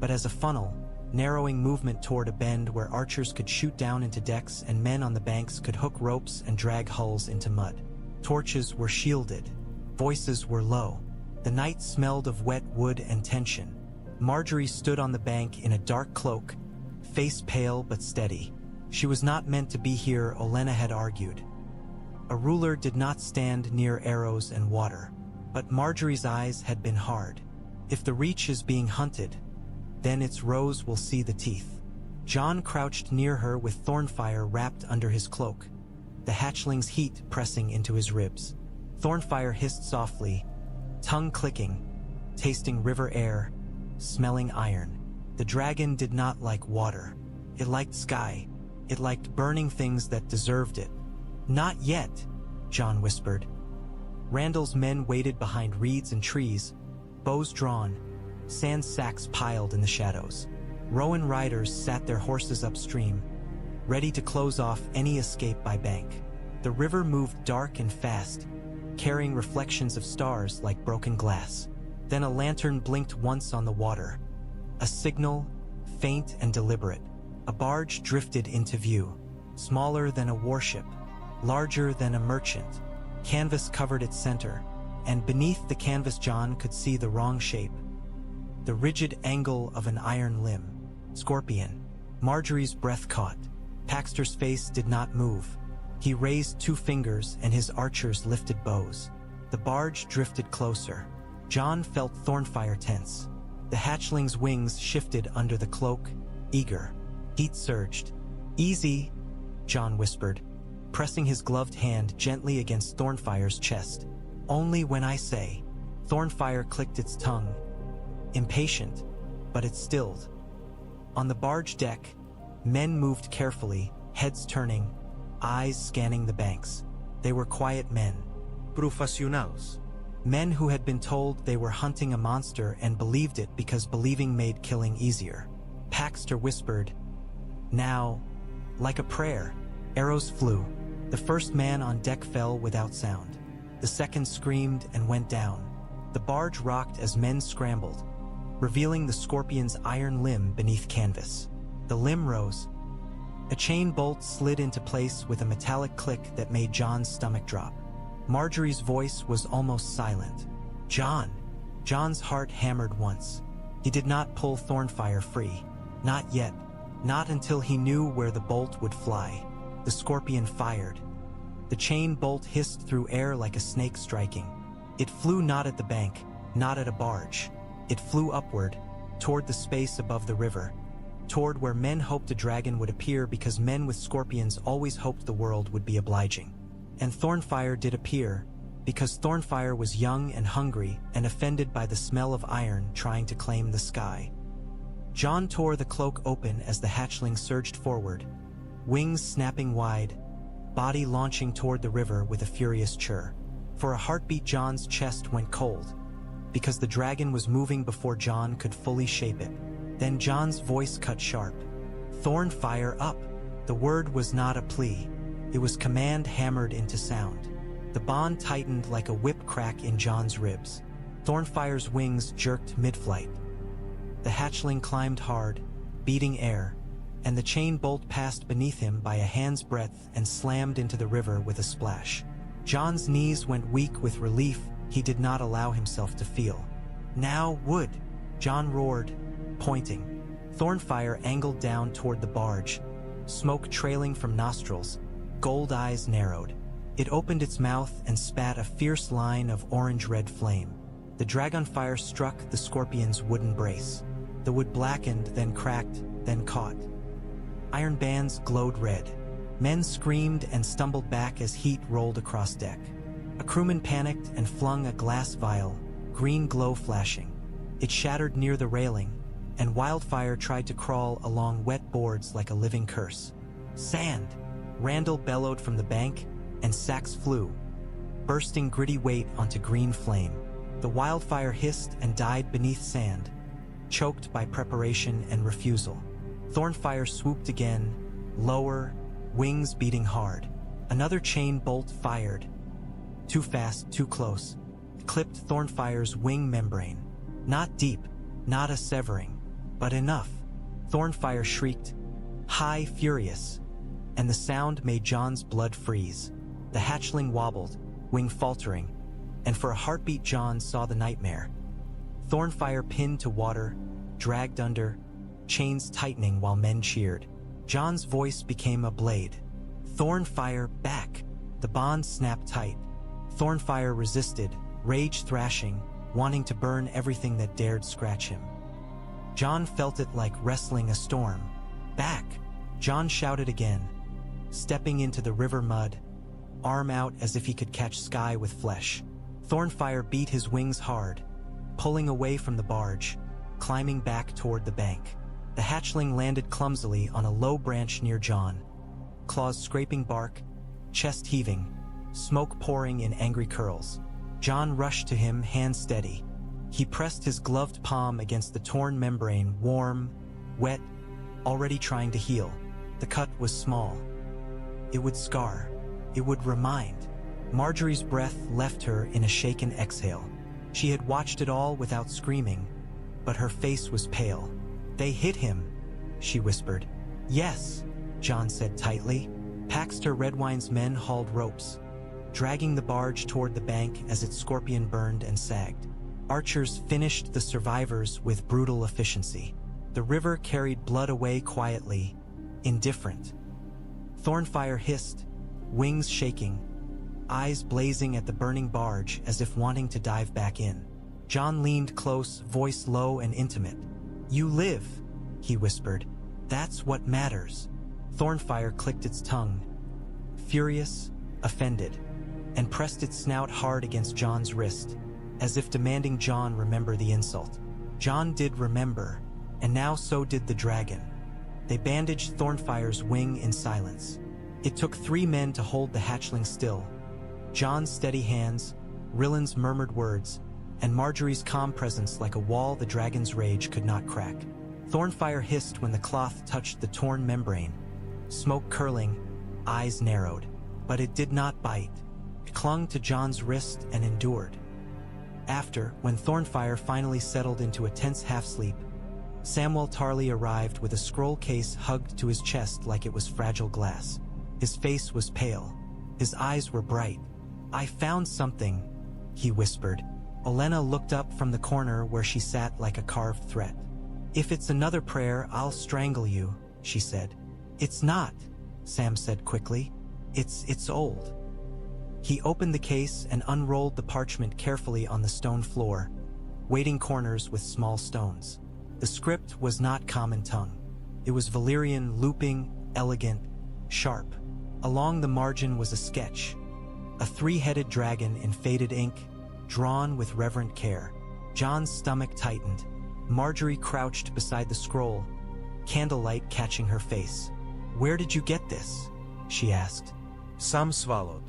but as a funnel, narrowing movement toward a bend where archers could shoot down into decks and men on the banks could hook ropes and drag hulls into mud. Torches were shielded. Voices were low. The night smelled of wet wood and tension. Margaery stood on the bank in a dark cloak, face pale but steady. She was not meant to be here, Olenna had argued. A ruler did not stand near arrows and water. But Margaery's eyes had been hard. If the Reach is being hunted, then its roes will see the teeth. Jon crouched near her with Thornfyre wrapped under his cloak, the hatchling's heat pressing into his ribs. Thornfyre hissed softly, tongue clicking, tasting river air, smelling iron. The dragon did not like water. It liked sky. It liked burning things that deserved it. "Not yet," Jon whispered. Randall's men waited behind reeds and trees, bows drawn, sand sacks piled in the shadows. Rowan riders sat their horses upstream, ready to close off any escape by bank. The river moved dark and fast, carrying reflections of stars like broken glass. Then a lantern blinked once on the water. A signal, faint and deliberate. A barge drifted into view, smaller than a warship, larger than a merchant. Canvas covered its center, and beneath the canvas Jon could see the wrong shape. The rigid angle of an iron limb. Scorpion. Margaery's breath caught. Paxter's face did not move. He raised 2 fingers and his archers lifted bows. The barge drifted closer. Jon felt Thornfyre tense. The hatchling's wings shifted under the cloak, eager. Heat surged. "Easy," Jon whispered, pressing his gloved hand gently against Thornfyre's chest. "Only when I say." Thornfyre clicked its tongue. Impatient, but it stilled. On the barge deck, men moved carefully, heads turning, eyes scanning the banks. They were quiet men. Professionals. Men who had been told they were hunting a monster and believed it because believing made killing easier. Paxter whispered, "Now," like a prayer. Arrows flew. The first man on deck fell without sound. The second screamed and went down. The barge rocked as men scrambled, revealing the scorpion's iron limb beneath canvas. The limb rose. A chain bolt slid into place with a metallic click that made Jon's stomach drop. Margaery's voice was almost silent. "Jon." Jon's heart hammered once. He did not pull Thornfyre free. Not yet. Not until he knew where the bolt would fly. The scorpion fired. The chain bolt hissed through air like a snake striking. It flew not at the bank, not at a barge. It flew upward, toward the space above the river, toward where men hoped a dragon would appear because men with scorpions always hoped the world would be obliging. And Thornfyre did appear, because Thornfyre was young and hungry and offended by the smell of iron trying to claim the sky. Jon tore the cloak open as the hatchling surged forward. wings snapping wide, body launching toward the river with a furious churr. For a heartbeat, Jon's chest went cold, because the dragon was moving before Jon could fully shape it. Then Jon's voice cut sharp. "Thornfyre up!" The word was not a plea. It was command hammered into sound. The bond tightened like a whip crack in Jon's ribs. Thornfyre's wings jerked mid-flight. The hatchling climbed hard, beating air, and the chain bolt passed beneath him by a hand's breadth and slammed into the river with a splash. Jon's knees went weak with relief he did not allow himself to feel. "Now, wood!" Jon roared, pointing. Thornfyre angled down toward the barge, smoke trailing from nostrils, gold eyes narrowed. It opened its mouth and spat a fierce line of orange-red flame. The dragonfire struck the scorpion's wooden brace. The wood blackened, then cracked, then caught. Iron bands glowed red. Men screamed and stumbled back as heat rolled across deck. A crewman panicked and flung a glass vial, green glow flashing. It shattered near the railing, and wildfire tried to crawl along wet boards like a living curse. "Sand!" Randall bellowed from the bank, and sacks flew, bursting gritty weight onto green flame. The wildfire hissed and died beneath sand, choked by preparation and refusal. Thornfyre swooped again, lower, wings beating hard. Another chain bolt fired. Too fast, too close. Clipped Thornfyre's wing membrane. Not deep, not a severing, but enough. Thornfyre shrieked, high, furious, and the sound made Jon's blood freeze. The hatchling wobbled, wing faltering, and for a heartbeat Jon saw the nightmare. Thornfyre pinned to water, dragged under, chains tightening while men cheered. Jon's voice became a blade. "Thornfyre, back!" The bond snapped tight. Thornfyre resisted, rage thrashing, wanting to burn everything that dared scratch him. Jon felt it like wrestling a storm. "Back!" Jon shouted again, stepping into the river mud, arm out as if he could catch sky with flesh. Thornfyre beat his wings hard, pulling away from the barge, climbing back toward the bank. The hatchling landed clumsily on a low branch near Jon, claws scraping bark, chest heaving, smoke pouring in angry curls. Jon rushed to him, hand steady. He pressed his gloved palm against the torn membrane, warm, wet, already trying to heal. The cut was small. It would scar. It would remind. Margaery's breath left her in a shaken exhale. She had watched it all without screaming, but her face was pale. "They hit him," she whispered. "Yes," Jon said tightly. Paxter Redwine's men hauled ropes, dragging the barge toward the bank as its scorpion burned and sagged. Archers finished the survivors with brutal efficiency. The river carried blood away quietly, indifferent. Thornfyre hissed, wings shaking, eyes blazing at the burning barge as if wanting to dive back in. Jon leaned close, voice low and intimate. "You live," he whispered. "That's what matters." Thornfyre clicked its tongue, furious, offended, and pressed its snout hard against Jon's wrist, as if demanding Jon remember the insult. Jon did remember, and now so did the dragon. They bandaged Thornfyre's wing in silence. It took 3 men to hold the hatchling still. Jon's steady hands, Rillin's murmured words, and Margaery's calm presence like a wall the dragon's rage could not crack. Thornfyre hissed when the cloth touched the torn membrane, smoke curling, eyes narrowed. But it did not bite. It clung to Jon's wrist and endured. After, when Thornfyre finally settled into a tense half-sleep, Samwell Tarly arrived with a scroll case hugged to his chest like it was fragile glass. His face was pale. His eyes were bright. "I found something," he whispered. Olenna looked up from the corner where she sat like a carved threat. "If it's another prayer, I'll strangle you," she said. "It's not," Sam said quickly. It's old." He opened the case and unrolled the parchment carefully on the stone floor, weighting corners with small stones. The script was not common tongue. It was Valyrian, looping, elegant, sharp. Along the margin was a sketch, a 3-headed dragon in faded ink, drawn with reverent care. Jon's stomach tightened. Margaery crouched beside the scroll, candlelight catching her face. "Where did you get this?" she asked. Some swallowed.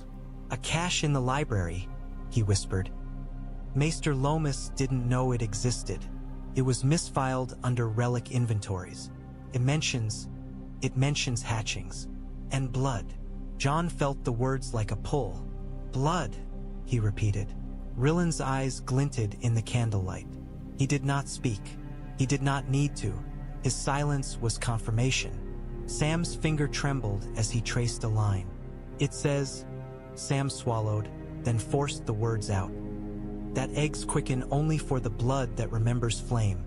"A cache in the library," he whispered. Maester Lomas didn't know it existed. It was misfiled under relic inventories. It mentions hatchings. And blood. Jon felt the words like a pull. "Blood," he repeated. Rillen's eyes glinted in the candlelight. He did not speak. He did not need to. His silence was confirmation. Sam's finger trembled as he traced a line. "It says," Sam swallowed, then forced the words out, "that eggs quicken only for the blood that remembers flame.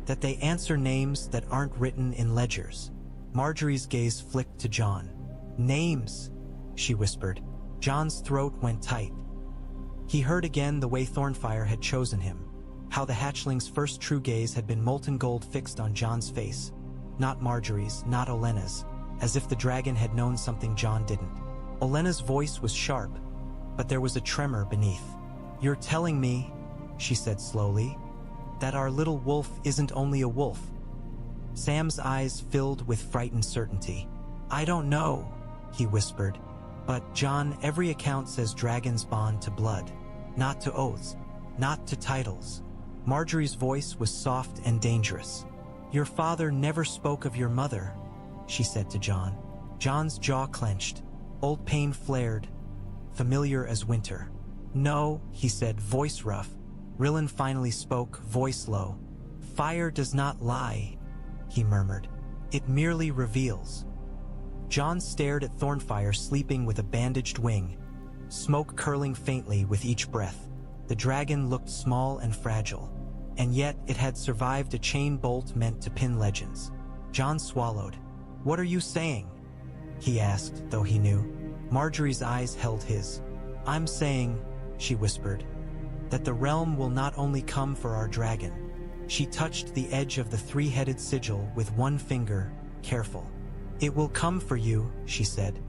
That they answer names that aren't written in ledgers." Margaery's gaze flicked to Jon. "Names," she whispered. Jon's throat went tight. He heard again the way Thornfyre had chosen him, how the hatchling's first true gaze had been molten gold fixed on Jon's face. Not Margaery's, not Olenna's, as if the dragon had known something Jon didn't. Olenna's voice was sharp, but there was a tremor beneath. "You're telling me," she said slowly, "that our little wolf isn't only a wolf?" Sam's eyes filled with frightened certainty. "I don't know," he whispered. "But, Jon, every account says dragons bond to blood, not to oaths, not to titles." Margaery's voice was soft and dangerous. "Your father never spoke of your mother," she said to Jon. Jon's jaw clenched. Old pain flared, familiar as winter. "No," he said, voice rough. Rillen finally spoke, voice low. "Fire does not lie," he murmured. "It merely reveals." Jon stared at Thornfyre sleeping with a bandaged wing, smoke curling faintly with each breath. The dragon looked small and fragile, and yet it had survived a chain bolt meant to pin legends. Jon swallowed. "What are you saying?" he asked, though he knew. Margaery's eyes held his. "I'm saying," she whispered, "that the realm will not only come for our dragon." She touched the edge of the three-headed sigil with one finger, careful. "It will come for you," she said.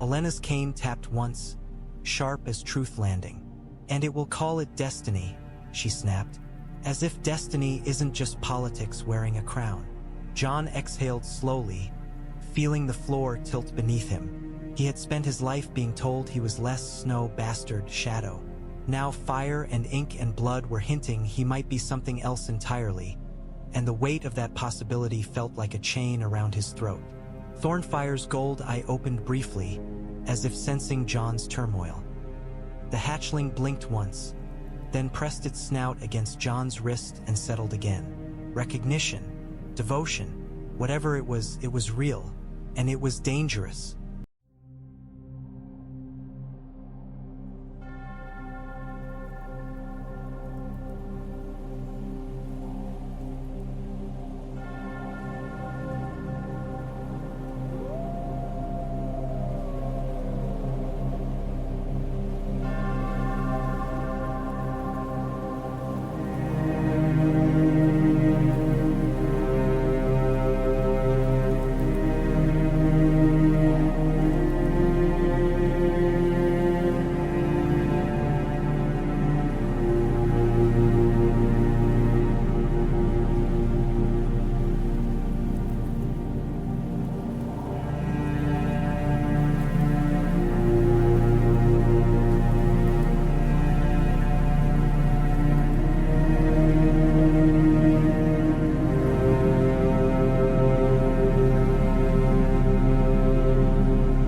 Olenna's cane tapped once, sharp as truth landing. "And it will call it destiny," she snapped. "As if destiny isn't just politics wearing a crown." Jon exhaled slowly, feeling the floor tilt beneath him. He had spent his life being told he was less Snow bastard shadow. Now fire and ink and blood were hinting he might be something else entirely, and the weight of that possibility felt like a chain around his throat. Thornfyre's gold eye opened briefly, as if sensing Jon's turmoil. The hatchling blinked once, then pressed its snout against Jon's wrist and settled again. Recognition, devotion, whatever it was real, and it was dangerous.